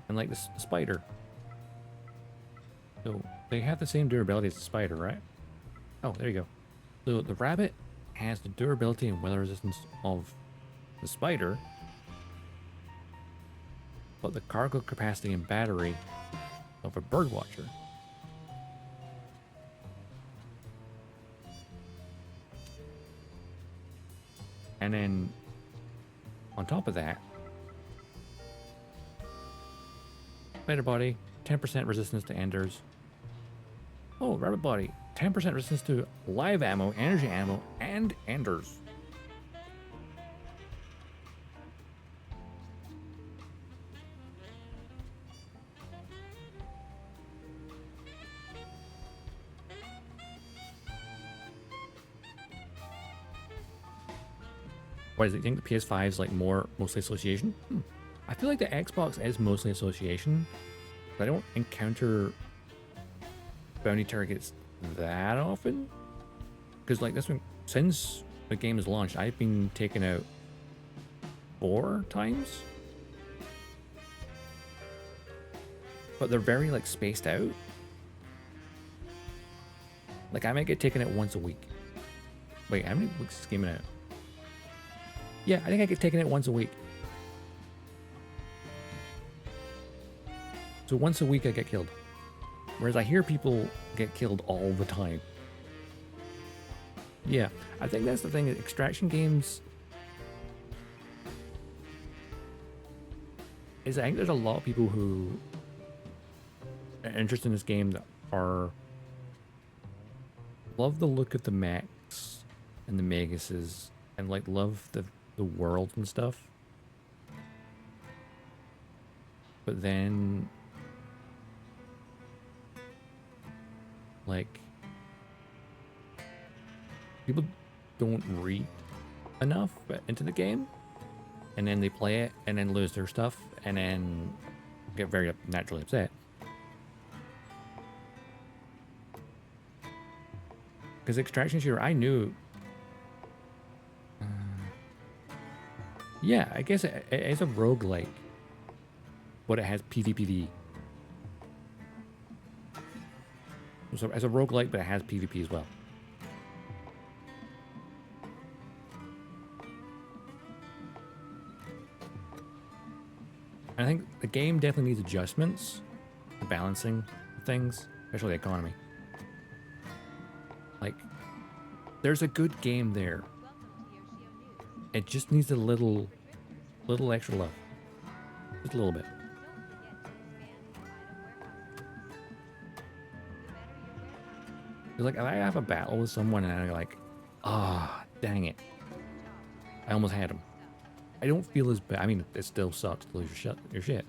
Speaker 1: And like the spider. So they have the same durability as the spider, right? Oh, there you go. So the rabbit has the durability and weather resistance of the spider, but the cargo capacity and battery of a Birdwatcher. And then on top of that, spider body, 10% resistance to enders. Oh, rabbit body, 10% resistance to live ammo, energy ammo, and enders. Why does it think the PS5 is like mostly association? I feel like the Xbox is mostly association, but I don't encounter bounty targets that often. Because like this one, since the game is launched, I've been taken out 4 times. But they're very like spaced out. Like I might get taken out once a week. Wait, how many weeks is this game out? Yeah, I think I get taken out once a week. So once a week I get killed. Whereas I hear people get killed all the time. Yeah, I think that's the thing. Extraction games is I think there's a lot of people who are interested in this game that are love the look of the mechs and the Megases and like love the world and stuff. But then like people don't read enough into the game, and then they play it and then lose their stuff and then get very naturally upset. Because Extraction Shooter, I knew yeah, I guess it's a roguelike, but it has PvPvE. So it's a roguelike, but it has PvP as well. I think the game definitely needs adjustments, the balancing of things, especially the economy. Like, there's a good game there. It just needs a little extra love. Just a little bit. Like, if I have a battle with someone and I like Ah, dang it. I almost had him. I don't feel as bad. I mean, it still sucks to lose your shit.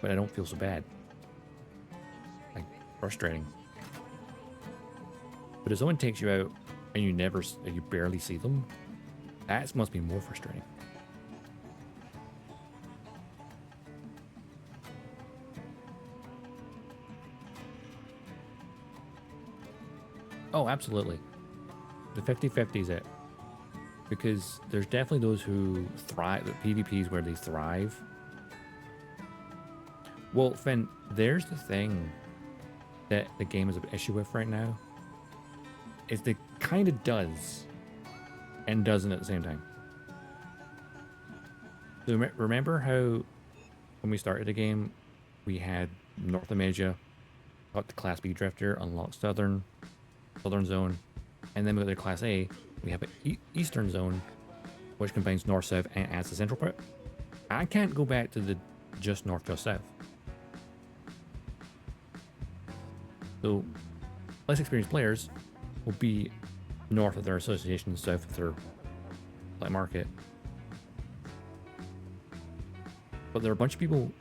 Speaker 1: But I don't feel so bad. Like, frustrating. But if someone takes you out and you barely see them, that must be more frustrating. Oh, absolutely. The 50-50 is it. Because there's definitely those who thrive, the PvPs where they thrive. Well, Finn, there's the thing that the game has an issue with right now. Is it kind of does and doesn't at the same time. So remember how when we started the game, we had North Amasia, got the Class B Drifter, unlocked Southern Zone, and then with the Class A, we have an Eastern Zone, which combines North-South and adds the Central part. I can't go back to the just North, just South. So, less experienced players will be north of their association, south of their black market. But there are a bunch of people,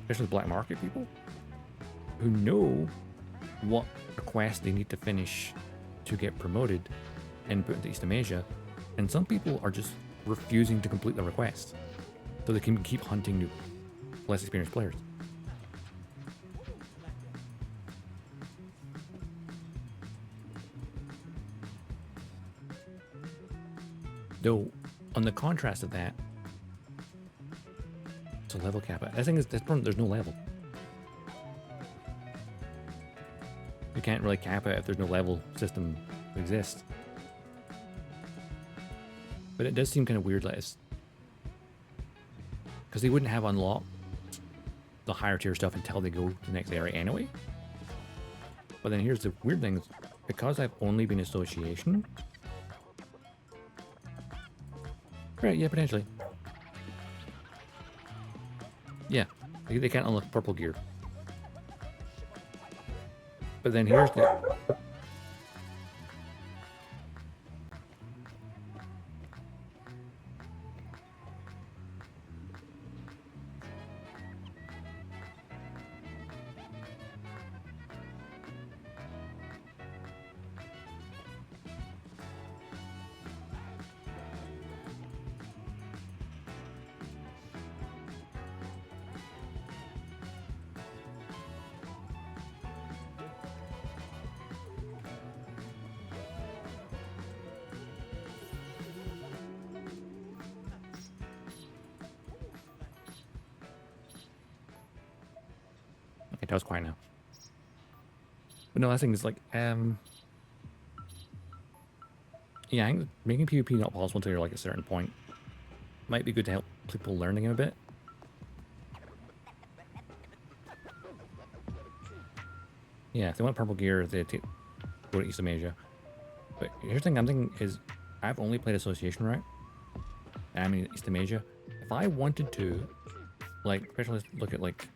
Speaker 1: especially black market people, who know what request they need to finish to get promoted and put into East Amasia, and some people are just refusing to complete the request so they can keep hunting new, less experienced players. Though, on the contrast of that, it's a level cap. I think there's no level. You can't really cap it if there's no level system to exist. But it does seem kind of weird, like it's because they wouldn't have unlocked the higher tier stuff until they go to the next area anyway. But then here's the weird thing: because I've only been association. Right, yeah, potentially. Yeah, they can't unlock purple gear. But then here's the... That was quiet now. But no, I think it's like, yeah, I think making PvP not possible until you're like a certain point might be good to help people learning a bit. Yeah, if they want purple gear, they go to East Amasia. But here's the thing I'm thinking is, I've only played Association, right? I mean, East Amasia. If I wanted to, like, especially let's look at like,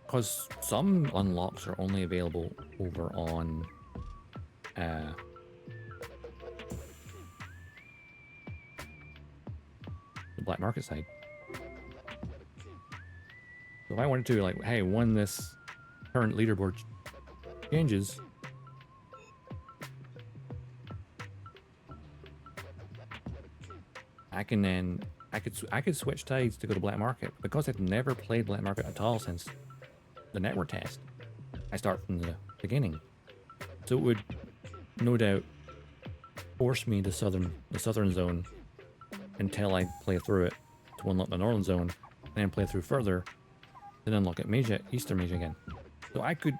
Speaker 1: because some unlocks are only available over on the black market side. So if I wanted to, like, hey, when this current leaderboard changes, I could switch sides to go to black market, because I've never played black market at all since the network test. I start from the beginning, so it would no doubt force me to the southern zone until I play through it to unlock the northern zone, and then play through further, then unlock Eastern Amasia again. So I could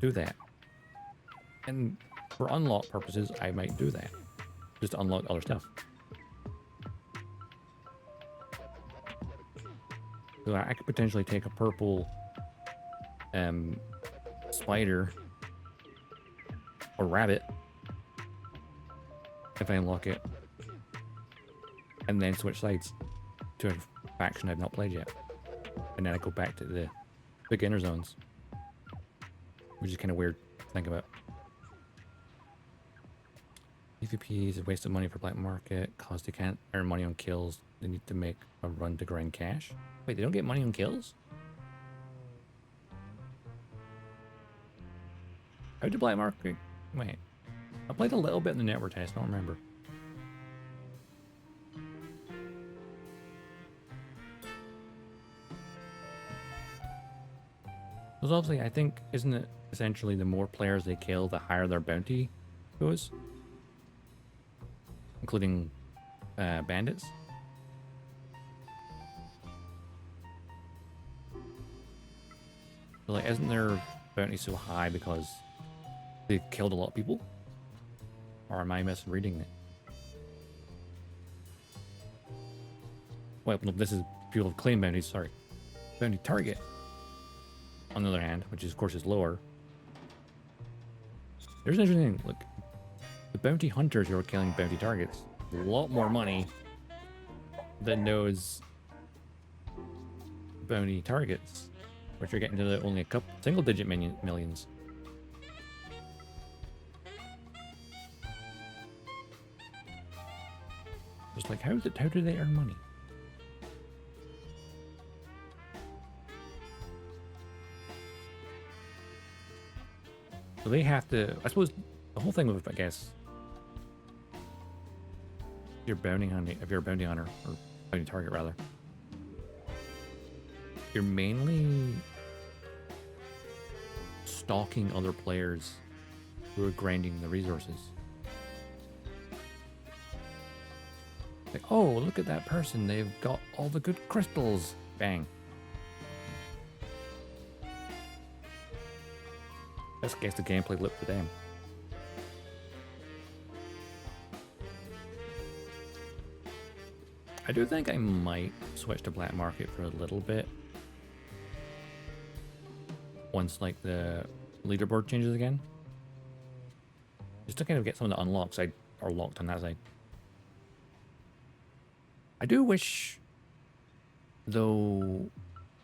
Speaker 1: do that, and for unlock purposes, I might do that just to unlock other stuff. So I could potentially take a purple spider or rabbit if I unlock it, and then switch sides to a faction I've not played yet, and then I go back to the beginner zones, which is kind of weird to think about. PvP is a waste of money for black market, cause they can't earn money on kills. They need to make a run to grind cash. Wait, they don't get money on kills? How did black market... Wait. I played a little bit in the network test, I don't remember. Because obviously, I think, isn't it essentially the more players they kill, the higher their bounty goes? Including bandits. So, like, isn't their bounty so high because they killed a lot of people? Or am I misreading it? Well, no, this is people have claimed bounties, sorry. Bounty target, on the other hand, which is, of course, is lower. There's an interesting thing. Look, the bounty hunters who are killing bounty targets, a lot more money than those bounty targets, which are getting to the only a couple single-digit millions. Just like, how do they earn money? So they have to, I suppose, the whole thing with, I guess, if you're a bounty hunter, or bounty target rather, you're mainly stalking other players who are grinding the resources. Like, oh, look at that person, they've got all the good crystals. Bang. Let's guess the gameplay loop for them. I do think I might switch to black market for a little bit. Once, like, the leaderboard changes again. Just to kind of get some of the unlocks are locked on that side. I do wish, though,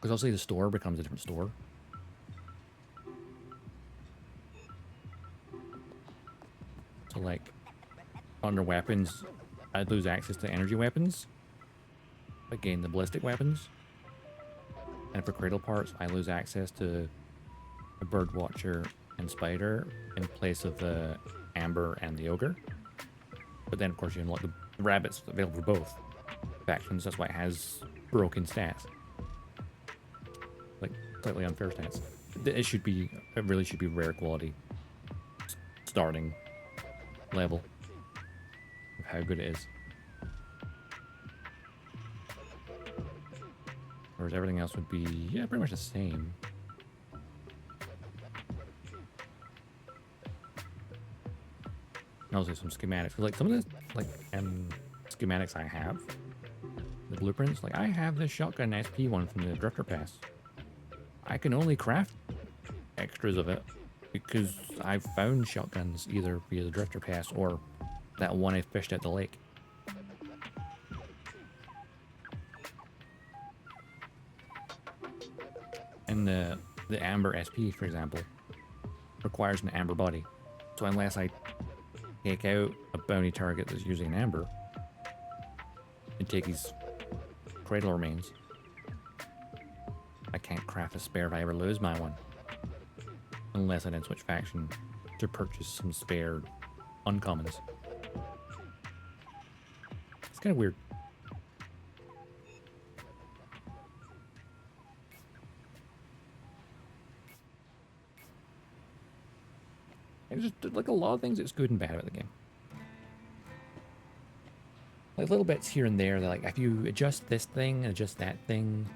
Speaker 1: because obviously the store becomes a different store. So, like, under weapons, I'd lose access to energy weapons, but gain the ballistic weapons. And for cradle parts, I lose access to a birdwatcher and spider in place of the amber and the ogre. But then, of course, you unlock the rabbits available for both factions. That's why it has broken stats, like slightly unfair stats. It really should be rare quality starting level of how good it is. Whereas everything else would be, yeah, pretty much the same. And also some schematics. Like some of the schematics I have, the blueprints, like I have this shotgun SP one from the Drifter Pass. I can only craft extras of it because I've found shotguns either via the Drifter Pass or that one I fished at the lake. And the amber SP, for example, requires an amber body. So unless I take out a bounty target that's using an amber and take his cradle remains, I can't craft a spare if I ever lose my one. Unless I then switch faction to purchase some spare uncommons. It's kind of weird. It's just like a lot of things that's good and bad about the game. Like little bits here and there, that like if you adjust this thing and adjust that thing,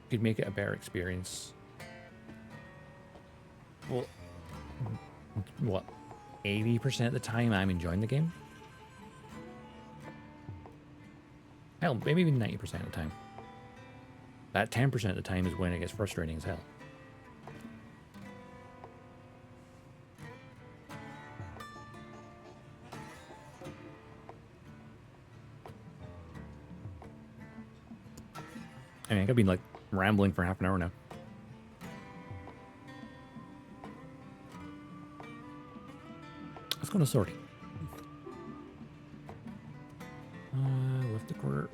Speaker 1: you could make it a better experience. Well, what, 80% of the time I'm enjoying the game? Hell, maybe even 90% of the time. That 10% of the time is when it gets frustrating as hell. I mean, I've been like rambling for half an hour now. Let's go to sortie. with the quarter.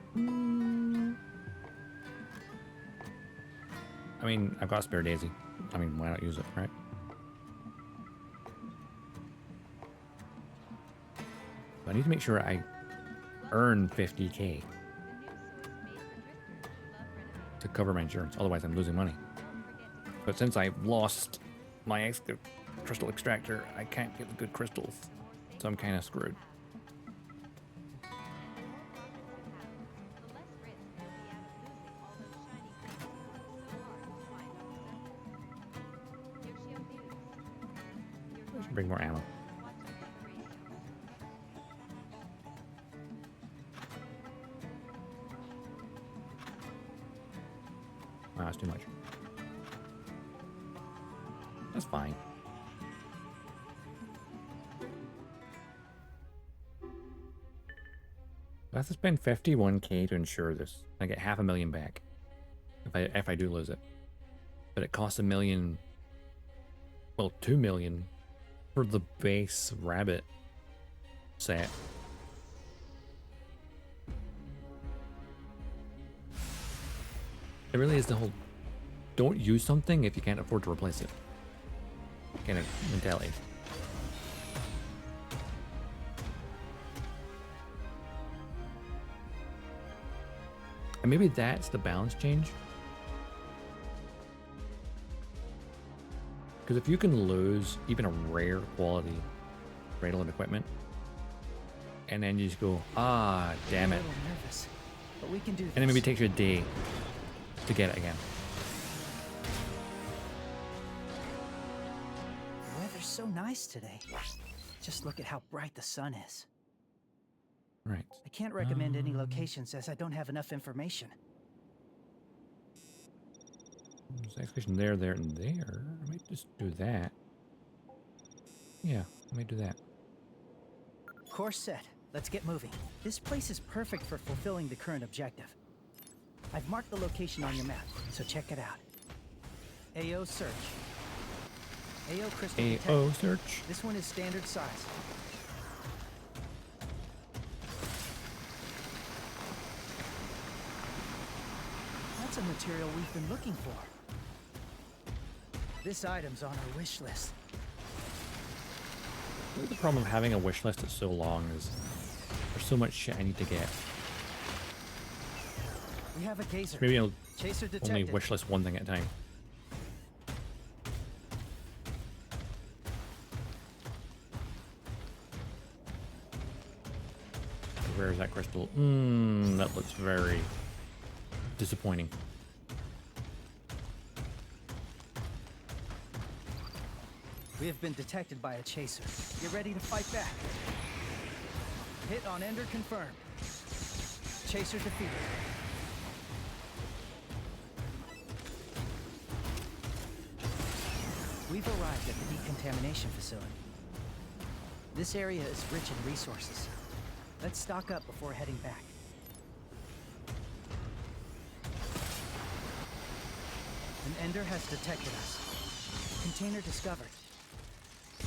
Speaker 1: I mean, I've got a spare daisy. I mean, why not use it, right? I need to make sure I earn 50k to cover my insurance. Otherwise, I'm losing money. But since I lost my crystal extractor, I can't get the good crystals. So I'm kind of screwed. I should bring more ammo. Wow, that's too much. That's fine. I have to spend 51k to insure this. I get $500,000 back if I do lose it. But it costs $1 million, well, $2 million for the base rabbit set. It really is the whole don't use something if you can't afford to replace it kind of mentality. And maybe that's the balance change. Because if you can lose even a rare quality Radel equipment, and then you just go, ah, damn it.
Speaker 2: I'm a little nervous, but we can do this.
Speaker 1: And then maybe it takes you a day to get it again.
Speaker 2: The weather's so nice today. Just look at how bright the sun is.
Speaker 1: Right.
Speaker 2: I can't recommend any locations as I don't have enough information.
Speaker 1: There's excavation there, there, and there. I might just do that. Yeah, I might do that.
Speaker 2: Course set. Let's get moving. This place is perfect for fulfilling the current objective. I've marked the location on your map, so check it out. AO search. AO crystal detected.
Speaker 1: AO search.
Speaker 2: This one is standard size. That's a material we've been looking for. This item's on our wish list.
Speaker 1: I think the problem of having a wish list that's so long is there's so much shit I need to get.
Speaker 2: We have a gazer.
Speaker 1: Maybe I'll
Speaker 2: Chaser detected.
Speaker 1: only wish list one thing at a time. Where is that crystal? That looks very disappointing.
Speaker 2: We have been detected by a chaser. Get ready to fight back. Hit on Ender confirmed. Chaser defeated. We've arrived at the decontamination facility. This area is rich in resources. Let's stock up before heading back. An Ender has detected us. Container discovered.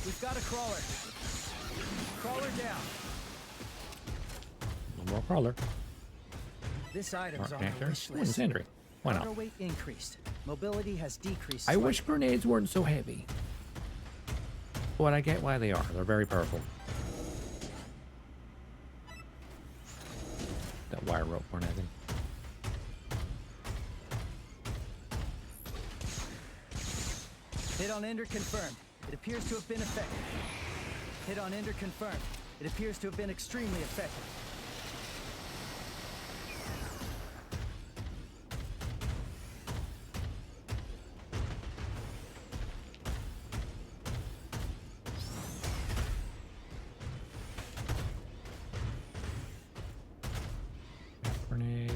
Speaker 2: We've got a crawler. Crawler down.
Speaker 1: No more crawler.
Speaker 2: This item's on
Speaker 1: Connector.
Speaker 2: our wish
Speaker 1: Ooh,
Speaker 2: list.
Speaker 1: incendiary. Why not?
Speaker 2: Cargo weight increased. Mobility has decreased.
Speaker 1: I wish
Speaker 2: slightly.
Speaker 1: grenades weren't so heavy. But I get why they are. They're very powerful. That wire rope or anything.
Speaker 2: Hit on Ender confirmed. It appears to have been effective. Hit on Ender confirmed. It appears to have been extremely effective.
Speaker 1: Grenades.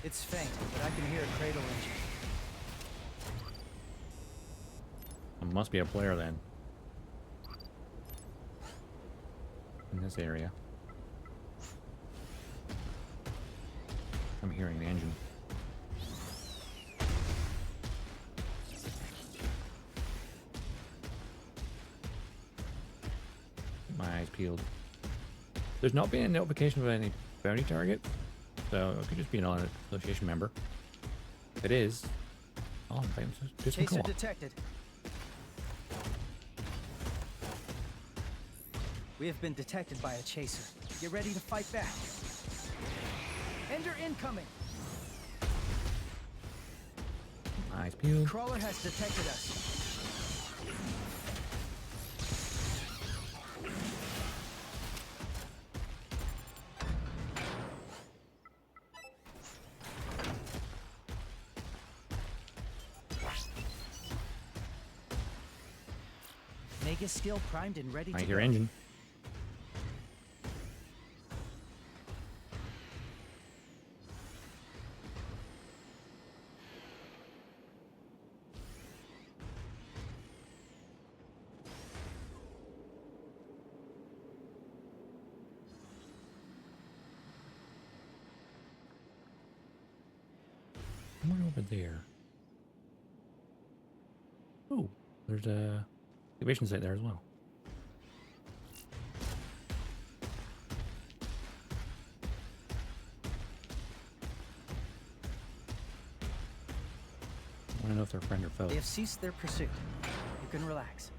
Speaker 2: It's faint, but I can hear a cradle engine.
Speaker 1: There must be a player then. In this area. hearing the engine. My eyes peeled. There's not been a notification of any bounty target, so it could just be an association member. If it is, oh, just
Speaker 2: Chaser detected. We have been detected by a chaser. Get ready to fight back. Ender incoming.
Speaker 1: Eyes peeled.
Speaker 2: Crawler has detected us. Mega skill primed and ready to
Speaker 1: I
Speaker 2: go.
Speaker 1: hear engine. Somewhere over there. Oh, there's a excavation site there as well. I want to know if they're friend or foe.
Speaker 2: They have ceased their pursuit. You can relax.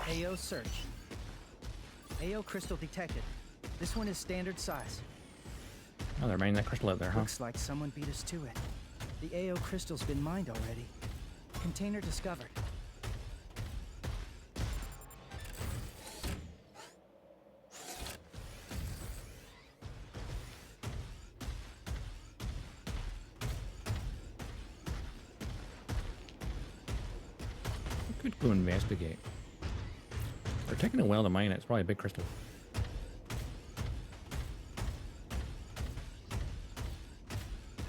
Speaker 2: AO search. AO crystal detected. This one is standard size.
Speaker 1: Oh, they're mining that crystal out there, huh?
Speaker 2: Looks like someone beat us to it. The AO crystal's been mined already. Container discovered.
Speaker 1: We could go investigate. They're taking a while to mine it. It's probably a big crystal.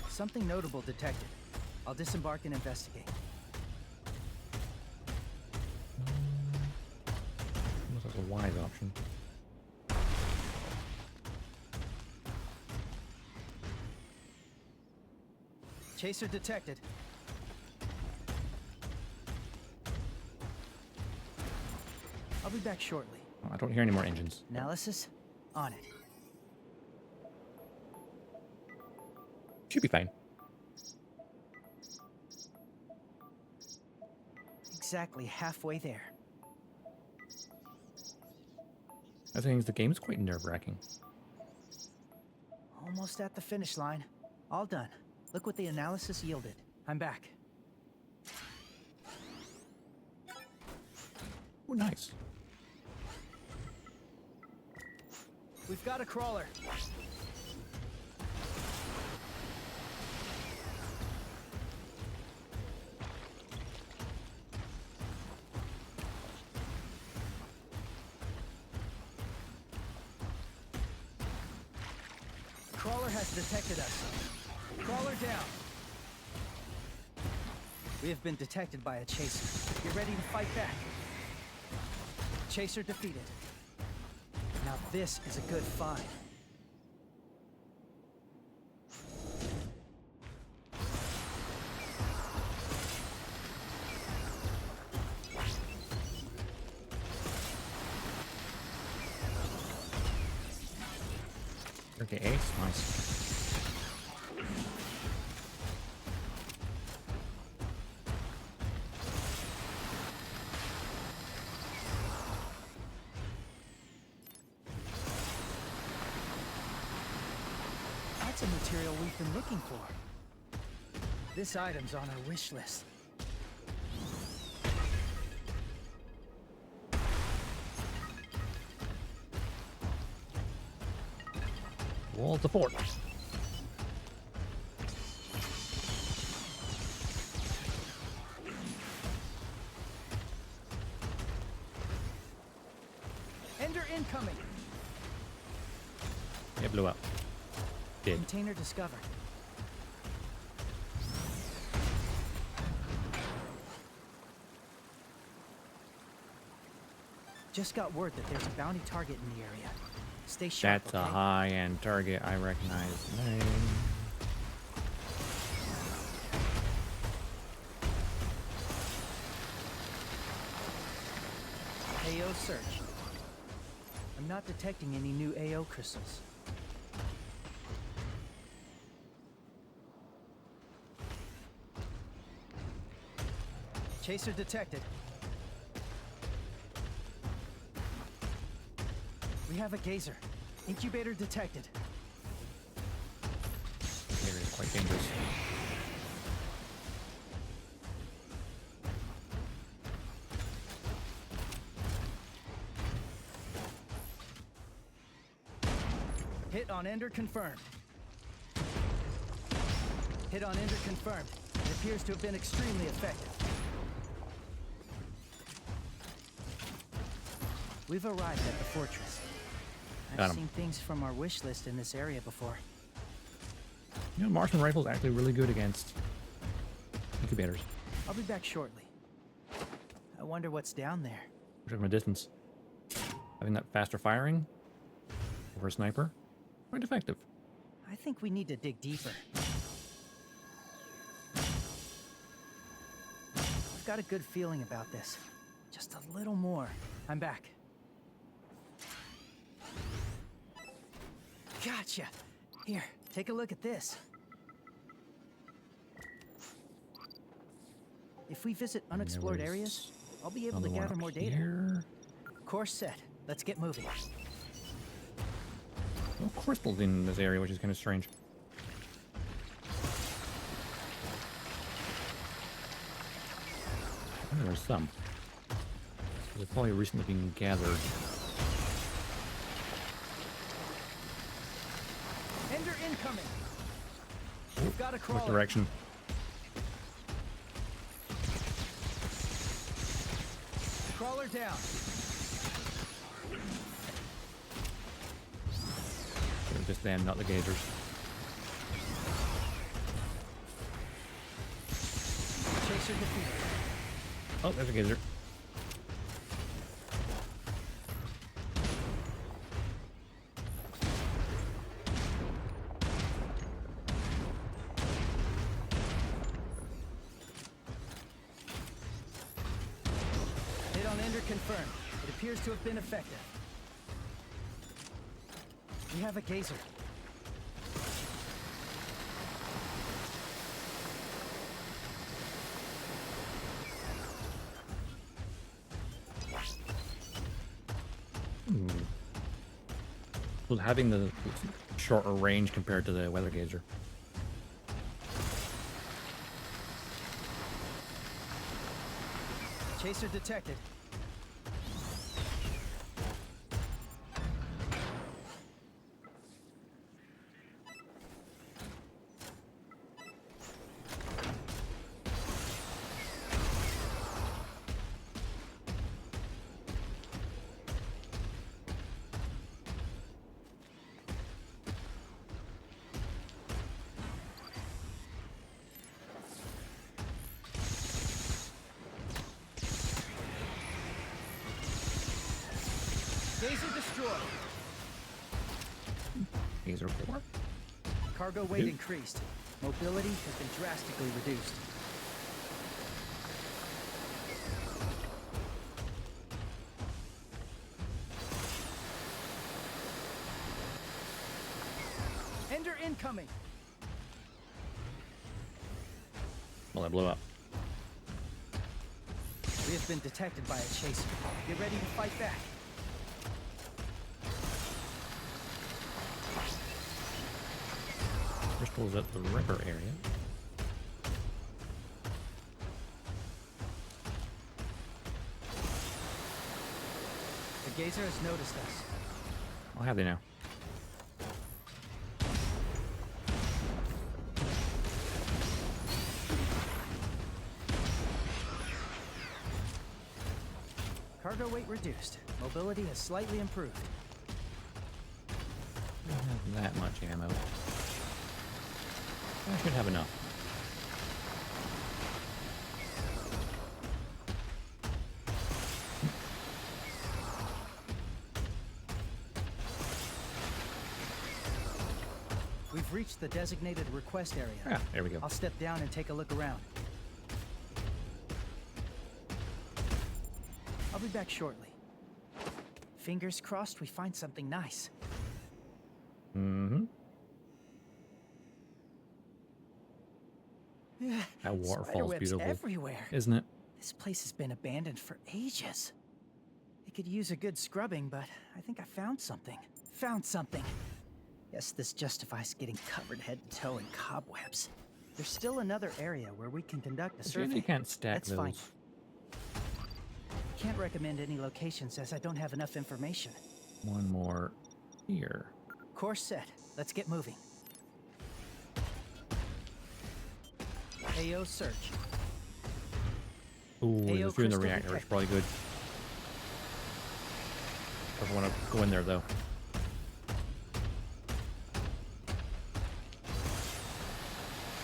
Speaker 2: Something notable detected. I'll disembark and investigate.
Speaker 1: Looks like a wise option.
Speaker 2: Chaser detected. I'll be back shortly.
Speaker 1: Oh, I don't hear any more engines.
Speaker 2: Analysis? On it.
Speaker 1: Should be fine.
Speaker 2: Exactly halfway there.
Speaker 1: I think the game's quite nerve-wracking.
Speaker 2: Almost at the finish line. All done. Look what the analysis yielded. I'm back.
Speaker 1: Oh, nice.
Speaker 2: We've got a crawler. Crawler has detected us. Crawler down. We have been detected by a chaser. Get ready to fight back. Chaser defeated. Now this is a good find.
Speaker 1: Okay, ace, nice.
Speaker 2: That's a material we've been looking for. This item's on our wish list.
Speaker 1: Wall to fort.
Speaker 2: Ender incoming.
Speaker 1: It blew up. Did.
Speaker 2: Container discovered. Just got word that there's a bounty target in the area. Stay sharp,
Speaker 1: That's
Speaker 2: okay?
Speaker 1: a high-end target. I recognize the name.
Speaker 2: AO search. I'm not detecting any new AO crystals. Chaser detected. We have a gazer. Incubator detected.
Speaker 1: This area is quite dangerous.
Speaker 2: Hit on Ender confirmed. Hit on Ender confirmed. It appears to have been extremely effective. We've arrived at the fortress.
Speaker 1: Got
Speaker 2: I've
Speaker 1: 'em.
Speaker 2: seen things from our wish list in this area before.
Speaker 1: You know, Martian rifle's actually really good against incubators.
Speaker 2: I'll be back shortly. I wonder what's down there.
Speaker 1: From a distance. Having that faster firing over a sniper, quite effective.
Speaker 2: I think we need to dig deeper. I've got a good feeling about this. Just a little more. I'm back. Gotcha! Here, take a look at this. If we visit unexplored areas, I'll be able to gather more data.
Speaker 1: Here.
Speaker 2: Course set. Let's get moving.
Speaker 1: No crystals in this area, which is kind of strange. Oh, there's some. They've probably recently been gathered.
Speaker 2: Ender incoming. We've got a
Speaker 1: What
Speaker 2: crawler.
Speaker 1: direction?
Speaker 2: Crawler down.
Speaker 1: So just them, not the gazers.
Speaker 2: Chaser defeated.
Speaker 1: Oh, there's a gazer.
Speaker 2: Hit on Ender confirmed. It appears to have been effective. We have a gazer.
Speaker 1: Well, having the shorter range compared to the weather gazer.
Speaker 2: Chaser detected. Gazer destroyed.
Speaker 1: Gazer 4.
Speaker 2: Cargo weight increased. Mobility has been drastically reduced. Ender incoming.
Speaker 1: Well, that blew up.
Speaker 2: We have been detected by a chaser. Get ready to fight back.
Speaker 1: Crystals at the river area.
Speaker 2: The gazer has noticed us.
Speaker 1: I'll have they now.
Speaker 2: Cargo weight reduced. Mobility has slightly improved.
Speaker 1: I don't have that much ammo. I should have enough.
Speaker 2: reached the designated request area.
Speaker 1: Yeah, there we go.
Speaker 2: I'll step down and take a look around. I'll be back shortly. Fingers crossed we find something nice.
Speaker 1: Mm-hmm. That waterfall's beautiful,
Speaker 2: everywhere.
Speaker 1: isn't it?
Speaker 2: This place has been abandoned for ages. It could use a good scrubbing, but I think I found something. Found something. Yes, this justifies getting covered head to toe in cobwebs. There's still another area where we can conduct a
Speaker 1: See
Speaker 2: survey.
Speaker 1: if you can't stack
Speaker 2: That's
Speaker 1: those.
Speaker 2: fine. Can't recommend any locations as I don't have enough information.
Speaker 1: One more here.
Speaker 2: Course set. Let's get moving. AO search.
Speaker 1: Ooh,
Speaker 2: AO
Speaker 1: just doing the
Speaker 2: crystal
Speaker 1: reactor is
Speaker 2: detected.
Speaker 1: probably good. Doesn't want to go in there though.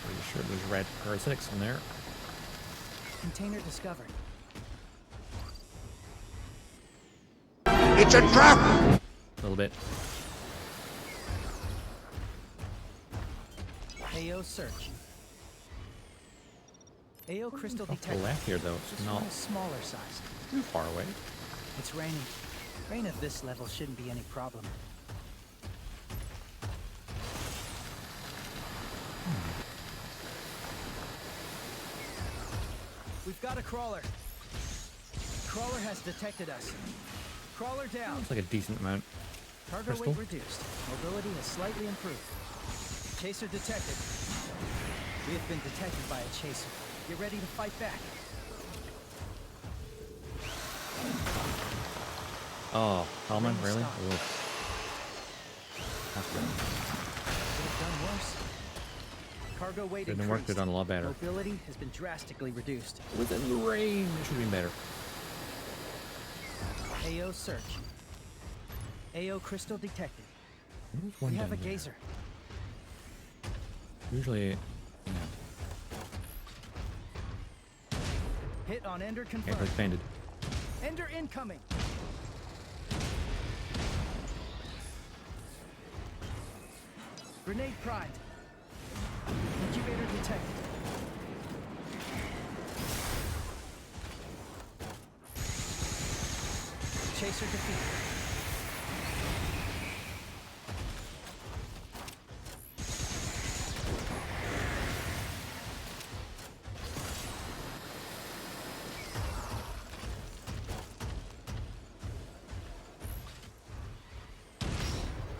Speaker 1: Pretty sure there's red parasitics in there.
Speaker 2: Container discovered.
Speaker 12: It's a trap!
Speaker 1: A little bit.
Speaker 2: AO search. AO crystal
Speaker 1: Off to the
Speaker 2: detected.
Speaker 1: left here though. It's
Speaker 2: This
Speaker 1: not
Speaker 2: one is smaller sized.
Speaker 1: too far away.
Speaker 2: It's raining. Rain of this level shouldn't be any problem. We've got a crawler. Crawler has detected us. Crawler down.
Speaker 1: Looks like a decent amount.
Speaker 2: Cargo
Speaker 1: Crystal.
Speaker 2: weight reduced. Mobility has slightly improved. Chaser detected. We have been detected by a chaser. Get ready to fight back.
Speaker 1: Oh, Hellman,
Speaker 2: Rain
Speaker 1: really?
Speaker 2: stopped.
Speaker 1: Ugh. That's good.
Speaker 2: Could have done worse. Cargo weight
Speaker 1: Could've
Speaker 2: increased.
Speaker 1: worked it on a lot better.
Speaker 2: Mobility has been drastically reduced.
Speaker 1: Within the rain, it should have been better.
Speaker 2: AO search. AO crystal detected.
Speaker 1: There's one
Speaker 2: We have a
Speaker 1: down there.
Speaker 2: gazer.
Speaker 1: Usually, yeah.
Speaker 2: Hit on Ender
Speaker 1: Okay,
Speaker 2: confirmed.
Speaker 1: it's banded.
Speaker 2: Ender incoming. Grenade primed. Incubator detected. Chaser defeated.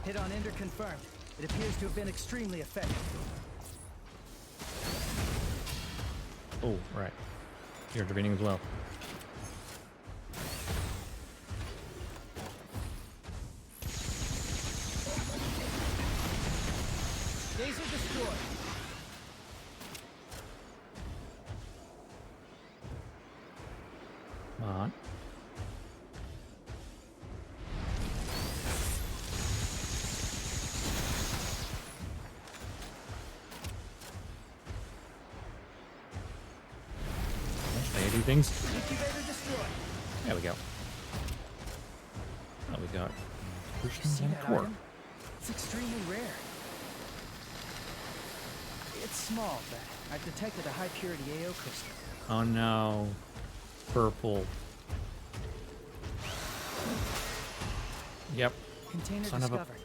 Speaker 2: Hit on Ender confirmed. It appears to have been extremely effective.
Speaker 1: Oh, right. You're intervening as well.
Speaker 2: Laser destroyed.
Speaker 1: Come on. Should I do things?
Speaker 2: Incubator destroyed.
Speaker 1: There we go. Oh, we got
Speaker 2: You
Speaker 1: Christian
Speaker 2: see that
Speaker 1: core.
Speaker 2: item? It's extremely rare. It's small, but I've detected a high purity AO crystal.
Speaker 1: Oh no. Purple. Yep.
Speaker 2: Container
Speaker 1: Son of a-
Speaker 2: discovered.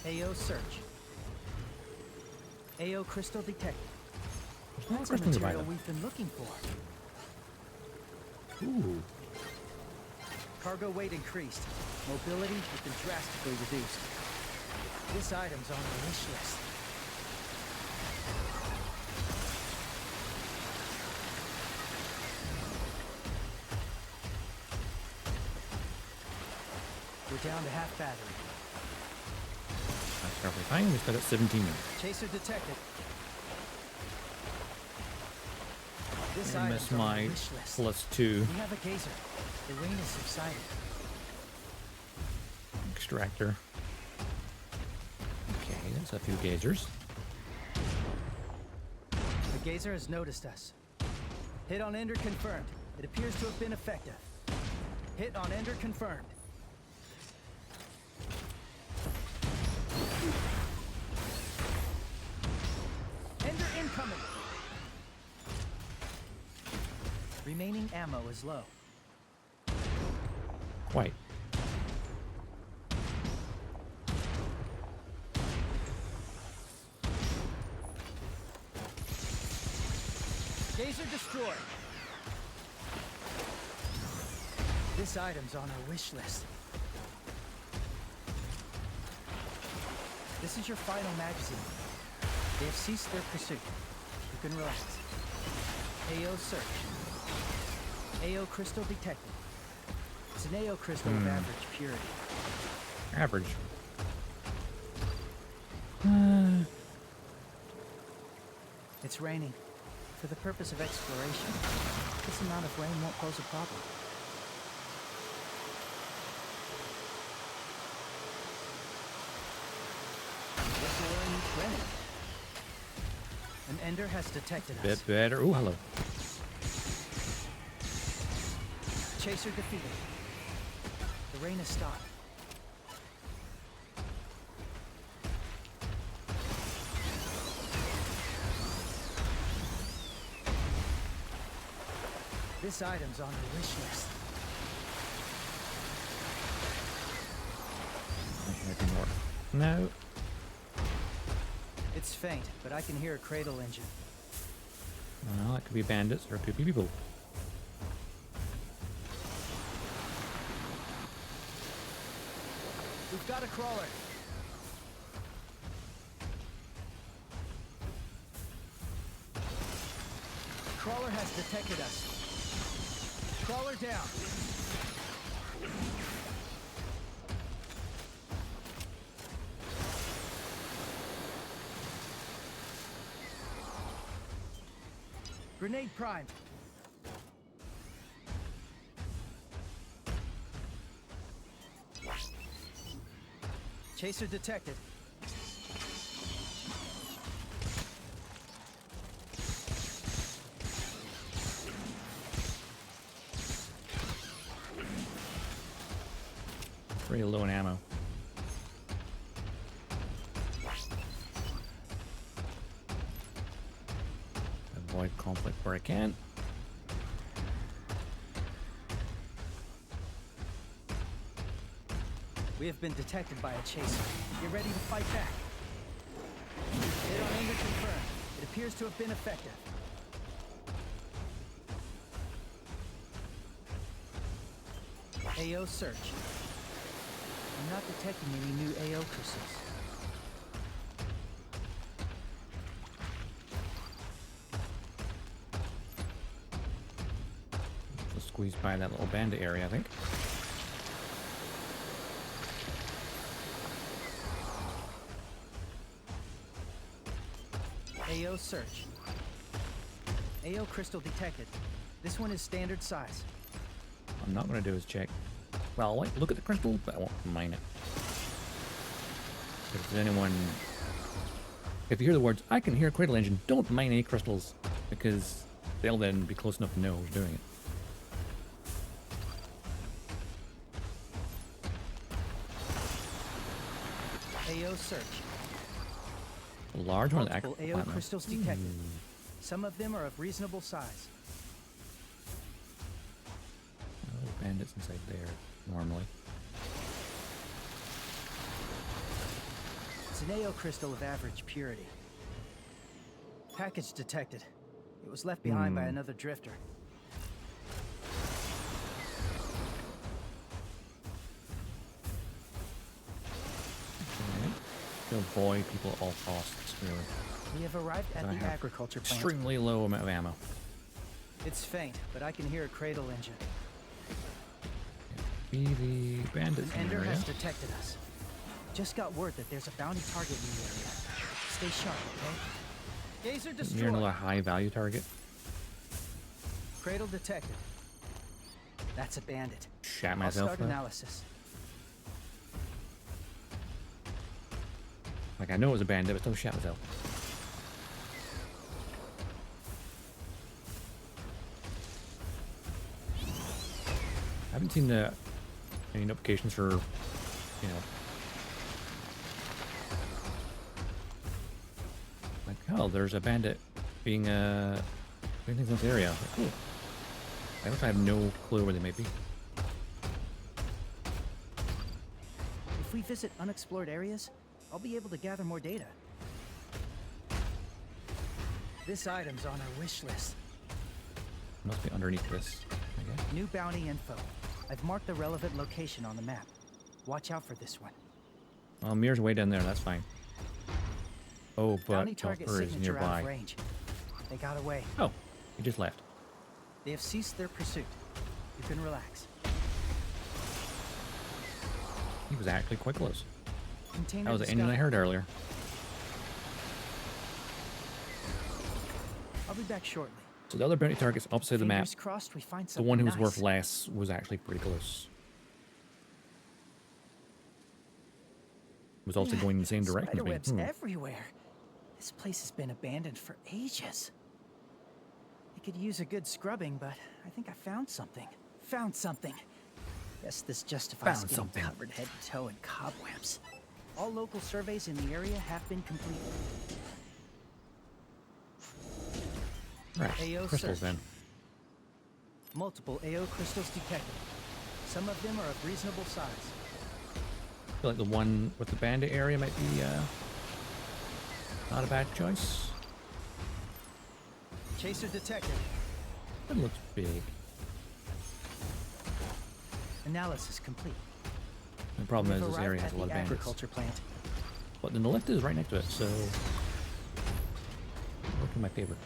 Speaker 2: AO search. AO crystal detected.
Speaker 1: There's more
Speaker 2: That's the
Speaker 1: crystals to buy
Speaker 2: material
Speaker 1: them.
Speaker 2: we've been looking for.
Speaker 1: Ooh.
Speaker 2: Cargo weight increased. Mobility has been drastically reduced. This item's on our wish list. We're down to half battery.
Speaker 1: That's perfectly fine. We still got 17 minutes.
Speaker 2: Chaser detected. This
Speaker 1: I
Speaker 2: item's
Speaker 1: miss
Speaker 2: on our
Speaker 1: my
Speaker 2: wish list.
Speaker 1: +2
Speaker 2: We have a gazer. The rain has subsided.
Speaker 1: extractor. Okay, that's a few gazers.
Speaker 2: The gazer has noticed us. Hit on Ender confirmed. It appears to have been effective. Hit on Ender confirmed. Ender incoming! Remaining ammo is low.
Speaker 1: Quite.
Speaker 2: Gazer destroyed. This item's on our wish list. This is your final magazine. They have ceased their pursuit. You can relax. AO search. AO crystal detected. It's an AO crystal of average purity.
Speaker 1: Average.
Speaker 2: It's raining. For the purpose of exploration, this amount of rain won't pose a problem. Guess we'll learn each granite. An Ender has detected us.
Speaker 1: Bit better. Ooh, hello.
Speaker 2: Chaser defeated. The rain has stopped. This item's on the wish list.
Speaker 1: No.
Speaker 2: It's faint, but I can hear a cradle engine.
Speaker 1: Well, that could be bandits or it could be people.
Speaker 2: We've got a crawler. Crawler has detected us. Crawler down. Grenade primed. Chaser detected.
Speaker 1: Pretty low in ammo. Avoid conflict where I can.
Speaker 2: We have been detected by a chaser. Get ready to fight back. Hit on Ender confirmed. It appears to have been effective. AO search. I'm not detecting any new AO crystals.
Speaker 1: Just squeeze by that little bandit area, I think.
Speaker 2: AO search. AO crystal detected. This one is standard size.
Speaker 1: What I'm not going to do is check. Well, I'll look at the crystal, but I won't mine it. If there's anyone... If you hear the words, I can hear a cradle engine, don't mine any crystals, because they'll then be close enough to know who's doing it.
Speaker 2: AO search.
Speaker 1: A large one.
Speaker 2: Multiple AO crystals detected. Some of them are of reasonable size.
Speaker 1: There's bandits inside there, normally.
Speaker 2: It's an AO crystal of average purity. Package detected. It was left behind by another drifter.
Speaker 1: To avoid people at all costs, really.
Speaker 2: We have arrived at the agriculture plant.
Speaker 1: Extremely low amount of ammo.
Speaker 2: It's faint, but I can hear a cradle engine.
Speaker 1: Be the bandits
Speaker 2: An
Speaker 1: in the
Speaker 2: Ender
Speaker 1: area.
Speaker 2: has detected us. Just got word that there's a bounty target in the area. Stay sharp, okay? Gazer destroyed.
Speaker 1: You're another high value target.
Speaker 2: Cradle detected. That's a bandit.
Speaker 1: Shat
Speaker 2: I'll
Speaker 1: myself.
Speaker 2: start analysis.
Speaker 1: Like I know it was a bandit, but still shat myself. I haven't seen any notifications for, you know, like Oh, there's a bandit being doing things in this area. Cool. I don't have no clue where they might be.
Speaker 2: If we visit unexplored areas, I'll be able to gather more data. This item's on our wish list.
Speaker 1: Must be underneath this, I guess.
Speaker 2: New bounty info. I've marked the relevant location on the map. Watch out for this one.
Speaker 1: Well, Mir's way down there, that's fine. Oh, but
Speaker 2: Bounty target
Speaker 1: Kelper is
Speaker 2: signature out
Speaker 1: nearby.
Speaker 2: of range. They got away.
Speaker 1: Oh, he just left.
Speaker 2: They have ceased their pursuit. You can relax.
Speaker 1: He was actually quite close.
Speaker 2: Container
Speaker 1: That was the engine I heard earlier.
Speaker 2: I'll be back shortly.
Speaker 1: So the other bounty target's opposite the map.
Speaker 2: Fingers crossed we find
Speaker 1: The
Speaker 2: something
Speaker 1: one who was
Speaker 2: nice.
Speaker 1: worth less was actually pretty close. Was also going in the same direction as me.
Speaker 2: Spiderwebs everywhere. This place has been abandoned for ages. It could use a good scrubbing, but I think I found something. Found something. Yes, this justifies
Speaker 1: Found
Speaker 2: getting
Speaker 1: something.
Speaker 2: covered head to toe in cobwebs. All local surveys in the area have been completed.
Speaker 1: Right,
Speaker 2: AO
Speaker 1: crystals
Speaker 2: search.
Speaker 1: then.
Speaker 2: Multiple AO crystals detected. Some of them are of reasonable size.
Speaker 1: I feel like the one with the bandit area might be not a bad choice.
Speaker 2: Chaser detected.
Speaker 1: It looks big.
Speaker 2: Analysis complete.
Speaker 1: The problem is
Speaker 2: We've
Speaker 1: this
Speaker 2: arrived
Speaker 1: area has
Speaker 2: at
Speaker 1: a lot
Speaker 2: the
Speaker 1: of bandits.
Speaker 2: agriculture plant.
Speaker 1: But then the lift is right next to it, so look in my favor.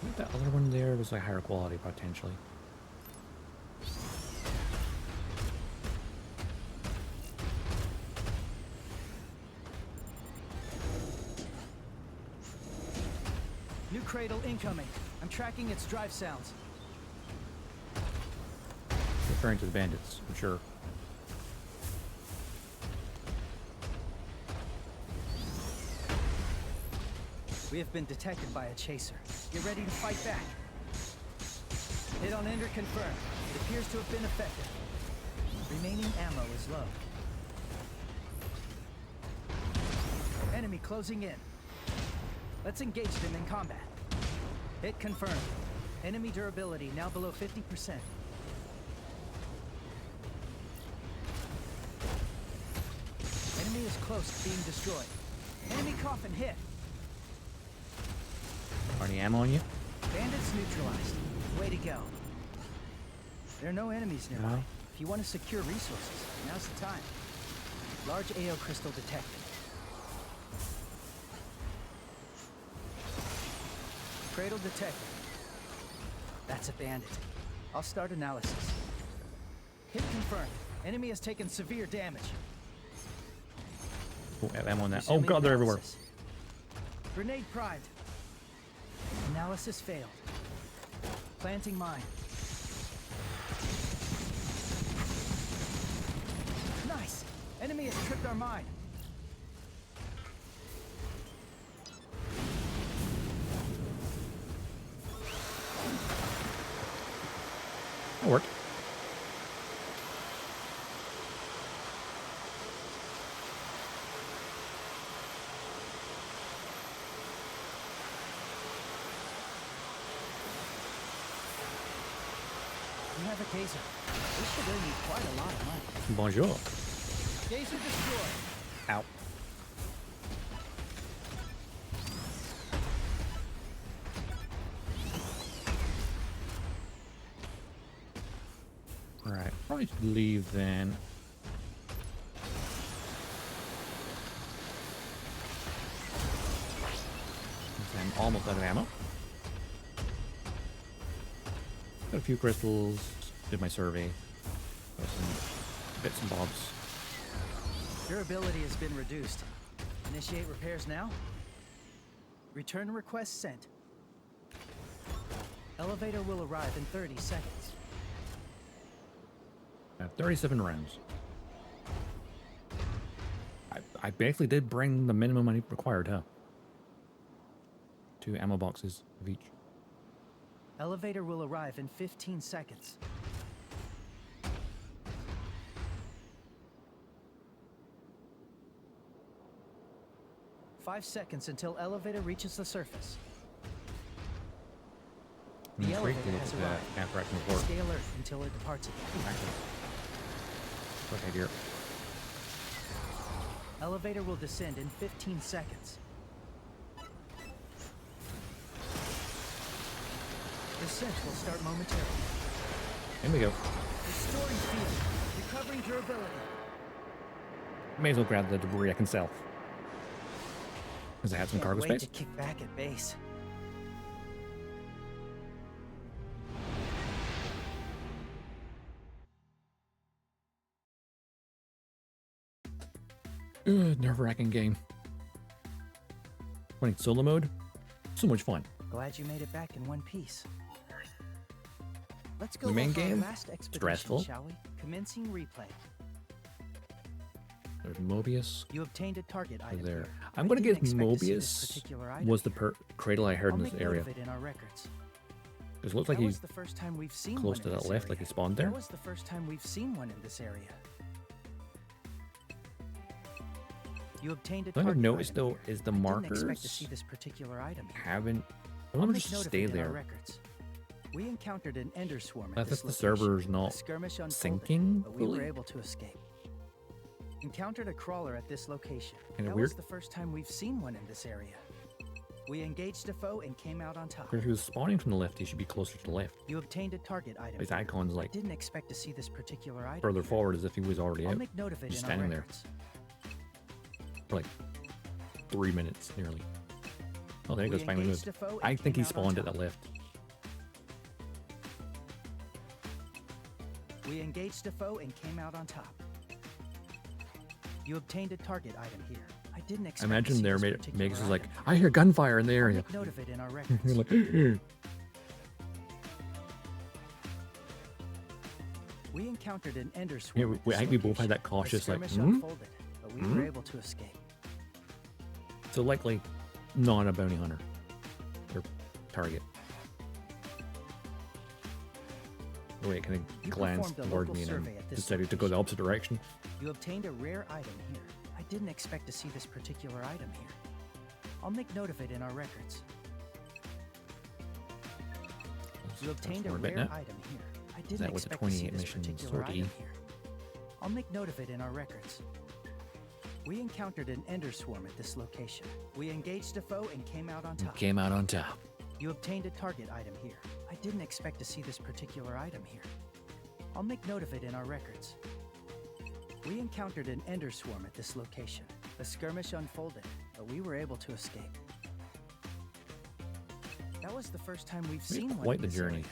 Speaker 1: I think that other one there was like higher quality potentially.
Speaker 2: New cradle incoming. I'm tracking its drive sounds.
Speaker 1: Referring to the bandits, I'm sure.
Speaker 2: We have been detected by a chaser. Get ready to fight back. Hit on ender confirmed. It appears to have been effective. Remaining ammo is low. Enemy closing in. Let's engage them in combat. Hit confirmed. Enemy durability now below 50%. Enemy is close to being destroyed. Enemy coffin hit.
Speaker 1: Any ammo on you?
Speaker 2: Bandits neutralized. Way to go. There are no enemies nearby.
Speaker 1: No.
Speaker 2: If you want to secure resources, now's the time. Large AO crystal detected. Cradle detected. That's a bandit. I'll start analysis. Hit confirmed. Enemy has taken severe damage.
Speaker 1: Oh, I have ammo on that. Oh
Speaker 2: Resuming
Speaker 1: god, they're everywhere.
Speaker 2: analysis. Grenade primed. Analysis failed. Planting mine. Nice! Enemy has tripped our mine.
Speaker 1: That worked.
Speaker 2: We have a taser. This should earn you quite a lot of money.
Speaker 1: Bonjour.
Speaker 2: Taser destroyed.
Speaker 1: Ow. Alright, probably should leave then. Since I'm almost out of ammo. Got a few crystals, did my survey. Got some bits and bobs.
Speaker 2: Durability has been reduced. Initiate repairs now. Return request sent. Elevator will arrive in 30 seconds.
Speaker 1: I have 37 rounds. I basically did bring the minimum money required, huh? 2 ammo boxes of each.
Speaker 2: Elevator will arrive in 15 seconds. 5 seconds until elevator reaches the surface.
Speaker 1: I'm
Speaker 2: The
Speaker 1: intrigued to
Speaker 2: elevator
Speaker 1: look
Speaker 2: has
Speaker 1: at that
Speaker 2: arrived.
Speaker 1: after I can report.
Speaker 2: Stay alert until it departs again.
Speaker 1: Okay, dear.
Speaker 2: Elevator will descend in 15 seconds. Descent will start momentarily.
Speaker 1: Here we go.
Speaker 2: Restoring field. Recovering durability.
Speaker 1: May as well grab the debris I can sell. Because I had some
Speaker 2: Can't
Speaker 1: cargo
Speaker 2: wait
Speaker 1: space.
Speaker 2: to kick back at base.
Speaker 1: Nerve-wracking game. Running solo mode? So much fun.
Speaker 2: Glad you made it back in one piece. Let's go
Speaker 1: The main
Speaker 2: over our
Speaker 1: game?
Speaker 2: last expedition,
Speaker 1: Stressful.
Speaker 2: shall we? Commencing replay.
Speaker 1: There's Mobius.
Speaker 2: You obtained a target
Speaker 1: Over
Speaker 2: item
Speaker 1: there.
Speaker 2: here.
Speaker 1: I'm
Speaker 2: I
Speaker 1: gonna
Speaker 2: didn't
Speaker 1: guess
Speaker 2: expect to see this
Speaker 1: Mobius
Speaker 2: particular item
Speaker 1: was the
Speaker 2: here.
Speaker 1: cradle I heard
Speaker 2: I'll
Speaker 1: in this
Speaker 2: make note
Speaker 1: area.
Speaker 2: of it in our records.
Speaker 1: Because it looks like
Speaker 2: That
Speaker 1: he's
Speaker 2: was the first time we've seen
Speaker 1: close
Speaker 2: one
Speaker 1: to
Speaker 2: in
Speaker 1: that
Speaker 2: this
Speaker 1: left, like
Speaker 2: area.
Speaker 1: he spawned there.
Speaker 2: That was the first time we've seen one in this area. You obtained a
Speaker 1: What I've
Speaker 2: target
Speaker 1: noticed
Speaker 2: item
Speaker 1: though
Speaker 2: here.
Speaker 1: is the
Speaker 2: I didn't expect to
Speaker 1: markers
Speaker 2: see this particular item here.
Speaker 1: haven't. I
Speaker 2: I'll
Speaker 1: want to
Speaker 2: make
Speaker 1: just
Speaker 2: note of
Speaker 1: stay
Speaker 2: it in our
Speaker 1: there.
Speaker 2: records. We encountered an ender swarm at
Speaker 1: But
Speaker 2: this
Speaker 1: if the
Speaker 2: location.
Speaker 1: server's
Speaker 2: A
Speaker 1: not
Speaker 2: skirmish unfolded,
Speaker 1: syncing
Speaker 2: but we were
Speaker 1: fully.
Speaker 2: able to escape. Encountered a crawler at this location.
Speaker 1: Kinda
Speaker 2: That
Speaker 1: weird.
Speaker 2: was the first time we've seen one in this area. We engaged a foe and came out on top.
Speaker 1: If he was spawning from the left, he should be closer to the left.
Speaker 2: You obtained a target item.
Speaker 1: His
Speaker 2: here.
Speaker 1: icon's
Speaker 2: I
Speaker 1: like
Speaker 2: didn't expect to see this particular item.
Speaker 1: further
Speaker 2: here.
Speaker 1: forward as if he was already
Speaker 2: I'll
Speaker 1: out.
Speaker 2: make note of it
Speaker 1: Just
Speaker 2: in our
Speaker 1: standing there.
Speaker 2: records.
Speaker 1: For like 3 minutes nearly. Oh, there he
Speaker 2: We
Speaker 1: goes, finally
Speaker 2: engaged
Speaker 1: moved.
Speaker 2: a foe
Speaker 1: I
Speaker 2: and
Speaker 1: think he
Speaker 2: came out on
Speaker 1: spawned at
Speaker 2: top.
Speaker 1: the left.
Speaker 2: We engaged a foe and came out on top. You obtained a target item here. I didn't
Speaker 1: I
Speaker 2: expect to
Speaker 1: imagine
Speaker 2: see
Speaker 1: there
Speaker 2: this
Speaker 1: made
Speaker 2: particular
Speaker 1: makes us like,
Speaker 2: item here.
Speaker 1: I hear gunfire in the
Speaker 2: I'll
Speaker 1: area.
Speaker 2: make note of it in our
Speaker 1: You're
Speaker 2: records.
Speaker 1: like,
Speaker 2: We encountered an ender
Speaker 1: yeah,
Speaker 2: swarm. at
Speaker 1: I
Speaker 2: this
Speaker 1: think we both had
Speaker 2: location.
Speaker 1: that cautious
Speaker 2: The
Speaker 1: like,
Speaker 2: skirmish
Speaker 1: hmm?
Speaker 2: unfolded, but we were able to escape.
Speaker 1: So likely not a bounty hunter or target. Wait, kind of
Speaker 2: You
Speaker 1: glanced
Speaker 2: performed a
Speaker 1: toward
Speaker 2: local
Speaker 1: me and
Speaker 2: survey at this
Speaker 1: decided to go the
Speaker 2: location.
Speaker 1: opposite direction.
Speaker 2: You obtained a rare item here. I didn't expect to see this particular item here. I'll make note of it in our records. You obtained a
Speaker 1: more
Speaker 2: rare
Speaker 1: BitNet.
Speaker 2: item here. I
Speaker 1: Is
Speaker 2: didn't
Speaker 1: that what the
Speaker 2: expect to see
Speaker 1: 28
Speaker 2: this
Speaker 1: mission
Speaker 2: particular
Speaker 1: sortie?
Speaker 2: item here. I'll make note of it in our records. We encountered an ender swarm at this location. We engaged a foe and came out on top.
Speaker 1: Came out on top.
Speaker 2: You obtained a target item here. I didn't expect to see this particular item here. I'll make note of it in our records. We encountered an ender swarm at this location. A skirmish unfolded, but we were able to escape. That was the first time we've seen one
Speaker 1: quite
Speaker 2: in
Speaker 1: the
Speaker 2: this
Speaker 1: journey.
Speaker 2: area.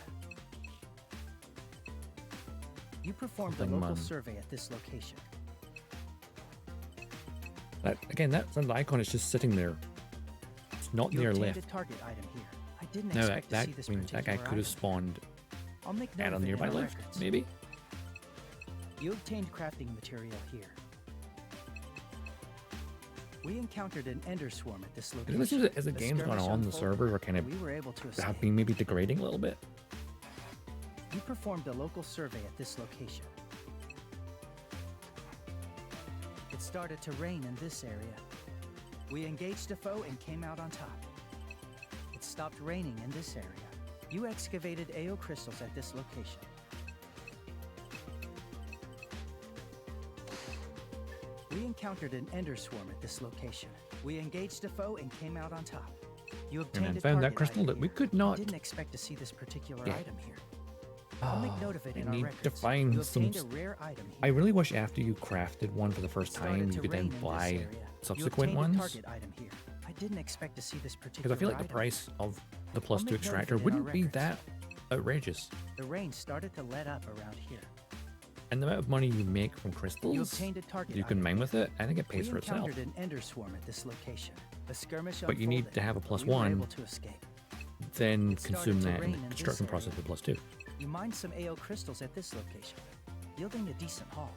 Speaker 2: You performed a
Speaker 1: Something,
Speaker 2: local
Speaker 1: man.
Speaker 2: survey at this location.
Speaker 1: That again, that front icon is just sitting there. It's not
Speaker 2: You
Speaker 1: near
Speaker 2: obtained
Speaker 1: left.
Speaker 2: a target item here. I didn't
Speaker 1: No,
Speaker 2: expect to see
Speaker 1: that
Speaker 2: this
Speaker 1: means that guy
Speaker 2: particular
Speaker 1: could have
Speaker 2: item.
Speaker 1: spawned
Speaker 2: I'll make note
Speaker 1: at
Speaker 2: of
Speaker 1: on
Speaker 2: it in
Speaker 1: nearby
Speaker 2: our
Speaker 1: left,
Speaker 2: records.
Speaker 1: maybe.
Speaker 2: You obtained crafting material here. We encountered an ender swarm at this
Speaker 1: Because it
Speaker 2: location.
Speaker 1: seems that as the
Speaker 2: A
Speaker 1: game's gone
Speaker 2: skirmish
Speaker 1: on, the
Speaker 2: unfolded,
Speaker 1: servers are kind
Speaker 2: but we were able to
Speaker 1: of
Speaker 2: escape.
Speaker 1: have been maybe degrading a little bit.
Speaker 2: You performed a local survey at this location. It started to rain in this area. We engaged a foe and came out on top. It stopped raining in this area. You excavated AO crystals at this location. We encountered an ender swarm at this location. We engaged a foe and came out on top. You
Speaker 1: And
Speaker 2: obtained
Speaker 1: then
Speaker 2: a
Speaker 1: found that
Speaker 2: target
Speaker 1: crystal
Speaker 2: item
Speaker 1: that we
Speaker 2: here.
Speaker 1: could
Speaker 2: I
Speaker 1: not.
Speaker 2: didn't expect to see this particular
Speaker 1: Yeah.
Speaker 2: item here. I'll make note of it
Speaker 1: I
Speaker 2: in our
Speaker 1: need
Speaker 2: records.
Speaker 1: to find
Speaker 2: You
Speaker 1: some.
Speaker 2: obtained a rare item here.
Speaker 1: I really wish after you crafted one for the first
Speaker 2: Started
Speaker 1: time,
Speaker 2: to
Speaker 1: you could
Speaker 2: rain
Speaker 1: then
Speaker 2: in this
Speaker 1: buy
Speaker 2: area.
Speaker 1: subsequent
Speaker 2: you obtained
Speaker 1: ones.
Speaker 2: A target item here. I didn't expect to see this
Speaker 1: Because
Speaker 2: particular
Speaker 1: I feel like the
Speaker 2: item.
Speaker 1: price of the plus
Speaker 2: I'll
Speaker 1: 2
Speaker 2: make note of
Speaker 1: extractor
Speaker 2: it in our
Speaker 1: wouldn't be
Speaker 2: records.
Speaker 1: that outrageous.
Speaker 2: The rain started to let up around here.
Speaker 1: And the amount of money you make from
Speaker 2: You
Speaker 1: crystals
Speaker 2: obtained a target
Speaker 1: you can
Speaker 2: item
Speaker 1: mine with
Speaker 2: here.
Speaker 1: it, I think it pays
Speaker 2: We
Speaker 1: for itself.
Speaker 2: encountered an ender swarm at this location. A skirmish
Speaker 1: But you need
Speaker 2: unfolded,
Speaker 1: to have a
Speaker 2: but
Speaker 1: plus
Speaker 2: we were
Speaker 1: 1,
Speaker 2: able to escape.
Speaker 1: then
Speaker 2: It started
Speaker 1: consume
Speaker 2: to
Speaker 1: that in
Speaker 2: rain
Speaker 1: the
Speaker 2: in this
Speaker 1: construction
Speaker 2: area.
Speaker 1: process with plus 2.
Speaker 2: You mined some AO crystals at this location, yielding a decent haul.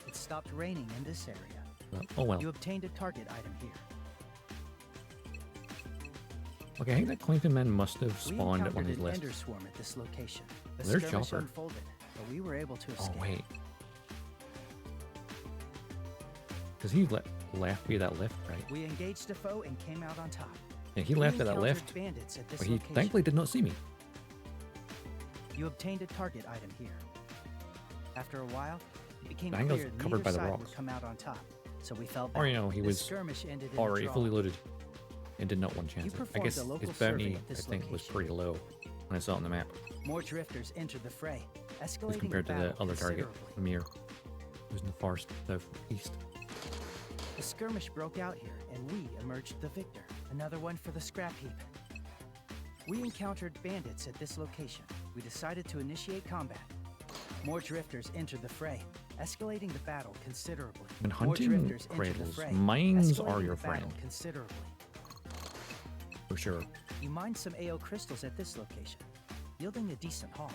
Speaker 2: It stopped raining in this area.
Speaker 1: Oh well.
Speaker 2: You obtained a target item here.
Speaker 1: Okay, I think that Clinton man must have
Speaker 2: We
Speaker 1: spawned at one of
Speaker 2: encountered
Speaker 1: these
Speaker 2: an
Speaker 1: lists.
Speaker 2: ender swarm at this location. A
Speaker 1: There's
Speaker 2: skirmish
Speaker 1: Chopper.
Speaker 2: unfolded, but we were able to
Speaker 1: Oh
Speaker 2: escape.
Speaker 1: wait. Because he left via that lift, right?
Speaker 2: We engaged a foe and came out on top.
Speaker 1: Yeah, he left at that lift,
Speaker 2: bandits at this
Speaker 1: but he
Speaker 2: location.
Speaker 1: thankfully did not see me.
Speaker 2: You obtained a target item here. After a while, it became
Speaker 1: I think I was
Speaker 2: clear
Speaker 1: covered by the
Speaker 2: neither side
Speaker 1: rocks.
Speaker 2: would come out on top, so we fell back.
Speaker 1: Or, you know, he
Speaker 2: The
Speaker 1: was
Speaker 2: skirmish ended in a
Speaker 1: already
Speaker 2: draw.
Speaker 1: fully loaded and did not want chance
Speaker 2: You
Speaker 1: it. I
Speaker 2: performed
Speaker 1: guess
Speaker 2: a local
Speaker 1: his
Speaker 2: survey
Speaker 1: bounty,
Speaker 2: at this
Speaker 1: I think, was
Speaker 2: location.
Speaker 1: pretty low when I saw it on the map
Speaker 2: More drifters entered the fray,
Speaker 1: as
Speaker 2: escalating
Speaker 1: compared
Speaker 2: the
Speaker 1: to the
Speaker 2: battle
Speaker 1: other target,
Speaker 2: considerably.
Speaker 1: Amir, who's in the far southeast.
Speaker 2: The skirmish broke out here, and we emerged the victor. Another one for the scrap heap. We encountered bandits at this location. We decided to initiate combat. More drifters entered the fray, escalating the battle considerably.
Speaker 1: When
Speaker 2: More
Speaker 1: hunting
Speaker 2: drifters entered the
Speaker 1: cradles,
Speaker 2: fray,
Speaker 1: mines are
Speaker 2: escalating
Speaker 1: your
Speaker 2: the battle
Speaker 1: friend,
Speaker 2: considerably.
Speaker 1: for sure.
Speaker 2: You mined some AO crystals at this location, yielding a decent haul.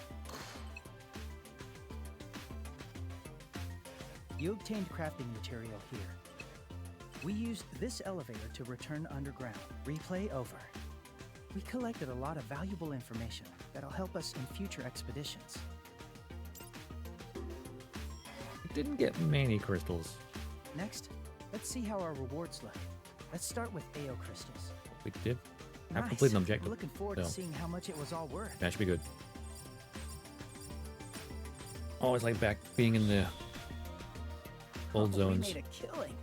Speaker 2: You obtained crafting material here. We used this elevator to return underground. Replay over. We collected a lot of valuable information that'll help us in future expeditions.
Speaker 1: I didn't get many crystals.
Speaker 2: Next, let's see how our rewards look. Let's start with AO crystals.
Speaker 1: We did. I've
Speaker 2: Nice.
Speaker 1: completed an objective,
Speaker 2: Looking forward to
Speaker 1: so
Speaker 2: seeing how much it was all worth.
Speaker 1: that should be good. Always like back being in the old zones.
Speaker 2: We made a killing.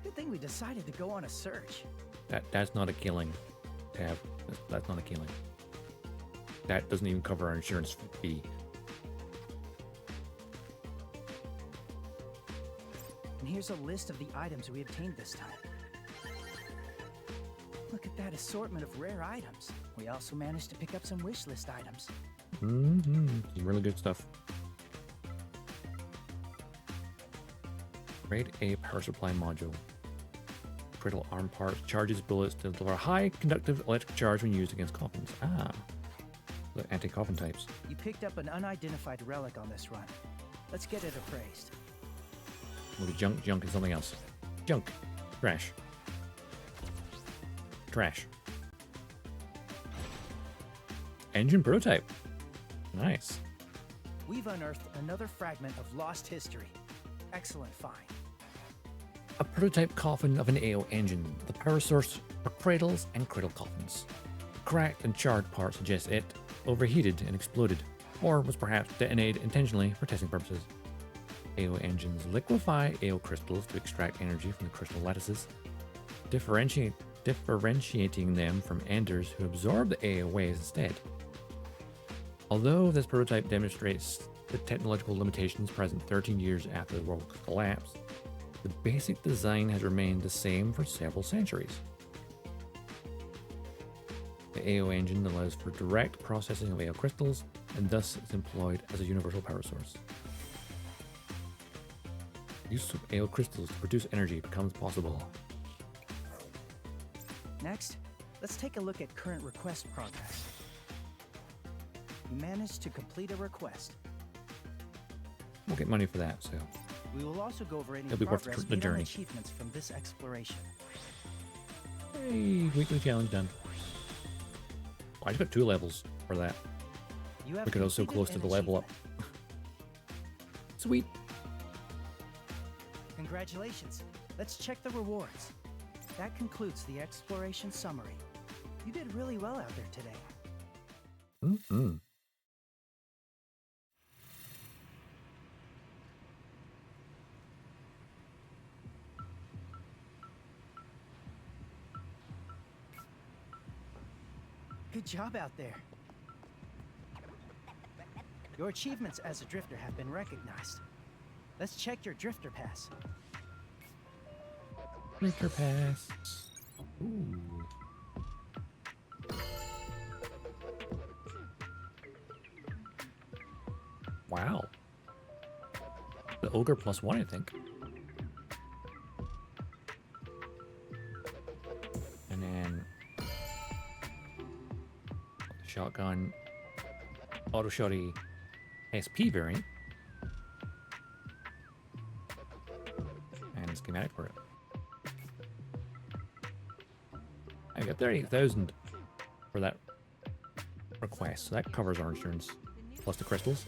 Speaker 2: Good thing we decided to go on a search.
Speaker 1: That's not a killing, Tab. That's not a killing. That doesn't even cover our insurance fee.
Speaker 2: And here's a list of the items we obtained this time. Look at that assortment of rare items. We also managed to pick up some wish list items.
Speaker 1: Some really good stuff. Grade A power supply module. Critical arm parts charges bullets to deliver high conductive electric charge when used against coffins. Ah, the anti-coffin types.
Speaker 2: You picked up an unidentified relic on this run. Let's get it appraised.
Speaker 1: Will be junk, and something else. Junk. Trash. Trash. Engine prototype. Nice.
Speaker 2: We've unearthed another fragment of lost history. Excellent find.
Speaker 1: A prototype coffin of an AO engine, the power source for cradles and cradle coffins. Cracked and charred parts suggest it overheated and exploded, or was perhaps detonated intentionally for testing purposes. AO engines liquefy AO crystals to extract energy from the crystal lattices, differentiating them from enders who absorb the AO waves instead. Although this prototype demonstrates the technological limitations present 13 years after the world's collapse, the basic design has remained the same for several centuries. The AO engine allows for direct processing of AO crystals, and thus is employed as a universal power source. Use of AO crystals to produce energy becomes possible.
Speaker 2: Next, let's take a look at current request progress. You managed to complete a request.
Speaker 1: We'll get money for that, so
Speaker 2: We will also go over any
Speaker 1: it'll be worth
Speaker 2: progress
Speaker 1: the
Speaker 2: made on
Speaker 1: journey.
Speaker 2: achievements from this exploration.
Speaker 1: Hey, weekly challenge done. I just got 2 levels for that.
Speaker 2: You have
Speaker 1: We could also
Speaker 2: completed
Speaker 1: close to
Speaker 2: an
Speaker 1: the level up.
Speaker 2: achievement.
Speaker 1: Sweet.
Speaker 2: Congratulations. Let's check the rewards. That concludes the exploration summary. You did really well out there today.
Speaker 1: Mm-hmm.
Speaker 2: Good job out there. Your achievements as a drifter have been recognized. Let's check your drifter pass.
Speaker 1: Drifter pass. Ooh. Wow. The ogre +1, I think. And then the shotgun auto shotty SP variant. And a schematic for it. I got 38,000 for that request, so that covers our insurance plus the crystals.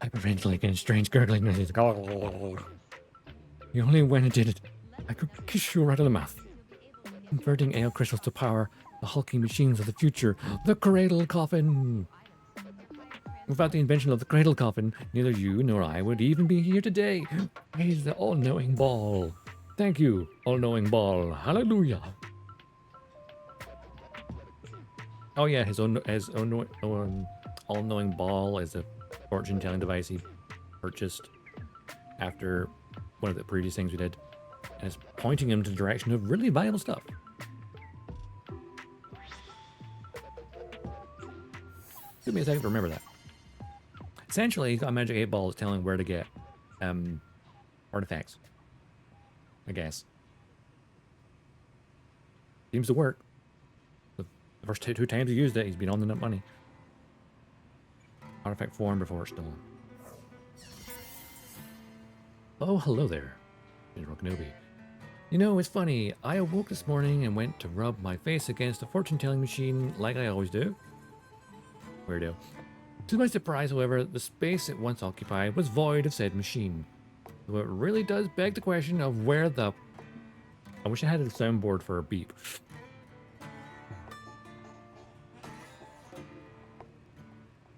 Speaker 1: Hyperventilating and strange gurgling noises. You only went and did it. I could kiss you right in the mouth. Converting ale crystals to power the hulking machines of the future. The cradle coffin. Without the invention of the cradle coffin, neither you nor I would even be here today. Praise the all-knowing ball. Thank you, all-knowing ball. Hallelujah. Oh yeah, his all-knowing ball is a fortune-telling device he purchased after one of the previous things we did, and it's pointing him to the direction of really valuable stuff. Give me a second to remember that. Essentially, he's got a magic 8 ball that's telling him where to get artifacts, I guess. Seems to work. The first two times he used it, he's been on the nut money. Artifact form before it's stolen. Oh, hello there, General Kenobi. You know, it's funny. I awoke this morning and went to rub my face against a fortune-telling machine like I always do. Weirdo. To my surprise, however, the space it once occupied was void of said machine. So it really does beg the question of where the... I wish I had a soundboard for a beep.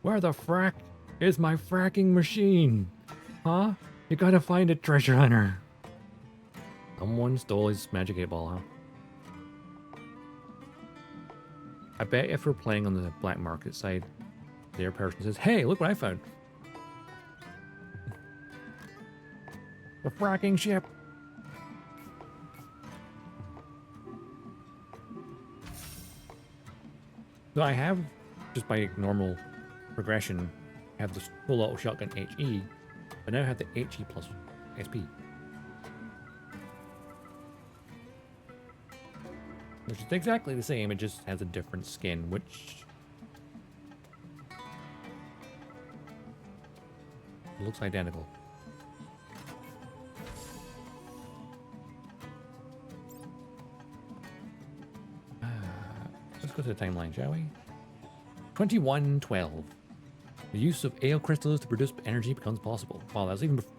Speaker 1: Where the frack is my fracking machine? Huh? You gotta find a treasure hunter. Someone stole his magic 8 ball, huh? I bet if we're playing on the black market side, their person says, hey, look what I found. The fracking ship. So I have, just by normal progression, have this full auto shotgun HE, but now I have the HE plus SP. Which is exactly the same, it just has a different skin, which looks identical. Let's go to the timeline, shall we? 2112. The use of ale crystals to produce energy becomes possible. Wow, that was even before,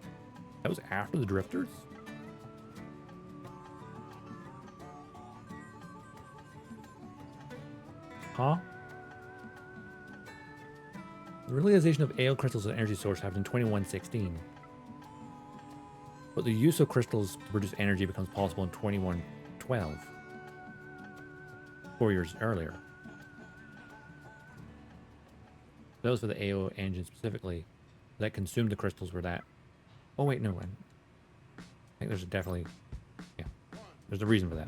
Speaker 1: that was after the drifters? Huh? The realization of ale crystals as an energy source happened in 2116. But the use of crystals to produce energy becomes possible in 2112. 4 years earlier. Those for the AO engine specifically that consumed the crystals were that. Oh wait, no, I think there's definitely, yeah, there's a reason for that.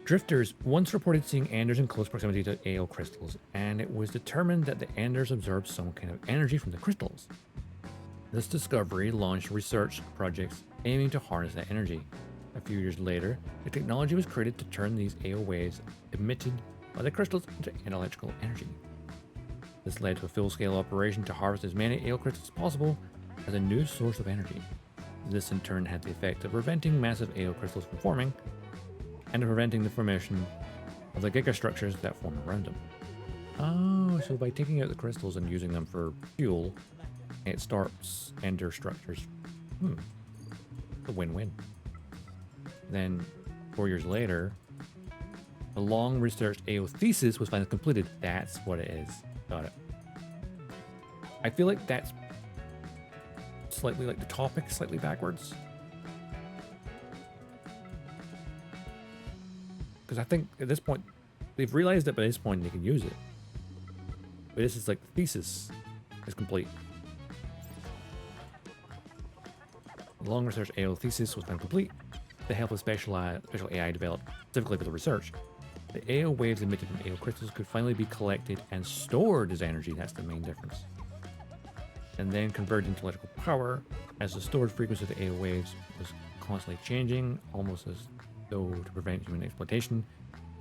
Speaker 1: Drifters once reported seeing Anders in close proximity to AO crystals, and it was determined that the Anders absorbed some kind of energy from the crystals. This discovery launched research projects aiming to harness that energy. A few years later, the technology was created to turn these AO waves emitted by the crystals into electrical energy. This led to a full-scale operation to harvest as many AO crystals as possible as a new source of energy. This in turn had the effect of preventing massive AO crystals from forming, and preventing the formation of the gigastructures that form around them. Oh, so by taking out the crystals and using them for fuel, it starts ender structures. A win-win. Then, 4 years later, the long-researched AO thesis was finally completed. That's what it is. Got it. I feel like that's slightly like the topic, slightly backwards. Because I think at this point, they've realized that by this point they can use it. But this is like the thesis is complete. The long research AO thesis was found complete. The help of special AI developed specifically for the research. The AO waves emitted from AO crystals could finally be collected and stored as energy. That's the main difference. And then converted into electrical power, as the stored frequency of the AO waves was constantly changing, almost as though to prevent human exploitation.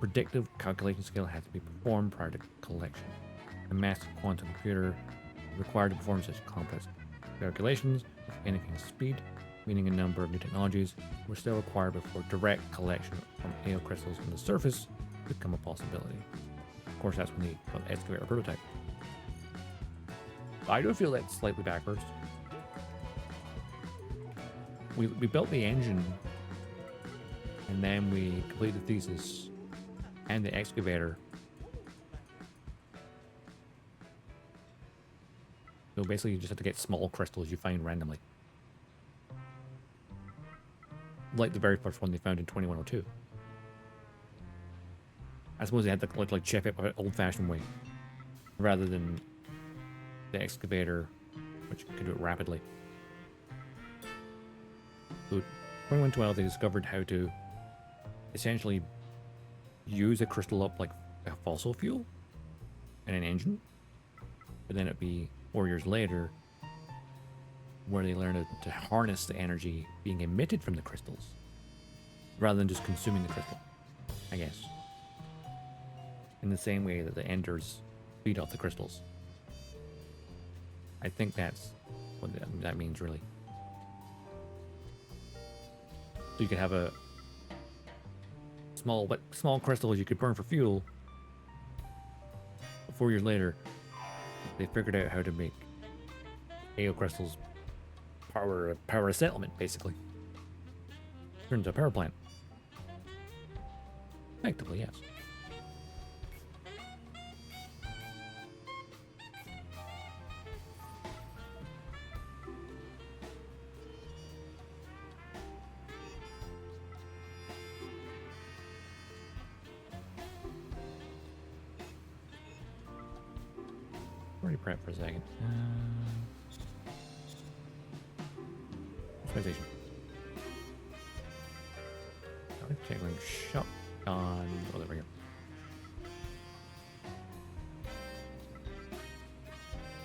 Speaker 1: Predictive calculation skill had to be performed prior to collection. A massive quantum computer required to perform such complex calculations with any kind of speed, meaning a number of new technologies were still required before direct collection from AO crystals from the surface would become a possibility. Of course, that's when they got the excavator prototype. I do feel that's slightly backwards. we built the engine, and then we completed the thesis and the excavator. So basically, you just have to get small crystals you find randomly. Like the very first one they found in 2102. I suppose they had to like chip it an old-fashioned way, rather than the excavator, which could do it rapidly. So 2112, they discovered how to essentially use a crystal up like a fossil fuel in an engine, but then it'd be 4 years later where they learned to harness the energy being emitted from the crystals rather than just consuming the crystal, I guess. In the same way that the Enders feed off the crystals. I think that's what that means, really. So you could have a small crystals you could burn for fuel. But 4 years later, they figured out how to make AO crystals power a settlement, basically. Turn into a power plant. Effectively, yes. Already prep for a second. Organization. Tackling shotgun. Oh, there we go.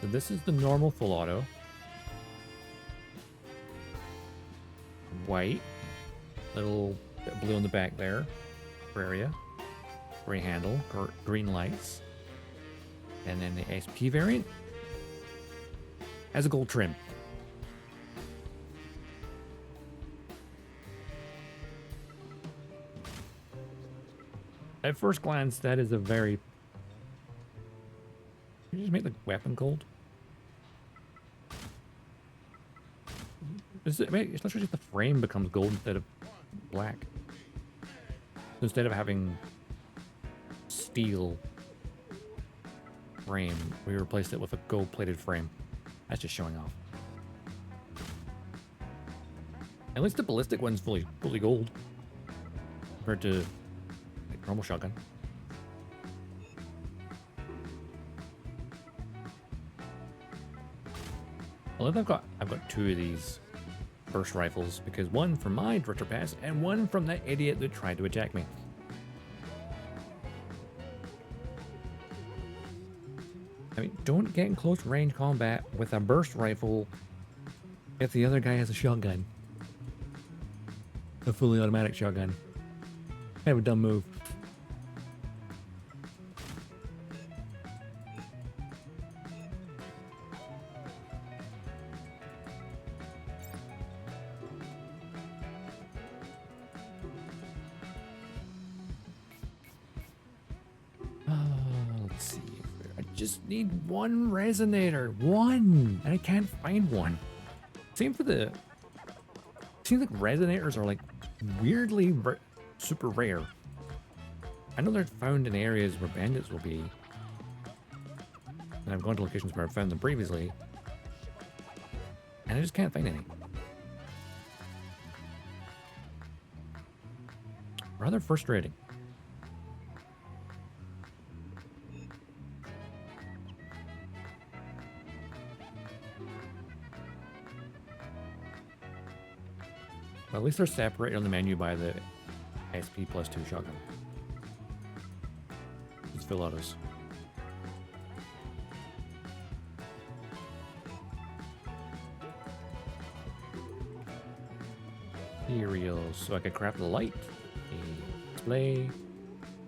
Speaker 1: So this is the normal full auto. White. Little bit blue on the back there. For area. Gray handle. Green lights. And then the SP variant has a gold trim. At first glance, that is a very... Can you just make the weapon gold? It's literally just the frame becomes gold instead of black. So instead of having steel frame, we replaced it with a gold-plated frame. That's just showing off. At least the ballistic one's fully gold compared to like normal shotgun. Well, I've got two of these burst rifles because one from my drifter pass and one from that idiot that tried to attack me. I mean, don't get in close range combat with a burst rifle if the other guy has a shotgun. A fully automatic shotgun. Kind of a dumb move. Let's see. I just need one resonator. One! And I can't find one. Same for the... Seems like resonators are like weirdly super rare. I know they're found in areas where bandits will be. And I've gone to locations where I've found them previously. And I just can't find any. Rather frustrating. Well, at least they're separated on the menu by the SP +2 shotgun. It's full autos. Materials. So I could craft a light, a display,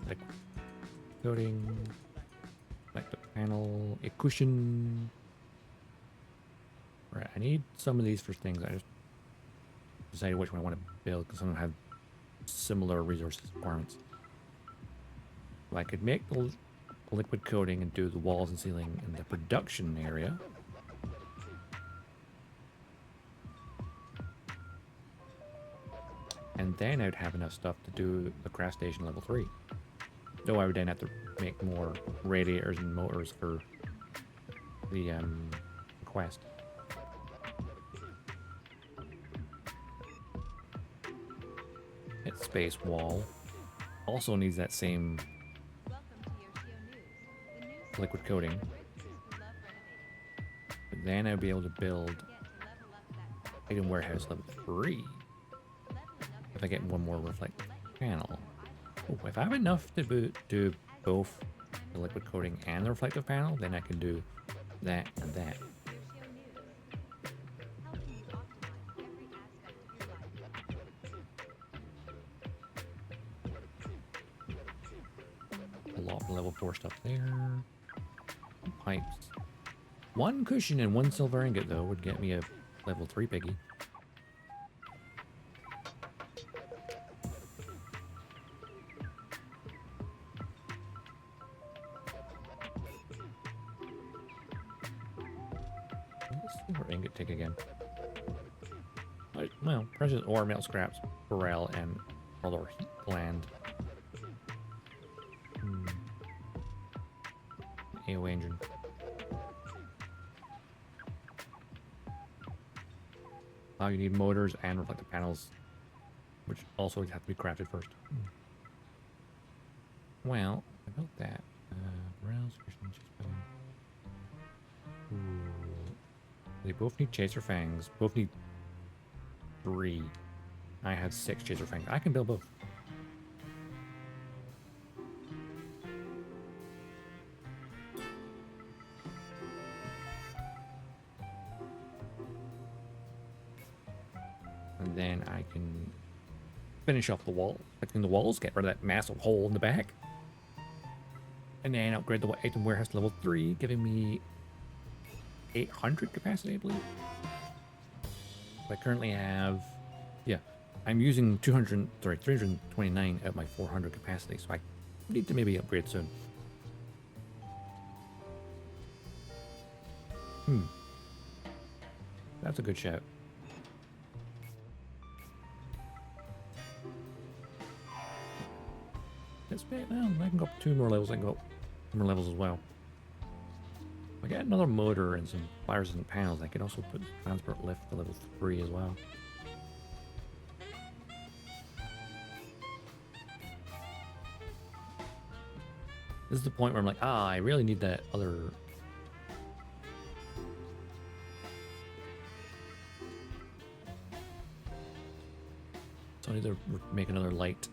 Speaker 1: a coating, electric panel, a cushion. Right, I need some of these for things. I just decided which one I want to build because some of them have similar resource requirements. So I could make the liquid coating and do the walls and ceiling in the production area. And then I'd have enough stuff to do the craft station level 3. Though I would then have to make more radiators and motors for the quest. Hit space wall. Also needs that same liquid coating. But then I'd be able to build item warehouse level 3. If I get one more reflective panel. Oh, if I have enough to do both the liquid coating and the reflective panel, then I can do that and that. A lot of level 4 stuff there. Pipes. One cushion and one silver ingot, though, would get me a level 3 piggy. Silver ingot take again. Well, precious ore, melt scraps, burrell, and roller heat gland. AO engine. Now you need motors and reflective panels, which also have to be crafted first. Well, I built that. They both need chaser fangs. Both need 3. I have 6 chaser fangs. I can build both. And then I can finish off the wall. Fixing the walls, get rid of that massive hole in the back. And then upgrade the item warehouse to level 3, giving me 800 capacity, I believe. I currently have, yeah, I'm using 329 out of my 400 capacity, so I need to maybe upgrade soon. That's a good shout. Well, I can go up 2 more levels. I can go up 2 more levels as well. I got another motor and some flyers and panels. I could also put transport lift to level 3 as well. This is the point where I'm like, I really need that other. So I need to make another light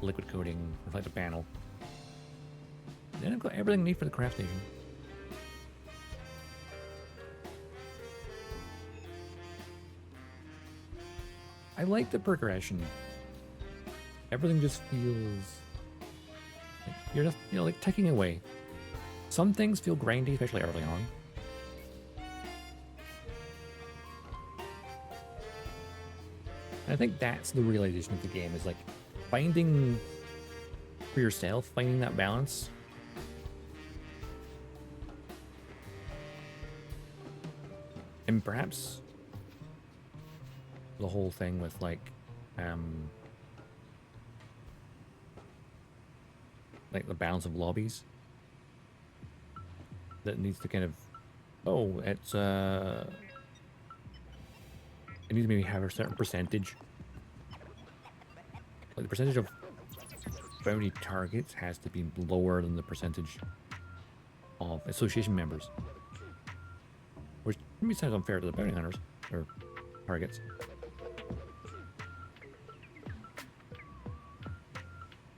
Speaker 1: liquid coating reflective panel. Then I've got everything I need for the craft station. I like the progression. Everything just feels like you're just, like ticking away. Some things feel grindy, especially early on. And I think that's the realization of the game, is like finding for yourself, finding that balance. And perhaps the whole thing with like the balance of lobbies that needs to kind of, it needs to maybe have a certain percentage, like the percentage of bounty targets has to be lower than the percentage of association members, which maybe sounds unfair to the bounty hunters or targets.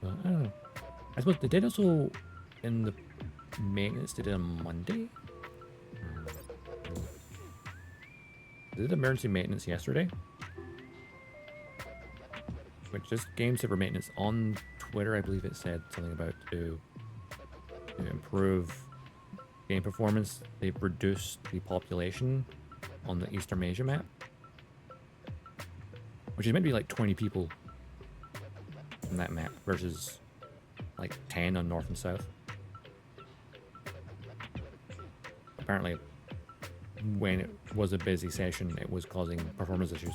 Speaker 1: I don't know. I suppose they did also, in the maintenance, they did on Monday. They did emergency maintenance yesterday. Which this game server maintenance on Twitter, I believe it said something about to improve game performance. They've reduced the population on the Eastern Amasia map, which is meant to be like 20 people on that map versus like 10 on north and south. Apparently, when it was a busy session, it was causing performance issues.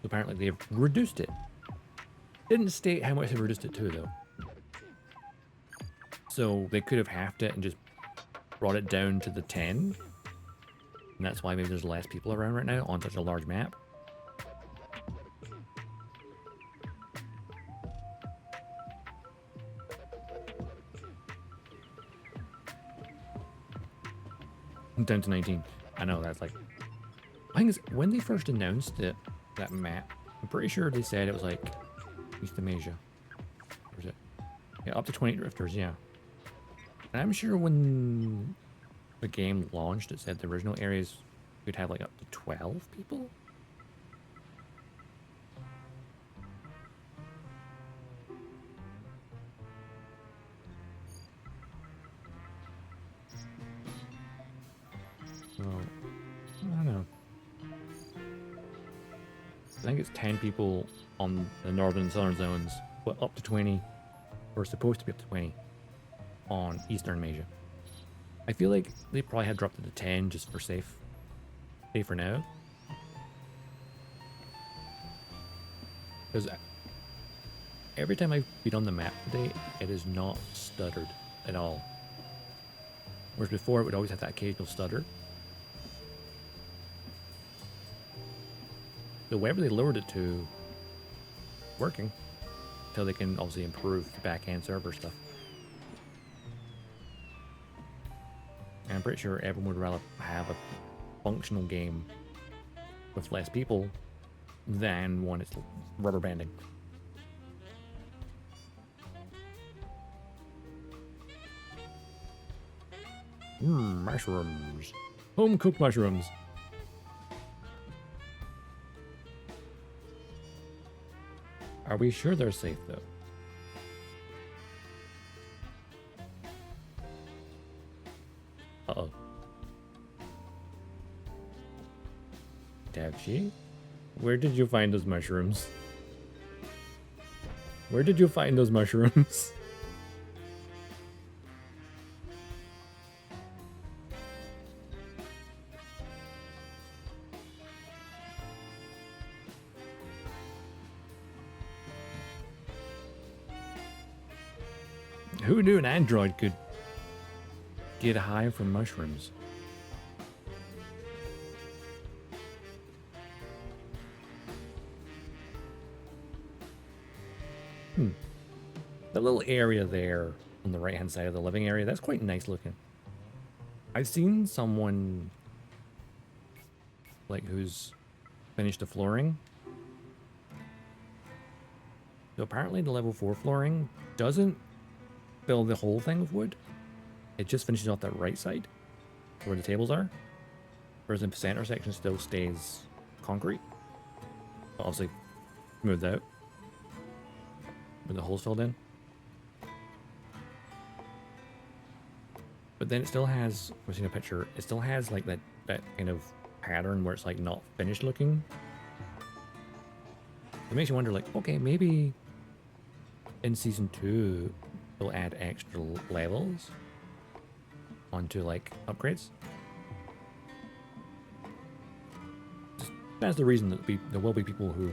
Speaker 1: Apparently they've reduced it. Didn't state how much they reduced it to, though. So they could have halved it and just brought it down to the 10. And that's why maybe there's less people around right now on such a large map. Down to 19. I know, that's like... I think it's when they first announced it, that map, I'm pretty sure they said it was like Eastern Amasia. Or is it? Yeah, up to 20 drifters, yeah. And I'm sure when the game launched, it said the original areas could have like up to 12 people. So, I don't know. I think it's 10 people on the northern and southern zones, but up to 20, or supposed to be up to 20, on Eastern Amasia. I feel like they probably had dropped it to 10 just for safe for now. Because every time I've been on the map today, it is not stuttered at all. Whereas before, it would always have that occasional stutter. So wherever they lowered it to, working, until they can obviously improve the back-end server stuff. And I'm pretty sure everyone would rather have a functional game with less people than one that's rubber banding. Mushrooms. Home-cooked mushrooms. Are we sure they're safe, though? Uh-oh. Davchi? Where did you find those mushrooms? Where did you find those mushrooms? Who knew an android could get high from mushrooms? The little area there on the right hand side of the living area, that's quite nice looking. I've seen someone like who's finished the flooring. So apparently the level 4 flooring doesn't fill the whole thing with wood. It just finishes off that right side where the tables are. Whereas the center section still stays concrete. Obviously smoothed out where the holes filled in. But then it still has, we've seen a picture, it still has like that kind of pattern where it's like not finished looking. It makes you wonder, like, okay, maybe in season 2 they'll add extra levels onto like upgrades. That's the reason that there will be people who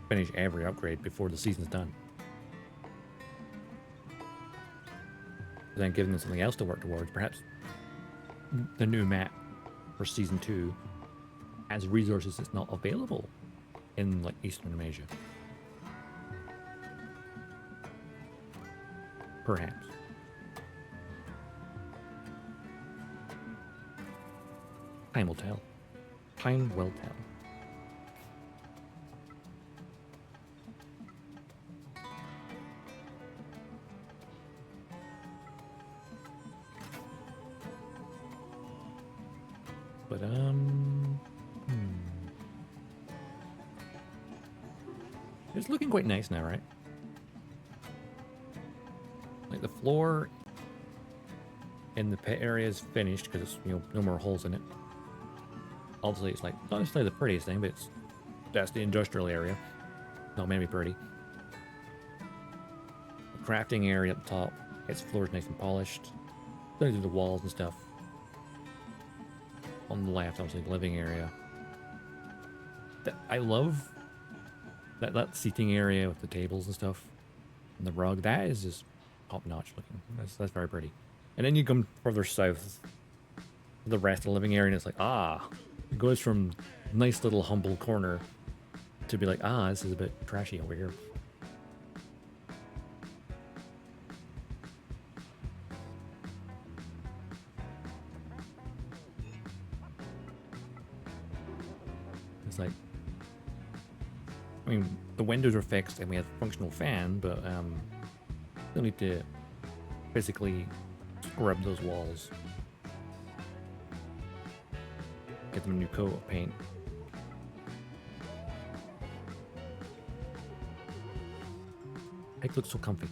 Speaker 1: finish every upgrade before the season's done. Then giving them something else to work towards. Perhaps the new map for season 2 has resources that's not available in like Eastern Amasia. Perhaps. Time will tell. Time will tell. But, it's looking quite nice now, right? Like the floor in the pit area is finished because it's, you know, no more holes in it. Obviously, it's like not necessarily the prettiest thing, but that's the industrial area. Not meant to be pretty. The crafting area up the top, its floor is nice and polished. Going through the walls and stuff. On the left, obviously, the living area. I love That seating area with the tables and stuff, and the rug, that is just top notch looking. That's very pretty. And then you come further south, to the rest of the living area, and it's like, ah, it goes from nice little humble corner to be like, ah, this is a bit trashy over here. It's like, I mean, the windows are fixed and we have a functional fan, but still need to physically scrub those walls. Get them a new coat of paint. Pig looks so comfy.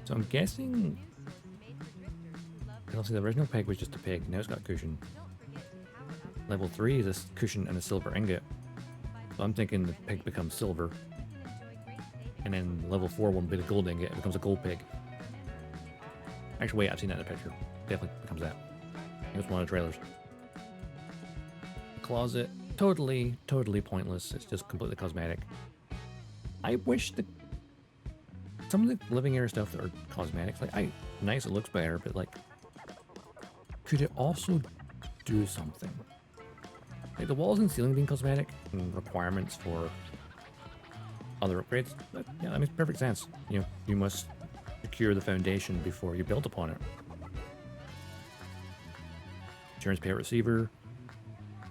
Speaker 1: So I'm guessing, obviously the original peg was just a peg, now it's got a cushion. Level 3 is a cushion and a silver ingot. So I'm thinking the pig becomes silver. And then level 4 won't be the gold ingot, it becomes a gold pig. Actually, wait, I've seen that in the picture. Definitely becomes that. I think it's one of the trailers. Closet, totally pointless. It's just completely cosmetic. I wish that some of the living area stuff that are cosmetics, like, nice, it looks better, but like, could it also do something? Like the walls and ceiling being cosmetic and requirements for other upgrades, yeah, that makes perfect sense. You know, you must secure the foundation before you build upon it. Insurance payout receiver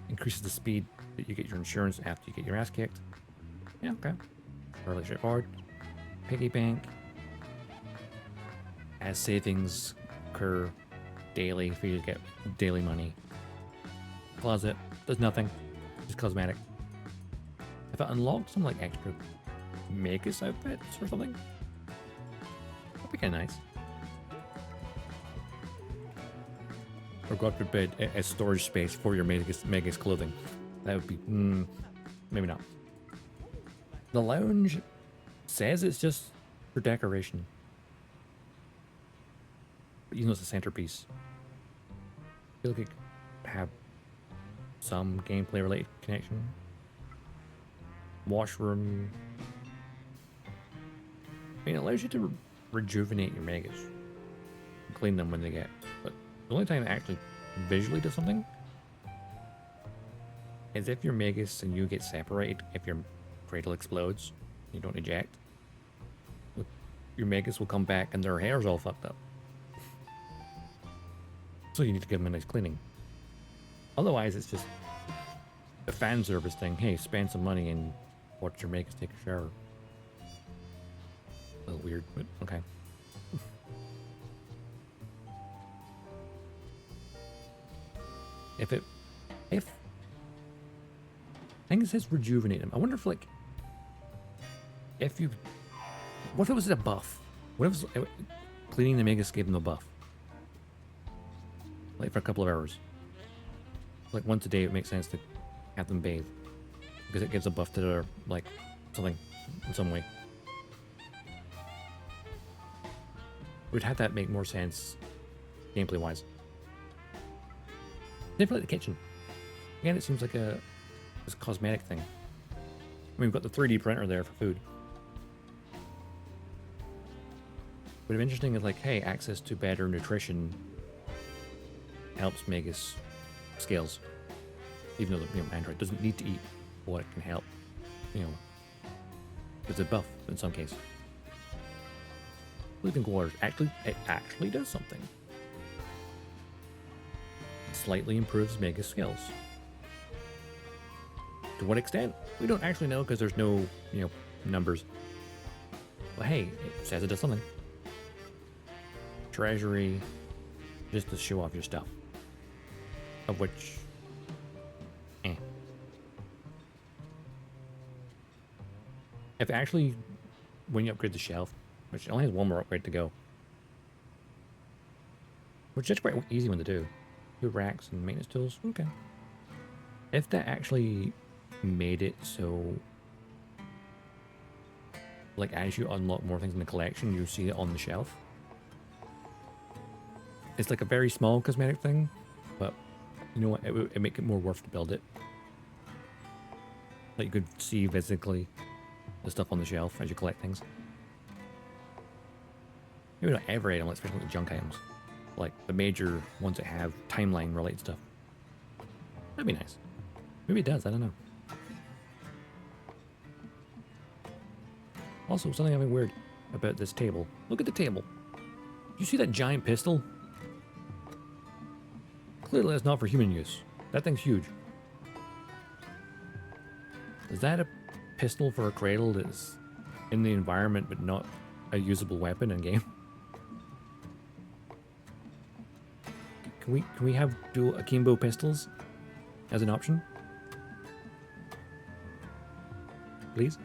Speaker 1: increases the speed that you get your insurance after you get your ass kicked. Yeah, okay. Fairly straightforward. Piggy bank. As savings occur daily for you to get daily money. Closet does nothing, just cosmetic. If I unlocked some like extra Magus outfits or something, that'd be kind of nice. Or God forbid, a storage space for your Magus clothing. That would be, maybe not. The lounge says it's just for decoration. But you know it's a centerpiece. I feel like it could have some gameplay related connection. Washroom. I mean, it allows you to rejuvenate your Magus. Clean them when they get. But the only time it actually visually does something is if your Magus and you get separated, if your cradle explodes, you don't eject, your Magus will come back and their hair's all fucked up. So you need to give them a nice cleaning. Otherwise, it's just a fan service thing. Hey, spend some money and watch your Magus take a shower. A little weird, but okay. I think it says rejuvenate them. I wonder if, like, what if it was a buff? What if it was, cleaning the Magus gave them a buff? Like for a couple of hours. Like once a day, it makes sense to have them bathe because it gives a buff to their, like, something in some way. We'd have that make more sense gameplay wise. Definitely the kitchen. Again, it seems like this cosmetic thing. I mean, we've got the 3D printer there for food. But what's interesting is like, hey, access to better nutrition helps Magus scales. Even though the Android doesn't need to eat, but it can help. It's a buff in some cases. Sleeping quarters. It actually does something. Slightly improves Magus skills. To what extent? We don't actually know because there's no, numbers. But hey, it says it does something. Treasury, just to show off your stuff. Of which, If actually, when you upgrade the shelf, which only has one more upgrade to go, which is quite an easy one to do. 2 racks and maintenance tools, okay. If that actually made it so, like, as you unlock more things in the collection, you see it on the shelf. It's like a very small cosmetic thing, but you know what? It would make it more worth to build it. that you could see physically the stuff on the shelf as you collect things. Maybe not every item, especially the junk items. Like the major ones that have timeline related stuff. That'd be nice. Maybe it does, I don't know. Also, something I find weird about this table. Look at the table. You see that giant pistol? Clearly that's not for human use. That thing's huge. Is that a pistol for a cradle that's in the environment but not a usable weapon in game? Can we have dual akimbo pistols as an option? Please?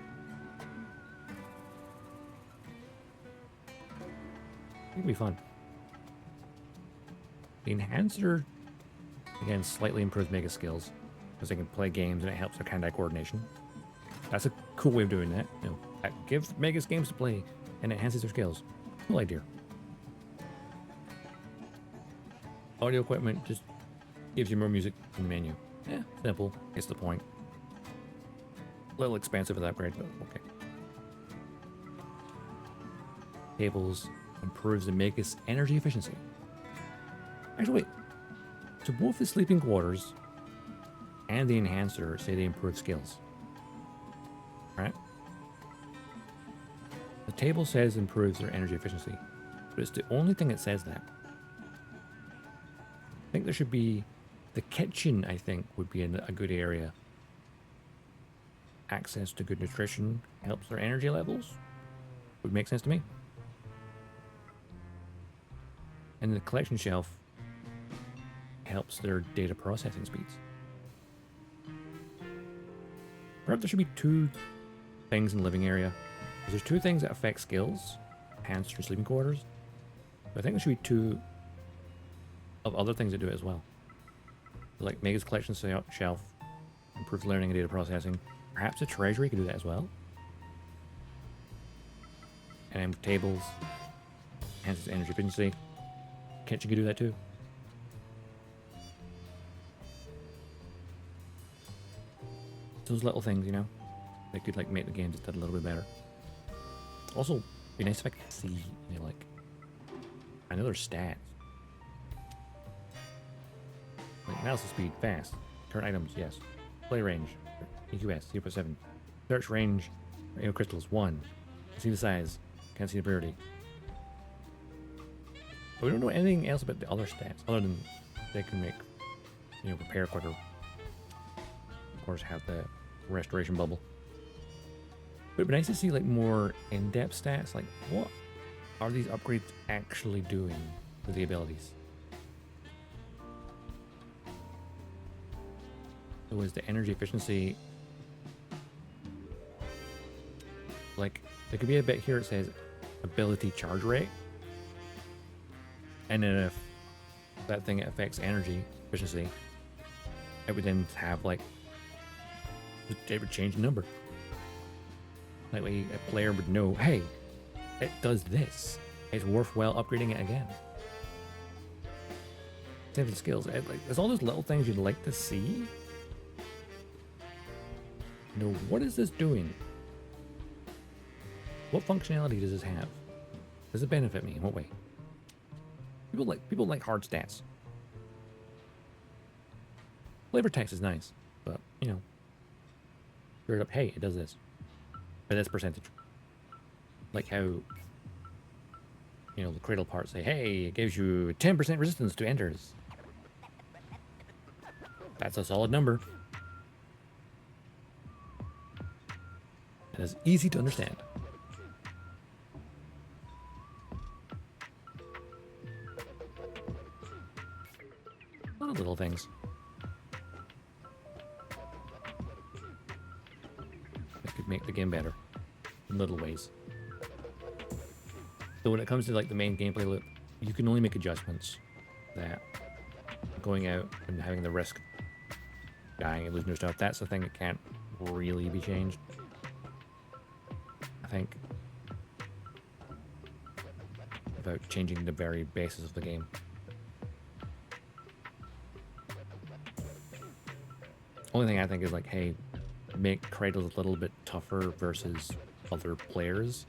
Speaker 1: It'd be fun. The enhancer, again, slightly improves Mega skills because they can play games and it helps their hand-eye coordination. That's a cool way of doing that. You know, that gives Megas games to play and enhances their skills. Cool idea. Audio equipment just gives you more music in the menu. Yeah, simple. Gets the point. A little expensive for that upgrade, but okay. Tables improves the Megas energy efficiency. Actually, wait. So both the sleeping quarters and the enhancer say they improve skills. Right? The table says improves their energy efficiency, but it's the only thing that says that. I think there should be the kitchen, I think, would be a good area. Access to good nutrition helps their energy levels. Would make sense to me. And the collection shelf helps their data processing speeds. Perhaps there should be two things in the living area. There's two things that affect skills, enhanced or sleeping quarters. But I think there should be two of other things that do it as well. Like Mega's collection shelf, improves learning and data processing. Perhaps the treasury could do that as well. And then tables, enhances energy efficiency. Kitchen could do that too. Those little things, you know, they could like make the game just a little bit better. Also, be nice if I could see, you know, like, I know their stats. Like analysis speed, fast. Current items, yes. Play range, EQS, 0.7. Search range, radio crystals, 1. See the size, can't see the priority. But we don't know anything else about the other stats, other than they can make, you know, repair quicker. Of course, have the restoration bubble. But it'd be nice to see like more in-depth stats, like what are these upgrades actually doing with the abilities? So is the energy efficiency, like there could be a bit here that says ability charge rate, and then if that thing affects energy efficiency, it would then have like, it would change the number. That way a player would know, hey, it does this. It's worthwhile upgrading it again. Same with the skills. There's all those little things you'd like to see. You know, what is this doing? What functionality does this have? Does it benefit me? In what way? People like hard stats. Flavor text is nice, but you know, straight up, hey, it does this. By this percentage. Like how, you know, the cradle parts say, hey, it gives you 10% resistance to enters. That's a solid number. It is easy to understand. A lot of little things. That could make the game better in little ways. So when it comes to like the main gameplay loop, you can only make adjustments. That going out and having the risk of dying and losing your stuff, that's the thing that can't really be changed. I think about changing the very basis of the game. Only thing I think is like, hey, make Kratos a little bit tougher versus other players.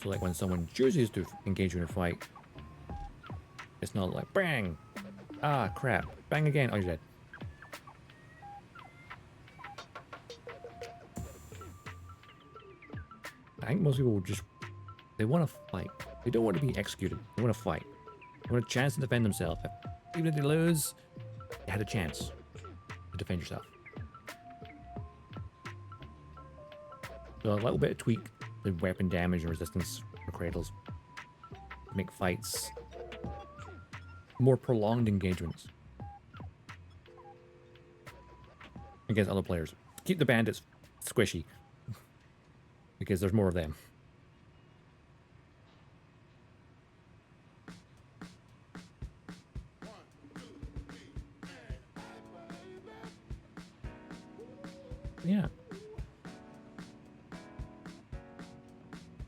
Speaker 1: So like when someone chooses to engage you in a fight, it's not like bang, ah crap, bang again, oh you're dead. I think most people just, they want to fight. They don't want to be executed. They want to fight. They want a chance to defend themselves. Even if they lose, you had a chance to defend yourself. So a little bit of tweak the weapon damage and resistance for Kratos to make fights more prolonged engagements against other players. Keep the bandits squishy because there's more of them. Yeah.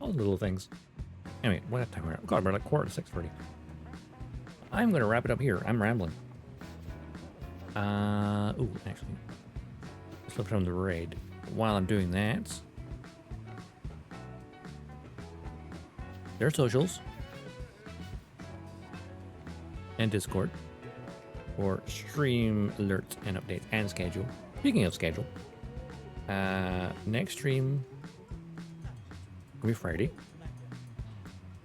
Speaker 1: All the little things. Anyway, what time we're at? God, we're like 5:45. I'm gonna wrap it up here. I'm rambling. Ooh, actually, let's look from the raid. While I'm doing that, their socials and Discord for stream alerts and updates and schedule. Speaking of schedule, next stream will be Friday.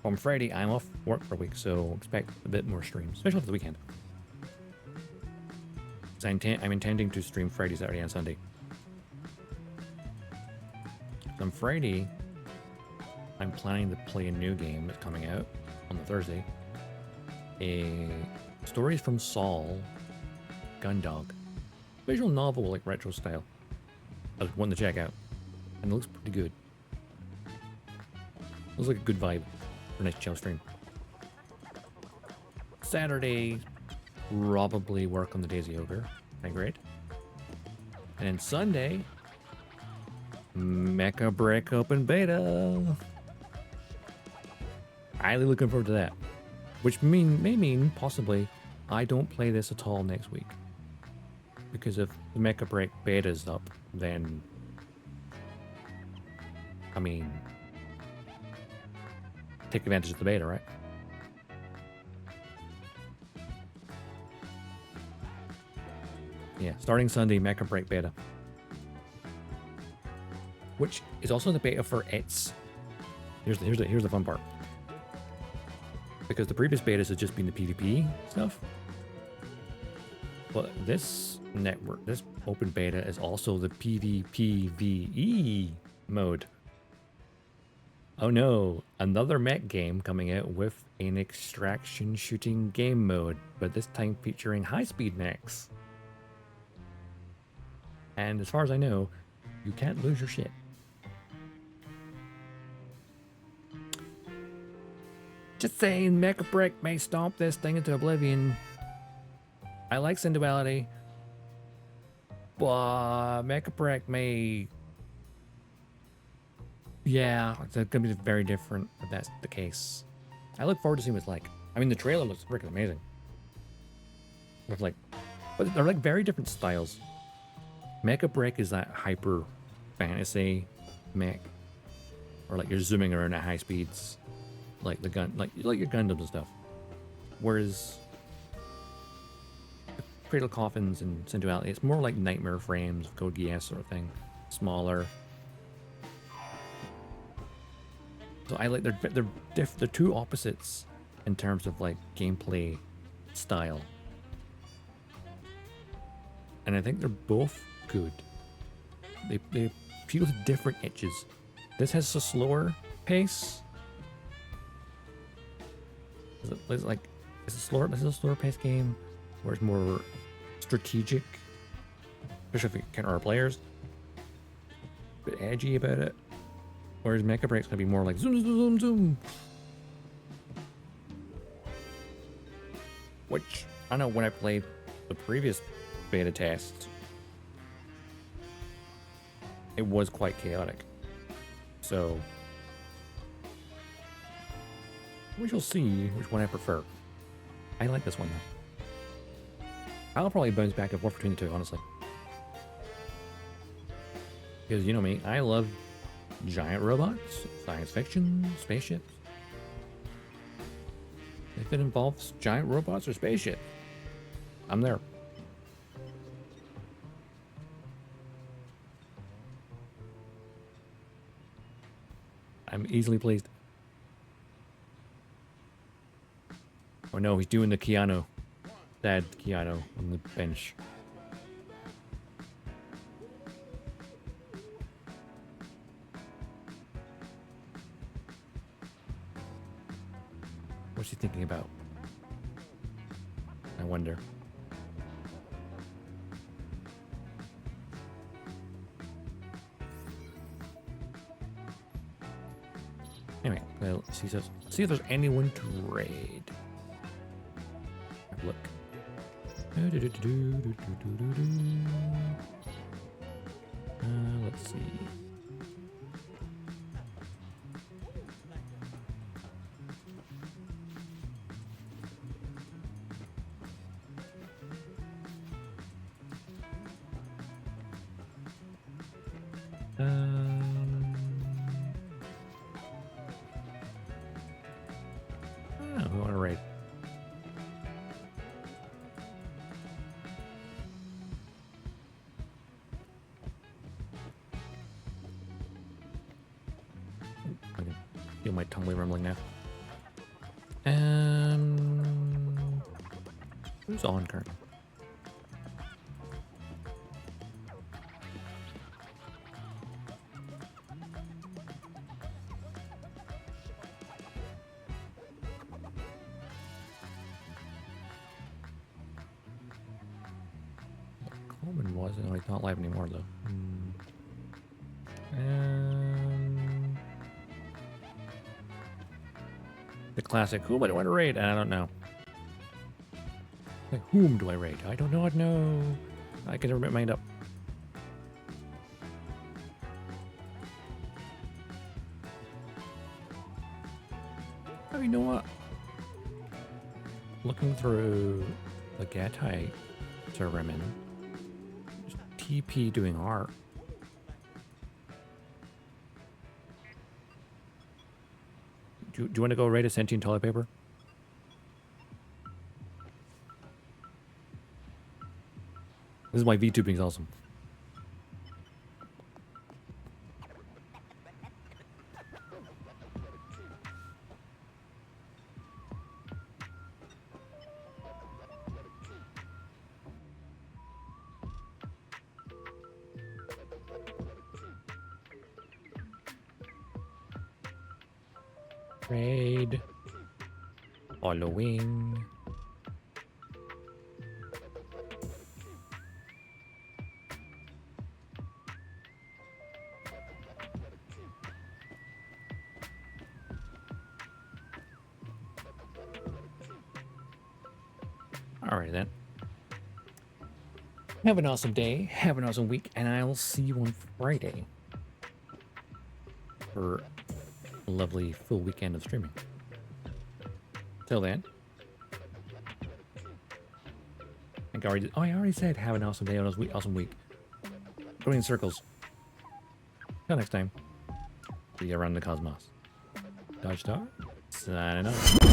Speaker 1: On Friday, I'm off work for a week, so expect a bit more streams, especially for the weekend. So I'm intending to stream Friday, Saturday, and Sunday. So on Friday, I'm planning to play a new game that's coming out on the Thursday. A Stories from Saul Gundog. Visual novel, like retro style. I was one to check out. And it looks pretty good. Looks like a good vibe for a nice chill stream. Saturday, probably work on the Daisy Ogre. Okay, great. And then Sunday, Mecha Break Open Beta. Highly looking forward to that. Which may mean, possibly, I don't play this at all next week. Because if the Mecha Break Beta is up, then... I mean... take advantage of the beta, right? Yeah, starting Sunday, Mecha Break Beta. Which is also the beta for its... Here's the fun part. Because the previous betas have just been the PvP stuff. But this network, this open beta is also the PvPvE mode. Oh no, another mech game coming out with an extraction shooting game mode, but this time featuring high-speed mechs. And as far as I know, you can't lose your shit. Just saying, Mecha Break may stomp this thing into oblivion. I like Synduality, but Mecha Break may... Yeah, it's gonna be very different if that's the case. I look forward to seeing what it's like. I mean, the trailer looks freaking amazing. With like, but they're like very different styles. Mecha Break is that hyper fantasy mech, or like you're zooming around at high speeds, like the gun, like your Gundams and stuff. Whereas Cradle Coffins and Synduality, it's more like Nightmare Frames, Code Geass sort of thing, smaller. So I like they're two opposites in terms of like gameplay style, and I think they're both good. They appeal to different itches. This has a slower pace. This is a slower pace game where it's more strategic, especially if you count our players. A bit edgy about it. Whereas Mecha Break's gonna be more like zoom, zoom, zoom, zoom. Which, I know when I played the previous beta tests, it was quite chaotic. So, we shall see which one I prefer. I like this one though. I'll probably bounce back and forth between the two, honestly. Because you know me, I love giant robots, science fiction, spaceships. If it involves giant robots or spaceships, I'm there. I'm easily pleased. Oh no, he's doing the Keanu. Sad Keanu on the bench. What's he thinking about? I wonder. Anyway, well, see if there's anyone to raid. Have a look. Let's see. We want to raid. I can feel my tongue rumbling now. Who's on currently? Coleman wasn't. Oh, he's not live anymore though. The classic. Whom do I want to raid? I don't know. Like, whom do I raid? I do not know. I can never make mine up. Oh, you know what? Looking through the Gatai server I'm in, there's TP doing art. Do you want to go raid a sentient toilet paper? This is why VTubing is awesome. Raid. Following. Alright then. Have an awesome day, have an awesome week, and I'll see you on Friday for a lovely full weekend of streaming. Till then. I already said have an awesome day, an awesome week. Going in circles. Till next time. See you around the cosmos. Dodgestar, signing off.